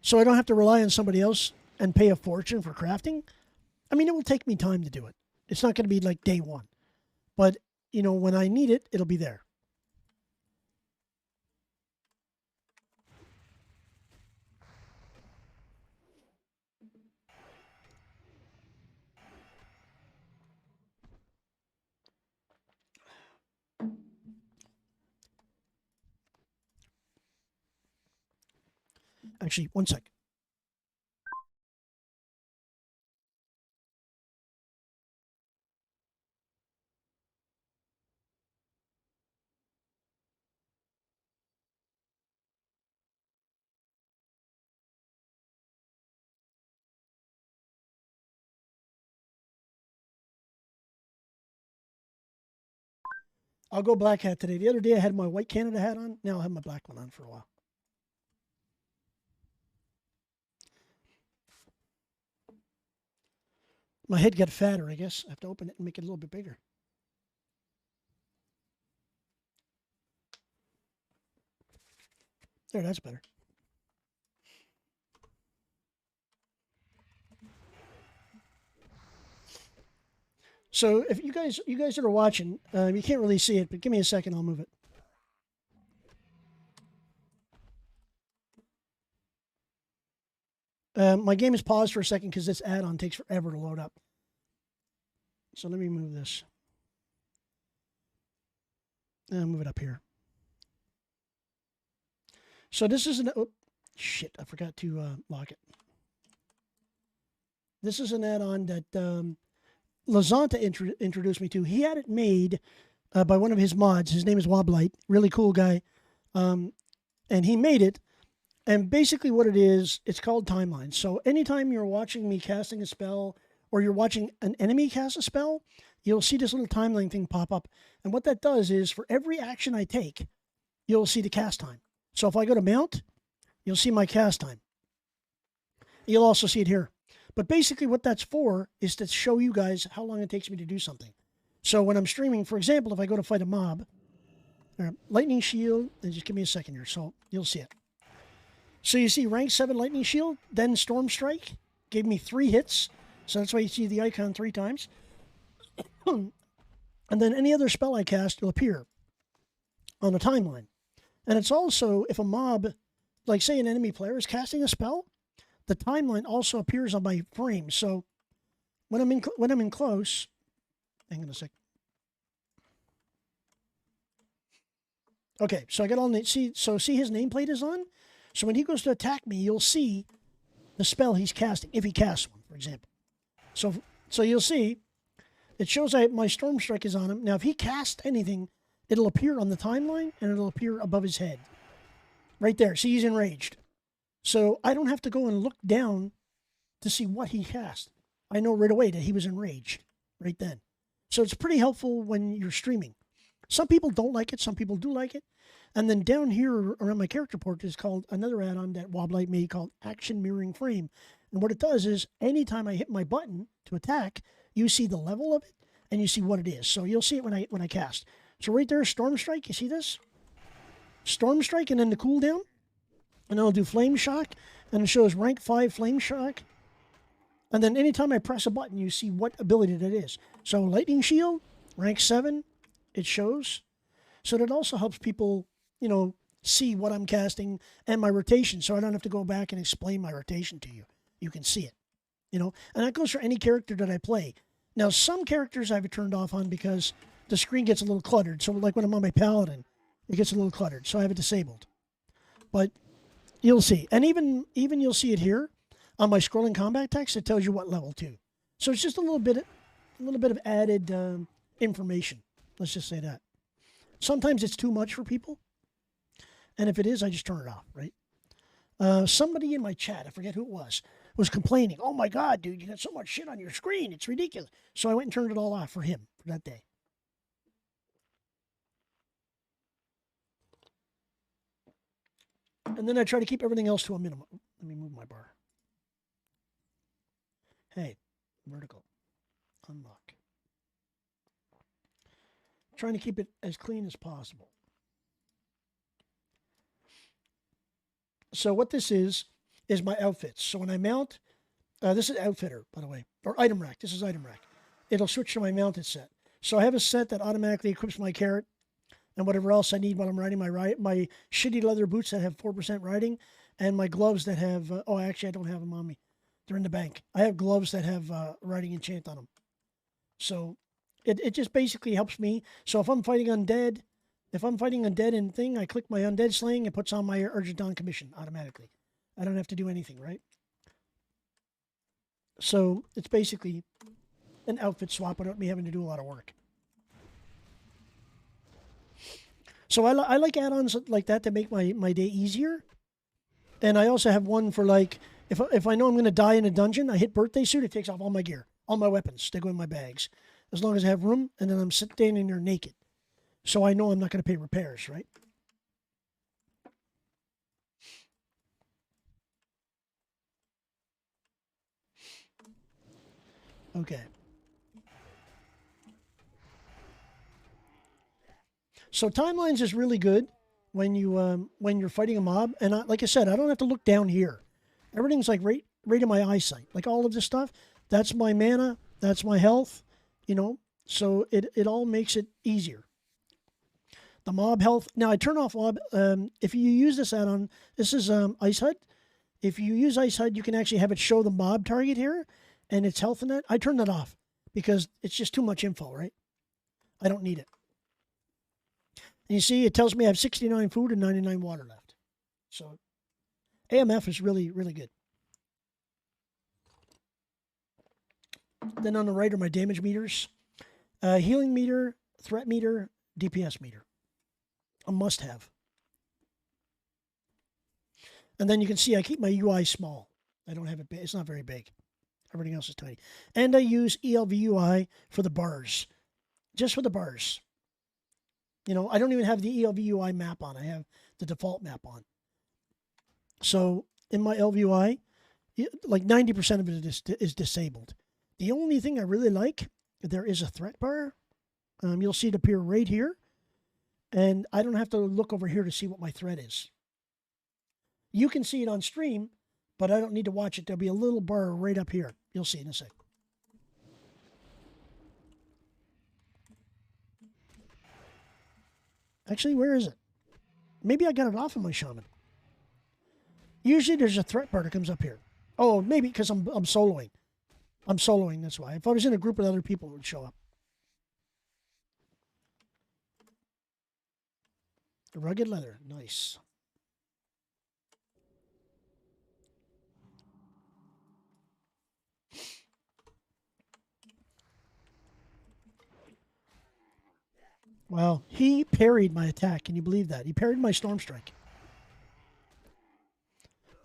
So I don't have to rely on somebody else and pay a fortune for crafting. I mean, it will take me time to do it. It's not going to be like day one. But, you know, when I need it, it'll be there. Actually, one sec. I'll go black hat today. The other day I had my white Canada hat on. Now I'll have my black one on for a while. My head got fatter, I guess. I have to open it and make it a little bit bigger. There, that's better. So if you guys that are watching, you can't really see it, but give me a second, I'll move it. My game is paused for a second because this add-on takes forever to load up. So let me move this. Move it up here. So this is an... Oh, shit, I forgot to lock it. This is an add-on that Lazanta introduced me to. He had it made by one of his mods. His name is Woblight. Really cool guy. And he made it. And basically what it is, it's called timelines. So anytime you're watching me casting a spell or you're watching an enemy cast a spell, you'll see this little timeline thing pop up. And what that does is for every action I take, you'll see the cast time. So if I go to mount, you'll see my cast time. You'll also see it here. But basically what that's for is to show you guys how long it takes me to do something. So when I'm streaming, for example, if I go to fight a mob, lightning shield, and just give me a second here, so you'll see it. So you see rank 7 lightning shield, then storm strike, gave me 3 hits. So that's why you see the icon 3 times. And then any other spell I cast will appear on the timeline. And it's also, if a mob, like say an enemy player is casting a spell, the timeline also appears on my frame. So when I'm in close, hang on a sec. Okay, so I got all see his nameplate is on. So when he goes to attack me, you'll see the spell he's casting if he casts one, for example. So you'll see it shows my Storm Strike is on him. Now if he casts anything, it'll appear on the timeline and it'll appear above his head. Right there. See, he's enraged. So I don't have to go and look down to see what he cast. I know right away that he was enraged right then. So it's pretty helpful when you're streaming. Some people don't like it. Some people do like it. And then down here around my character portrait is called another add-on that Woblight made called Action Mirroring Frame. And what it does is anytime I hit my button to attack, you see the level of it and you see what it is. So you'll see it when I cast. So right there, Storm Strike. You see this? Storm Strike and then the cooldown. And then I'll do Flame Shock. And it shows rank 5 Flame Shock. And then anytime I press a button, you see what ability that is. So Lightning Shield, rank 7, it shows. So that also helps people, see what I'm casting and my rotation. So I don't have to go back and explain my rotation to you. You can see it, And that goes for any character that I play. Now, some characters I've turned off on because the screen gets a little cluttered. So like when I'm on my Paladin, it gets a little cluttered. So I have it disabled. But you'll see. And even you'll see it here. On my scrolling combat text, it tells you what level too. So it's just a little bit of added information. Let's just say that. Sometimes it's too much for people, and if it is, I just turn it off. Right? Somebody in my chat, I forget who it was complaining. Oh my God, dude, you got so much shit on your screen. It's ridiculous. So I went and turned it all off for him for that day. And then I try to keep everything else to a minimum. Let me move my bar. Hey, vertical, unlock. Trying to keep it as clean as possible. So what this is my outfits. So when I mount, this is Outfitter, by the way, or Item Rack. This is Item Rack. It'll switch to my mounted set. So I have a set that automatically equips my carrot and whatever else I need while I'm riding my shitty leather boots that have 4% riding, and my gloves that have, actually I don't have them on me. They're in the bank. I have gloves that have riding enchant on them. So it just basically helps me. So if I'm fighting undead and thing, I click my undead slaying, it puts on my urgent dawn commission automatically. I don't have to do anything, right? So it's basically an outfit swap without me having to do a lot of work. So I like add-ons like that to make my day easier. And I also have one for like, if I know I'm going to die in a dungeon, I hit birthday suit, it takes off all my gear. All my weapons, they go in my bags. As long as I have room, and then I'm standing there naked. So I know I'm not going to pay repairs, right? Okay. So timelines is really good when you're fighting a mob. And like I said, I don't have to look down here. Everything's like right in my eyesight. Like all of this stuff, that's my mana, that's my health, So it all makes it easier. The mob health. Now I turn off mob. If you use this add-on, this is Ice HUD. If you use Ice HUD, you can actually have it show the mob target here and its health in that. I turn that off because it's just too much info, right? I don't need it. And you see, it tells me I have 69 food and 99 water left. So AMF is really, really good. Then on the right are my damage meters. Healing meter, threat meter, DPS meter. A must-have. And then you can see I keep my UI small. I don't have it big. It's not very big. Everything else is tiny. And I use ELVUI for the bars. Just for the bars. I don't even have the ELVUI map on. I have the default map on. So in my LVUI, like 90% of it is disabled. The only thing I really like, there is a threat bar. You'll see it appear right here. And I don't have to look over here to see what my threat is. You can see it on stream, but I don't need to watch it. There'll be a little bar right up here. You'll see in a sec. Actually, where is it? Maybe I got it off of my shaman. Usually there's a threat bar that comes up here. Oh, maybe because I'm soloing. I'm soloing, that's why. If I was in a group with other people, it would show up. Rugged leather. Nice. Wow. He parried my attack. Can you believe that? He parried my storm strike.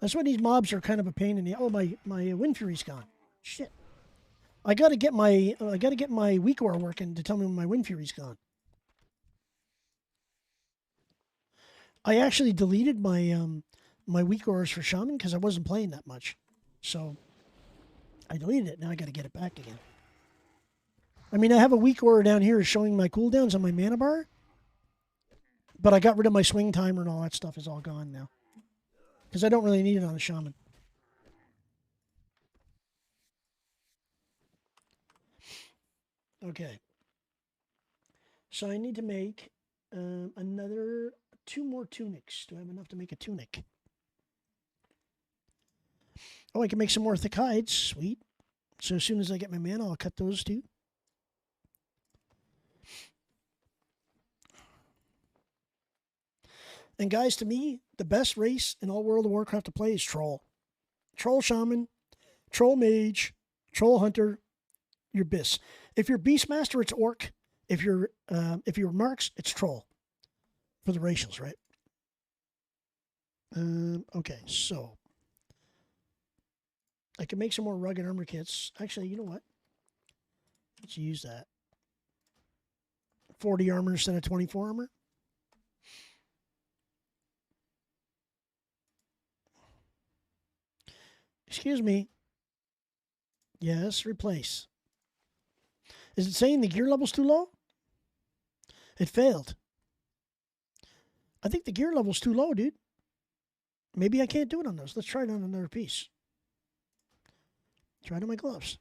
That's why these mobs are kind of a pain in the... Oh, my Wind Fury's gone. Shit. I gotta get my weak aura working to tell me when my Wind Fury's gone. I actually deleted my my weak auras for Shaman because I wasn't playing that much. So I deleted it. Now I gotta get it back again. I mean, I have a weak aura down here showing my cooldowns on my mana bar. But I got rid of my swing timer and all that stuff is all gone now. Because I don't really need it on a Shaman. Okay. So I need to make another 2 more tunics. Do I have enough to make a tunic? Oh, I can make some more thick hides. Sweet. So as soon as I get my mana, I'll cut those too. And guys, to me, the best race in all World of Warcraft to play is Troll. Troll Shaman, Troll Mage, Troll Hunter, your Biss. If you're Beastmaster, it's Orc. If you're Marks, it's Troll. For the racials, right? Okay, so I can make some more rugged armor kits. Actually, you know what? Let's use that. 40 armor instead of 24 armor. Excuse me. Yes, replace. Is it saying the gear level's too low? It failed. I think the gear level's too low, dude. Maybe I can't do it on those. Let's try it on another piece. Try it on my gloves.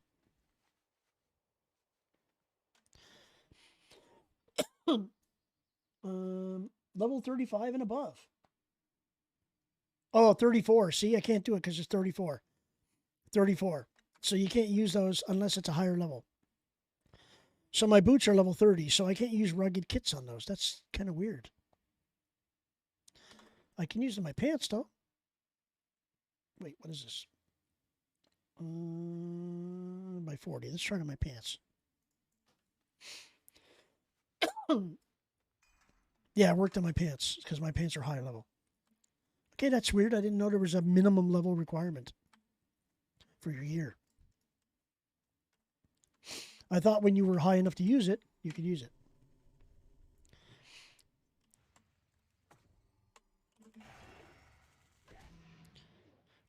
Level 35 and above. Oh, 34. See, I can't do it because it's 34. 34. So you can't use those unless it's a higher level. So my boots are level 30, so I can't use rugged kits on those. That's kind of weird. I can use them in my pants, though. Wait, what is this? By 40. Let's try it on my pants. Yeah, it worked on my pants because my pants are high level. Okay, that's weird. I didn't know there was a minimum level requirement for your gear. I thought when you were high enough to use it, you could use it.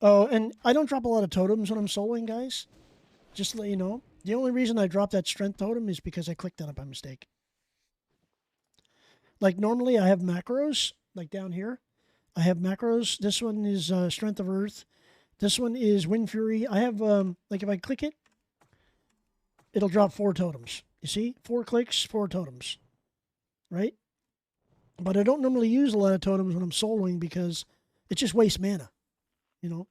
Oh, and I don't drop a lot of totems when I'm soloing, guys. Just to let you know. The only reason I dropped that strength totem is because I clicked on it by mistake. Like normally I have macros, like down here. I have macros. This one is Strength of Earth. This one is Wind Fury. I have, like if I click it, it'll drop 4 totems. You see? 4 clicks, 4 totems. Right? But I don't normally use a lot of totems when I'm soloing because it just wastes mana. You know?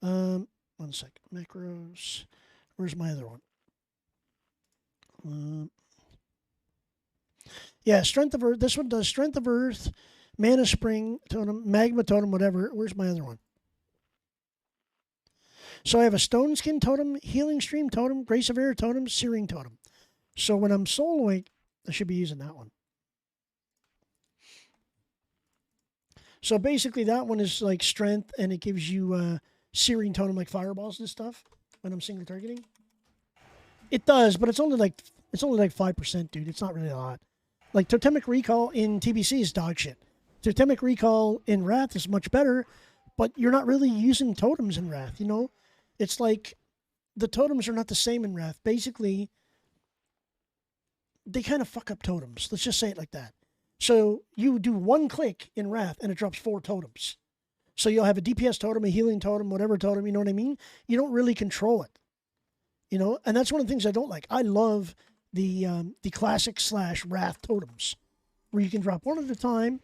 1 sec. Macros. Where's my other one? Yeah, Strength of Earth. This one does Strength of Earth, Mana Spring totem, Magma totem, whatever. Where's my other one? So I have a Stone Skin totem, Healing Stream totem, Grace of Air totem, Searing totem. So when I'm soloing, I should be using that one. So basically that one is like strength and it gives you Searing totem like fireballs and stuff when I'm single targeting. It does, but it's only like 5%, dude. It's not really a lot. Like Totemic Recall in TBC is dog shit. Totemic Recall in Wrath is much better, but you're not really using totems in Wrath, you know? It's like the totems are not the same in Wrath. Basically, they kind of fuck up totems. Let's just say it like that. So you do 1 click in Wrath and it drops 4 totems. So you'll have a DPS totem, a healing totem, whatever totem, you know what I mean? You don't really control it. You know, and that's one of the things I don't like. I love the classic / Wrath totems. where you can drop one at a time,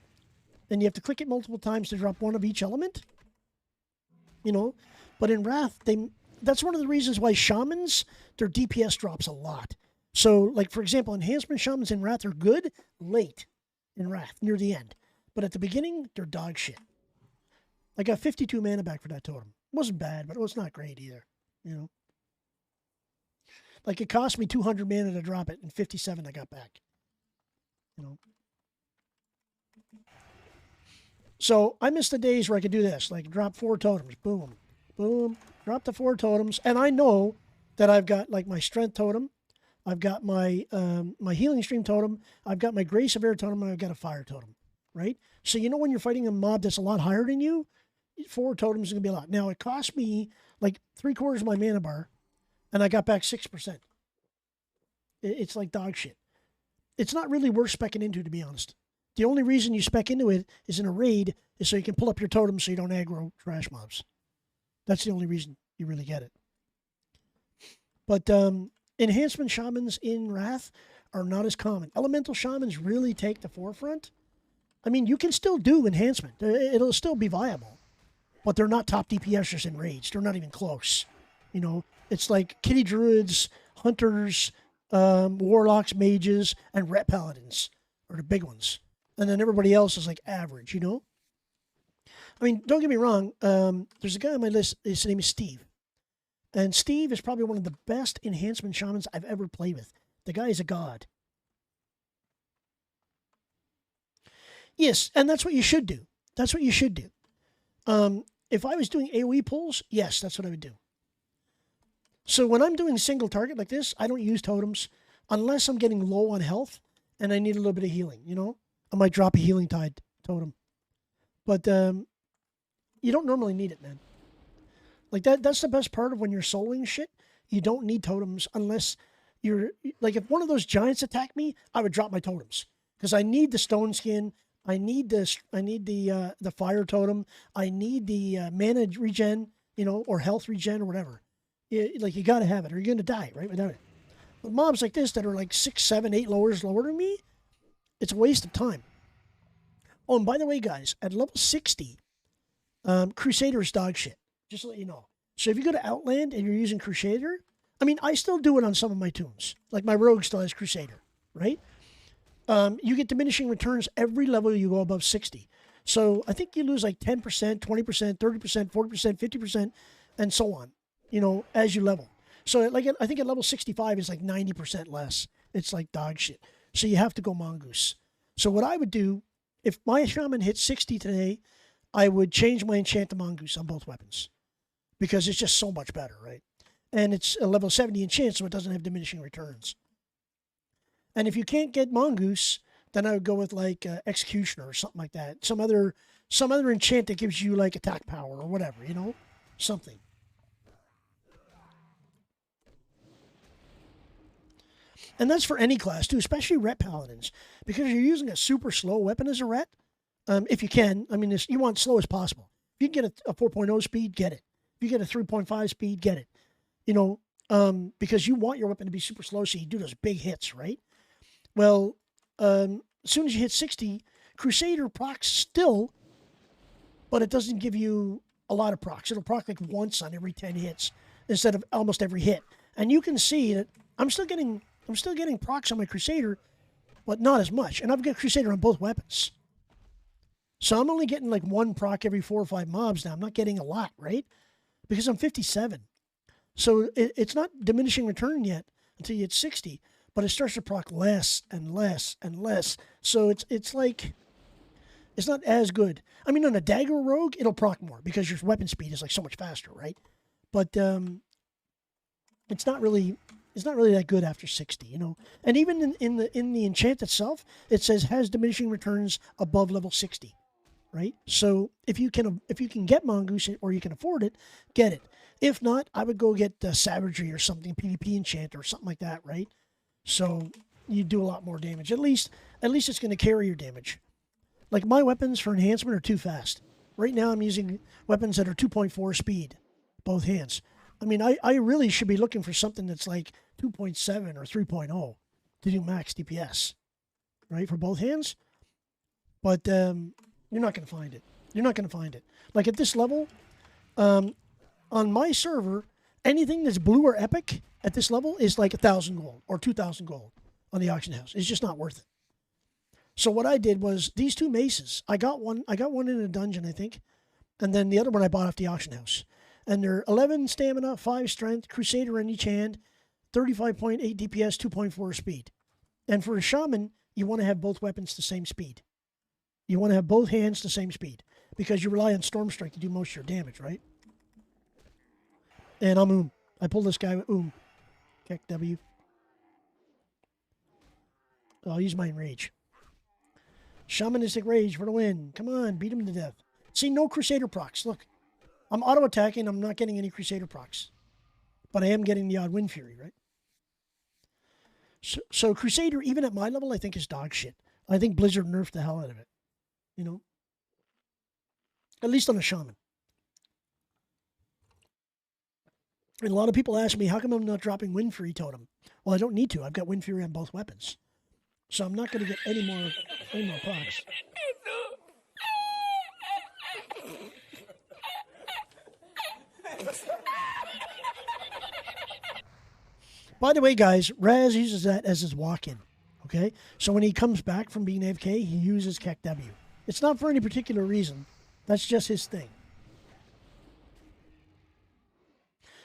and you have to click it multiple times to drop one of each element. You know, but in Wrath, that's one of the reasons why Shamans, their DPS drops a lot. So, like, for example, enhancement Shamans in Wrath are good late in Wrath, near the end. But at the beginning, they're dog shit. I got 52 mana back for that totem. It wasn't bad, but it was not great either. You know? Like, it cost me 200 mana to drop it, and 57 I got back. You know? So, I miss the days where I could do this. Like, drop 4 totems. Boom. Boom. Drop the 4 totems. And I know that I've got, like, my strength totem. I've got my my healing stream totem. I've got my grace of air totem, and I've got a fire totem. Right? So, you know when you're fighting a mob that's a lot higher than you, 4 totems is going to be a lot. Now, it cost me, like, 3/4 of my mana bar, and I got back 6%. It's like dog shit. It's not really worth specking into, to be honest. The only reason you spec into it is in a raid is so you can pull up your totem so you don't aggro trash mobs. That's the only reason you really get it. But enhancement shamans in Wrath are not as common. Elemental shamans really take the forefront. I mean, you can still do enhancement. It'll still be viable. But they're not top DPSers in raids. They're not even close. You know, it's like kitty druids, hunters, warlocks, mages, and ret paladins are the big ones. And then everybody else is like average, you know? I mean, don't get me wrong. There's a guy on my list. His name is Steve. And Steve is probably one of the best enhancement shamans I've ever played with. The guy is a god. Yes, and that's what you should do. That's what you should do. If I was doing AoE pulls, yes, that's what I would do. So when I'm doing single target like this, I don't use totems unless I'm getting low on health and I need a little bit of healing, you know? I might drop a healing tide totem. But you don't normally need it, man. Like that's the best part of when you're soloing shit. You don't need totems unless you're like if one of those giants attacked me, I would drop my totems because I need the stone skin. I need this. I need the fire totem. I need the mana regen, you know, or health regen or whatever. Like you got to have it, or you're gonna die right without it. But mobs like this that are like 6, 7, 8 lowers lower than me, it's a waste of time. Oh, and by the way, guys, at level 60, Crusader is dog shit. Just to let you know. So if you go to Outland and you're using Crusader, I mean, I still do it on some of my tunes. Like my Rogue still has Crusader, right? You get diminishing returns every level you go above 60. So I think you lose like 10%, 20%, 30%, 40%, 50%, and so on, you know, as you level. So like I think at level 65 is like 90% less. It's like dog shit. So you have to go Mongoose. So what I would do, if my Shaman hits 60 today, I would change my enchant to Mongoose on both weapons. Because it's just so much better, right? And it's a level 70 enchant, so it doesn't have diminishing returns. And if you can't get Mongoose, then I would go with like Executioner or something like that. Some other enchant that gives you like attack power or whatever, you know? Something. And that's for any class too, especially Ret Paladins. Because you're using a super slow weapon as a Ret. If you can. I mean, you want slow as possible. If you can get a 4.0 speed, get it. If you get a 3.5 speed, get it. You know, because you want your weapon to be super slow so you do those big hits, right? Well, as soon as you hit 60, Crusader procs still, but it doesn't give you a lot of procs. It'll proc like once on every 10 hits instead of almost every hit. And you can see that I'm still getting procs on my Crusader, but not as much. And I've got Crusader on both weapons. So I'm only getting like 1 proc every 4 or 5 mobs now. I'm not getting a lot, right? Because I'm 57. So it's not diminishing return yet until you hit 60, but it starts to proc less and less and less. So it's like, it's not as good. I mean, on a dagger rogue, it'll proc more because your weapon speed is like so much faster, right? But it's not really that good after 60, you know. And even in the enchant itself, it says has diminishing returns above level 60. Right? So if you can get Mongoose or you can afford it, get it. If not, I would go get Savagery or something, PvP enchant or something like that, right? So you do a lot more damage. At least it's going to carry your damage. Like my weapons for enhancement are too fast. Right now I'm using weapons that are 2.4 speed, both hands. I mean, I really should be looking for something that's like 2.7 or 3.0 to do max DPS, right? For both hands. But you're not going to find it. You're not going to find it. Like at this level, on my server, anything that's blue or epic at this level is like 1,000 gold or 2,000 gold on the auction house. It's just not worth it. So what I did was these two maces. I got one in a dungeon, I think, and then the other one I bought off the auction house. And they're 11 stamina, 5 strength, Crusader in each hand, 35.8 DPS, 2.4 speed. And for a Shaman, you want to have both weapons the same speed. You want to have both hands the same speed because you rely on Storm Strike to do most of your damage, right? And I'm I pulled this guy with Keck W. I'll use my Enrage. Shamanistic Rage for the win. Come on, beat him to death. See, no Crusader procs. Look, I'm auto-attacking. I'm not getting any Crusader procs. But I am getting the odd Wind Fury, right? So Crusader, even at my level, I think is dog shit. I think Blizzard nerfed the hell out of it. You know? At least on a Shaman. And a lot of people ask me, how come I'm not dropping Wind Fury Totem? Well, I don't need to. I've got Wind Fury on both weapons. So I'm not going to get any more procs. By the way, guys, Raz uses that as his walk-in. Okay? So when he comes back from being AFK, he uses Keck W. It's not for any particular reason. That's just his thing.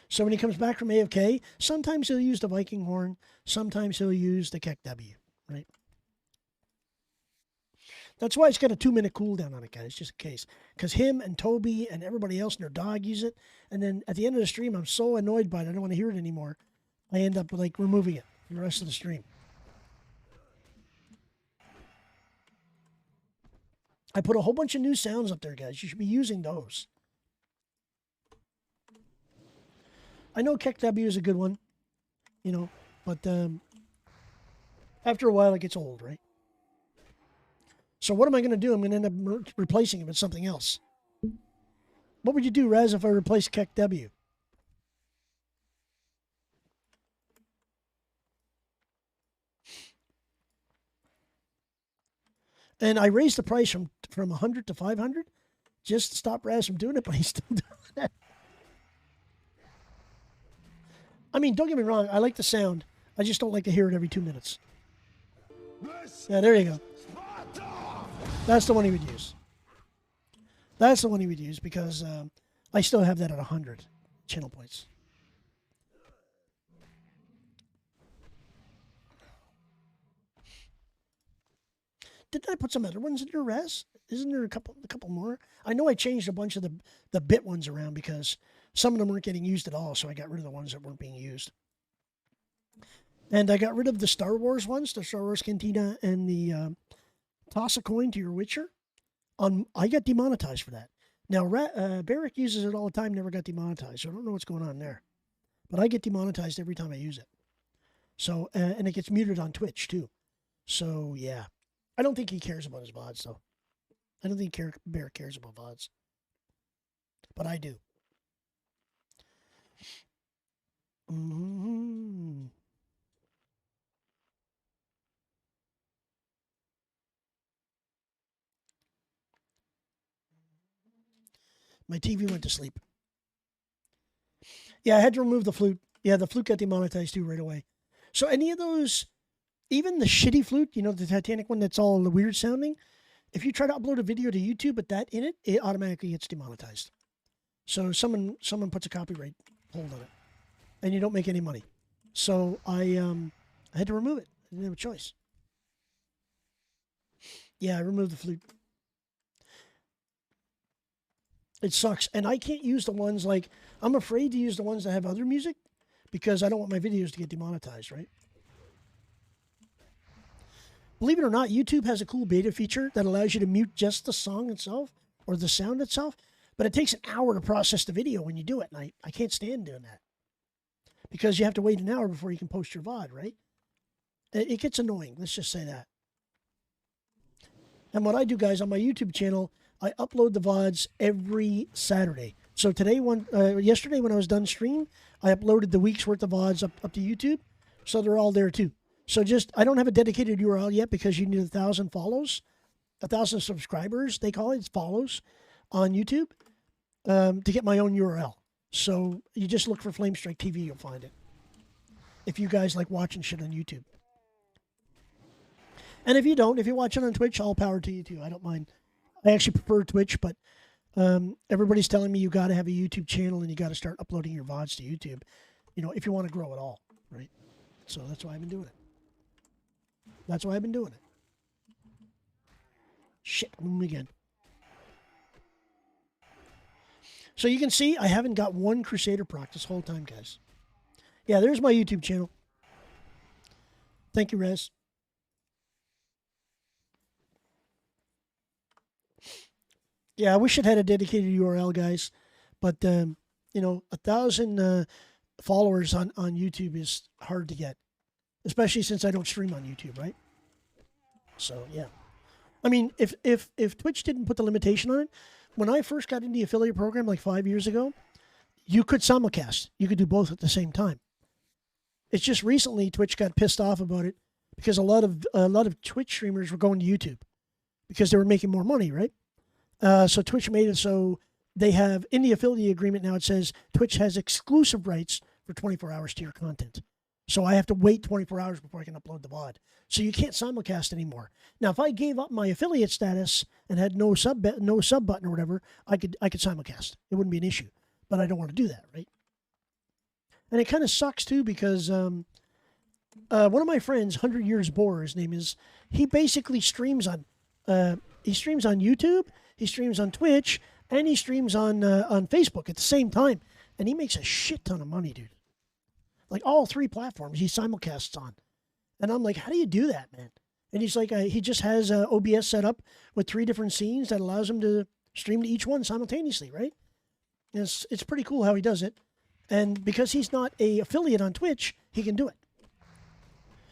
So when he comes back from AFK, sometimes he'll use the Viking Horn, sometimes he'll use the Keck W, right? That's why it's got a 2-minute cooldown on it, guys, just in case. Because him and Toby and everybody else and their dog use it. And then at the end of the stream, I'm so annoyed by it, I don't want to hear it anymore. I end up, like, removing it from the rest of the stream. I put a whole bunch of new sounds up there, guys. You should be using those. I know Keck W is a good one, you know, but after a while it gets old, right? So what am I going to do? I'm going to end up replacing it with something else. What would you do, Raz, if I replace Keck W? And I raised the price from 100 to 500 just to stop Raz from doing it, but he's still doing it. I mean, don't get me wrong. I like the sound. I just don't like to hear it every 2 minutes. Yeah, there you go. That's the one he would use. That's the one he would use because I still have that at 100 channel points. Didn't I put some other ones in your res? Isn't there a couple more? I know I changed a bunch of the bit ones around because some of them weren't getting used at all, so I got rid of the ones that weren't being used. And I got rid of the Star Wars ones, the Star Wars Cantina and the toss a coin to your Witcher. I got demonetized for that. Now, Barrick uses it all the time, never got demonetized, so I don't know what's going on there. But I get demonetized every time I use it. So, and it gets muted on Twitch, too. So, yeah. I don't think he cares about his VODs, though. I don't think Barrick cares about VODs. But I do. Mm-hmm. My TV went to sleep. Yeah, I had to remove the flute. Yeah, the flute got demonetized too right away. So any of those, even the shitty flute, you know, the Titanic one that's all the weird sounding, if you try to upload a video to YouTube with that in it, it automatically gets demonetized. So someone puts a copyright hold on it, and you don't make any money. So I had to remove it. I didn't have a choice. Yeah, I removed the flute. It sucks. And I can't use the ones like, I'm afraid to use the ones that have other music because I don't want my videos to get demonetized, right? Believe it or not, YouTube has a cool beta feature that allows you to mute just the song itself or the sound itself, but it takes an hour to process the video when you do it, and I can't stand doing that because you have to wait an hour before you can post your VOD, right? It gets annoying, let's just say that. And what I do, guys, on my YouTube channel, I upload the VODs every Saturday. So yesterday when I was done stream, I uploaded the week's worth of VODs up to YouTube. So they're all there too. So I don't have a dedicated URL yet because you need 1,000 follows. 1,000 subscribers, they call it, it's follows on YouTube, to get my own URL. So you just look for Flamestrike TV, you'll find it. If you guys like watching shit on YouTube. And if you don't, if you're watching on Twitch, all power to you too. I don't mind. I actually prefer Twitch, but everybody's telling me you got to have a YouTube channel and you got to start uploading your VODs to YouTube, you know, if you want to grow at all, right? So that's why I've been doing it. That's why I've been doing it. Shit, again. So you can see I haven't got one Crusader proc this whole time, guys. Yeah, there's my YouTube channel. Thank you, Rez. Yeah, I wish it had a dedicated URL, guys. But, you know, 1,000 followers on YouTube is hard to get. Especially since I don't stream on YouTube, right? So, yeah. I mean, if Twitch didn't put the limitation on it, when I first got into the affiliate program like 5 years ago, you could simulcast. You could do both at the same time. It's just recently Twitch got pissed off about it because a lot of Twitch streamers were going to YouTube because they were making more money, right? So Twitch made it so they have, in the affiliate agreement now, it says Twitch has exclusive rights for 24 hours to your content. So I have to wait 24 hours before I can upload the VOD. So you can't simulcast anymore. Now, if I gave up my affiliate status and had no sub button or whatever, I could simulcast. It wouldn't be an issue. But I don't want to do that, right? And it kind of sucks too because one of my friends, 100 Years Boar, his name is, he basically streams on YouTube, he streams on Twitch, and he streams on Facebook at the same time. And he makes a shit ton of money, dude. Like all three platforms he simulcasts on. And I'm like, how do you do that, man? And he's like, he just has OBS set up with 3 different scenes that allows him to stream to each one simultaneously, right? And it's pretty cool how he does it. And because he's not a affiliate on Twitch, he can do it.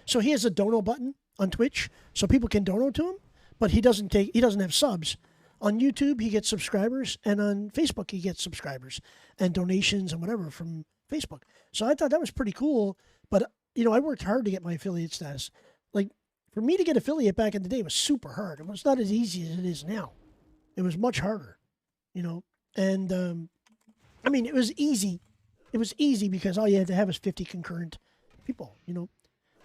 So he has a dono button on Twitch, so people can dono to him, but he doesn't have subs. On YouTube, he gets subscribers, and on Facebook, he gets subscribers and donations and whatever from Facebook. So I thought that was pretty cool, but, you know, I worked hard to get my affiliate status. Like, for me to get affiliate back in the day was super hard. It was not as easy as it is now. It was much harder, you know, and, I mean, it was easy. It was easy because all you had to have is 50 concurrent people, you know.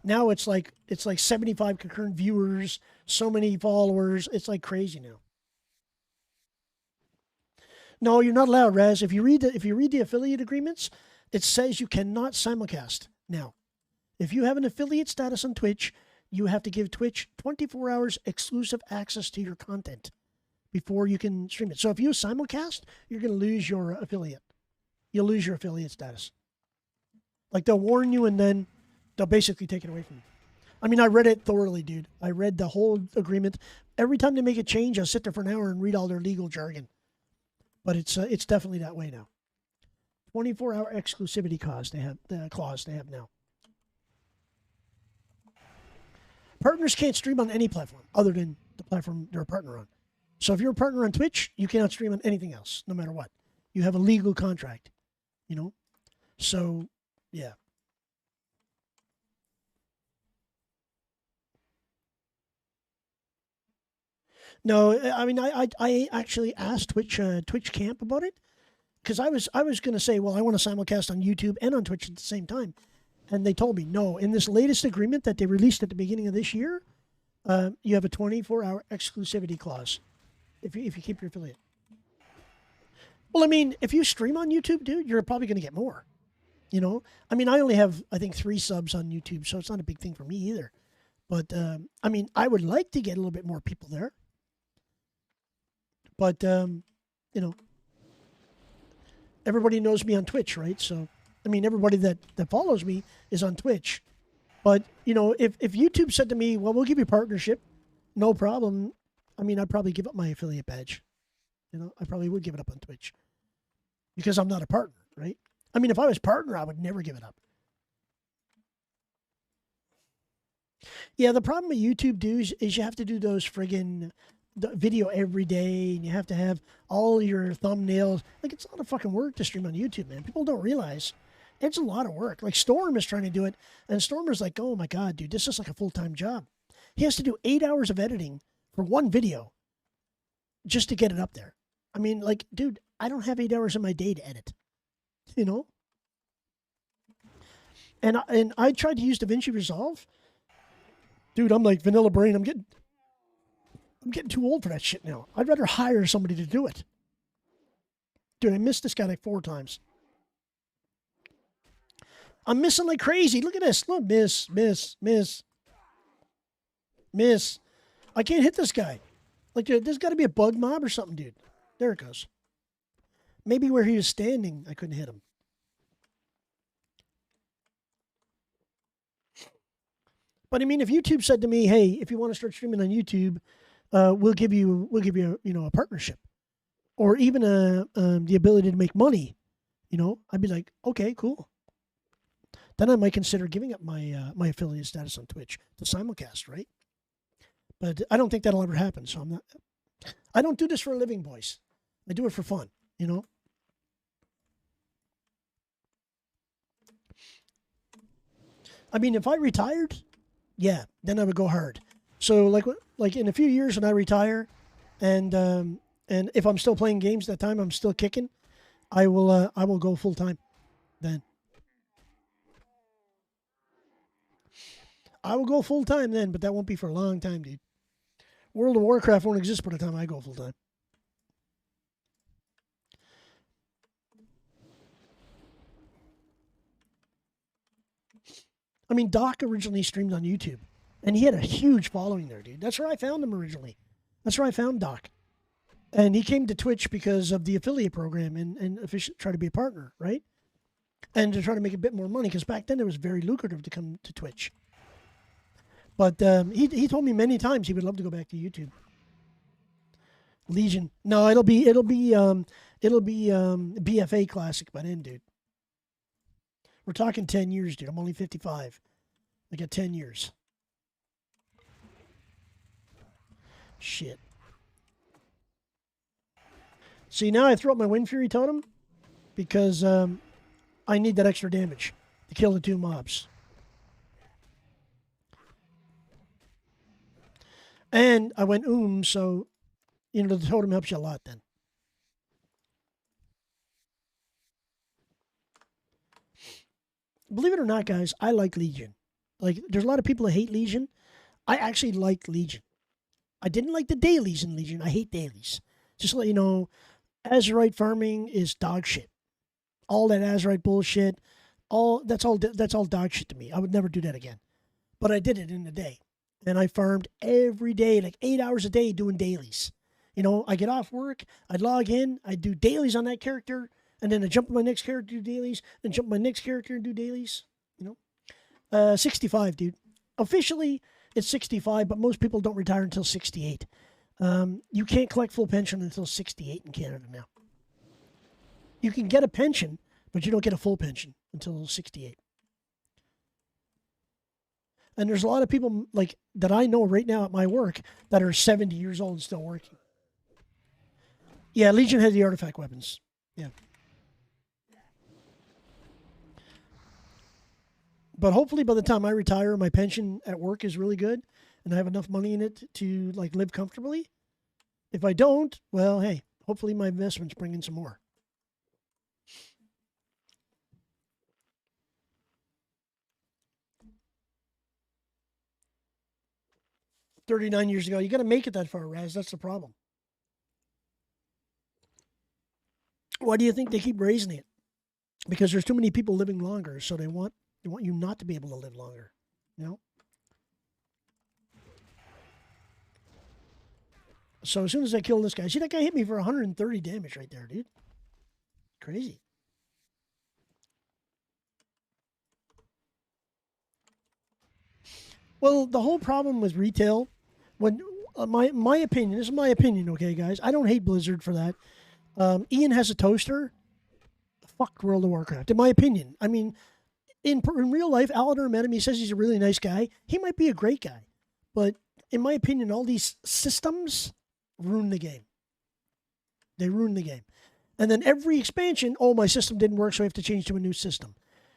Now it's like 75 concurrent viewers, so many followers. It's like crazy now. No, you're not allowed, Raz. If you read the affiliate agreements, it says you cannot simulcast now. If you have an affiliate status on Twitch, you have to give Twitch 24 hours exclusive access to your content before you can stream it. So if you simulcast, you're going to lose your affiliate. You'll lose your affiliate status. Like, they'll warn you and then they'll basically take it away from you. I mean, I read it thoroughly, dude. I read the whole agreement. Every time they make a change, I'll sit there for an hour and read all their legal jargon. But it's definitely that way now. 24-hour exclusivity clause they have now. Partners can't stream on any platform other than the platform they're a partner on. So if you're a partner on Twitch, you cannot stream on anything else, no matter what. You have a legal contract, you know? So, yeah. No, I mean, I actually asked Twitch Camp about it because I was going to say, well, I want to simulcast on YouTube and on Twitch at the same time. And they told me, no, in this latest agreement that they released at the beginning of this year, you have a 24-hour exclusivity clause if you keep your affiliate. Well, I mean, if you stream on YouTube, dude, you're probably going to get more, you know? I mean, I only have, I think, 3 subs on YouTube, so it's not a big thing for me either. But, I mean, I would like to get a little bit more people there. But, you know, everybody knows me on Twitch, right? So, I mean, everybody that follows me is on Twitch. But, you know, if YouTube said to me, well, we'll give you partnership, no problem. I mean, I'd probably give up my affiliate badge. You know, I probably would give it up on Twitch. Because I'm not a partner, right? I mean, if I was partner, I would never give it up. Yeah, the problem with YouTube, dudes, is you have to do those friggin' video every day, and you have to have all your thumbnails. Like, it's a lot of fucking work to stream on YouTube, man. People don't realize it's a lot of work. Like, Storm is trying to do it, and Stormer's like, oh my God, dude, this is like a full-time job. He has to do 8 hours of editing for one video, just to get it up there. I mean, like, dude, I don't have 8 hours in my day to edit, you know? And I tried to use DaVinci Resolve. Dude, I'm like vanilla brain. I'm getting too old for that shit now. I'd rather hire somebody to do it. Dude, I missed this guy like 4 times. I'm missing like crazy. Look at this. Look, miss. I can't hit this guy. Like, there's got to be a bug mob or something, dude. There it goes. Maybe where he was standing, I couldn't hit him. But I mean, if YouTube said to me, "Hey, if you want to start streaming on YouTube, we'll give you a partnership, or even the ability to make money," I'd be like, "Okay, cool." Then I might consider giving up my my affiliate status on Twitch to simulcast, right? But I don't think that'll ever happen. So I don't do this for a living, boys. I do it for fun, I mean, if I retired, yeah, then I would go hard. So like in a few years when I retire, and if I'm still playing games at that time, I'm still kicking, I will go full time. Then I will go full time then, but that won't be for a long time, dude. World of Warcraft won't exist by the time I go full time. I mean, Doc originally streamed on YouTube, and he had a huge following there, dude. That's where I found him originally. That's where I found Doc. And he came to Twitch because of the affiliate program and try to be a partner, right? And to try to make a bit more money, because back then it was very lucrative to come to Twitch. But he told me many times he would love to go back to YouTube. Legion. No, it'll be BFA Classic by then, dude. We're talking 10 years, dude. I'm only 55. I got 10 years. Shit. See, now I throw up my Wind Fury totem because I need that extra damage to kill the 2 mobs. And I went so, the totem helps you a lot then. Believe it or not, guys, I like Legion. Like, there's a lot of people that hate Legion. I actually like Legion. I didn't like the dailies in Legion. I hate dailies. Just to let you know, Azerite farming is dog shit. All that Azerite bullshit, that's all dog shit to me. I would never do that again. But I did it in a day. And I farmed every day, like 8 hours a day doing dailies. I get off work, I'd log in, I'd do dailies on that character, and then I'd jump to my next character, do dailies, then jump to my next character and do dailies. 65, dude. Officially, it's 65, but most people don't retire until 68. You can't collect full pension until 68 in Canada now. You can get a pension, but you don't get a full pension until 68. And there's a lot of people like that I know right now at my work that are 70 years old and still working. Yeah, Legion had the artifact weapons. Yeah. But hopefully by the time I retire, my pension at work is really good and I have enough money in it to like live comfortably. If I don't, well, hey, hopefully my investments bring in some more. $39 years ago. You got to make it that far, Raz. That's the problem. Why do you think they keep raising it? Because there's too many people living longer, so they want you not to be able to live longer. So as soon as I kill this guy, see that guy hit me for 130 damage right there, dude. Crazy. Well, the whole problem with retail, when my opinion, this is my opinion, okay, guys. I don't hate Blizzard for that. Ian has a toaster. Fuck World of Warcraft, in my opinion. I mean, in real life, Aladar met him. He says he's a really nice guy. He might be a great guy, but in my opinion, all these systems ruin the game. They ruin the game. And then every expansion, oh, my system didn't work, so I have to change to a new system.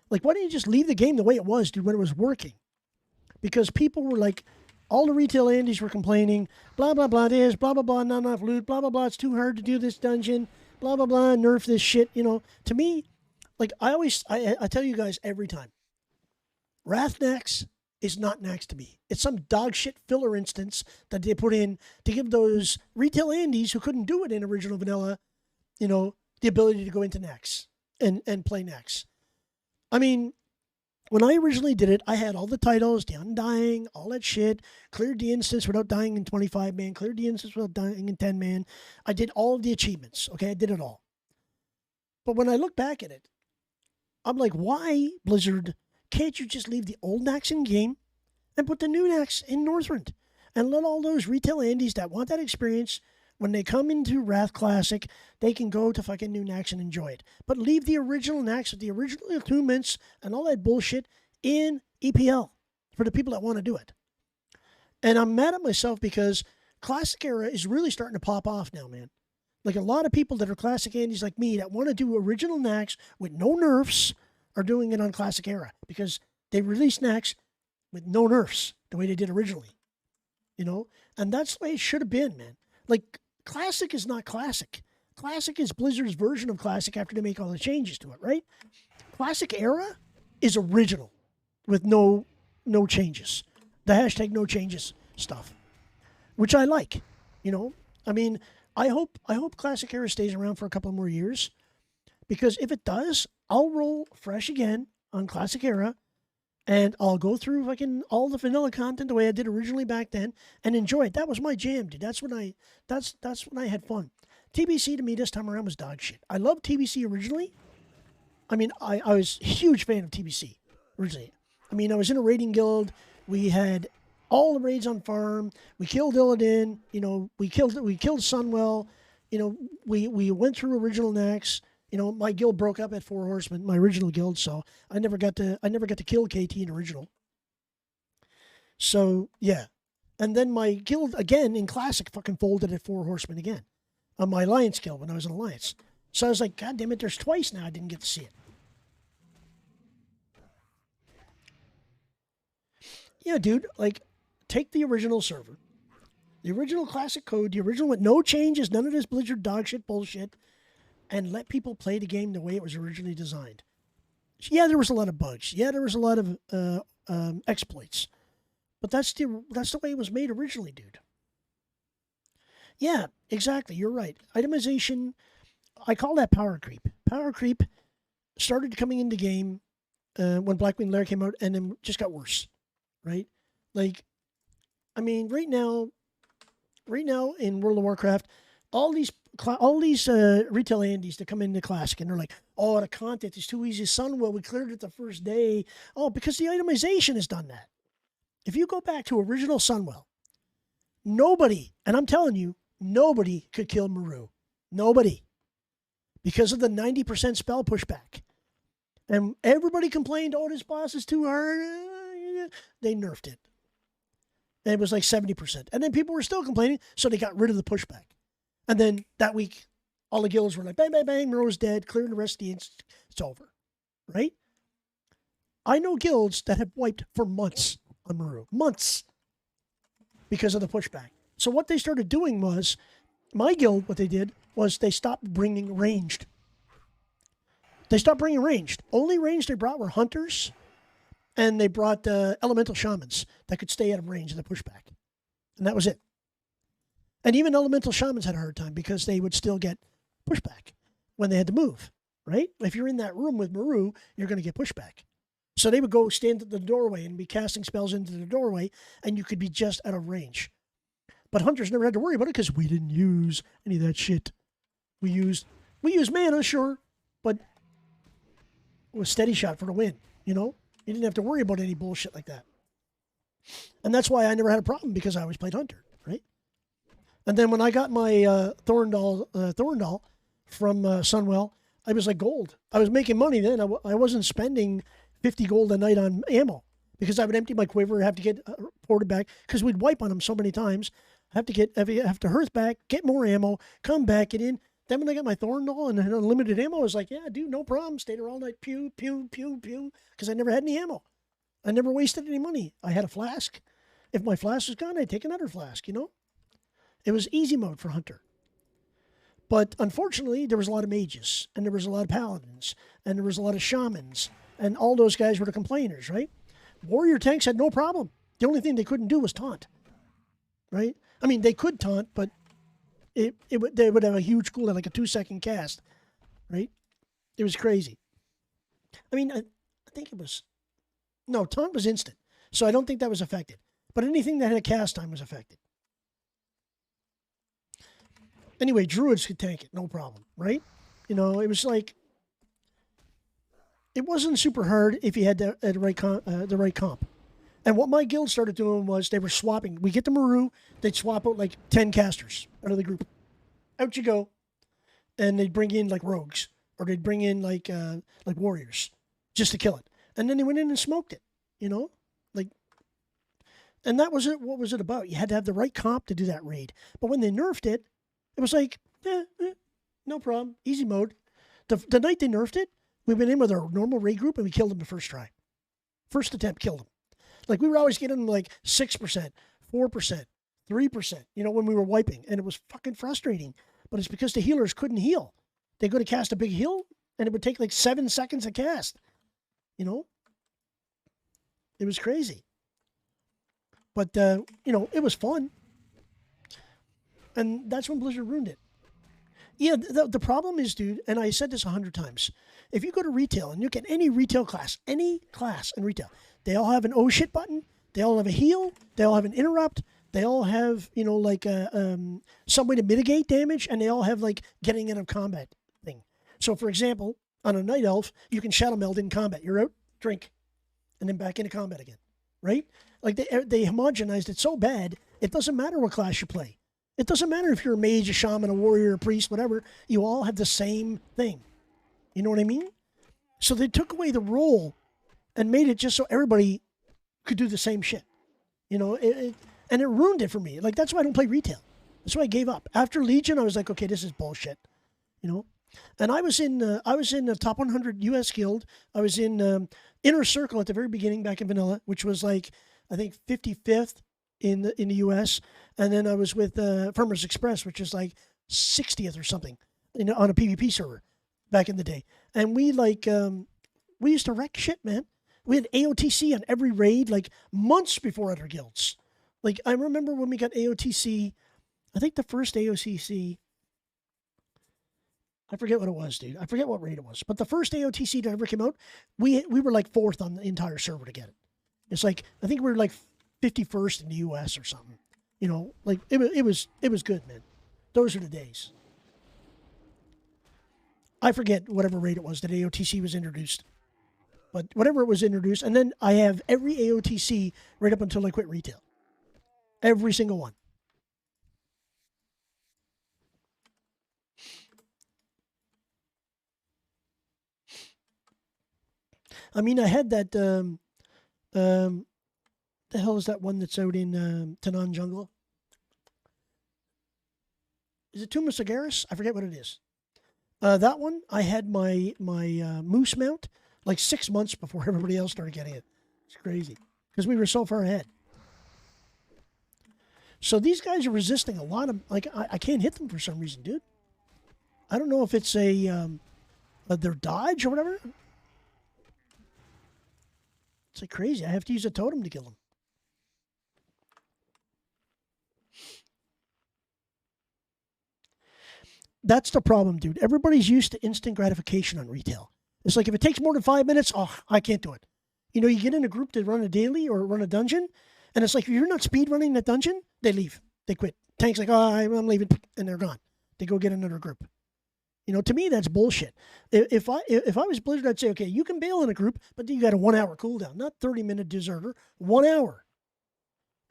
Like, why don't you just leave the game the way it was, dude, when it was working? Because people were like, all the retail Andes were complaining, blah, blah, blah, this, blah, blah, blah, not enough loot, blah, blah, blah, it's too hard to do this dungeon, blah, blah, blah, nerf this shit. To me, like I tell you guys every time, Wrath Nax is not Nax to me. It's some dog shit filler instance that they put in to give those retail Andes who couldn't do it in original vanilla, the ability to go into Nax and play Nax. I mean, when I originally did it, I had all the titles, the Undying, all that shit, cleared the instance without dying in 25-man, cleared the instance without dying in 10-man. I did all of the achievements, okay? I did it all. But when I look back at it, I'm like, why, Blizzard, can't you just leave the old Nax in game and put the new Nax in Northrend? And let all those retail Andes that want that experience, when they come into Wrath Classic, they can go to fucking new Nax and enjoy it. But leave the original Nax with the original attunements and all that bullshit in EPL for the people that want to do it. And I'm mad at myself because Classic Era is really starting to pop off now, man. Like a lot of people that are Classic Andes like me that want to do original Nax with no nerfs are doing it on Classic Era because they released Nax with no nerfs the way they did originally. And that's the way it should have been, man. Like, Classic is not Classic. Classic is Blizzard's version of Classic after they make all the changes to it, right? Classic Era is original with no changes. The hashtag no changes stuff, which I like. I mean, I hope Classic Era stays around for a couple more years because if it does, I'll roll fresh again on Classic Era and I'll go through fucking all the vanilla content the way I did originally back then and enjoy it. That was my jam, dude. That's when I had fun. TBC to me this time around was dog shit. I loved TBC originally. I mean, I was a huge fan of TBC originally. I mean, I was in a raiding guild. We had all the raids on farm. We killed Illidan. We killed Sunwell. We went through original Nax. My guild broke up at 4 Horsemen, my original guild, so I never got to kill KT in original. So yeah, and then my guild again in Classic fucking folded at 4 Horsemen again, on my Alliance guild when I was in Alliance. So I was like, God damn it, there's twice now I didn't get to see it. Yeah, dude, like take the original server, the original Classic code, the original with no changes, none of this Blizzard dog shit bullshit. And let people play the game the way it was originally designed. Yeah, there was a lot of bugs. Yeah, there was a lot of exploits. But that's the way it was made originally, dude. Yeah, exactly. You're right. Itemization, I call that power creep. Power creep started coming into game when Blackwing Lair came out and then just got worse, right? Like, I mean, right now in World of Warcraft, all these retail Andes that come into Classic and they're like, oh, the content is too easy. Sunwell, we cleared it the first day. Oh, because the itemization has done that. If you go back to original Sunwell, nobody, and I'm telling you, nobody could kill Maru. Nobody. Because of the 90% spell pushback. And everybody complained, oh, this boss is too hard. They nerfed it. And it was like 70%. And then people were still complaining, so they got rid of the pushback. And then that week, all the guilds were like, bang, bang, bang, Moreau's dead, clearing the rest of the instance, it's over, right? I know guilds that have wiped for months on Moreau, months, because of the pushback. So what they started doing was, my guild, what they did was they stopped bringing ranged. They stopped bringing ranged. Only ranged they brought were hunters, and they brought elemental shamans that could stay out of range of the pushback. And that was it. And even elemental shamans had a hard time because they would still get pushback when they had to move, right? If you're in that room with Maru, you're going to get pushback. So they would go stand at the doorway and be casting spells into the doorway, and you could be just out of range. But hunters never had to worry about it because we didn't use any of that shit. We used mana, sure, but it was steady shot for the win, You didn't have to worry about any bullshit like that. And that's why I never had a problem because I always played hunter, right? And then when I got my Thorndal from Sunwell, I was like gold. I was making money then. I wasn't spending 50 gold a night on ammo because I would empty my quiver, have to get ported back because we'd wipe on them so many times. Have to hearth back, get more ammo, come back, get in. Then when I got my Thorndal and unlimited ammo, I was like, yeah, dude, no problem. Stayed there all night, pew, pew, pew, pew, because I never had any ammo. I never wasted any money. I had a flask. If my flask was gone, I'd take another flask, you know? It was easy mode for Hunter. But unfortunately, there was a lot of mages, and there was a lot of paladins, and there was a lot of shamans, and all those guys were the complainers, right? Warrior tanks had no problem. The only thing they couldn't do was taunt, right? I mean, they could taunt, but they would have a huge cooldown, like a 2-second cast, right? It was crazy. I mean, I think it was... No, taunt was instant, so I don't think that was affected. But anything that had a cast time was affected. Anyway, druids could tank it, no problem, right? You know, it was like... It wasn't super hard if you had the right comp. And what my guild started doing was they were swapping. We get the Maru, they'd swap out like 10 casters out of the group. Out you go. And they'd bring in like rogues, or they'd bring in like warriors just to kill it. And then they went in and smoked it, you know? Like, and that was it. What was it about? You had to have the right comp to do that raid. But when they nerfed it, it was like, no problem, easy mode. The night they nerfed it, we went in with our normal raid group and we killed them the first try. First attempt, killed them. Like, we were always getting them like 6%, 4%, 3%, you know, when we were wiping. And it was fucking frustrating. But it's because the healers couldn't heal. They go to cast a big heal, and it would take like 7 seconds to cast. You know? It was crazy. But, you know, it was fun. And that's when Blizzard ruined it. Yeah, the problem is, dude, and I said this 100 times. If you go to retail and you get any retail class, any class in retail, they all have an oh shit button. They all have a heal. They all have an interrupt. They all have, you know, like some way to mitigate damage, and they all have like getting out of combat thing. So, for example, on a night elf, you can shadow meld in combat. You're out, drink, and then back into combat again, right? Like they homogenized it so bad, it doesn't matter what class you play. It doesn't matter if you're a mage, a shaman, a warrior, a priest, whatever. You all have the same thing. You know what I mean? So they took away the role and made it just so everybody could do the same shit. You know, and it ruined it for me. Like, that's why I don't play retail. That's why I gave up. After Legion, I was like, okay, this is bullshit. You know? And I was in the top 100 U.S. guild. I was in Inner Circle at the very beginning back in Vanilla, which was like, I think 55th in the U.S. And then I was with Farmers Express, which is like 60th or something, on a PvP server back in the day. And we we used to wreck shit, man. We had AOTC on every raid, like months before other guilds. Like, I remember when we got AOTC, I think the first AOTC, I forget what it was, dude. I forget what raid it was. But the first AOTC that ever came out, we were like 4th on the entire server to get it. It's like, I think we were like 51st in the US or something. You know, like, it was good, man. Those are the days. I forget whatever raid it was that AOTC was introduced. But whatever it was introduced, and then I have every AOTC right up until I quit retail. Every single one. I mean, I had that, the hell is that one that's out in Tanan Jungle? Is it Tomb of Sagaris? I forget what it is. That one, I had my moose mount like 6 months before everybody else started getting it. It's crazy. Because we were so far ahead. So these guys are resisting a lot of, like, I can't hit them for some reason, dude. I don't know if it's their dodge or whatever. It's like crazy. I have to use a totem to kill them. That's the problem, dude. Everybody's used to instant gratification on retail. It's like, if it takes more than 5 minutes, I can't do it. You know, you get in a group to run a daily or run a dungeon, and it's like, if you're not speed running that dungeon, they leave. They quit. Tank's like, I'm leaving, and they're gone. They go get another group. You know, to me, that's bullshit. If I was Blizzard, I'd say, okay, you can bail in a group, but you got a 1 hour cooldown, not 30-minute deserter, 1 hour.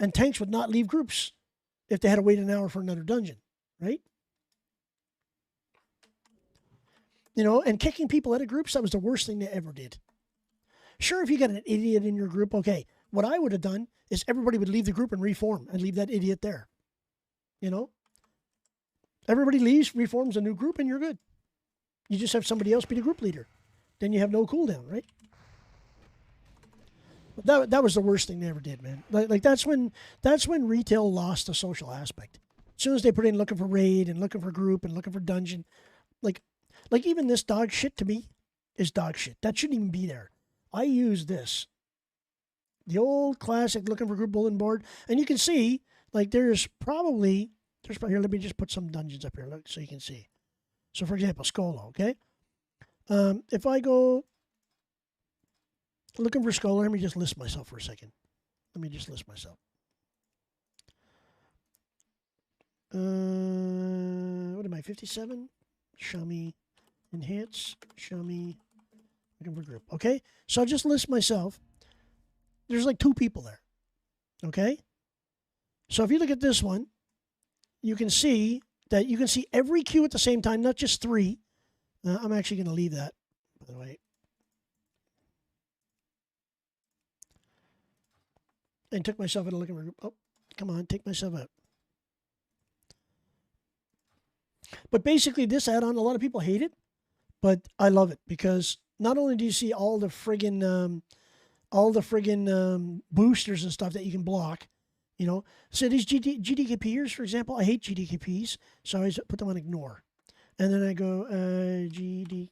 And tanks would not leave groups if they had to wait an hour for another dungeon, right? You know, and kicking people out of groups, that was the worst thing they ever did. Sure, if you got an idiot in your group, okay. What I would have done is everybody would leave the group and reform and leave that idiot there. You know? Everybody leaves, reforms a new group, and you're good. You just have somebody else be the group leader. Then you have no cooldown, right? That was the worst thing they ever did, man. Like that's when retail lost the social aspect. As soon as they put in looking for raid and looking for group and looking for dungeon, like even this dog shit to me is dog shit. That shouldn't even be there. I use this, the old classic looking for group bulletin board, and you can see like there's probably here. Let me just put some dungeons up here, look, so you can see. So for example, Skolo, okay. If I go looking for Scholar, let me just list myself for a second. Let me just list myself. What am I, 57? Shaman, enhance, Shaman, looking for group. Okay, so I'll just list myself. There's like 2 people there. Okay, so if you look at this one, you can see that you can see every queue at the same time, not just 3. I'm actually going to leave that, by the way. And took myself into looking for group. Oh, come on, take myself out. But basically, this add-on, a lot of people hate it, but I love it because not only do you see all the friggin' boosters and stuff that you can block, you know. So these GDKPers, for example, I hate GDKPs, so I always put them on ignore, and then I go GDKP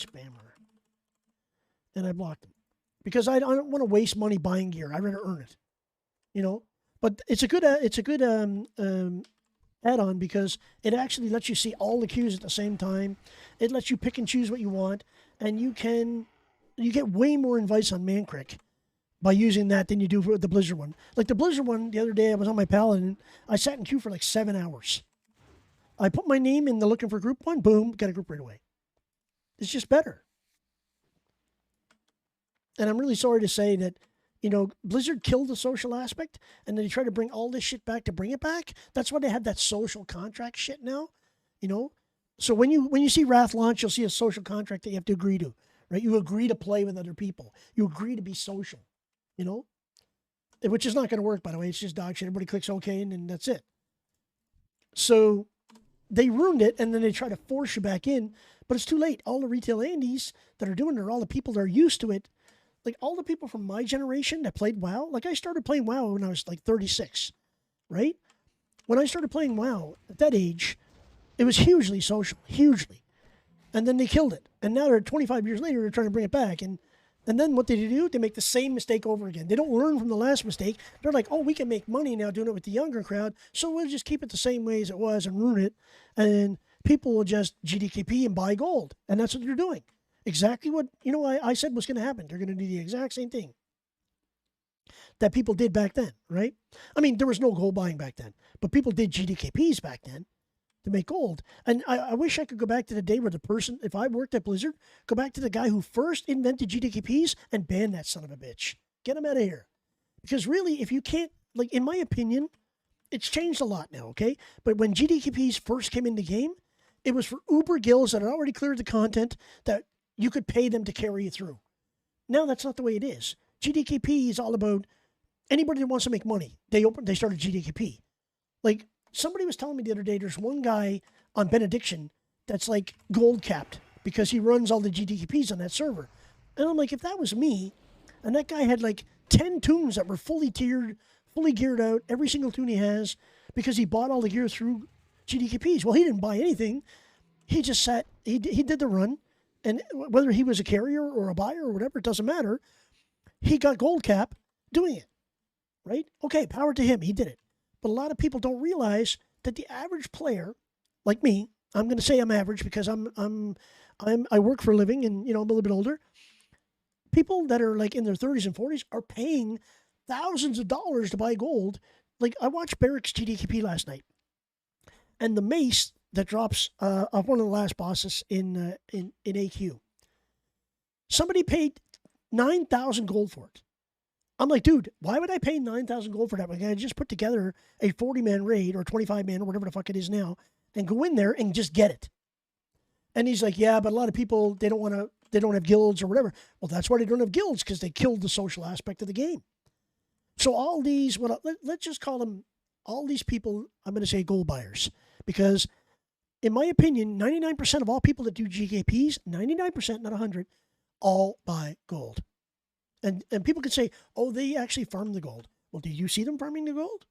spammer, and I block them because I don't want to waste money buying gear. I'd rather earn it, you know. But it's a good add-on because it actually lets you see all the queues at the same time. It lets you pick and choose what you want, and you get way more advice on Mancrick by using that than you do for the Blizzard one. Like the Blizzard one, the other day I was on my Paladin, I sat in queue for like 7 hours. I put my name in the looking for group one, boom, got a group right away. It's just better. And I'm really sorry to say that, you know, Blizzard killed the social aspect, and then they try to bring all this shit back to bring it back. That's why they have that social contract shit now, you know. So when you see Wrath launch, you'll see a social contract that you have to agree to, right? You agree to play with other people. You agree to be social, you know, which is not going to work, by the way. It's just dog shit. Everybody clicks OK, and then that's it. So they ruined it, and then they try to force you back in, but it's too late. All the retail Andes that are doing it, all the people that are used to it, like all the people from my generation that played WoW, like I started playing WoW when I was like 36, right? When I started playing WoW at that age, it was hugely social, hugely. And then they killed it. And now they're 25 years later, they're trying to bring it back. And then what they do, they make the same mistake over again. They don't learn from the last mistake. They're like, oh, we can make money now doing it with the younger crowd, so we'll just keep it the same way as it was and ruin it. And people will just GDKP and buy gold. And that's what they're doing. Exactly what, you know, I said was going to happen. They're going to do the exact same thing that people did back then, right? I mean, there was no gold buying back then, but people did GDKPs back then to make gold. And I wish I could go back to the day where the person, if I worked at Blizzard, go back to the guy who first invented GDKPs and ban that son of a bitch. Get him out of here. Because really, if you can't, like, in my opinion, it's changed a lot now, okay? But when GDKPs first came in the game, it was for Uber guilds that had already cleared the content that you could pay them to carry you through. Now that's not the way it is. GDKP is all about anybody that wants to make money. They started GDKP. Like somebody was telling me the other day, there's one guy on Benediction that's like gold capped because he runs all the GDKPs on that server. And I'm like, if that was me, and that guy had like 10 tunes that were fully tiered, fully geared out, every single tune he has, because he bought all the gear through GDKPs. Well, he didn't buy anything. He just sat, he did the run. And whether he was a carrier or a buyer or whatever, it doesn't matter. He got gold cap doing it, right? Okay, power to him. He did it. But a lot of people don't realize that the average player, like me, I'm going to say I'm average because I work for a living and, you know, I'm a little bit older. People that are like in their 30s and 40s are paying thousands of dollars to buy gold. Like I watched Barrick's GDKP last night, and the mace that drops off one of the last bosses in AQ. Somebody paid 9,000 gold for it. I'm like, dude, why would I pay 9,000 gold for that? Like, I just put together a 40-man raid or 25-man or whatever the fuck it is now and go in there and just get it. And he's like, yeah, but a lot of people, they don't have guilds or whatever. Well, that's why they don't have guilds, because they killed the social aspect of the game. So all these, let's just call them, all these people, I'm going to say gold buyers, because in my opinion, 99% of all people that do GKPs, 99%, not 100, all buy gold. And people could say, oh, they actually farm the gold. Well, did you see them farming the gold?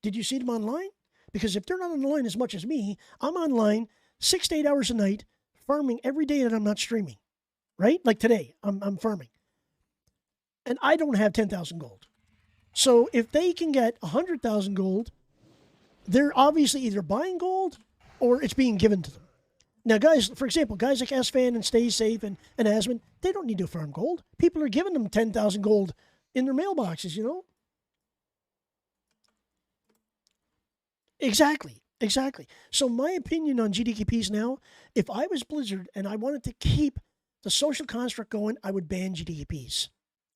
Did you see them online? Because if they're not online as much as me, I'm online 6 to 8 hours a night farming every day that I'm not streaming, right? Like today, I'm farming. And I don't have 10,000 gold. So if they can get 100,000 gold, they're obviously either buying gold or it's being given to them. Now, guys, for example, guys like S-Fan and Stay Safe and Asman, they don't need to farm gold. People are giving them 10,000 gold in their mailboxes, you know? Exactly. So my opinion on GDKPs now, if I was Blizzard and I wanted to keep the social construct going, I would ban GDKPs.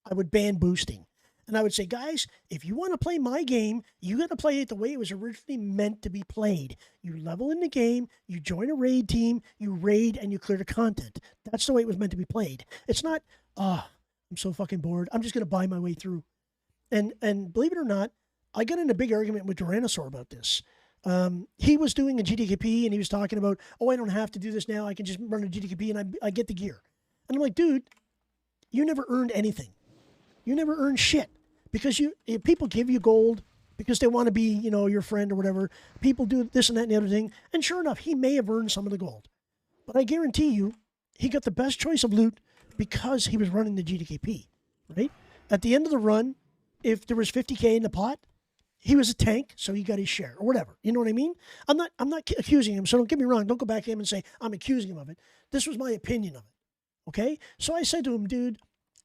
I would ban boosting. And I would say, guys, if you want to play my game, you got to play it the way it was originally meant to be played. You level in the game, you join a raid team, you raid, and you clear the content. That's the way it was meant to be played. It's not, I'm so fucking bored. I'm just going to buy my way through. And believe it or not, I got in a big argument with Tyrannosaur about this. He was doing a GDKP and he was talking about, oh, I don't have to do this now. I can just run a GDKP and I get the gear. And I'm like, dude, you never earned anything. You never earned shit because people give you gold because they want to be, your friend or whatever. People do this and that and the other thing. And sure enough, he may have earned some of the gold. But I guarantee you, he got the best choice of loot because he was running the GDKP, right? At the end of the run, if there was 50K in the pot, he was a tank, so he got his share or whatever. You know what I mean? I'm not accusing him, so don't get me wrong. Don't go back to him and say I'm accusing him of it. This was my opinion of it. Okay? So I said to him, dude,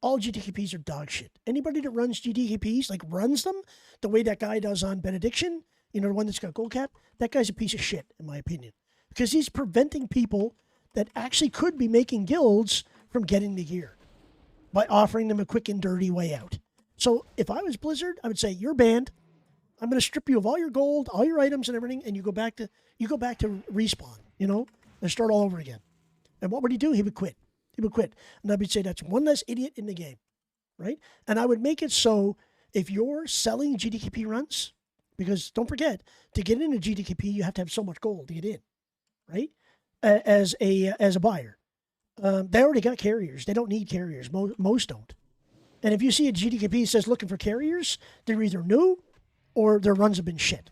all GDKPs are dog shit. Anybody that runs GDKPs, like runs them the way that guy does on Benediction, the one that's got gold cap, that guy's a piece of shit, in my opinion. Because he's preventing people that actually could be making guilds from getting the gear by offering them a quick and dirty way out. So if I was Blizzard, I would say, you're banned. I'm going to strip you of all your gold, all your items and everything, and you go back to respawn, and start all over again. And what would he do? He would quit. And I would say that's one less idiot in the game, right? And I would make it so if you're selling GDKP runs, because don't forget, to get into GDKP, you have to have so much gold to get in, right? As a buyer. They already got carriers. They don't need carriers. Most don't. And if you see a GDKP that says looking for carriers, they're either new or their runs have been shit,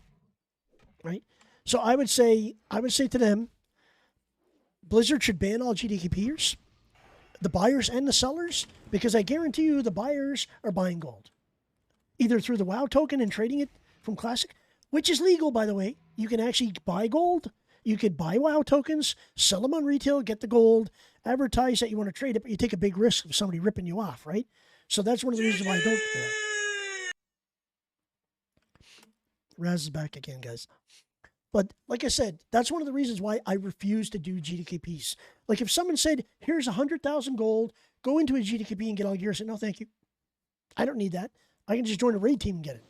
right? So I would say to them, Blizzard should ban all GDKPers, the buyers and the sellers, because I guarantee you the buyers are buying gold, either through the WoW token and trading it from Classic, which is legal, by the way. You can actually buy gold. You could buy WoW tokens, sell them on retail, get the gold, advertise that you want to trade it, but you take a big risk of somebody ripping you off, right? So that's one of the reasons why I don't do that. Raz is back again, guys. But like I said, that's one of the reasons why I refuse to do GDKPs. Like if someone said, here's 100,000 gold, go into a GDKP and get all gear, I said, no, thank you. I don't need that. I can just join a raid team and get it.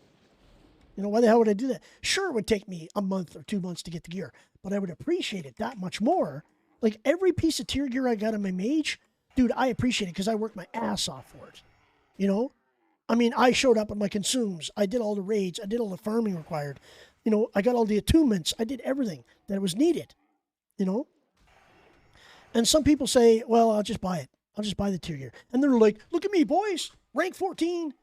Why the hell would I do that? Sure, it would take me a month or 2 months to get the gear, but I would appreciate it that much more. Like every piece of tier gear I got on my mage, dude, I appreciate it because I worked my ass off for it. I mean, I showed up on my consumes. I did all the raids. I did all the farming required. I got all the attunements. I did everything that was needed, And some people say, well, I'll just buy it. I'll just buy the tier gear. And they're like, look at me, boys. Rank 14,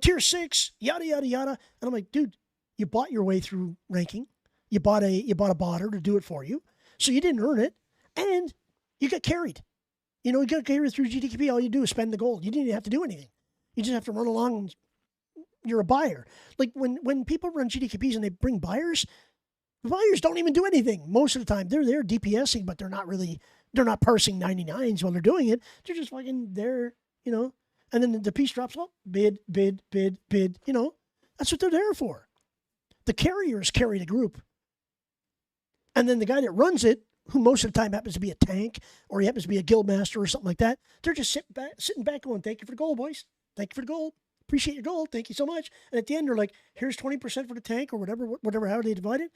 tier 6, yada, yada, yada. And I'm like, dude, you bought your way through ranking. You bought a botter to do it for you. So you didn't earn it. And you got carried. You got carried through GDKP. All you do is spend the gold. You didn't even have to do anything. You just have to run along and you're a buyer. Like when people run GDKPs and they bring buyers, the buyers don't even do anything. Most of the time they're there DPSing, but they're not parsing 99s while they're doing it. They're just fucking there, and then the piece drops, bid. That's what they're there for. The carriers carry the group. And then the guy that runs it, who most of the time happens to be a tank or he happens to be a guild master or something like that, they're just sitting back going, thank you for the gold, boys. Thank you for the gold. Appreciate your gold. Thank you so much. And at the end, they're like, here's 20% for the tank or whatever, how they divide it.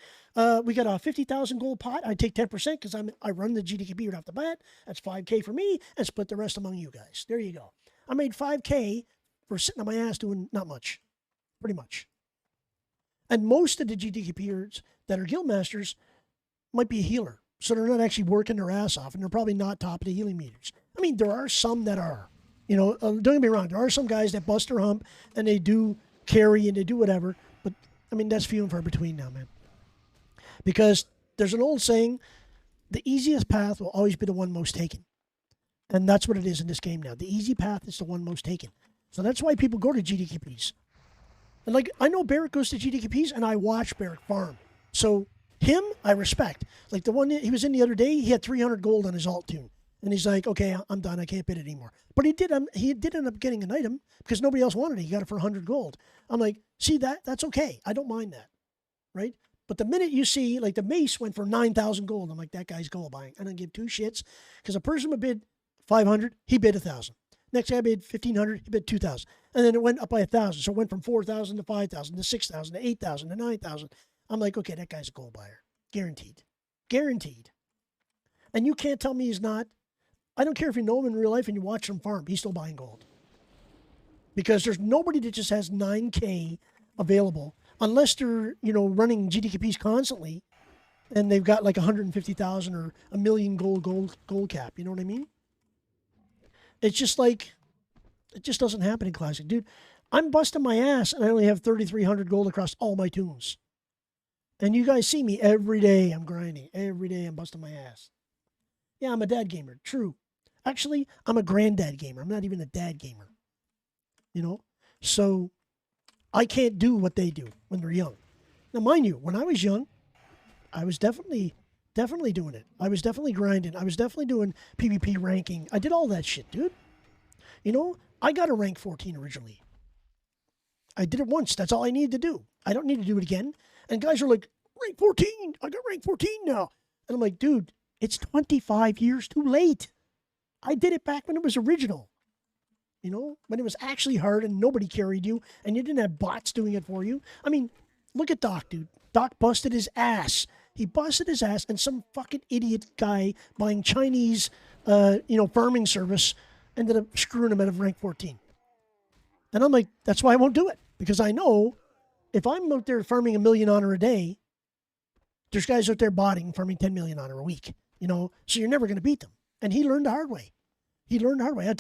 We got a 50,000 gold pot. I take 10% because I run the GDKP right off the bat. That's 5K for me and split the rest among you guys. There you go. I made 5K for sitting on my ass doing not much, pretty much. And most of the GDKPers that are guild masters might be a healer. So they're not actually working their ass off and they're probably not top of the healing meters. I mean, there are some that are. You know, don't get me wrong. There are some guys that bust their hump and they do carry and they do whatever. But, I mean, that's few and far between now, man. Because there's an old saying, the easiest path will always be the one most taken. And that's what it is in this game now. The easy path is the one most taken. So that's why people go to GDQPs. And like, I know Barrett goes to GDQPs and I watch Barrett farm. So him, I respect. Like the one he was in the other day, he had 300 gold on his alt tune. And he's like, okay, I'm done. I can't bid it anymore. But he did end up getting an item because nobody else wanted it. He got it for 100 gold. I'm like, see, that's okay. I don't mind that, right? But the minute you see, like the mace went for 9,000 gold, I'm like, that guy's gold buying. I don't give two shits because a person would bid 500, he bid 1,000. Next guy bid 1,500, he bid 2,000. And then it went up by 1,000. So it went from 4,000 to 5,000 to 6,000 to 8,000 to 9,000. I'm like, okay, that guy's a gold buyer. Guaranteed. Guaranteed. And you can't tell me he's not. I don't care if you know him in real life and you watch him farm, he's still buying gold. Because there's nobody that just has 9K available unless they're, you know, running GDQPs constantly and they've got like 150,000 or a million gold cap. You know what I mean? It's just like, it just doesn't happen in Classic. Dude, I'm busting my ass and I only have 3,300 gold across all my tunes. And you guys see me every day. I'm grinding. Every day I'm busting my ass. Yeah, I'm a dad gamer. True. Actually, I'm a granddad gamer. I'm not even a dad gamer. You know? So I can't do what they do when they're young. Now, mind you, when I was young, I was definitely doing it. I was definitely grinding. I was definitely doing PvP ranking. I did all that shit, dude. You know, I got a rank 14 originally. I did it once. That's all I needed to do. I don't need to do it again. And guys are like, rank 14. I got rank 14 now. And I'm like, dude, it's 25 years too late. I did it back when it was original. You know, when it was actually hard and nobody carried you and you didn't have bots doing it for you. I mean, look at Doc, dude. Doc busted his ass. He busted his ass and some fucking idiot guy buying Chinese, farming service ended up screwing him out of rank 14. And I'm like, that's why I won't do it. Because I know if I'm out there farming 1 million honor a day, there's guys out there botting farming 10 million honor a week. You know, so you're never going to beat them. And he learned the hard way.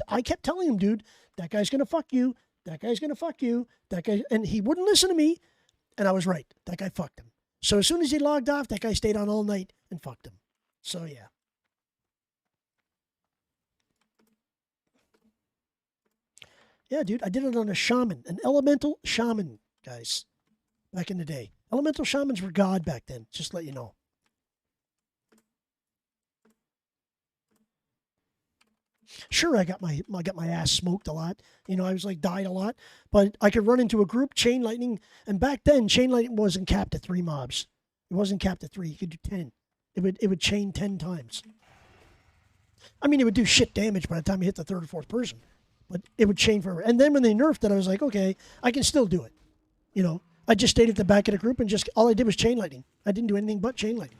I kept telling him, dude, that guy's going to fuck you. That guy's going to fuck you. That guy, and he wouldn't listen to me. And I was right. That guy fucked him. So as soon as he logged off, that guy stayed on all night and fucked him. So yeah. Yeah, dude, I did it on a shaman, an elemental shaman, guys, back in the day. Elemental shamans were God back then, just to let you know. Sure, I got my ass smoked a lot. You know, I was like died a lot, but I could run into a group, chain lightning, and back then chain lightning wasn't capped at 3 mobs. It wasn't capped at 3. You could do 10. It would chain 10 times. I mean, it would do shit damage by the time you hit the 3rd or 4th person, but it would chain forever. And then when they nerfed it, I was like, okay, I can still do it. You know, I just stayed at the back of the group and just all I did was chain lightning. I didn't do anything but chain lightning.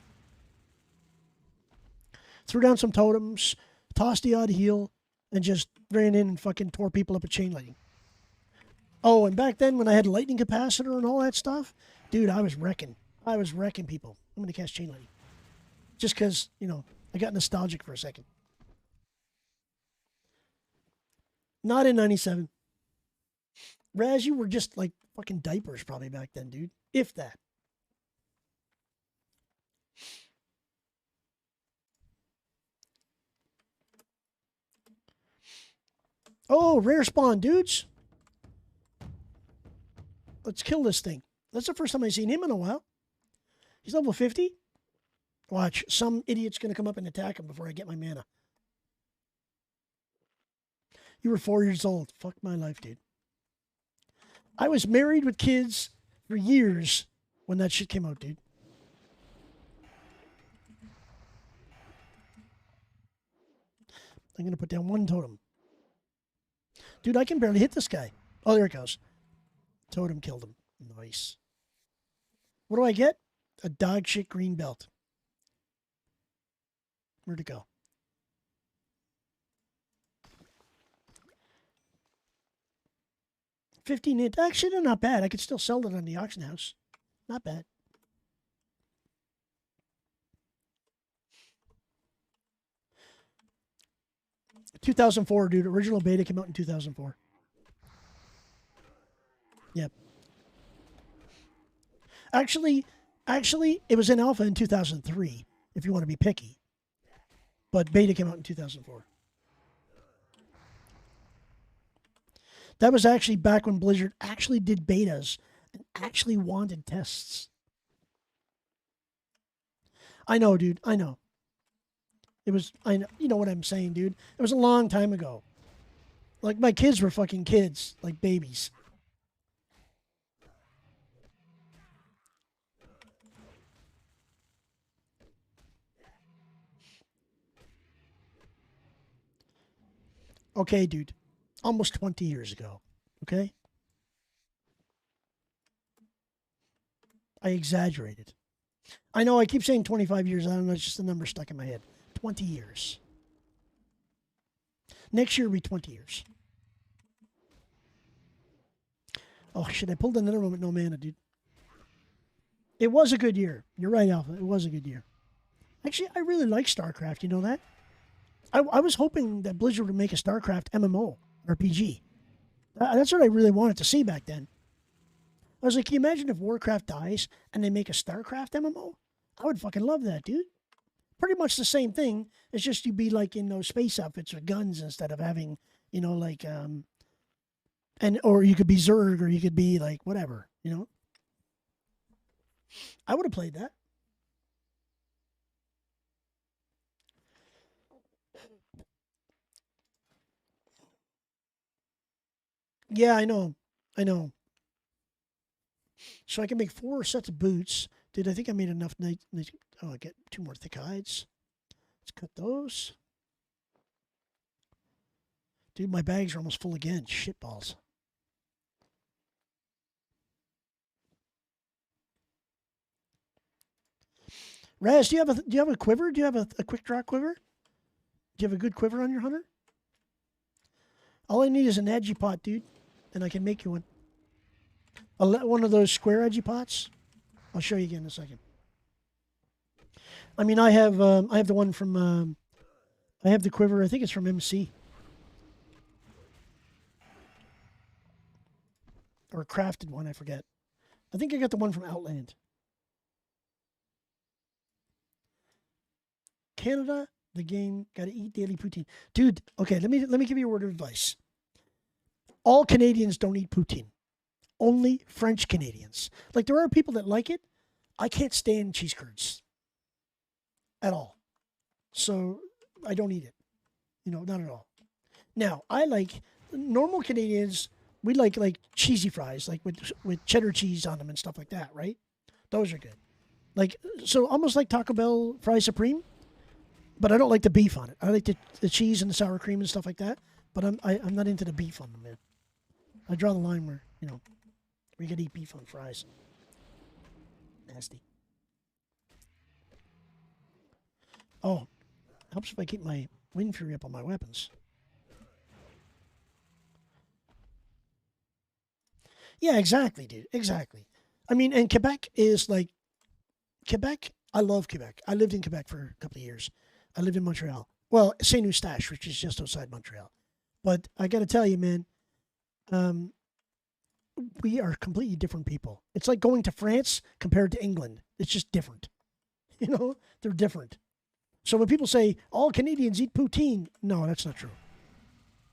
Threw down some totems, tossed the odd heal, and just ran in and fucking tore people up with chain lightning. Oh, and back then when I had lightning capacitor and all that stuff, dude, I was wrecking. I was wrecking people. I'm going to cast chain lightning. Just because, you know, I got nostalgic for a second. Not in 97. Raz, you were just like fucking diapers probably back then, dude. If that. Oh, rare spawn, dudes. Let's kill this thing. That's the first time I've seen him in a while. He's level 50. Watch, some idiot's going to come up and attack him before I get my mana. You were 4 years old. Fuck my life, dude. I was married with kids for years when that shit came out, dude. I'm going to put down 1 totem. Dude, I can barely hit this guy. Oh, there it goes. Totem killed him. Nice. What do I get? A dog shit green belt. Where'd it go? 15 hit. Actually, they're not bad. I could still sell it on the auction house. Not bad. 2004, dude. Original beta came out in 2004. Yep. Actually, it was in alpha in 2003. If you want to be picky, but beta came out in 2004. That was actually back when Blizzard actually did betas and actually wanted tests. I know, dude. I know. It was, I know, you know what I'm saying, dude. It was a long time ago. Like, my kids were fucking kids, like babies. Okay, dude. Almost 20 years ago. Okay? I exaggerated. I know I keep saying 25 years. I don't know. It's just a number stuck in my head. 20 years. Next year will be 20 years. Oh, shit. I pulled another one with no mana, dude. It was a good year. You're right, Alpha. It was a good year. Actually, I really like StarCraft. You know that? I was hoping that Blizzard would make a StarCraft MMO RPG. That's what I really wanted to see back then. I was like, can you imagine if Warcraft dies and they make a StarCraft MMO? I would fucking love that, dude. Pretty much the same thing. It's just you'd be like in those space outfits with guns instead of having, you know, like, or you could be Zerg or you could be like whatever, you know. I would have played that. Yeah, I know. I know. So I can make 4 sets of boots. Dude, I think I made enough. Oh, I get 2 more thick hides. Let's cut those. Dude, my bags are almost full again. Shit balls. Raz, do you have a quiver? Do you have a quick draw quiver? Do you have a good quiver on your hunter? All I need is an edgy pot, dude, and I can make you one. One of those square edgy pots. I'll show you again in a second. I mean, I have the one from I have the quiver. I think it's from MC or a crafted one. I forget. I think I got the one from Outland. Canada, the game, got to eat daily poutine, dude. Okay, let me give you a word of advice. All Canadians don't eat poutine. Only French Canadians. Like, there are people that like it. I can't stand cheese curds at all. So I don't eat it. You know, not at all. Now, I like normal Canadians. We like cheesy fries, like with cheddar cheese on them and stuff like that, right? Those are good. Like, so almost like Taco Bell fries supreme, but I don't like the beef on it. I like the cheese and the sour cream and stuff like that, but I'm not into the beef on them, man. I draw the line where, you know, we could eat beef on fries. Nasty. Oh, helps if I keep my Wind Fury up on my weapons. Yeah, exactly, dude. Exactly. I mean, and Quebec is like, Quebec, I love Quebec. I lived in Quebec for a couple of years. I lived in Montreal. Well, Saint Eustache, which is just outside Montreal. But I got to tell you, man, we are completely different people. It's like going to France compared to England. It's just different. You know, they're different. So when people say all Canadians eat poutine, no, that's not true.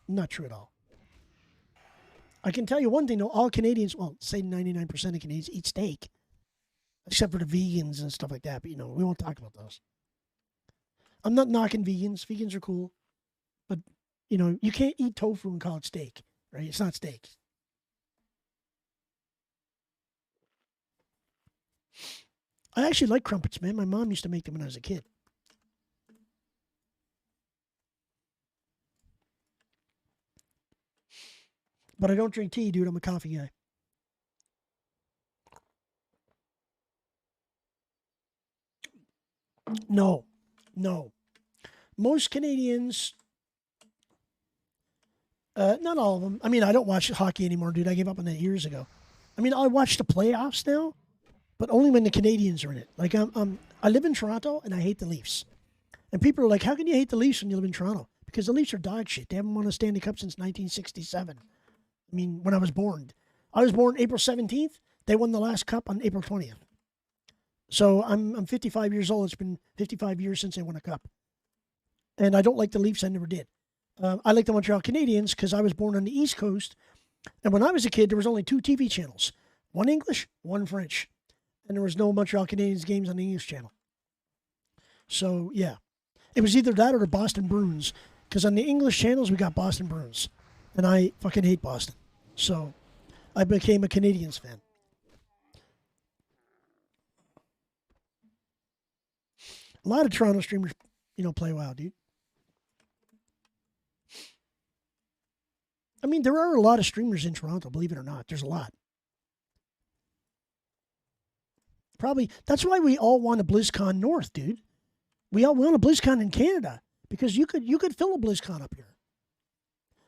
Not true at all. I can tell you one thing, though. All Canadians, well, say 99% of Canadians eat steak, except for the vegans and stuff like that. But, you know, we won't talk about those. I'm not knocking vegans. Vegans are cool. But, you know, you can't eat tofu and call it steak, right? It's not steak. I actually like crumpets, man. My mom used to make them when I was a kid. But I don't drink tea, dude. I'm a coffee guy. No. Most Canadians, not all of them. I mean, I don't watch hockey anymore, dude. I gave up on that years ago. I mean, I watch the playoffs now, but only when the Canadians are in it. Like, I live in Toronto, and I hate the Leafs. And people are like, how can you hate the Leafs when you live in Toronto? because the Leafs are dog shit. They haven't won a Stanley Cup since 1967. I mean, when I was born. I was born April 17th. They won the last cup on April 20th. So I'm 55 years old. It's been 55 years since they won a cup. And I don't like the Leafs. I never did. I like the Montreal Canadiens because I was born on the East Coast. And when I was a kid, there was only 2 TV channels. One English, one French. And there was no Montreal Canadiens games on the English channel. So, yeah. It was either that or the Boston Bruins. Because on the English channels, we got Boston Bruins. And I fucking hate Boston. So, I became a Canadiens fan. A lot of Toronto streamers, play WoW, dude. I mean, there are a lot of streamers in Toronto, believe it or not. There's a lot. Probably, that's why we all want a BlizzCon North, dude. We all want a BlizzCon in Canada because you could fill a BlizzCon up here.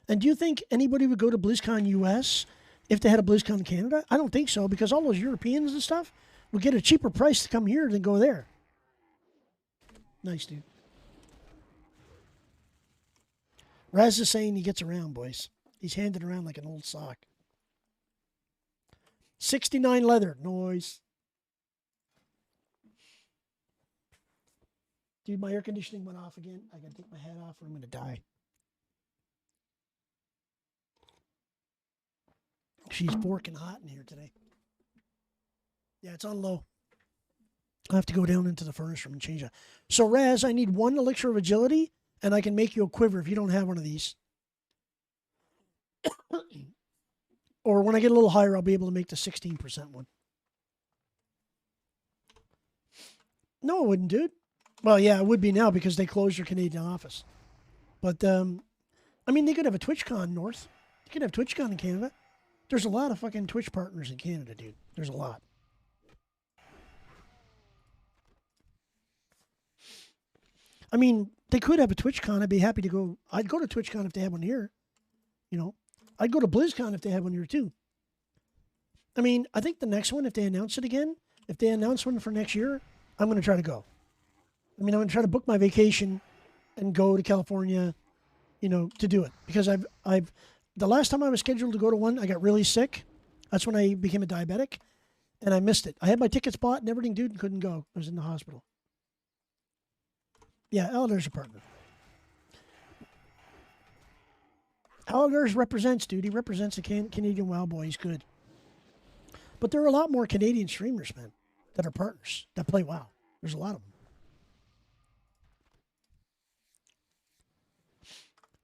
And do you think anybody would go to BlizzCon US if they had a BlizzCon Canada? I don't think so because all those Europeans and stuff would get a cheaper price to come here than go there. Nice, dude. Raz is saying he gets around, boys. He's handed around like an old sock. 69 leather. Noise. Dude, my air conditioning went off again. I gotta take my hat off or I'm gonna die. She's forking hot in here today. Yeah, it's on low. I have to go down into the furnace room and change that. So, Raz, I need 1 elixir of agility, and I can make you a quiver if you don't have one of these. Or when I get a little higher, I'll be able to make the 16% one. No, it wouldn't, dude. Well, yeah, it would be now because they closed their Canadian office. But, I mean, they could have a TwitchCon North. They could have TwitchCon in Canada. There's a lot of fucking Twitch partners in Canada, dude. There's a lot. I mean, they could have a TwitchCon. I'd be happy to go. I'd go to TwitchCon if they had one here. I'd go to BlizzCon if they had one here too. I mean, I think the next one, if they announce it again, if they announce one for next year, I'm going to try to go. I mean, I'm going to try to book my vacation and go to California, to do it. Because the last time I was scheduled to go to one, I got really sick. That's when I became a diabetic, and I missed it. I had my tickets bought and everything, dude, and couldn't go. I was in the hospital. Yeah, Elder's a partner. Elders represents, dude. He represents the Canadian WoW boy. He's good. But there are a lot more Canadian streamers, man, that are partners, that play WoW. There's a lot of them.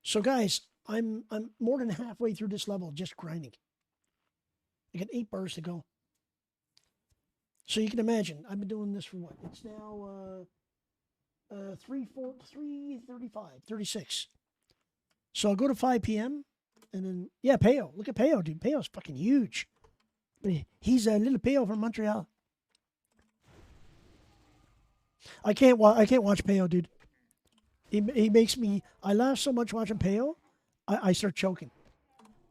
So, guys, I'm more than halfway through this level just grinding. I got 8 bars to go. So you can imagine, I've been doing this for what? It's now 36. So I'll go to 5 p.m. and then, yeah, Peo. Look at Peo, dude. Peo's fucking huge. He's a little Peo from Montreal. I can't watch Peo, dude. He makes me, I laugh so much watching Peo, I start choking.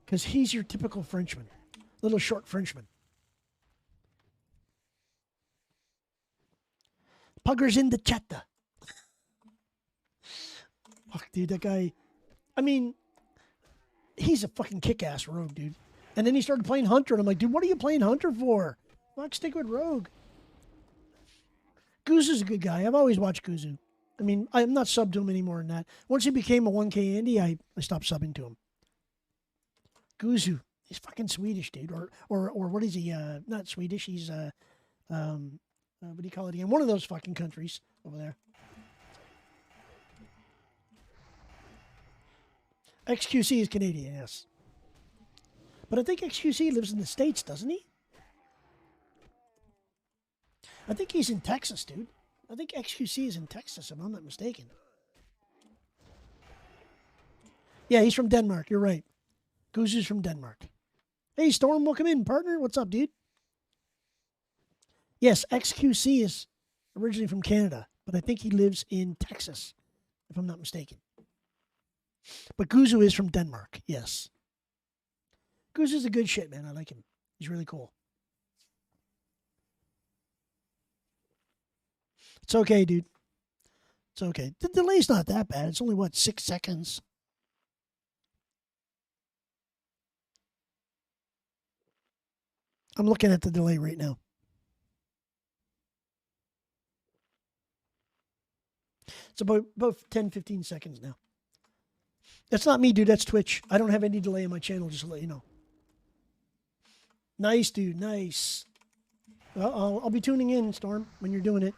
Because he's your typical Frenchman. Little short Frenchman. Puggers in the chatta. Fuck, dude, that guy. I mean, he's a fucking kick-ass rogue, dude. And then he started playing Hunter, and I'm like, dude, what are you playing Hunter for? Fuck, stick with Rogue. Guzu's a good guy. I've always watched Guzu. I mean, I'm not subbed to him anymore than that. Once he became a 1K Andy, I stopped subbing to him. Guzu, he's fucking Swedish, dude. Or what is he? Not Swedish. He's what do you call it again? One of those fucking countries over there. XQC is Canadian, yes. But I think XQC lives in the States, doesn't he? I think he's in Texas, dude. I think XQC is in Texas, if I'm not mistaken. Yeah, he's from Denmark. You're right. Guzu's from Denmark. Hey, Storm, welcome in, partner. What's up, dude? Yes, XQC is originally from Canada, but I think he lives in Texas, if I'm not mistaken. But Guzu is from Denmark, yes. Guzu's a good shit, man. I like him. He's really cool. It's okay, dude. It's okay. The delay's not that bad. It's only, what, 6 seconds? I'm looking at the delay right now. It's about 10, 15 seconds now. That's not me, dude. That's Twitch. I don't have any delay in my channel, just to let you know. Nice, dude. Nice. I'll be tuning in, Storm, when you're doing it.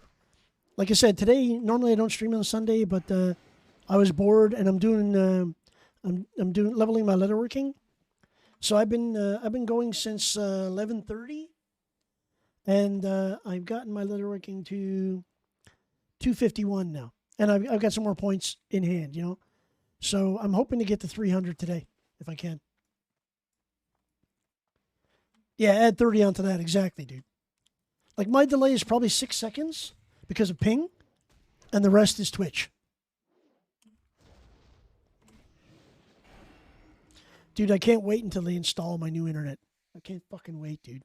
Like I said, today, normally I don't stream on Sunday, but I was bored, and I'm doing leveling my leatherworking. So I've been going since 11:30, and I've gotten my leatherworking to 251 now, and I've got some more points in hand, you know. So I'm hoping to get to 300 today, if I can. Yeah, add 30 onto that, exactly, dude. Like, my delay is probably 6 seconds because of ping, and the rest is Twitch. Dude, I can't wait until they install my new internet. I can't fucking wait, dude.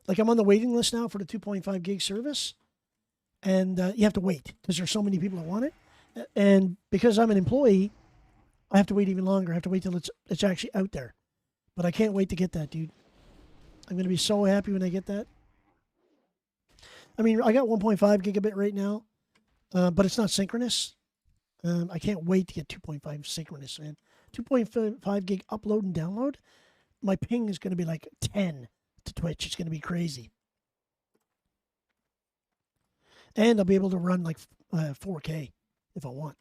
Like, I'm on the waiting list now for the 2.5 gig service, and you have to wait because there's so many people that want it. And because I'm an employee, I have to wait even longer. I have to wait till it's actually out there. But I can't wait to get that, dude. I'm going to be so happy when I get that. I mean, I got 1.5 gigabit right now, but it's not synchronous. I can't wait to get 2.5 synchronous, man. 2.5 gig upload and download. My ping is going to be like 10 to Twitch. It's going to be crazy. And I'll be able to run like 4K if I want.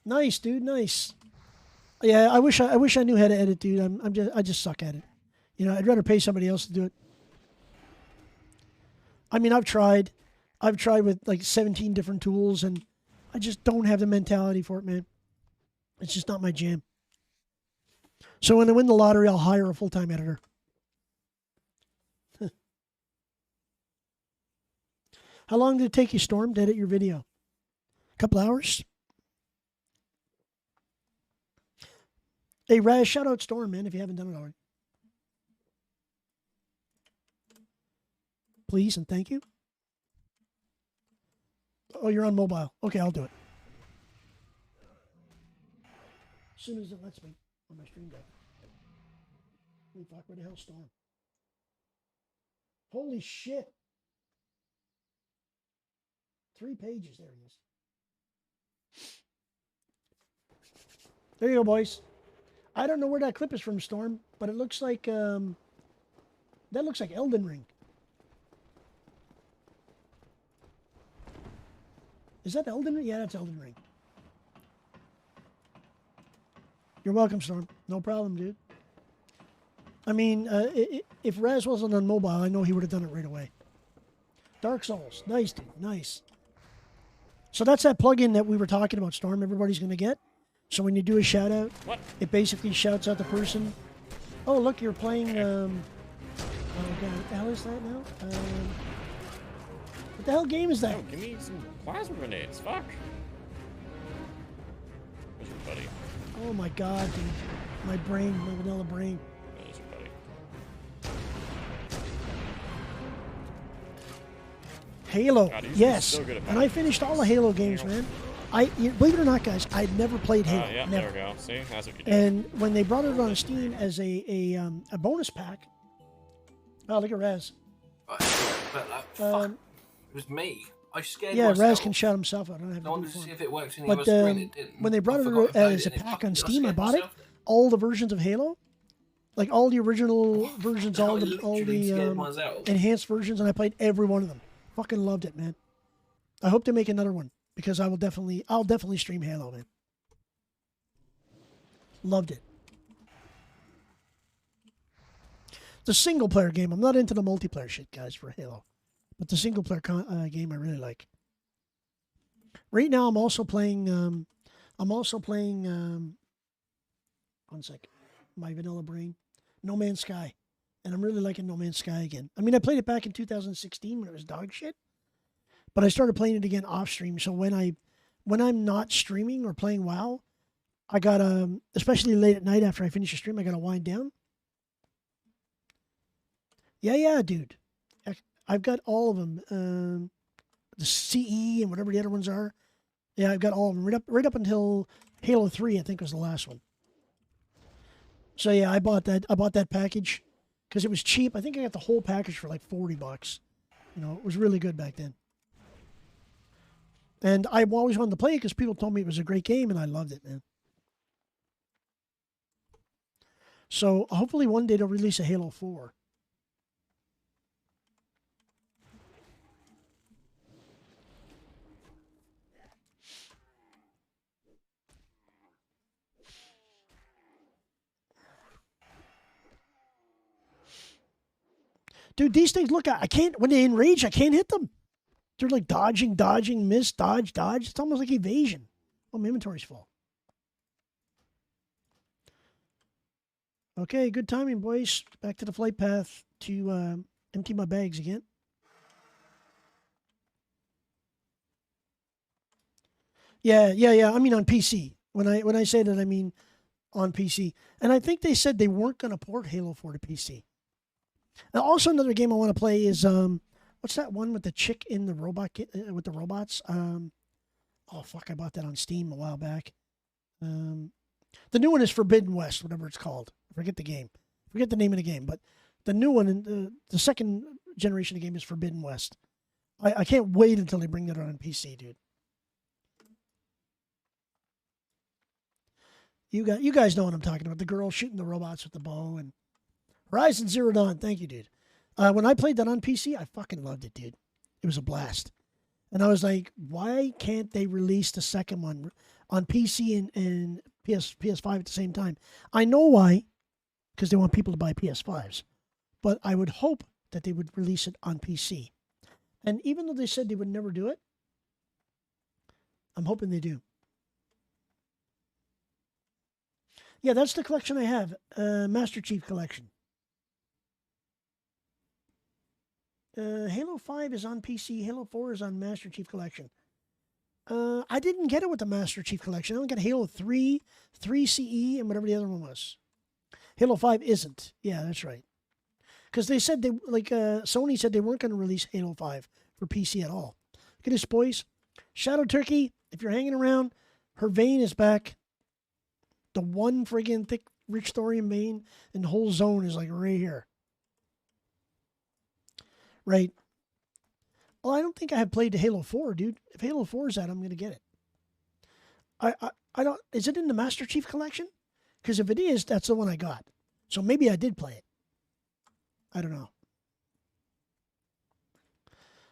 Nice, dude. Nice. Yeah, I wish I knew how to edit, dude. I just suck at it. You know, I'd rather pay somebody else to do it. I mean, I've tried with like 17 different tools, and I just don't have the mentality for it, man. It's just not my jam. So when I win the lottery, I'll hire a full-time editor. How long did it take you, Storm, to edit your video? A couple hours? Hey, Raz, shout out Storm, man, if you haven't done it already. Please and thank you. Oh, you're on mobile. Okay, I'll do it. As soon as it lets me on my stream deck. Holy fuck, where the hell's Storm? Holy shit. 3 pages. There he is. There you go, boys. I don't know where that clip is from, Storm, but it looks like that looks like Elden Ring. Is that Elden Ring? Yeah, that's Elden Ring. You're welcome, Storm. No problem, dude. I mean, if Raz wasn't on mobile, I know he would have done it right away. Dark Souls. Nice, dude. Nice. So that's that plugin that we were talking about, Storm. Everybody's going to get. So when you do a shout out, it basically shouts out the person. Oh, look, you're playing. Oh, God. What the hell is that now? What the hell game is that? Oh, give me some plasma grenades. Fuck. Where's your buddy? Oh, my God, dude. My brain, my vanilla brain. There's your buddy. Halo, God, yes. so good at And I finished all the Halo games, man. Believe it or not, guys, I'd never played Halo. Yeah, never. there we go. See, that's what you do. And when they brought it on Steam as a bonus pack, oh, look at Raz. Fuck. It was me. I scared Yeah, myself. Raz can shout himself out. I don't have I wanted to to do see it. if it worked in the But other screen. It didn't. when they brought I it forgot to as play a it, and pack fucking- on Steam, I scared bought it. myself. All the versions of Halo, like all the original versions, all I the literally scared myself. enhanced versions, and I played every one of them. Fucking loved it, man. I hope they make another one because I'll definitely stream Halo, man. Loved it. The single player game. I'm not into the multiplayer shit, guys, for Halo, but the single player game I really like. Right now, I'm also playing. One sec. My vanilla brain. No Man's Sky, and I'm really liking No Man's Sky again. I mean, I played it back in 2016 when it was dog shit, but I started playing it again off stream. So when I'm not streaming or playing WoW, I got especially late at night after I finish a stream, I got to wind down. Yeah, dude. I've got all of them. the CE and whatever the other ones are. Yeah, I've got all of them right up until Halo 3, I think was the last one. So yeah, I bought that package because it was cheap. I think I got the whole package for like $40. You know, it was really good back then. And I always wanted to play it because people told me it was a great game, and I loved it, man. So hopefully one day they'll release a Halo 4. Dude, these things, look, I can't, when they enrage, I can't hit them. They're like dodging, miss, dodge. It's almost like evasion. Oh, my inventory's full. Okay, good timing, boys. Back to the flight path to empty my bags again. Yeah. I mean on PC. When I say that, I mean on PC. And I think they said they weren't going to port Halo 4 to PC. Now, also another game I want to play is what's that one with the chick in the robot with the robots? Oh fuck, I bought that on Steam a while back. The new one is Forbidden West, whatever it's called. I forget the game. Forget the name of the game, but the new one, the second generation of the game is Forbidden West. I can't wait until they bring that on PC, dude. You guys know what I'm talking about. The girl shooting the robots with the bow and Horizon Zero Dawn. Thank you, dude. When I played that on PC, I fucking loved it, dude. It was a blast. And I was like, why can't they release the second one on PC and PS5 at the same time? I know why, because they want people to buy PS5s. But I would hope that they would release it on PC. And even though they said they would never do it, I'm hoping they do. Yeah, that's the collection I have. Master Chief Collection. Halo 5 is on PC. Halo 4 is on Master Chief Collection. I didn't get it with the Master Chief Collection. I only got Halo 3, 3CE, and whatever the other one was. Halo 5 isn't. Yeah, that's right. Because they said Sony said they weren't going to release Halo 5 for PC at all. Look at this, boys. Shadow Turkey, if you're hanging around, her vein is back. The one friggin' thick, rich thorium vein, and the whole zone is like right here. Right. Well, I don't think I have played the Halo 4, dude. If Halo 4 is out, I'm going to get it. I don't... Is it in the Master Chief Collection? Because if it is, that's the one I got. So maybe I did play it. I don't know.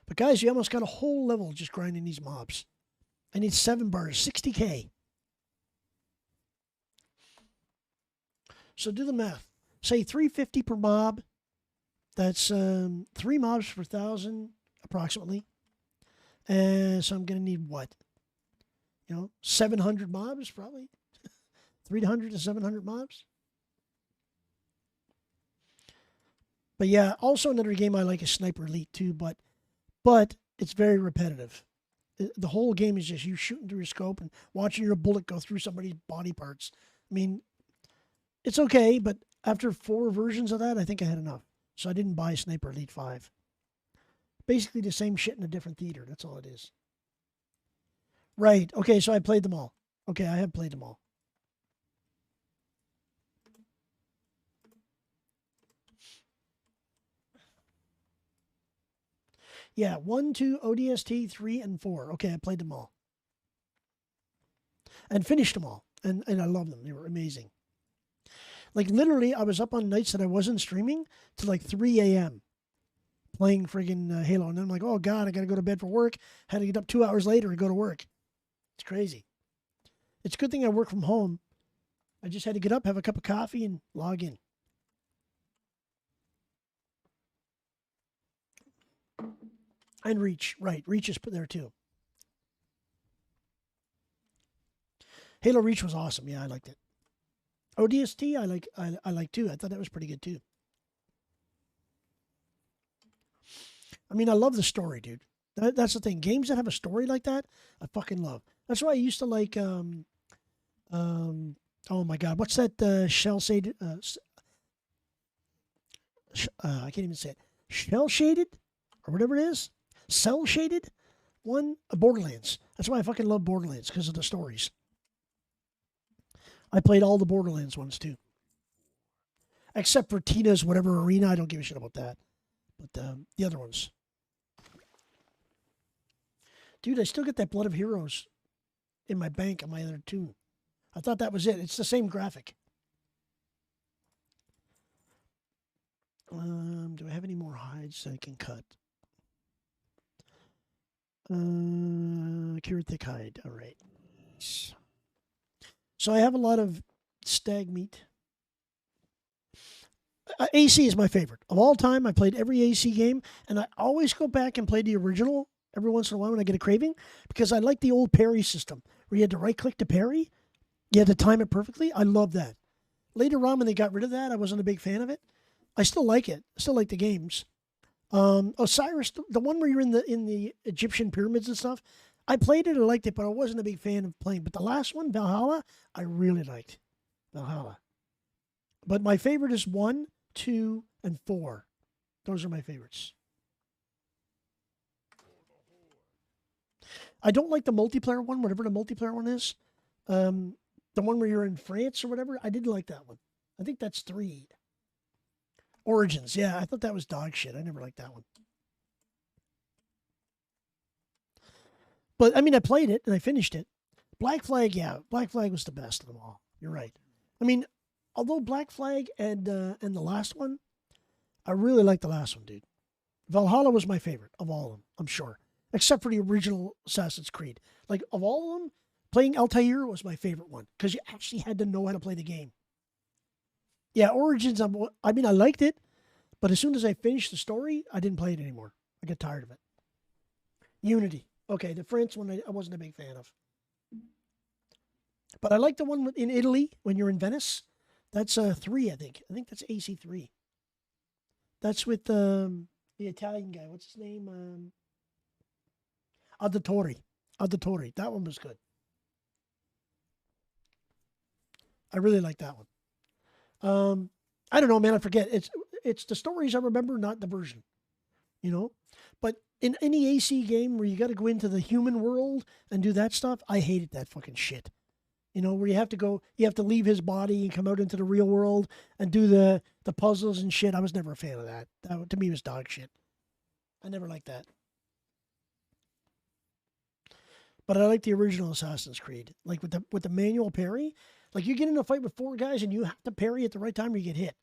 But guys, you almost got a whole level just grinding these mobs. I need 7 bars, 60k. So do the math. Say 350 per mob. That's 3 mobs per 1,000, approximately. And so I'm going to need what? 700 mobs, probably. 300 to 700 mobs. But yeah, also another game I like is Sniper Elite 2, but it's very repetitive. The whole game is just you shooting through your scope and watching your bullet go through somebody's body parts. I mean, it's okay, but after 4 versions of that, I think I had enough. So I didn't buy Sniper Elite 5. Basically the same shit in a different theater. That's all it is. Right. Okay, so I played them all. Okay, I have played them all. Yeah, 1, 2, ODST, 3, and 4. Okay, I played them all. And finished them all. And I love them. They were amazing. Like, literally, I was up on nights that I wasn't streaming to like 3 a.m. playing friggin' Halo. And then I'm like, oh, God, I got to go to bed for work. Had to get up 2 hours later and go to work. It's crazy. It's a good thing I work from home. I just had to get up, have a cup of coffee, and log in. And Reach. Right, Reach is put there, too. Halo Reach was awesome. Yeah, I liked it. ODST, I like too. I thought that was pretty good too. I mean, I love the story, dude. That's the thing. Games that have a story like that, I fucking love. That's why I used to like. Oh my God, what's that? Shell shaded. I can't even say it. Shell shaded, or whatever it is. Cell shaded. One, Borderlands. That's why I fucking love Borderlands, because of the stories. I played all the Borderlands ones, too. Except for Tina's whatever arena. I don't give a shit about that. But the other ones. Dude, I still get that Blood of Heroes in my bank on my other tune. I thought that was it. It's the same graphic. Do I have any more hides that I can cut? Cured thick hide. All right. So I have a lot of stag meat. AC is my favorite. Of all time, I played every AC game, and I always go back and play the original every once in a while when I get a craving, because I like the old parry system, where you had to right-click to parry. You had to time it perfectly. I love that. Later on, when they got rid of that, I wasn't a big fan of it. I still like it. I still like the games. Osiris, the one where you're in the Egyptian pyramids and stuff, I played it, I liked it, but I wasn't a big fan of playing. But the last one, Valhalla, I really liked. Valhalla. But my favorite is 1, 2, and 4. Those are my favorites. I don't like the multiplayer one, whatever the multiplayer one is. The one where you're in France or whatever, I didn't like that one. I think that's 3. Origins, yeah, I thought that was dog shit. I never liked that one. But, I mean, I played it and I finished it. Black Flag, yeah, Black Flag was the best of them all. You're right. I mean, although Black Flag and the last one, I really liked the last one, dude. Valhalla was my favorite of all of them, I'm sure. Except for the original Assassin's Creed. Like, of all of them, playing Altair was my favorite one. Because you actually had to know how to play the game. Yeah, Origins, I mean, I liked it. But as soon as I finished the story, I didn't play it anymore. I got tired of it. Unity. Okay, the France one I wasn't a big fan of. But I like the one in Italy when you're in Venice. That's 3, I think. I think that's AC3. That's with the Italian guy. What's his name? Auditore. That one was good. I really like that one. I don't know, man. I forget. It's the stories I remember, not the version. You know? But in any AC game where you got to go into the human world and do that stuff, I hated that fucking shit. You know, where you have to leave his body and come out into the real world and do the puzzles and shit. I was never a fan of that. That to me was dog shit. I never liked that. But I like the original Assassin's Creed. Like with the manual parry. Like you get in a fight with 4 guys and you have to parry at the right time or you get hit.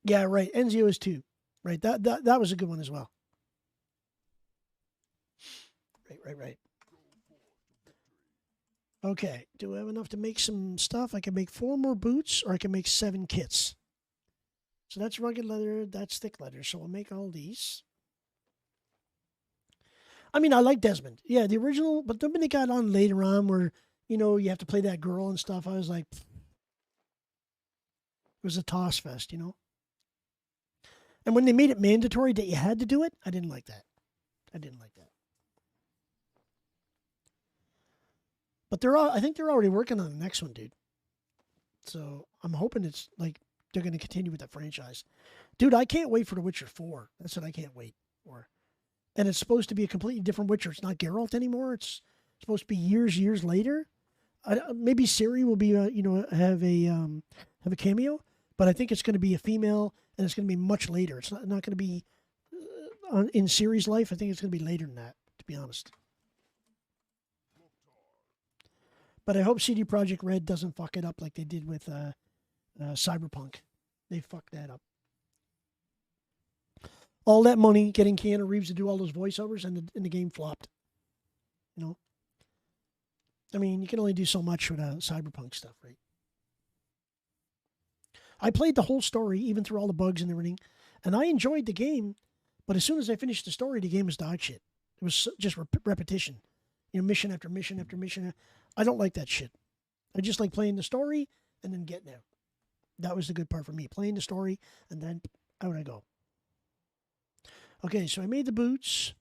Yeah, right. Enzio is 2. Right. That was a good one as well. Right. Okay. Do I have enough to make some stuff? I can make 4 more boots or I can make 7 kits. So that's rugged leather. That's thick leather. So I'll make all these. I mean, I like Desmond. Yeah, the original, but then when they got on later on where, you know, you have to play that girl and stuff, I was like, it was a toss fest, you know? And when they made it mandatory that you had to do it, I didn't like that. But I think they're already working on the next one, dude. So I'm hoping it's like they're going to continue with that franchise. Dude, I can't wait for The Witcher 4. That's what I can't wait for. And it's supposed to be a completely different Witcher. It's not Geralt anymore. It's supposed to be years later. Maybe Ciri will be, have a cameo. But I think it's going to be a female, and it's going to be much later. It's not going to be in Ciri's life. I think it's going to be later than that, to be honest. But I hope CD Projekt Red doesn't fuck it up like they did with Cyberpunk. They fucked that up. All that money getting Keanu Reeves to do all those voiceovers, and the game flopped. You know? I mean, you can only do so much with Cyberpunk stuff, right? I played the whole story, even through all the bugs and everything, and I enjoyed the game, but as soon as I finished the story, the game was dog shit. It was just repetition. You know, mission after mission after mission. I don't like that shit. I just like playing the story and then getting out. That was the good part for me. Playing the story, and then out I go. Okay, so I made the boots,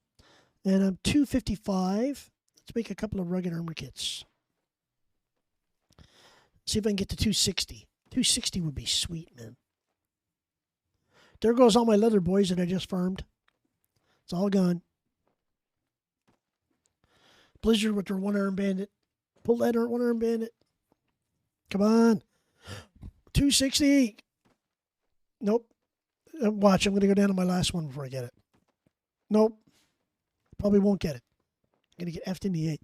and I'm 255. Let's make a couple of rugged armor kits. See if I can get to 260. 260 would be sweet, man. There goes all my leather, boys, that I just farmed. It's all gone. Blizzard with their one-arm bandit. Pull that one-arm bandit. Come on. 260. Nope. Watch, I'm going to go down to my last one before I get it. Nope. Probably won't get it. I'm going to get F'd in the 8.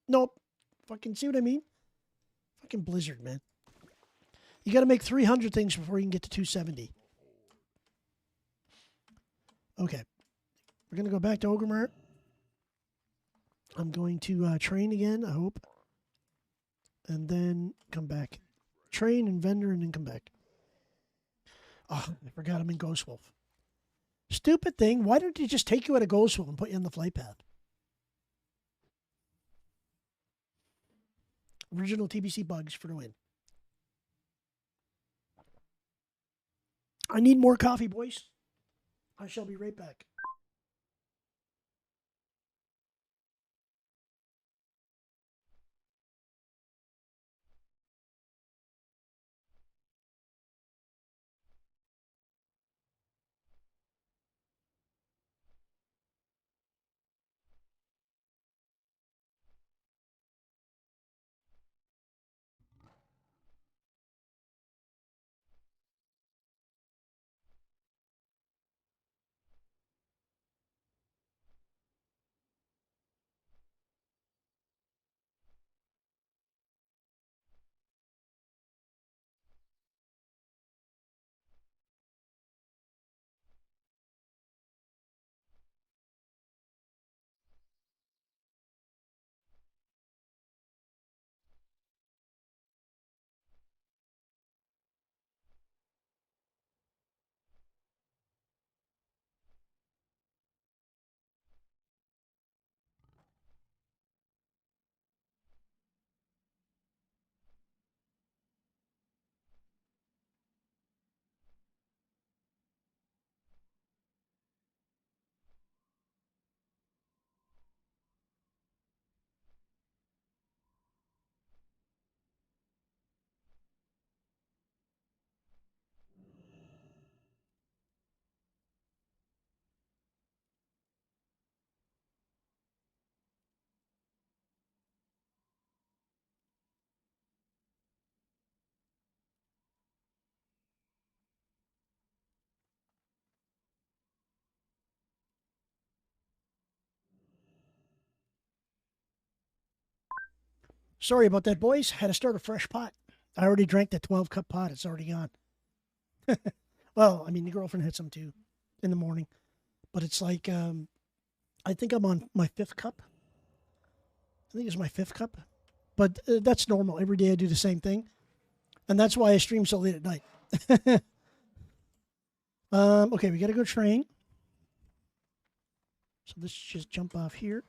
Nope. Fucking see what I mean? Fucking Blizzard, man. You got to make 300 things before you can get to 270. Okay. We're going to go back to Ogre. I'm going to train again, I hope. And then come back. Train and vendor and then come back. Oh, I forgot I'm in Ghost Wolf. Stupid thing. Why don't you just take you out of Ghost Wolf and put you on the flight path? Original TBC bugs for the win. I need more coffee, boys. I shall be right back. Sorry about that, boys. Had to start a fresh pot. I already drank that 12-cup pot. It's already gone. Well, I mean, the girlfriend had some too in the morning. But it's like, I think I'm on my 5th cup. I think it's my 5th cup. But that's normal. Every day I do the same thing. And that's why I stream so late at night. Okay, we got to go train. So let's just jump off here.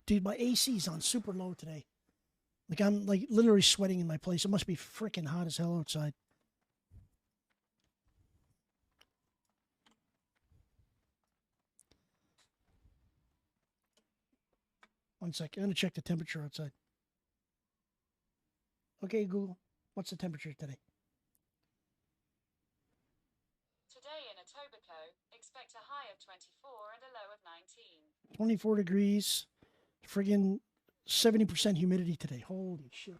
Dude, my AC's on super low today. Like, I'm like literally sweating in my place. It must be freaking hot as hell outside. One second. I'm going to check the temperature outside. Okay, Google. What's the temperature today? Today in Etobicoke, expect a high of 24 and a low of 19. 24 degrees. Friggin' 70% humidity today. Holy shit.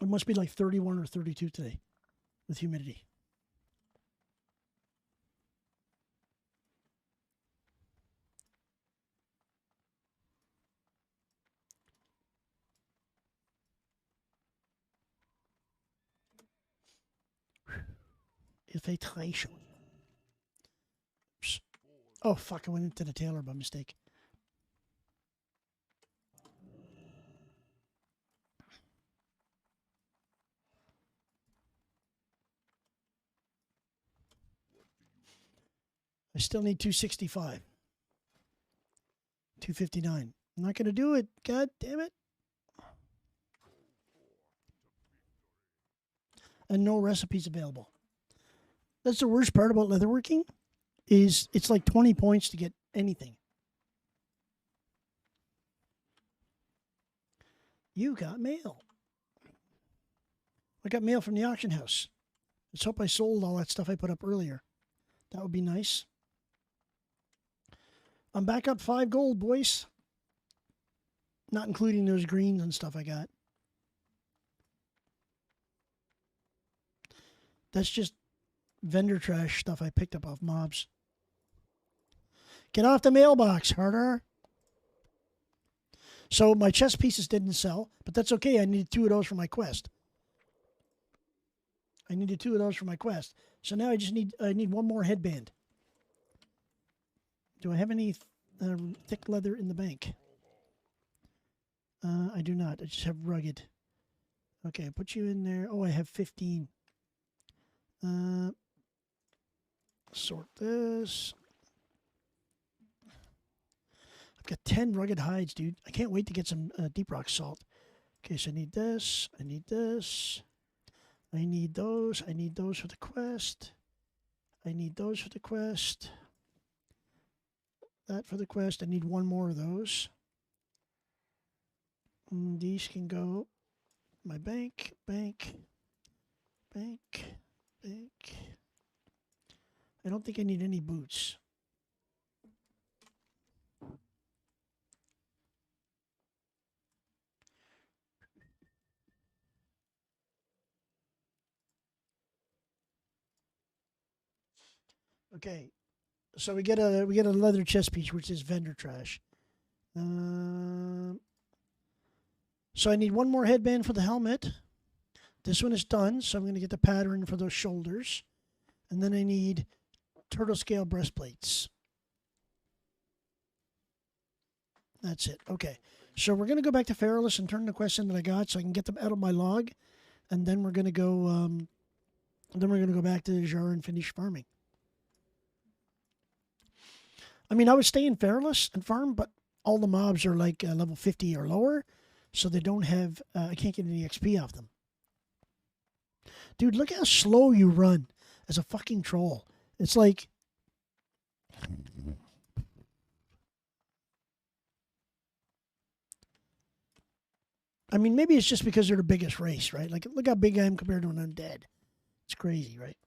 It must be like 31 or 32 today with humidity. Filtration. Oh, fuck. I went into the tailor by mistake. I still need 265. 259. I'm not going to do it. God damn it. And no recipes available. That's the worst part about leatherworking, is it's like 20 points to get anything. You got mail. I got mail from the auction house. Let's hope I sold all that stuff I put up earlier. That would be nice. I'm back up 5 gold, boys. Not including those greens and stuff I got. That's just vendor trash stuff I picked up off mobs. Get off the mailbox, harder. So my chess pieces didn't sell, but that's okay. I needed 2 of those for my quest. So now I need 1 more headband. Do I have any thick leather in the bank? I do not. I just have rugged. Okay, put you in there. Oh, I have 15. Sort this. I've got 10 rugged hides, dude. I can't wait to get some deep rock salt. Okay, so I need this. I need this. I need those. I need those for the quest. I need those for the quest. That for the quest. I need 1 more of those. And these can go my bank. I don't think I need any boots. Okay, so we get a leather chest piece, which is vendor trash. So I need 1 more headband for the helmet. This one is done, so I'm going to get the pattern for those shoulders, and then I need turtle scale breastplates. That's it. Okay, so we're going to go back to Feralus and turn the quest in that I got, so I can get them out of my log, and then we're going to go. Then we're going to go back to Jar and finish farming. I mean, I would stay in Feralus and farm, but all the mobs are like level 50 or lower, so they don't have. I can't get any XP off them. Dude, look how slow you run as a fucking troll. It's like. I mean, maybe it's just because they're the biggest race, right? Like, look how big I am compared to an undead. It's crazy, right?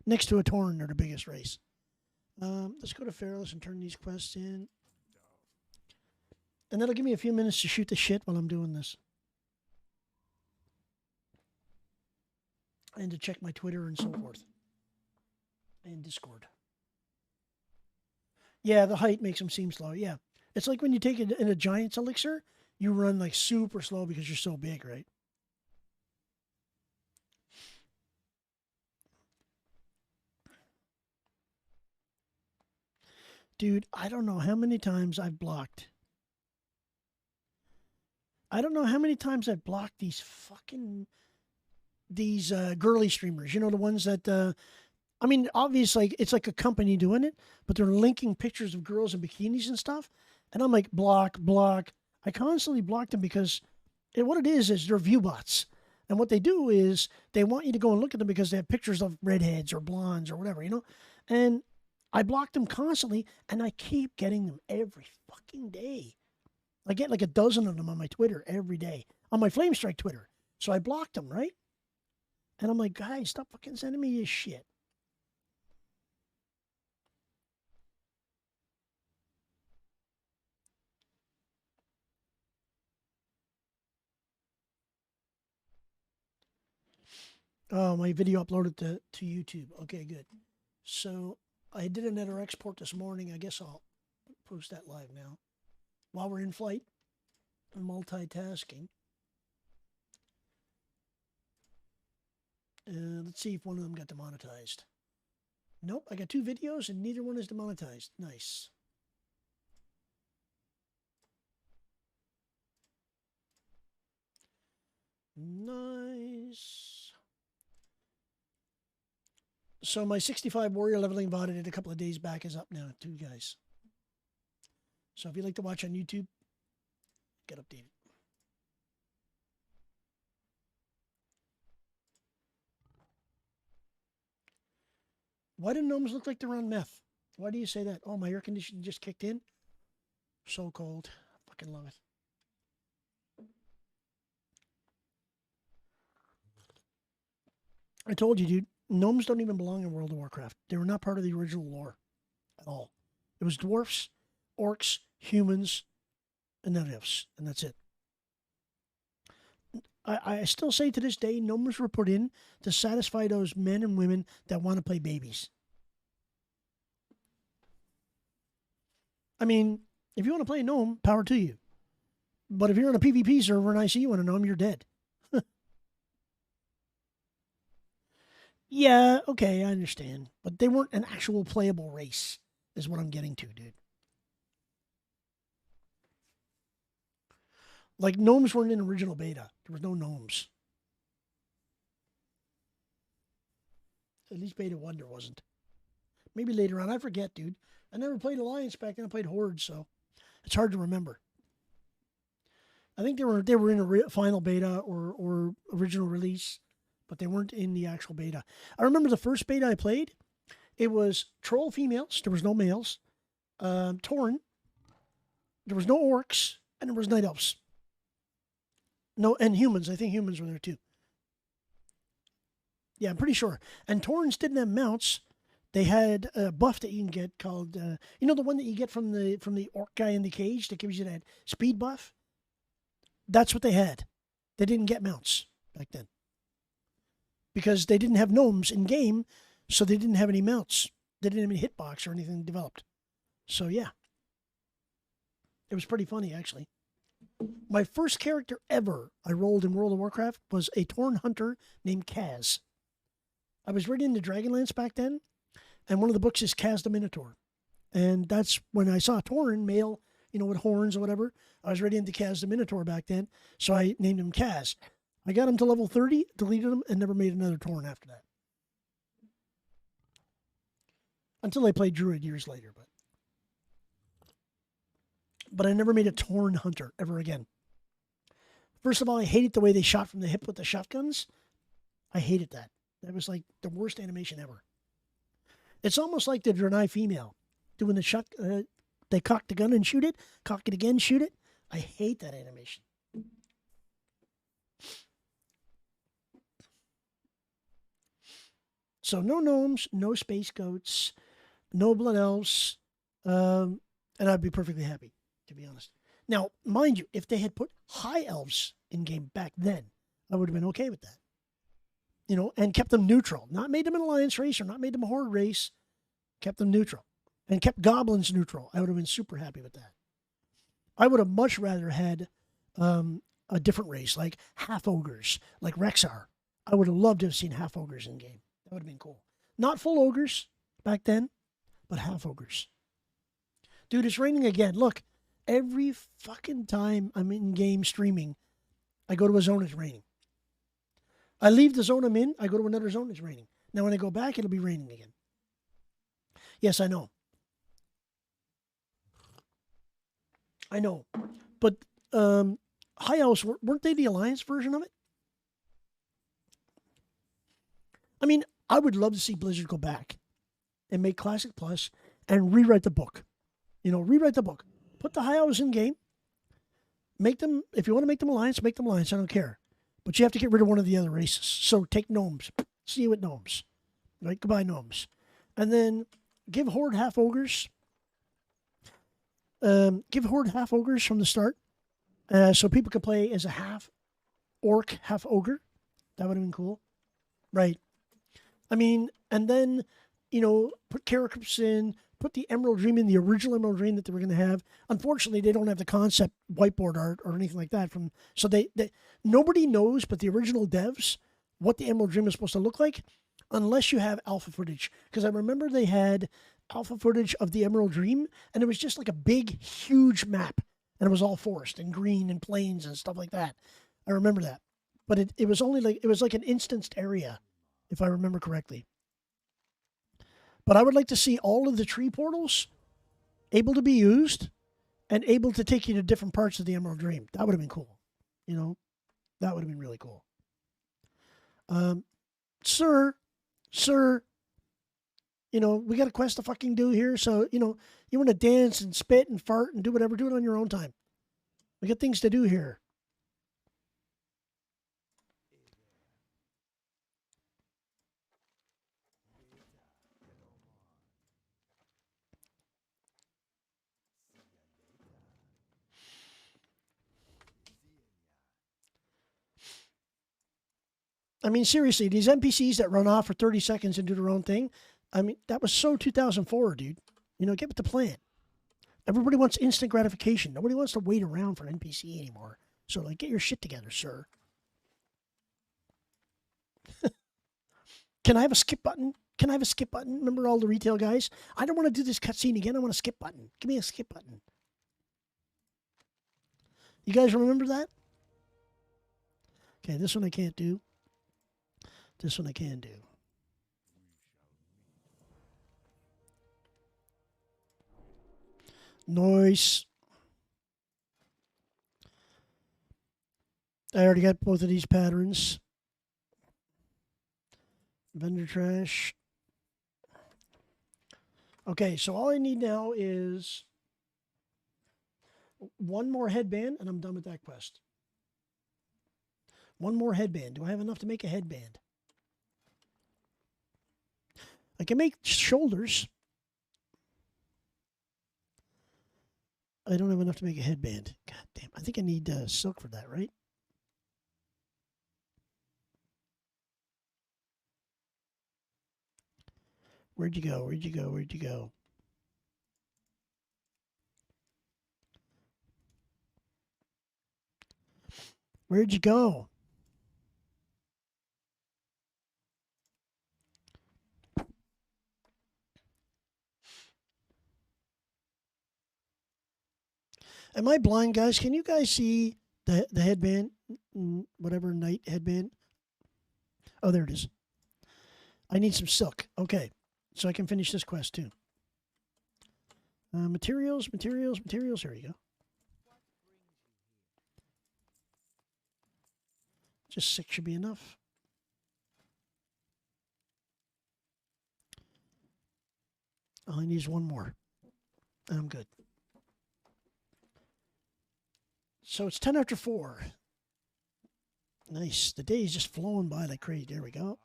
Next to a Tauren, they're the biggest race. Let's go to Feralus and turn these quests in. And that'll give me a few minutes to shoot the shit while I'm doing this. And to check my Twitter and so forth. And Discord. Yeah, the height makes them seem slow. Yeah. It's like when you take it in a Giant's elixir, you run like super slow because you're so big, right? Dude, I don't know how many times I've blocked. I don't know how many times I've blocked these girly streamers. You know, the ones that, I mean, obviously it's like a company doing it, but they're linking pictures of girls in bikinis and stuff. And I'm like, block. I constantly block them because what it is they're view bots. And what they do is they want you to go and look at them because they have pictures of redheads or blondes or whatever, you know? And I block them constantly, and I keep getting them every fucking day. I get like a dozen of them on my Twitter every day, on my Flamestrike Twitter. So I blocked them, right? And I'm like, guys, stop fucking sending me this shit. Oh, my video uploaded to YouTube. Okay, good. So I did another export this morning. I guess I'll post that live now. While we're in flight, I'm multitasking. Let's see if one of them got demonetized. Nope, I got 2 videos and neither one is demonetized. Nice. Nice. So my 65 warrior leveling VOD I did a couple of days back is up now, too, guys. So if you like to watch on YouTube, get updated. Why do gnomes look like they're on meth? Why do you say that? Oh, my air conditioning just kicked in. So cold. I fucking love it. I told you, dude. Gnomes don't even belong in World of Warcraft. They were not part of the original lore at all. It was dwarfs, orcs, humans, and none else, and that's it. I still say to this day, gnomes were put in to satisfy those men and women that want to play babies. I mean, if you want to play a gnome, power to you. But if you're on a PvP server and I see you on a gnome, you're dead. Yeah, okay, I understand. But they weren't an actual playable race, is what I'm getting to, dude. Like, gnomes weren't in original beta. There was no gnomes. At least beta 1 there wasn't. Maybe later on. I forget, dude. I never played Alliance back then. I played Horde, so it's hard to remember. I think they were in a final beta or original release, but they weren't in the actual beta. I remember the first beta I played. It was troll females. There was no males. Tauren. There was no orcs, and there was night elves. No, and humans. I think humans were there too. Yeah, I'm pretty sure. And Taurens didn't have mounts. They had a buff that you can get called, you know, the one that you get from the orc guy in the cage that gives you that speed buff. That's what they had. They didn't get mounts back then because they didn't have gnomes in game, so they didn't have any mounts. They didn't have any hitbox or anything developed. So yeah, it was pretty funny actually. My first character ever I rolled in World of Warcraft was a Tauren hunter named Kaz. I was reading the Dragonlance back then, and one of the books is Kaz the Minotaur. And that's when I saw Tauren, male, you know, with horns or whatever. I was ready into Kaz the Minotaur back then, so I named him Kaz. I got him to level 30, deleted him, and never made another Tauren after that. Until I played Druid years later, but I never made a Tauren hunter ever again. First of all, I hated the way they shot from the hip with the shotguns. I hated that. That was like the worst animation ever. It's almost like the Draenei female doing the shot. They cock the gun and shoot it, cock it again, shoot it. I hate that animation. So no gnomes, no space goats, no blood elves, and I'd be perfectly happy, to be honest. Now, mind you, if they had put high elves in game back then, I would have been okay with that. You know, and kept them neutral. Not made them an alliance race or not made them a horde race. Kept them neutral. And kept goblins neutral. I would have been super happy with that. I would have much rather had a different race, like half ogres, like Rexar. I would have loved to have seen half ogres in game. That would have been cool. Not full ogres back then, but half ogres. Dude, it's raining again. Look, every fucking time I'm in game streaming, I go to a zone, it's raining. I leave the zone I'm in, I go to another zone, it's raining. Now when I go back, it'll be raining again. Yes, I know. I know. But High Elves, weren't they the Alliance version of it? I mean, I would love to see Blizzard go back and make Classic Plus and rewrite the book. You know, rewrite the book. Put the High Elves in game. Make them, if you want to make them Alliance, make them Alliance. I don't care. But you have to get rid of one of the other races. So take gnomes. See you at gnomes. Right? Goodbye, gnomes. And then give Horde half ogres. Give Horde half ogres from the start. So people could play as a half orc, half ogre. That would have been cool. Right. I mean, and then, you know, put characters in, put the Emerald Dream in, the original Emerald Dream that they were going to have. Unfortunately, they don't have the concept whiteboard art or anything like that. So they nobody knows but the original devs what the Emerald Dream is supposed to look like unless you have alpha footage. Because I remember they had alpha footage of the Emerald Dream, and it was just like a big, huge map. And it was all forest and green and plains and stuff like that. I remember that. But it was only like, it was like an instanced area, if I remember correctly. But I would like to see all of the tree portals able to be used and able to take you to different parts of the Emerald Dream. That would have been cool. You know, that would have been really cool. Sir, you know, we got a quest to fucking do here. So, you know, you want to dance and spit and fart and do whatever, do it on your own time. We got things to do here. I mean, seriously, these NPCs that run off for 30 seconds and do their own thing, I mean, that was so 2004, dude. You know, get with the plan. Everybody wants instant gratification. Nobody wants to wait around for an NPC anymore. So, like, get your shit together, sir. Can I have a skip button? Can I have a skip button? Remember all the retail guys? I don't want to do this cutscene again. I want a skip button. Give me a skip button. You guys remember that? Okay, this one I can't do. This one I can do. Noise. I already got both of these patterns. Vendor trash. Okay, so all I need now is one more headband, and I'm done with that quest. One more headband. Do I have enough to make a headband? I can make shoulders. I don't have enough to make a headband. God damn. I think I need silk for that, right? Where'd you go? Where'd you go? Where'd you go? Where'd you go? Am I blind, guys? Can you guys see the headband? Whatever night headband? Oh, there it is. I need some silk. Okay. So I can finish this quest too. Materials. Here you go. Just 6 should be enough. All I need is one more. And I'm good. So it's 10 after 4. Nice. The day is just flowing by like crazy. There we go.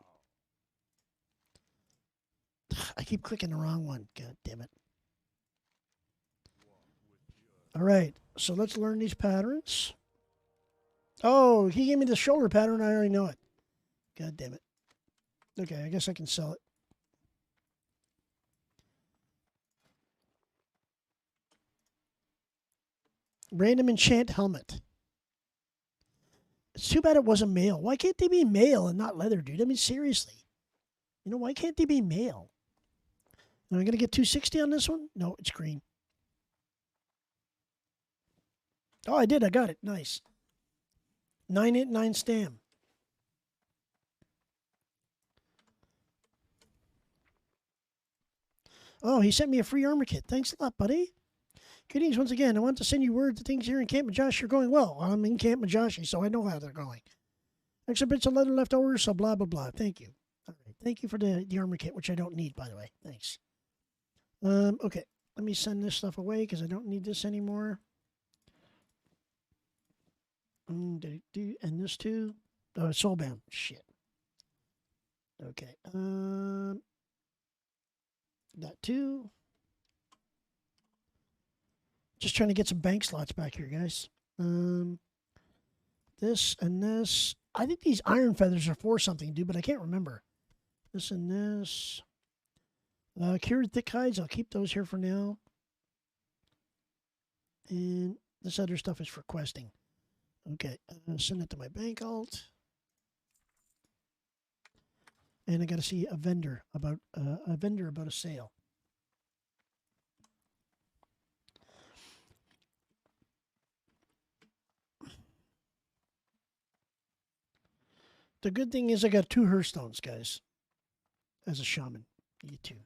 I keep clicking the wrong one. God damn it. All right. So let's learn these patterns. Oh, he gave me the shoulder pattern. I already know it. God damn it. Okay, I guess I can sell it. Random enchant helmet. It's too bad it wasn't mail. Why can't they be mail and not leather, dude? I mean, seriously. You know, why can't they be mail? Am I going to get 260 on this one? No, it's green. Oh, I did. I got it. Nice. 989 stam. Oh, he sent me a free armor kit. Thanks a lot, buddy. Greetings once again. I want to send you word that things here in Camp Majoshi are going well. I'm in Camp Majoshi, so I know how they're going. Extra bits of leather left over, so blah, blah, blah. Thank you. All right. Thank you for the armor kit, which I don't need, by the way. Thanks. Okay. Let me send this stuff away because I don't need this anymore. And this too. Oh, it's soulbound. Shit. Okay. That too. Just trying to get some bank slots back here, guys. This and this. I think these iron feathers are for something, dude, but I can't remember. This and this. Cured thick hides. I'll keep those here for now. And this other stuff is for questing. Okay, send it to my bank alt. And I got to see a vendor about a sale. The good thing is I got 2 Hearthstones, guys. As a shaman, you get 2.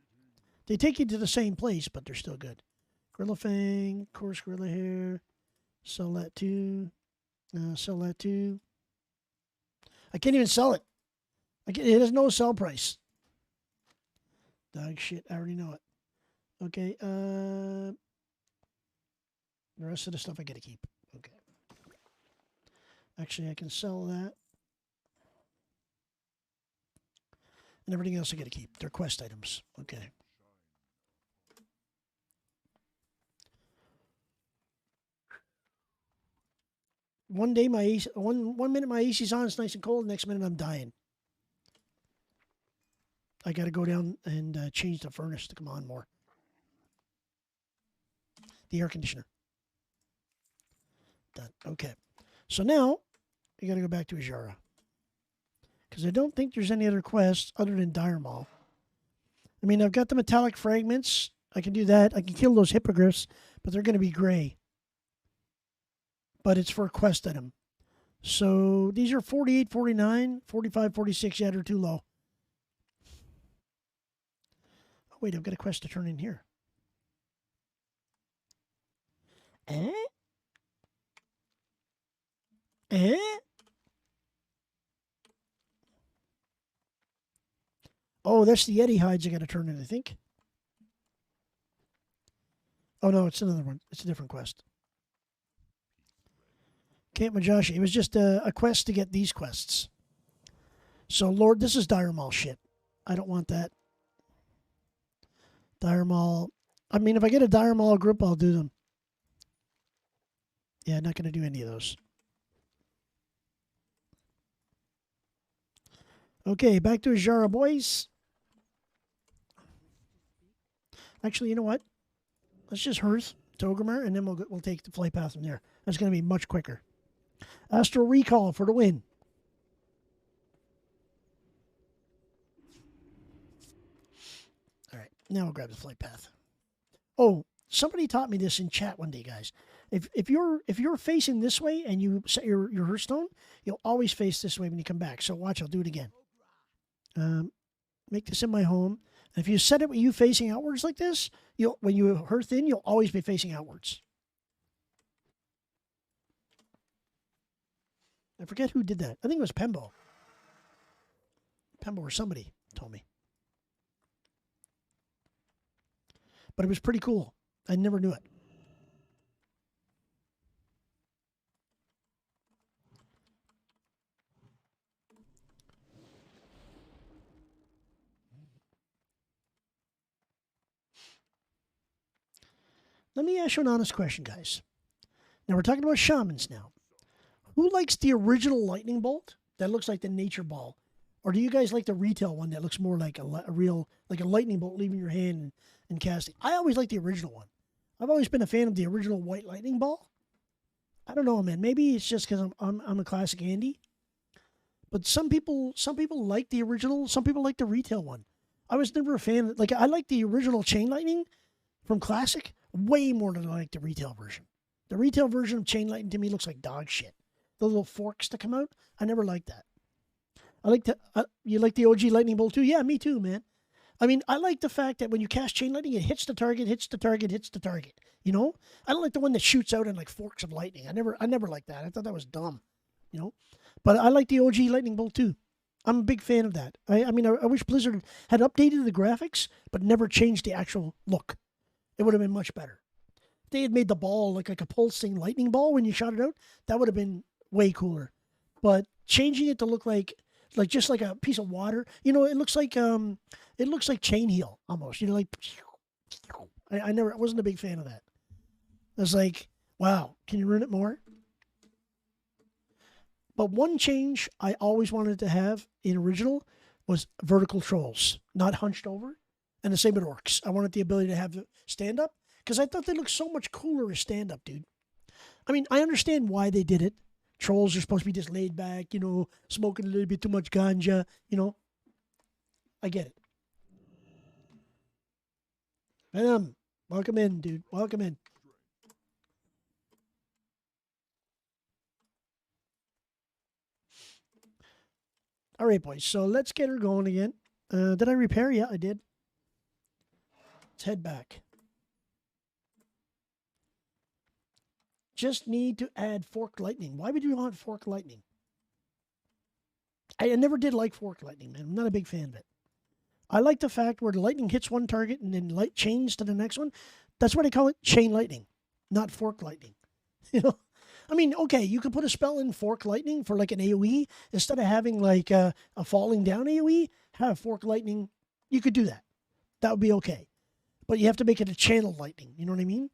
They take you to the same place, but they're still good. Gorilla Fang, coarse gorilla hair. Sell that too. Sell that too. I can't even sell it. It has no sell price. Dog shit. I already know it. Okay. The rest of the stuff I got to keep. Okay. Actually, I can sell that. And everything else I got to keep. They're quest items. Okay. One day one minute my AC's on, it's nice and cold. Next minute I'm dying. I got to go down and change the furnace to come on more. The air conditioner. Done. Okay. So now, I got to go back to Ajara. Because I don't think there's any other quests other than Dire Maul. I mean, I've got the metallic fragments. I can do that. I can kill those hippogriffs, but they're going to be gray. But it's for a quest item. So these are 48, 49, 45, 46. Yeah, they're too low. Oh, wait, I've got a quest to turn in here. Eh? Eh? Oh, that's the Yeti hides I got to turn in, I think. Oh, no, it's another one. It's a different quest. Camp Majoshi. It was just a quest to get these quests. So, Lord, this is Dire Maul shit. I don't want that. Dire Maul. I mean, if I get a Dire Maul group, I'll do them. Yeah, not going to do any of those. Okay, back to Ajara, boys. Actually, you know what? Let's just Hearth, Togemer, and then we'll take the flight path from there. That's going to be much quicker. Astral Recall for the win. All right, now we'll grab the flight path. Oh, somebody taught me this in chat one day, guys. If you're facing this way and you set your Hearthstone, you'll always face this way when you come back. So watch, I'll do it again. Make this in my home. And if you set it with you facing outwards like this, when you Hearth in, you'll always be facing outwards. I forget who did that. I think it was Pembo. Pembo or somebody told me. But it was pretty cool. I never knew it. Let me ask you an honest question, guys. Now, we're talking about shamans now. Who likes the original lightning bolt that looks like the nature ball? Or do you guys like the retail one that looks more like a real, like a lightning bolt leaving your hand and casting? I always like the original one. I've always been a fan of the original white lightning ball. I don't know, man. Maybe it's just because I'm a classic Andy. But some people like the original. Some people like the retail one. I was never a fan. Like, I like the original chain lightning from Classic way more than I like the retail version. The retail version of chain lightning to me looks like dog shit. The little forks that come out, I never liked that. I like you like the OG lightning bolt too? Yeah, me too, man. I mean, I like the fact that when you cast chain lightning, it hits the target, hits the target, hits the target. You know, I don't like the one that shoots out in like forks of lightning. I never liked that. I thought that was dumb. You know, but I like the OG lightning bolt too. I'm a big fan of that. I mean, I wish Blizzard had updated the graphics, but never changed the actual look. It would have been much better. If they had made the ball look like a pulsing lightning ball when you shot it out, that would have been way cooler. But changing it to look like just like a piece of water, you know, it looks like chain heel almost. You know, like I wasn't a big fan of that. I was like, wow, can you ruin it more? But one change I always wanted to have in original was vertical trolls, not hunched over. And the same with orcs. I wanted the ability to have stand up because I thought they looked so much cooler as stand up, dude. I mean, I understand why they did it. Trolls are supposed to be just laid back, you know, smoking a little bit too much ganja, you know. I get it. Venom, welcome in, dude. Welcome in. All right, boys. So let's get her going again. Did I repair? Yeah, I did. Let's head back. Just need to add forked lightning. Why would you want forked lightning? I never did like forked lightning, man. I'm not a big fan of it. I like the fact where the lightning hits one target and then light chains to the next one. That's why they call it chain lightning, not forked lightning. You know, I mean, okay, you could put a spell in fork lightning for like an AoE instead of having like a falling down AoE. Have fork lightning. You could do that. That would be okay, but you have to make it a channel lightning. You know what I mean?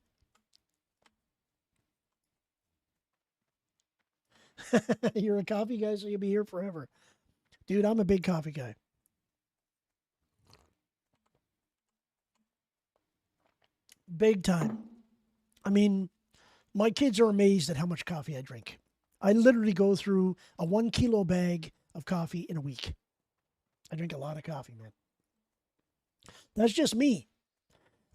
You're a coffee guy, so you'll be here forever. Dude, I'm a big coffee guy. Big time. I mean, my kids are amazed at how much coffee I drink. I literally go through a 1 kilo bag of coffee in a week. I drink a lot of coffee, man. That's just me.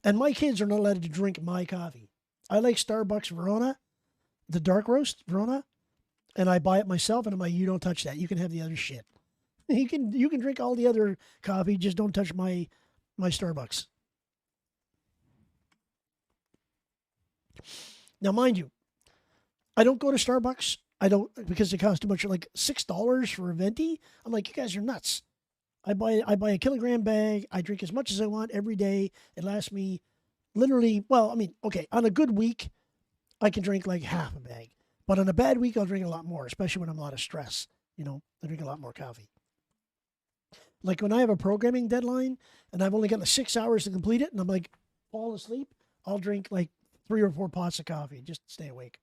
And my kids are not allowed to drink my coffee. I like Starbucks Verona, the dark roast Verona, and I buy it myself. And I'm like, you don't touch that. You can have the other shit. You can drink all the other coffee. Just don't touch my Starbucks. Now, mind you, I don't go to Starbucks. I don't because it costs too much, like $6 for a venti. I'm like, you guys are nuts. I buy a kilogram bag. I drink as much as I want every day. It lasts me literally. Well, I mean, okay, on a good week, I can drink like half a bag, but on a bad week, I'll drink a lot more, especially when I'm a lot of stress. I drink a lot more coffee. Like when I have a programming deadline and I've only got like 6 hours to complete it, and I'm like falling asleep, I'll drink like 3 or 4 pots of coffee just to stay awake.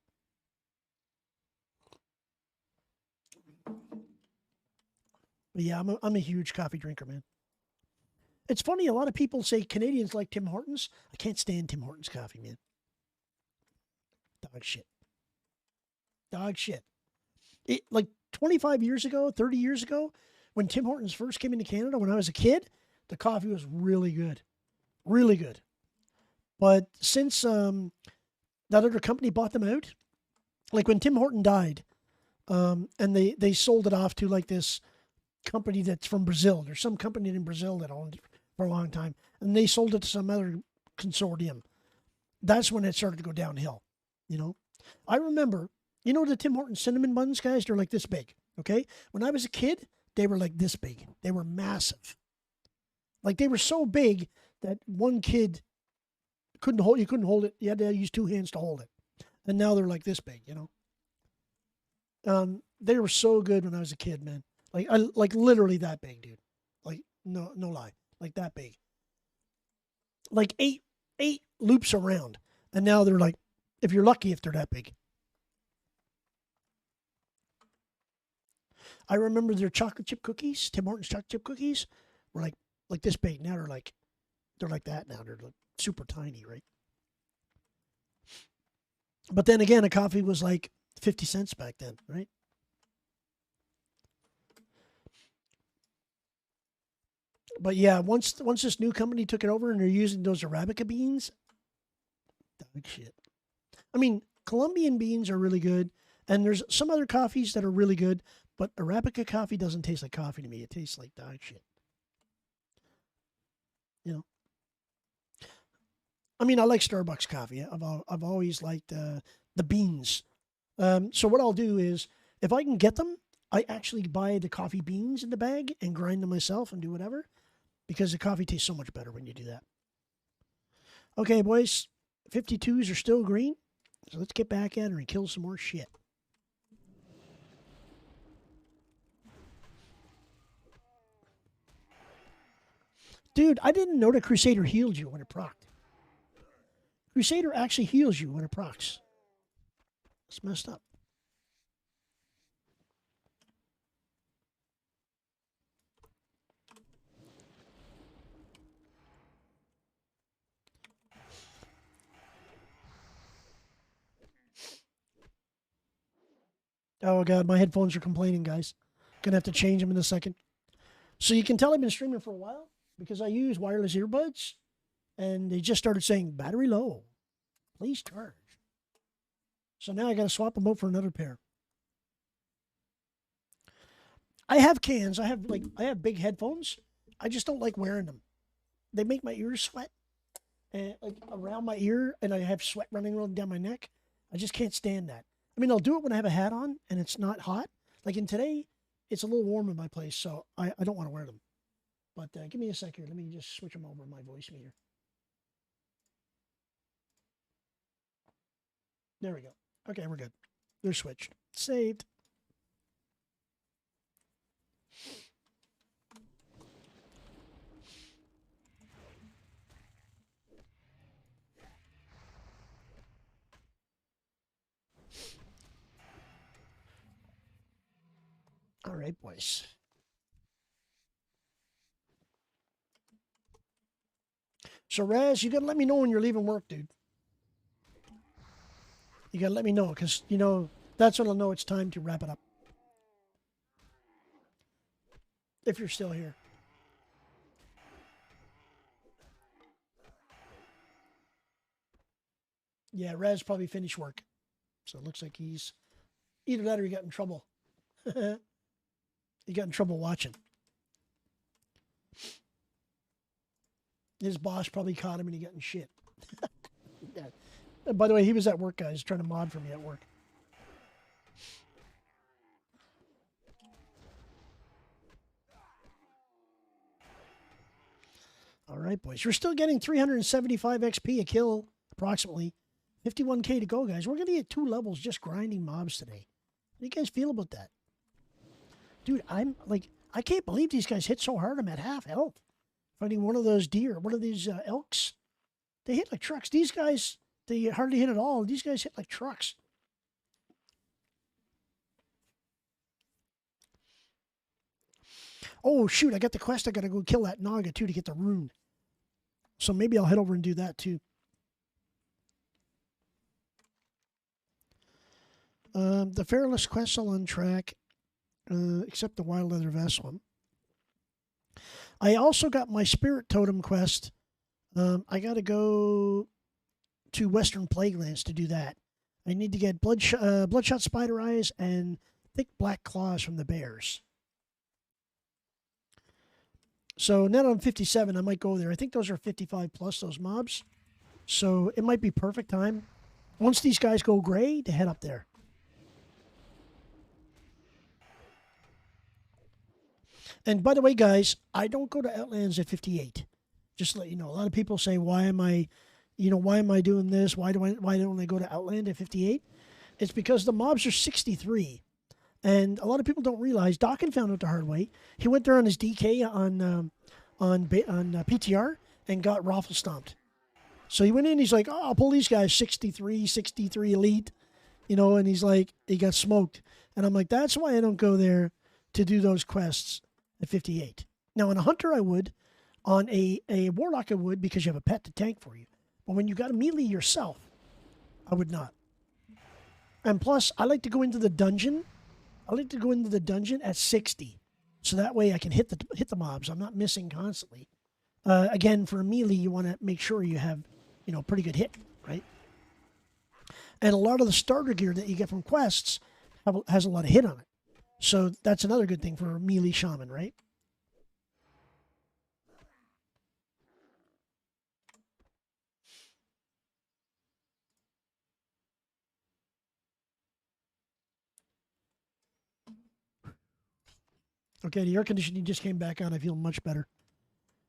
But yeah, I'm a huge coffee drinker, man. It's funny, a lot of people say Canadians like Tim Hortons. I can't stand Tim Hortons coffee, man. Dog shit. Dog shit. Like 25 years ago, 30 years ago, when Tim Hortons first came into Canada, when I was a kid, the coffee was really good. Really good. But since that other company bought them out, like when Tim Horton died, and they sold it off to like this company that's from Brazil. There's some company in Brazil that owned it for a long time, and they sold it to some other consortium. That's when it started to go downhill. I remember, the Tim Hortons cinnamon buns, guys, they're like this big. Okay, when I was a kid, they were like this big. They were massive. Like they were so big that one kid couldn't hold. You couldn't hold it. You had to use 2 hands to hold it. And now they're like this big. They were so good when I was a kid, man. Like literally that big, dude. Like no lie, like that big. Like eight loops around, and now they're like, if you're lucky, if they're that big. I remember their chocolate chip cookies, Tim Hortons chocolate chip cookies, were like this big. Now they're like that now. They're like super tiny, right? But then again, a coffee was like 50 cents back then, right? But yeah, once this new company took it over and they're using those Arabica beans, dog shit. I mean, Colombian beans are really good, and there's some other coffees that are really good, but Arabica coffee doesn't taste like coffee to me. It tastes like dog shit. I mean, I like Starbucks coffee. I've always liked the beans. So what I'll do is, if I can get them, I actually buy the coffee beans in the bag and grind them myself and do whatever, because the coffee tastes so much better when you do that. Okay, boys, 52s are still green, so let's get back at her and kill some more shit. Dude, I didn't know that Crusader healed you when it procced. Crusader actually heals you when it procs. It's messed up. Oh god, my headphones are complaining, guys. Gonna have to change them in a second. So you can tell I've been streaming for a while because I use wireless earbuds, and they just started saying battery low. Please charge. So now I got to swap them out for another pair. I have cans. I have big headphones. I just don't like wearing them. They make my ears sweat, and like around my ear, and I have sweat running down my neck. I just can't stand that. I mean, I'll do it when I have a hat on and it's not hot. Like in today, it's a little warm in my place, so I don't want to wear them. But give me a sec here. Let me just switch them over my voice meter. There we go. Okay, we're good. They're switched. Saved. All right, boys. So So, Raz, you got to let me know when you're leaving work, dude. You got to let me know because, you know, that's when I'll know it's time to wrap it up. If you're still here. Yeah, Raz probably finished work. So it looks like he's either that or he got in trouble. He got in trouble watching. His boss probably caught him and he got in shit. Yeah. And by the way, he was at work, guys, trying to mod for me at work. All right, boys. We're still getting 375 XP a kill, approximately. 51k to go, guys. We're going to get 2 levels just grinding mobs today. How do you guys feel about that? Dude, I'm like, I can't believe these guys hit so hard. I'm at half health. Fighting one of those deer, one of these elks. They hit like trucks. These guys, they hardly hit at all. These guys hit like trucks. Oh, shoot. I got the quest. I got to go kill that Naga, too, to get the rune. So maybe I'll head over and do that, too. The Fearless quest are on track, except the Wild Leather Vest one. I also got my Spirit Totem quest. I got to go to Western Plaguelands to do that. I need to get Bloodshot Spider Eyes and Thick Black Claws from the bears. So now that I'm 57, I might go there. I think those are 55 plus, those mobs. So it might be perfect time, once these guys go gray, to head up there. And by the way, guys, I don't go to Outlands at 58. Just to let you know, a lot of people say, why am I doing this? Why don't I go to Outland at 58? It's because the mobs are 63. And a lot of people don't realize, Dawkins found out the hard way. He went there on his DK on PTR and got raffle stomped. So he went in, he's like, oh, I'll pull these guys 63 elite, you know, and he's like, he got smoked. And I'm like, that's why I don't go there to do those quests at 58. Now, on a hunter, I would. On a warlock, I would, because you have a pet to tank for you. But when you got a melee yourself, I would not. And plus, I like to go into the dungeon. At 60. So that way I can hit the mobs. I'm not missing constantly. Again, for a melee, you want to make sure you have, you know, pretty good hit, right? And a lot of the starter gear that you get from quests has a lot of hit on it. So that's another good thing for a melee shaman, right? Okay, the air conditioning just came back on. I feel much better.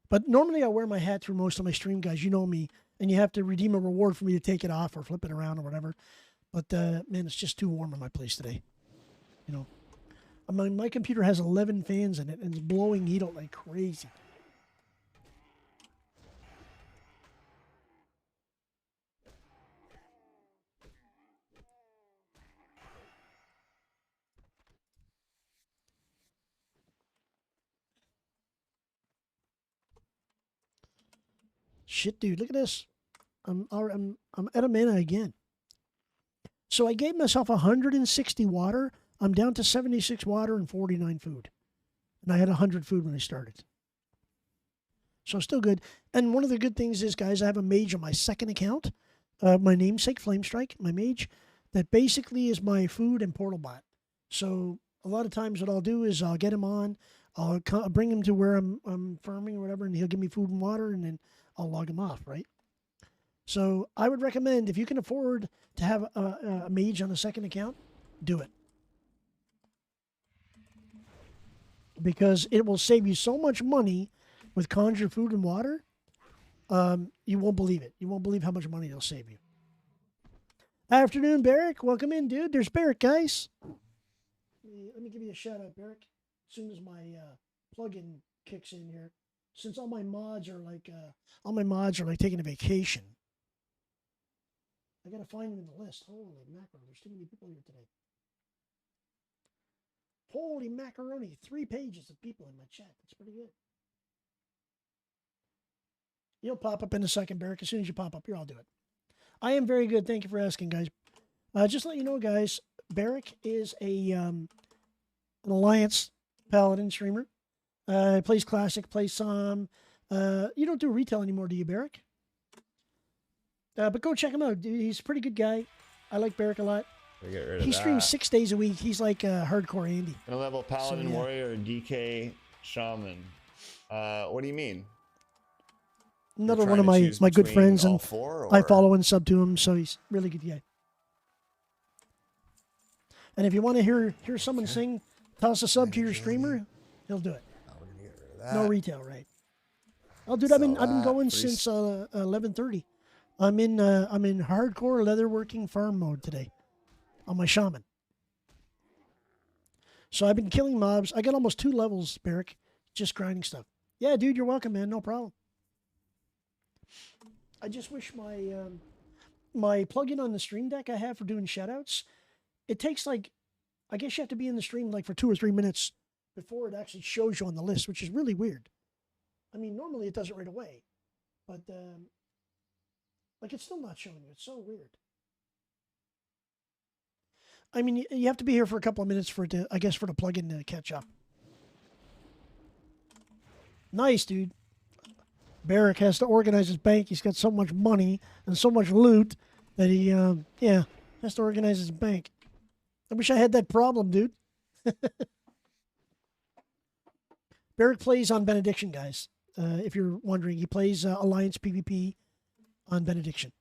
But normally I wear my hat through most of my stream, guys. You know me. And you have to redeem a reward for me to take it off or flip it around or whatever. But, man, it's just too warm in my place today. You know. My computer has 11 fans in it, and it's blowing heat out like crazy. Shit, dude, look at this. I'm at a mana again. So I gave myself 160 water. I'm down to 76 water and 49 food. And I had 100 food when I started. So still good. And one of the good things is, guys, I have a mage on my second account. My namesake, Flamestrike, my mage. That basically is my food and portal bot. So a lot of times what I'll do is I'll get him on. I'll bring him to where I'm farming or whatever, and he'll give me food and water, and then I'll log him off, right? So I would recommend, if you can afford to have a mage on a second account, do it. Because it will save you so much money with conjure food and water. You won't believe it. You won't believe how much money it'll save you. Afternoon, Barrick. Welcome in, dude. There's Barrick, guys. Let me give you a shout out, Barrick. As soon as my plugin kicks in here. Since all my mods are like taking a vacation. I gotta find them in the list. Holy mackerel, there's too many people here today. Holy macaroni, 3 pages of people in my chat. That's pretty good. You'll pop up in a second, Barrick. As soon as you pop up here, I'll do it. I am very good. Thank you for asking, guys. Just to let you know, guys, Barrick is an Alliance Paladin streamer. Plays Classic, plays some. You don't do retail anymore, do you, Barrick? But go check him out. Dude, he's a pretty good guy. I like Barrick a lot. We get rid of He that. streams 6 days a week. He's like hardcore Andy. A level Paladin, So, yeah. Warrior, DK, Shaman. What do you mean? Another You're one of trying to my choose good between friends, all and four, I or- follow and sub to him, so he's a really good guy. And if you want to hear someone sing, toss a sub to your streamer, he'll do it. Oh, we're gonna get rid of that. No retail, right? Oh, dude, I've been Sell going that. since 11:30. I'm in hardcore leatherworking farm mode today on my Shaman. So I've been killing mobs. I got almost 2 levels, Barrick, just grinding stuff. Yeah, dude, you're welcome, man. No problem. I just wish my plugin on the Stream Deck I have for doing shoutouts, it takes like, I guess you have to be in the stream like for 2 or 3 minutes before it actually shows you on the list, which is really weird. I mean, normally it does it right away, but like it's still not showing you. It's so weird. I mean, you have to be here for a couple of minutes for it to, I guess, for the plugin to catch up. Nice, dude. Barrick has to organize his bank. He's got so much money and so much loot that he, has to organize his bank. I wish I had that problem, dude. Barrick plays on Benediction, guys. If you're wondering, he plays Alliance PvP on Benediction.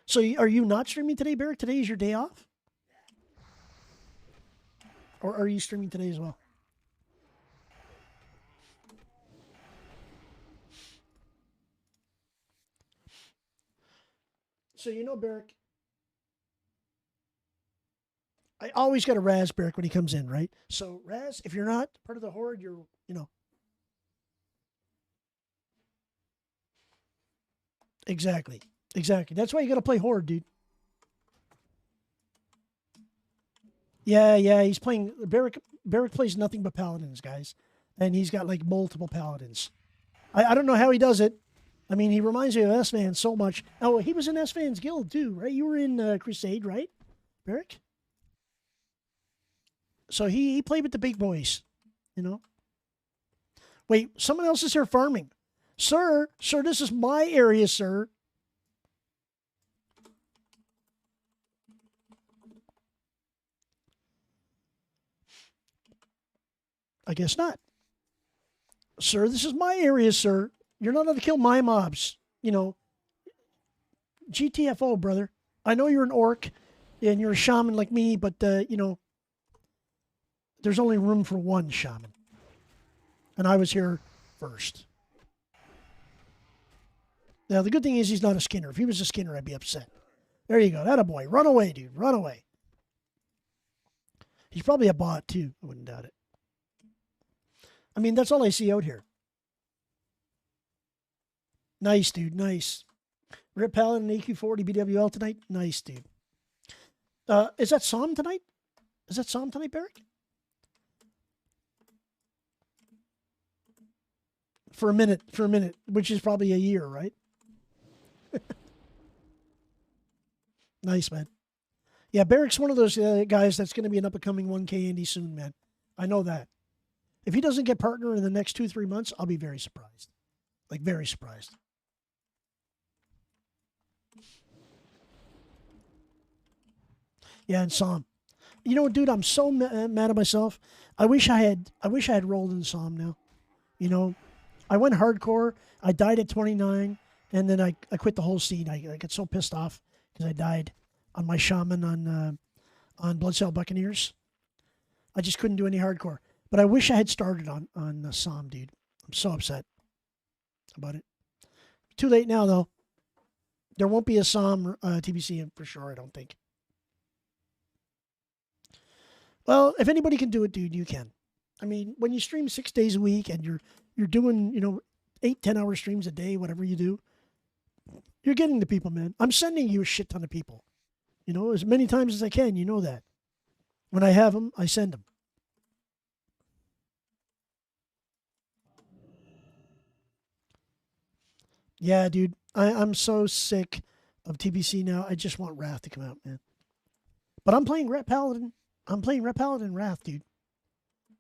So are you not streaming today, Barrick? Today is your day off? Or are you streaming today as well? So you know, Barrick, I always got a Raz Barrick when he comes in, right? So Raz, if you're not part of the Horde, you're, Exactly. That's why you got to play Horde, dude. Yeah, he's playing, Barrick plays nothing but Paladins, guys. And he's got like multiple Paladins. I don't know how he does it. I mean, he reminds me of S-Van so much. Oh, he was in S-Van's guild too, right? You were in Crusade, right, Barrick? So he played with the big boys, Wait, someone else is here farming. Sir, this is my area, sir. I guess not. Sir, this is my area, sir. You're not allowed to kill my mobs. GTFO, brother. I know you're an orc and you're a shaman like me, but, there's only room for one shaman. And I was here first. Now, the good thing is he's not a Skinner. If he was a Skinner, I'd be upset. There you go. That a boy. Run away, dude. Run away. He's probably a bot, too. I wouldn't doubt it. I mean, that's all I see out here. Nice, dude. Nice. Rip Paladin and AQ40 BWL tonight. Nice, dude. Is that Psalm tonight? Is that Psalm tonight, Barrick? For a minute, which is probably a year, right? Nice, man. Yeah, Barrick's one of those guys that's going to be an up-and-coming 1K Andy soon, man. I know that. If he doesn't get partner in the next 2-3 months, I'll be very surprised. Like, very surprised. Yeah, and Psalm. You know what, dude? I'm so mad at myself. I wish I had rolled in Psalm now. I went hardcore. I died at 29, and then I quit the whole scene. I got so pissed off because I died on my Shaman on Bloodsail Buccaneers. I just couldn't do any hardcore. But I wish I had started on Psalm, dude. I'm so upset about it. Too late now, though. There won't be a Psalm TBC for sure, I don't think. Well, if anybody can do it, dude, you can. I mean, when you stream 6 days a week and you're doing, 8-10 hour streams a day, whatever you do, you're getting the people, man. I'm sending you a shit ton of people. As many times as I can. You know that. When I have them, I send them. Yeah, dude. I'm so sick of TBC now. I just want Wrath to come out, man. But I'm playing Ret Paladin. I'm playing Ret Paladin Wrath, dude.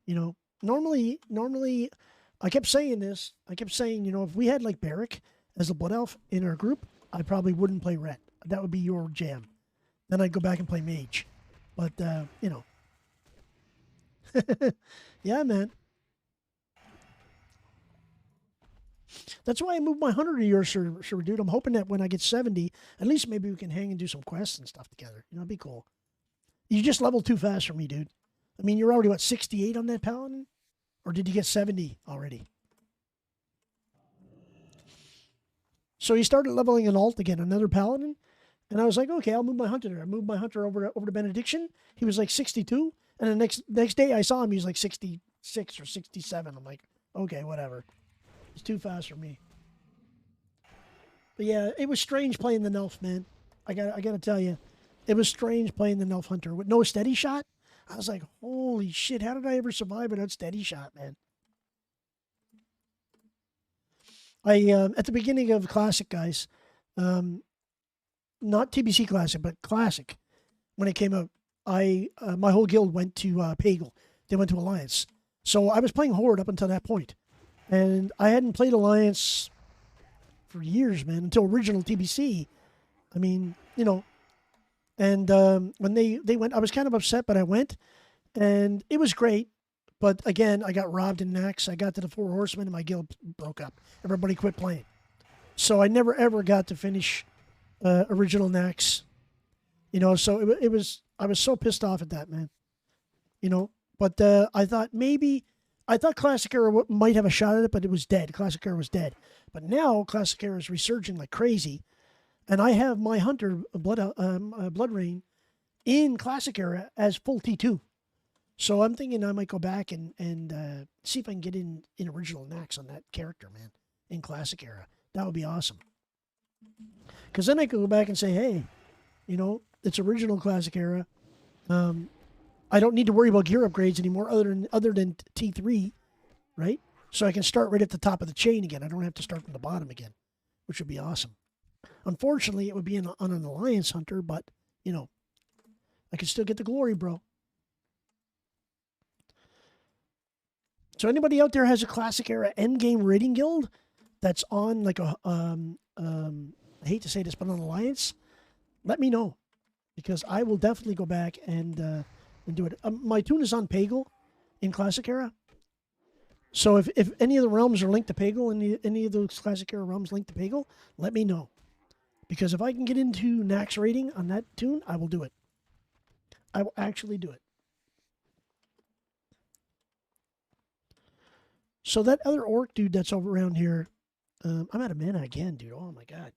You know, normally, I kept saying this. I kept saying, you know, if we had like Barrick as a Blood Elf in our group, I probably wouldn't play Ret. That would be your jam. Then I'd go back and play Mage. But, you know. Yeah, man. That's why I moved my 100 a year, sir, dude. I'm hoping that when I get 70, at least maybe we can hang and do some quests and stuff together. You know, it'd be cool. You just leveled too fast for me, dude. I mean, you're already, what, 68 on that Paladin? Or did you get 70 already? So he started leveling an alt again, another Paladin. And I was like, okay, I'll move my Hunter there. I moved my Hunter over to Benediction. He was like 62. And the next day I saw him, he was like 66 or 67. I'm like, okay, whatever. It's too fast for me. But yeah, it was strange playing the Nelf, man. I got to tell you. It was strange playing the Nelf Hunter with no steady shot. I was like, holy shit, how did I ever survive without steady shot, man? At the beginning of Classic, guys, not TBC Classic, but Classic, when it came out, my whole guild went to Pagel. They went to Alliance. So I was playing Horde up until that point. And I hadn't played Alliance for years, man, until original TBC. I mean, you know. And when they went, I was kind of upset, but I went. And it was great. But again, I got robbed in Nax. I got to the Four Horsemen and my guild broke up. Everybody quit playing. So I never, ever got to finish original Nax. You know, so it was, I was so pissed off at that, man. You know, but I thought Classic Era might have a shot at it, but it was dead. Classic Era was dead. But now Classic Era is resurging like crazy. And I have my Hunter, Blood Rain, in Classic Era as full T2. So I'm thinking I might go back and see if I can get in original Nax on that character, man, in Classic Era. That would be awesome. Because then I could go back and say, hey, you know, it's original Classic Era. I don't need to worry about gear upgrades anymore other than T3, right? So I can start right at the top of the chain again. I don't have to start from the bottom again, which would be awesome. Unfortunately, it would be on an Alliance Hunter, but, you know, I can still get the glory, bro. So anybody out there has a Classic Era endgame rating guild that's on like a, I hate to say this, but on Alliance, let me know. Because I will definitely go back and do it. My tune is on Pagel in Classic Era. So if any of the realms are linked to Pagel, any of those Classic Era realms linked to Pagel, let me know. Because if I can get into Nax rating on that tune, I will do it. I will actually do it. So that other orc dude that's over around here, I'm out of mana again, dude. Oh my god.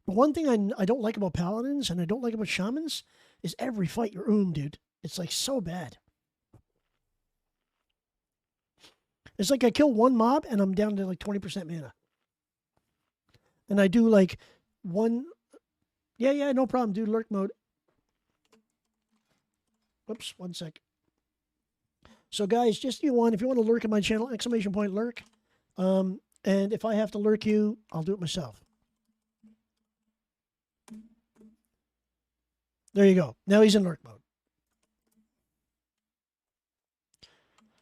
But one thing I don't like about paladins and I don't like about shamans is every fight you're dude. It's like so bad. It's like I kill one mob and I'm down to like 20% mana. And I do like one. Yeah, no problem, dude. Lurk mode. Whoops, one sec. So guys, just if you want to lurk at my channel, !lurk. And if I have to lurk you, I'll do it myself. There you go. Now he's in lurk mode.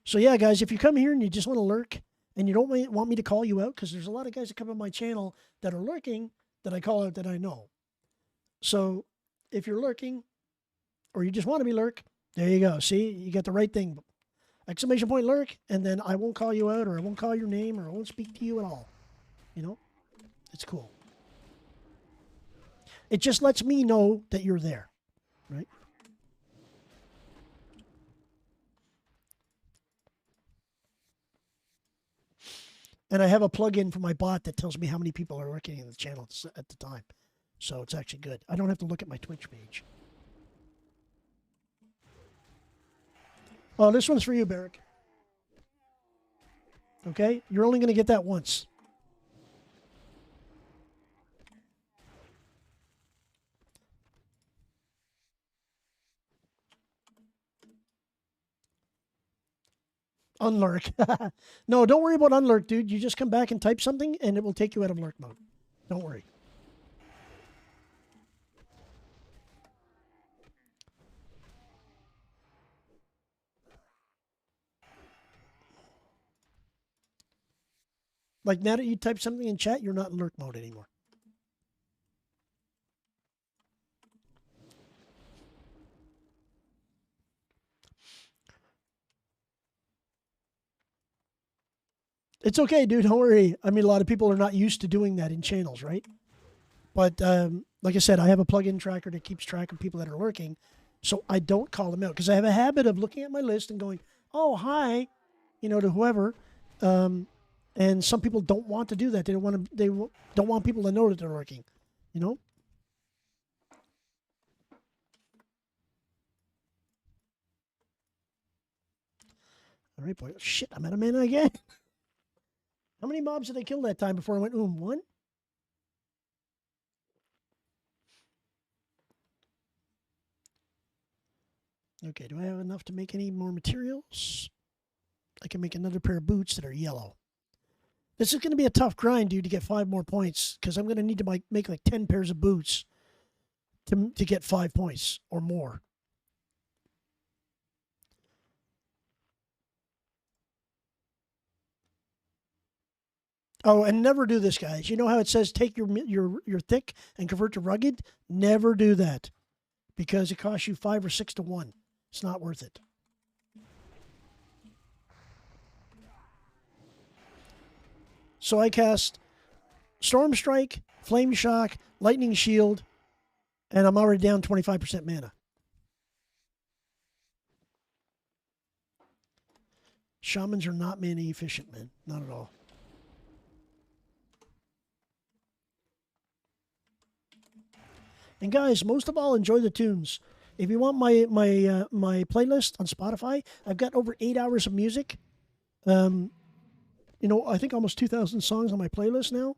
So yeah, guys, if you come here and you just want to lurk and you don't want me to call you out, because there's a lot of guys that come on my channel that are lurking that I call out that I know. So if you're lurking or you just want to be lurk, there you go. See, you got the right thing. ! Lurk, and then I won't call you out or I won't call your name or I won't speak to you at all. You know, it's cool. It just lets me know that you're there, right? And I have a plug-in for my bot that tells me how many people are lurking in the channel at the time. So it's actually good. I don't have to look at my Twitch page. Oh, this one's for you, Barrick. Okay? You're only going to get that once. Unlurk. No, don't worry about unlurk, dude. You just come back and type something, and it will take you out of lurk mode. Don't worry. Like now that you type something in chat, you're not in lurk mode anymore. It's okay, dude. Don't worry. I mean, a lot of people are not used to doing that in channels, right? But like I said, I have a plugin tracker that keeps track of people that are lurking, so I don't call them out because I have a habit of looking at my list and going, "Oh, hi," to whoever. And some people don't want to do that. They don't want to. Don't want people to know that they're lurking. You know. All right, boy. Shit, I'm out of mana again. How many mobs did I kill that time before I went, one? Okay, do I have enough to make any more materials? I can make another pair of boots that are yellow. This is going to be a tough grind, dude, to get 5 more points, because I'm going to need to make like 10 pairs of boots to get 5 points or more. Oh, and never do this, guys. You know how it says take your thick and convert to rugged? Never do that, because it costs you 5 or 6 to 1. It's not worth it. So I cast Storm Strike, Flame Shock, Lightning Shield, and I'm already down 25% mana. Shamans are not mana efficient, man. Not at all. And guys, most of all, enjoy the tunes. If you want my playlist on Spotify, I've got over 8 hours of music. I think almost 2,000 songs on my playlist now.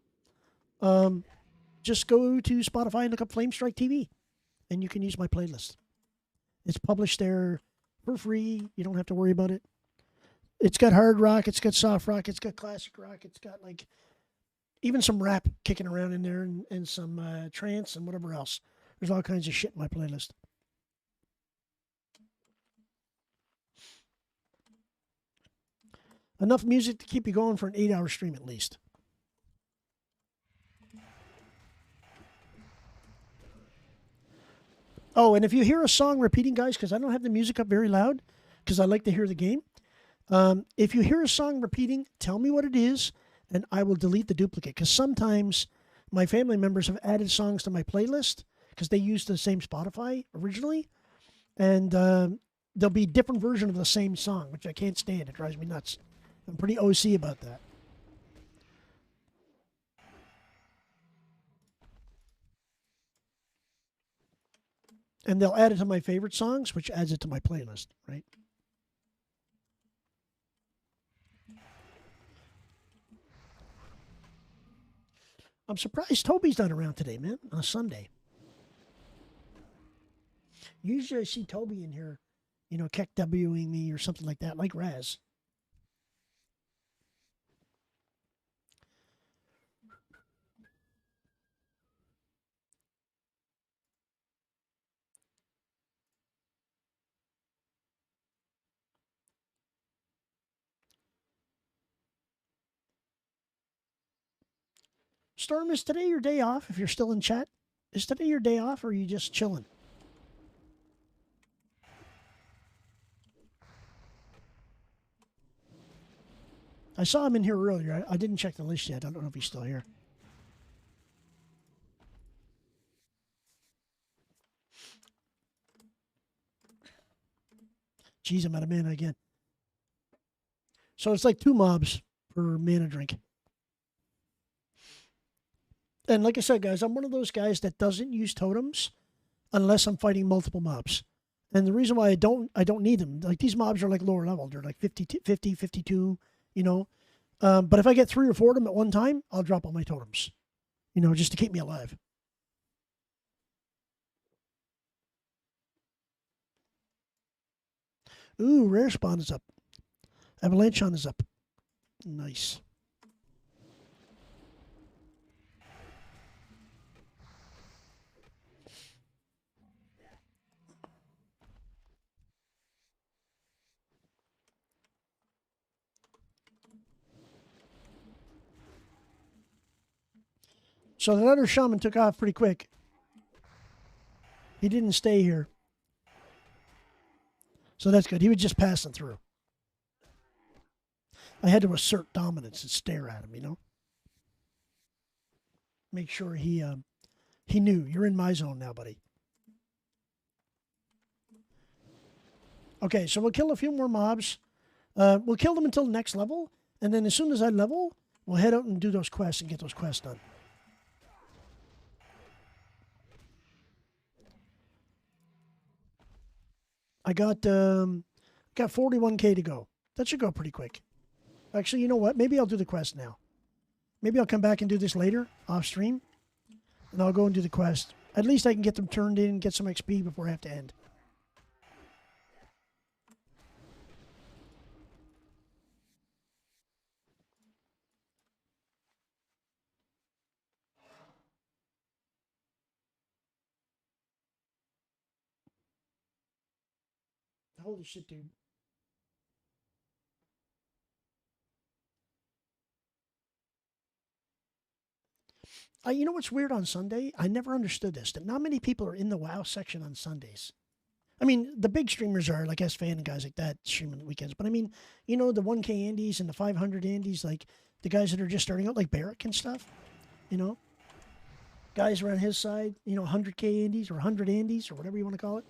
Just go to Spotify and look up Flamestrike TV, and you can use my playlist. It's published there for free. You don't have to worry about it. It's got hard rock, it's got soft rock, it's got classic rock, it's got like even some rap kicking around in there, and some trance and whatever else. There's all kinds of shit in my playlist. Enough music to keep you going for an 8-hour stream at least. Oh, and if you hear a song repeating, guys, because I don't have the music up very loud, because I like to hear the game. If you hear a song repeating, tell me what it is, and I will delete the duplicate. Because sometimes my family members have added songs to my playlist because they used the same Spotify originally, and there'll be a different version of the same song, which I can't stand. It drives me nuts. I'm pretty OC about that. And they'll add it to my favorite songs, which adds it to my playlist, right? I'm surprised Toby's not around today, man, on a Sunday. Usually I see Toby in here, Keck Wing me or something like that, like Raz. Storm, is today your day off if you're still in chat? Is today your day off or are you just chilling? I saw him in here earlier. I didn't check the list yet. I don't know if he's still here. Jeez, I'm out of mana again. So it's like 2 mobs per mana drink. And like I said, guys, I'm one of those guys that doesn't use totems unless I'm fighting multiple mobs. And the reason why I don't need them, like these mobs are like lower level. They're like 50, 52, But if I get 3 or 4 of them at one time, I'll drop all my totems, just to keep me alive. Ooh, rare spawn is up. Avalanche on is up. Nice. So that other shaman took off pretty quick. He didn't stay here. So that's good. He was just passing through. I had to assert dominance and stare at him, you know? Make sure he knew, you're in my zone now, buddy. Okay, so we'll kill a few more mobs. We'll kill them until the next level, and then as soon as I level, we'll head out and do those quests and get those quests done. I got 41K to go. That should go pretty quick. Actually, you know what? Maybe I'll do the quest now. Maybe I'll come back and do this later, off stream. And I'll go and do the quest. At least I can get them turned in and get some XP before I have to end. Holy shit, dude. You know what's weird on Sunday? I never understood this, that not many people are in the WoW section on Sundays. I mean, the big streamers are, like S-Fan and guys like that, streaming the weekends. But I mean, you know, the 1K Andes and the 500 Andes, like the guys that are just starting out, like Barrick and stuff, you know? Guys around his side, you know, 100K Andes or 100 Andes or whatever you want to call it.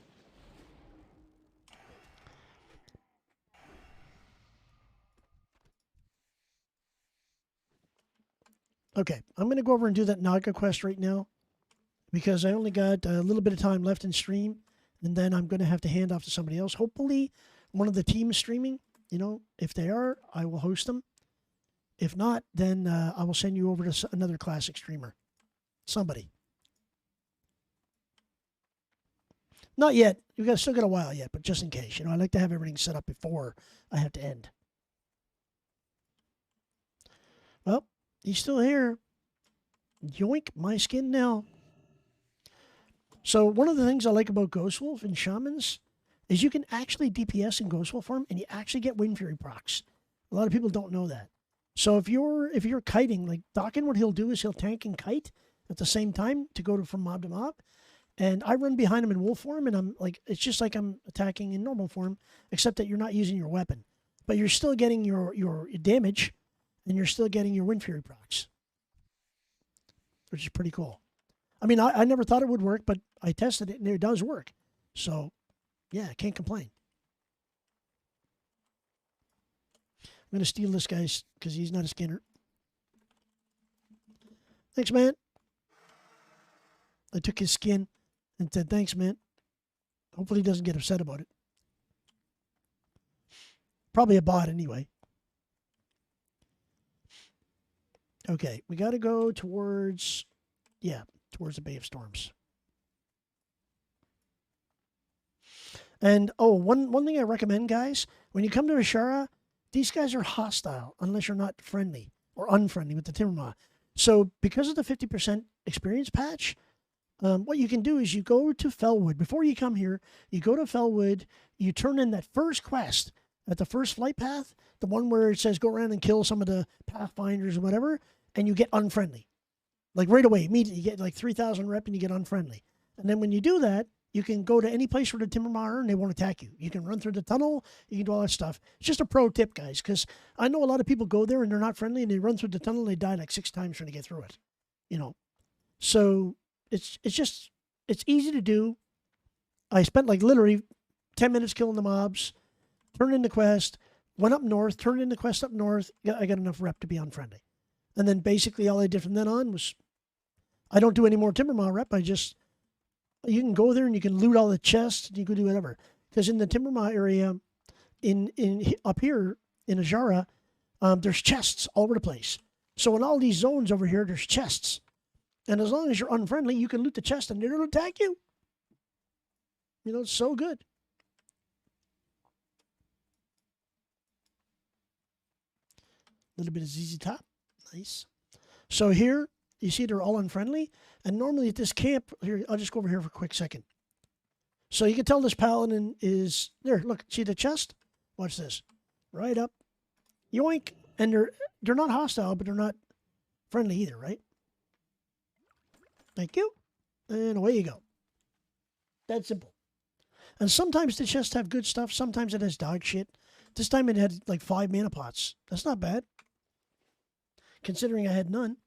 Okay, I'm going to go over and do that Naga quest right now because I only got a little bit of time left in stream, and then I'm going to have to hand off to somebody else. Hopefully, one of the team is streaming. You know, if they are, I will host them. If not, then I will send you over to another classic streamer. Somebody. Not yet. You've still got a while yet, but just in case. You know, I like to have everything set up before I have to end. Well, he's still here. Yoink, my skin now. So one of the things I like about Ghost Wolf and Shamans is you can actually DPS in Ghost Wolf form and you actually get Wind Fury procs. A lot of people don't know that. So if you're kiting, like Dawkin, what he'll do is he'll tank and kite at the same time to go from mob to mob. And I run behind him in wolf form, and I'm like, it's just like I'm attacking in normal form, except that you're not using your weapon. But you're still getting your damage, and you're still getting your Wind Fury procs, which is pretty cool. I mean, I never thought it would work, but I tested it, and it does work. So, yeah, I can't complain. I'm going to steal this guy's because he's not a skinner. Thanks, man. I took his skin and said, thanks, man. Hopefully he doesn't get upset about it. Probably a bot anyway. Okay, we got to go towards the Bay of Storms. And, one thing I recommend, guys, when you come to Ashara, these guys are hostile unless you're not friendly or unfriendly with the Timbermaw. So because of the 50% experience patch, what you can do is you go to Fellwood. Before you come here, you go to Fellwood, you turn in that first quest at the first flight path, the one where it says go around and kill some of the pathfinders or whatever, and you get unfriendly. Like right away, immediately, you get like 3,000 rep and you get unfriendly. And then when you do that, you can go to any place where the Timbermaw are and they won't attack you. You can run through the tunnel, you can do all that stuff. It's just a pro tip, guys, because I know a lot of people go there and they're not friendly and they run through the tunnel and they die like 6 times trying to get through it. You know, so it's easy to do. I spent like literally 10 minutes killing the mobs, turned in the quest, went up north, turned in the quest up north. I got enough rep to be unfriendly. And then basically all I did from then on was I don't do any more Timbermaw rep. You can go there and you can loot all the chests and you can do whatever. Because in the Timbermaw area, in up here in Ajara, there's chests all over the place. So in all these zones over here, there's chests. And as long as you're unfriendly, you can loot the chest and they don't attack you. You know, it's so good. little bit of ZZ Top. Nice. So here, you see they're all unfriendly. And normally at this camp, here, I'll just go over here for a quick second. So you can tell this paladin is, there, look, see the chest? Watch this. Right up. Yoink. And they're not hostile, but they're not friendly either, right? Thank you. And away you go. That's simple. And sometimes the chests have good stuff. Sometimes it has dog shit. This time it had like 5 mana pots. That's not bad. Considering I had none.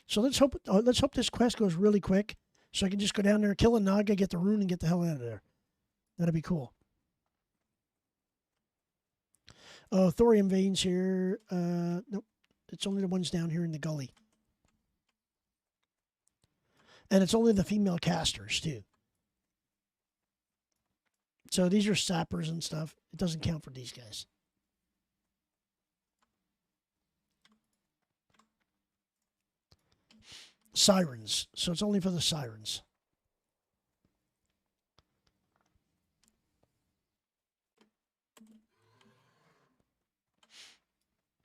So let's hope this quest goes really quick. So I can just go down there, kill a Naga, get the rune, and get the hell out of there. That'd be cool. Oh, thorium veins here. Nope. It's only the ones down here in the gully. And it's only the female casters, too. So these are sappers and stuff. It doesn't count for these guys. Sirens. So it's only for the sirens.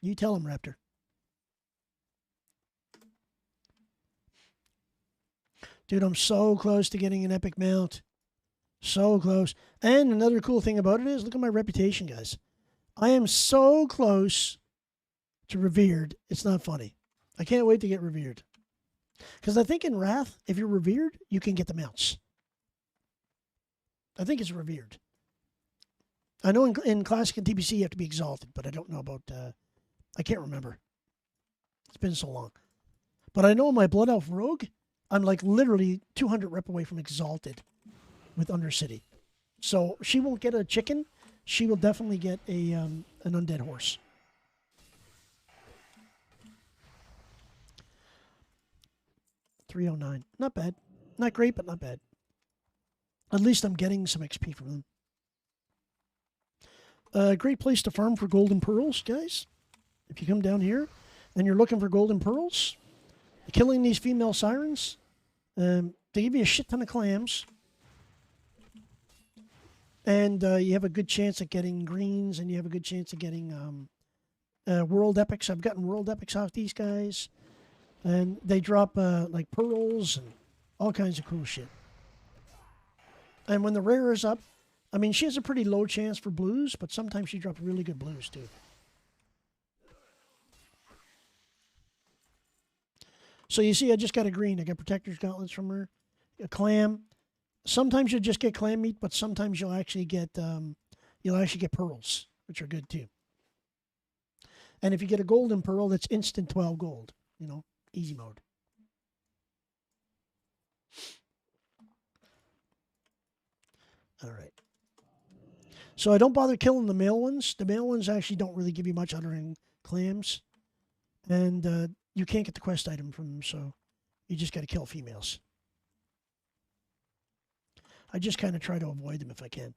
You tell him, Raptor. Dude, I'm so close to getting an epic mount. So close. And another cool thing about it is, look at my reputation, guys. I am so close to revered. It's not funny. I can't wait to get revered. Because I think in Wrath, if you're revered, you can get the mounts. I think it's revered. I know in Classic and TBC you have to be exalted, but I don't know about... I can't remember. It's been so long. But I know in my Blood Elf Rogue, I'm like literally 200 rep away from exalted with Undercity. So she won't get a chicken. She will definitely get a an undead horse. $309. Not bad. Not great, but not bad. At least I'm getting some XP from them. A great place to farm for golden pearls, guys. If you come down here and you're looking for golden pearls, killing these female sirens, they give you a shit ton of clams. And you have a good chance at getting greens, and you have a good chance of getting world epics. I've gotten world epics off these guys. And they drop like pearls and all kinds of cool shit. And when the rare is up, I mean, she has a pretty low chance for blues, but sometimes she drops really good blues too. So you see, I just got a green. I got Protector's Gauntlets from her, a clam. Sometimes you'll just get clam meat, but sometimes you'll actually get pearls, which are good too. And if you get a golden pearl, that's instant 12 gold. You know, easy mode. All right. So I don't bother killing the male ones. The male ones actually don't really give you much other than clams. And you can't get the quest item from them, so you just got to kill females. I just kind of try to avoid them if I can.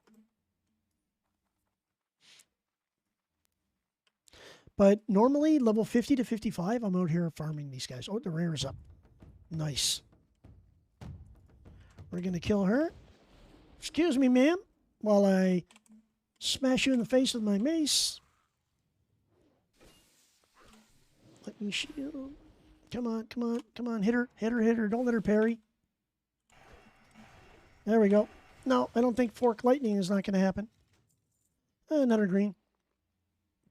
But normally, level 50 to 55, I'm out here farming these guys. Oh, the rare is up. Nice. We're going to kill her. Excuse me, ma'am, while I smash you in the face with my mace. Let me shield. Come on, come on, come on. Hit her, hit her, hit her. Don't let her parry. There we go. No, I don't think Fork Lightning is not going to happen. Another green.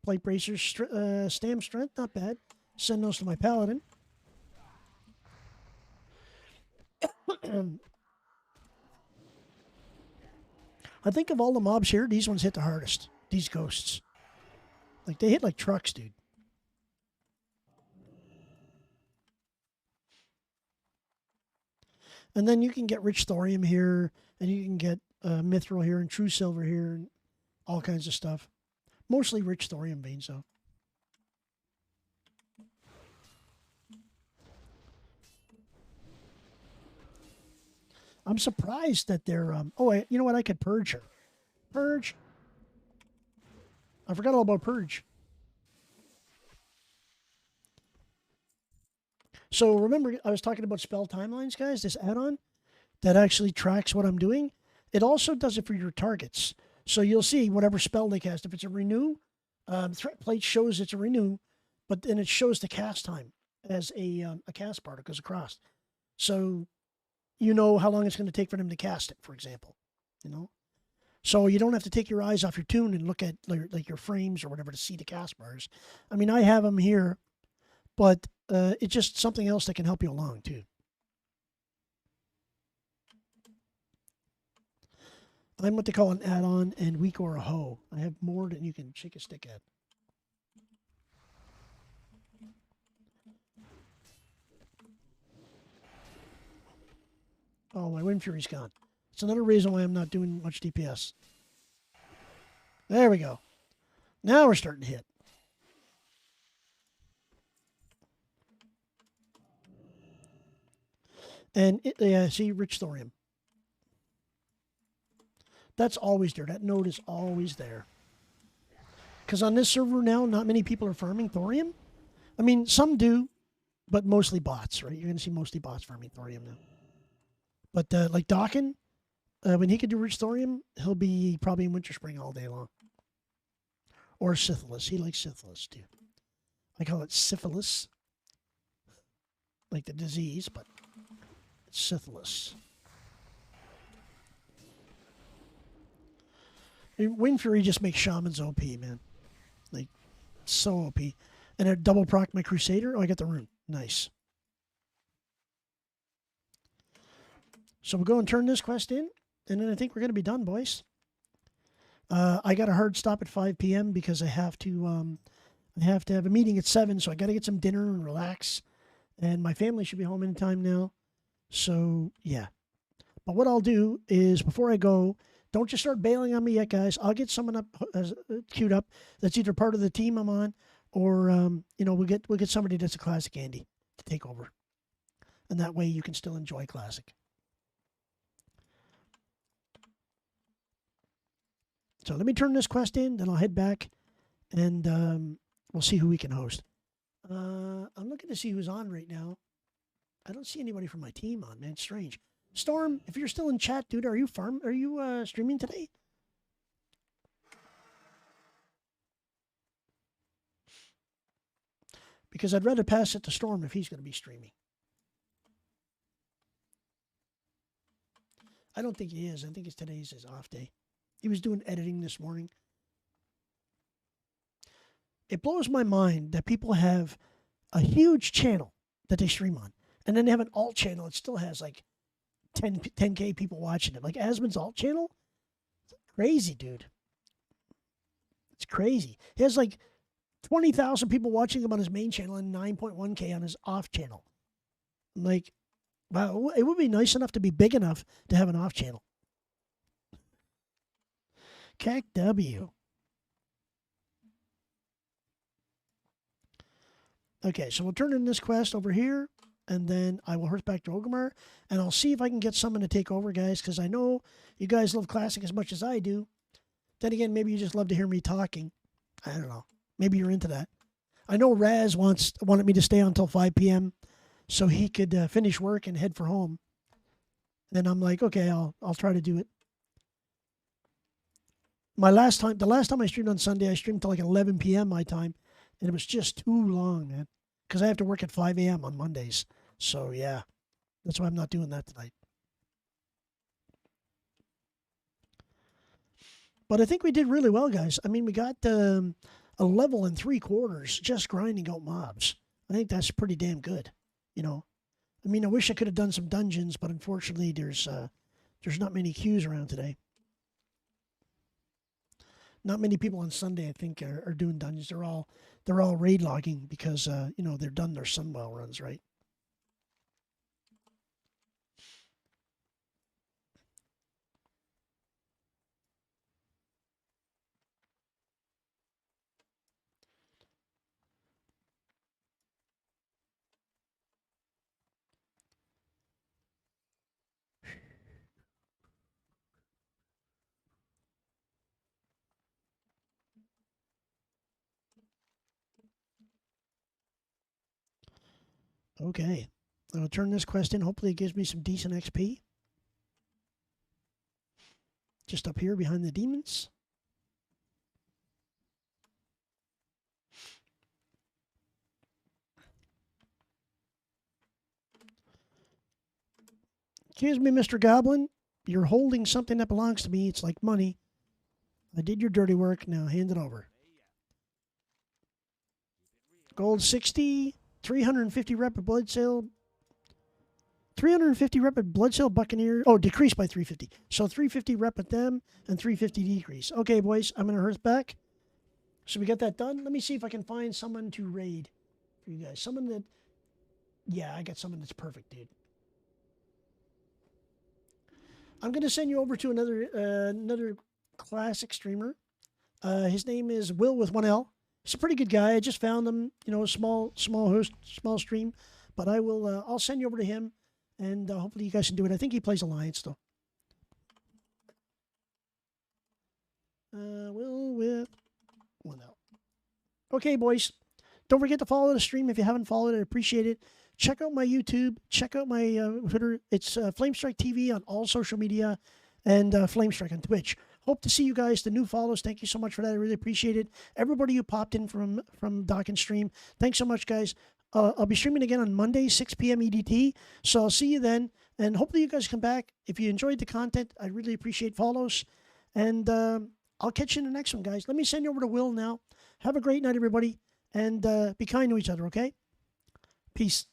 Plate Bracers, Stam Strength, not bad. Send those to my Paladin. I think of all the mobs here, these ones hit the hardest. These ghosts. Like, they hit like trucks, dude. And then you can get Rich Thorium here, and you can get Mithril here, and True Silver here, and all kinds of stuff. Mostly Rich Thorium veins, though. I'm surprised that they're... you know what? I could purge her. Purge. I forgot all about purge. So remember, I was talking about spell timelines, guys. This add-on that actually tracks what I'm doing. It also does it for your targets. So you'll see whatever spell they cast. If it's a renew, threat plate shows it's a renew, but then it shows the cast time as a cast bar that goes across. So you know how long it's going to take for them to cast it, for example. You know? So you don't have to take your eyes off your tune and look at like your frames or whatever to see the cast bars. I mean, I have them here, but it's just something else that can help you along too. I'm what they call an add-on and weak or a hoe. I have more than you can shake a stick at. Oh, my Wind Fury's gone. It's another reason why I'm not doing much DPS. There we go. Now we're starting to hit. And see, Rich Thorium. That's always there. That node is always there. Because on this server now, not many people are farming thorium. I mean, some do, but mostly bots, right? You're going to see mostly bots farming thorium now. But like Dawkin, when he can do rich thorium, he'll be probably in Winter Spring all day long. Or syphilis. He likes syphilis too. I call it syphilis. Like the disease, but it's syphilis. Wind Fury just makes Shamans OP, man. Like, so OP. And I double proc my Crusader. Oh, I got the rune. Nice. So we'll go and turn this quest in, and then I think we're going to be done, boys. I got a hard stop at 5 p.m. because I have to have a meeting at 7, so I got to get some dinner and relax. And my family should be home in time now. So, yeah. But what I'll do is, before I go, don't just start bailing on me yet, guys. I'll get someone up queued up that's either part of the team I'm on, or we'll get somebody that's a Classic Andy to take over, and that way you can still enjoy Classic. So let me turn this quest in, then I'll head back, and we'll see who we can host. I'm looking to see who's on right now. I don't see anybody from my team on, man. It's strange. Storm, if you're still in chat, dude, are you streaming today? Because I'd rather pass it to Storm if he's going to be streaming. I don't think he is. I think today's his off day. He was doing editing this morning. It blows my mind that people have a huge channel that they stream on, and then they have an alt channel that still has like 10K people watching it. Like Asmon's alt channel? It's crazy, dude. It's crazy. He has like 20,000 people watching him on his main channel and 9.1K on his off channel. I'm like, wow, it would be nice enough to be big enough to have an off channel. CAC W. Okay, so we'll turn in this quest over here, and then I will horse back to Orgrimmar, and I'll see if I can get someone to take over, guys, because I know you guys love Classic as much as I do. Then again, maybe you just love to hear me talking. I don't know. Maybe you're into that. I know Raz wanted me to stay until 5 p.m. so he could finish work and head for home. Then I'm like, okay, I'll try to do it. The last time I streamed on Sunday, I streamed till like 11 p.m. my time, and it was just too long, man, because I have to work at 5 a.m. on Mondays. So, yeah, that's why I'm not doing that tonight. But I think we did really well, guys. I mean, we got a level in 3/4 just grinding out mobs. I think that's pretty damn good, you know. I mean, I wish I could have done some dungeons, but unfortunately, there's not many queues around today. Not many people on Sunday, I think, are doing dungeons. They're all raid logging because they're done their Sunwell runs, right? Okay. I'll turn this quest in. Hopefully it gives me some decent XP. just up here behind the demons. Excuse me, Mr. Goblin. You're holding something that belongs to me. It's like money. I did your dirty work. Now hand it over. Gold 60, 350 rep of blood sale. 350 rep at Blood Sale Buccaneer. Oh, decreased by 350. So 350 rep at them and 350 decrease. Okay, boys, I'm going to hearth back. So we got that done. Let me see if I can find someone to raid for you guys. Someone that, yeah, I got someone that's perfect, dude. I'm going to send you over to another classic streamer. His name is Will with 1L. He's a pretty good guy. I just found him, you know, small host, small stream. But I'll send you over to him. And hopefully you guys can do it. I think he plays Alliance, though. Will with 1L. Okay, boys. Don't forget to follow the stream if you haven't followed it. I appreciate it. Check out my YouTube. Check out my Twitter. It's Flamestrike TV on all social media and Flamestrike on Twitch. Hope to see you guys, the new follows. Thank you so much for that. I really appreciate it. Everybody who popped in from Dock and Stream, thanks so much, guys. I'll be streaming again on Monday, 6 p.m. EDT. So I'll see you then. And hopefully you guys come back. If you enjoyed the content, I really appreciate follows. And I'll catch you in the next one, guys. Let me send you over to Will now. Have a great night, everybody. And be kind to each other, okay? Peace.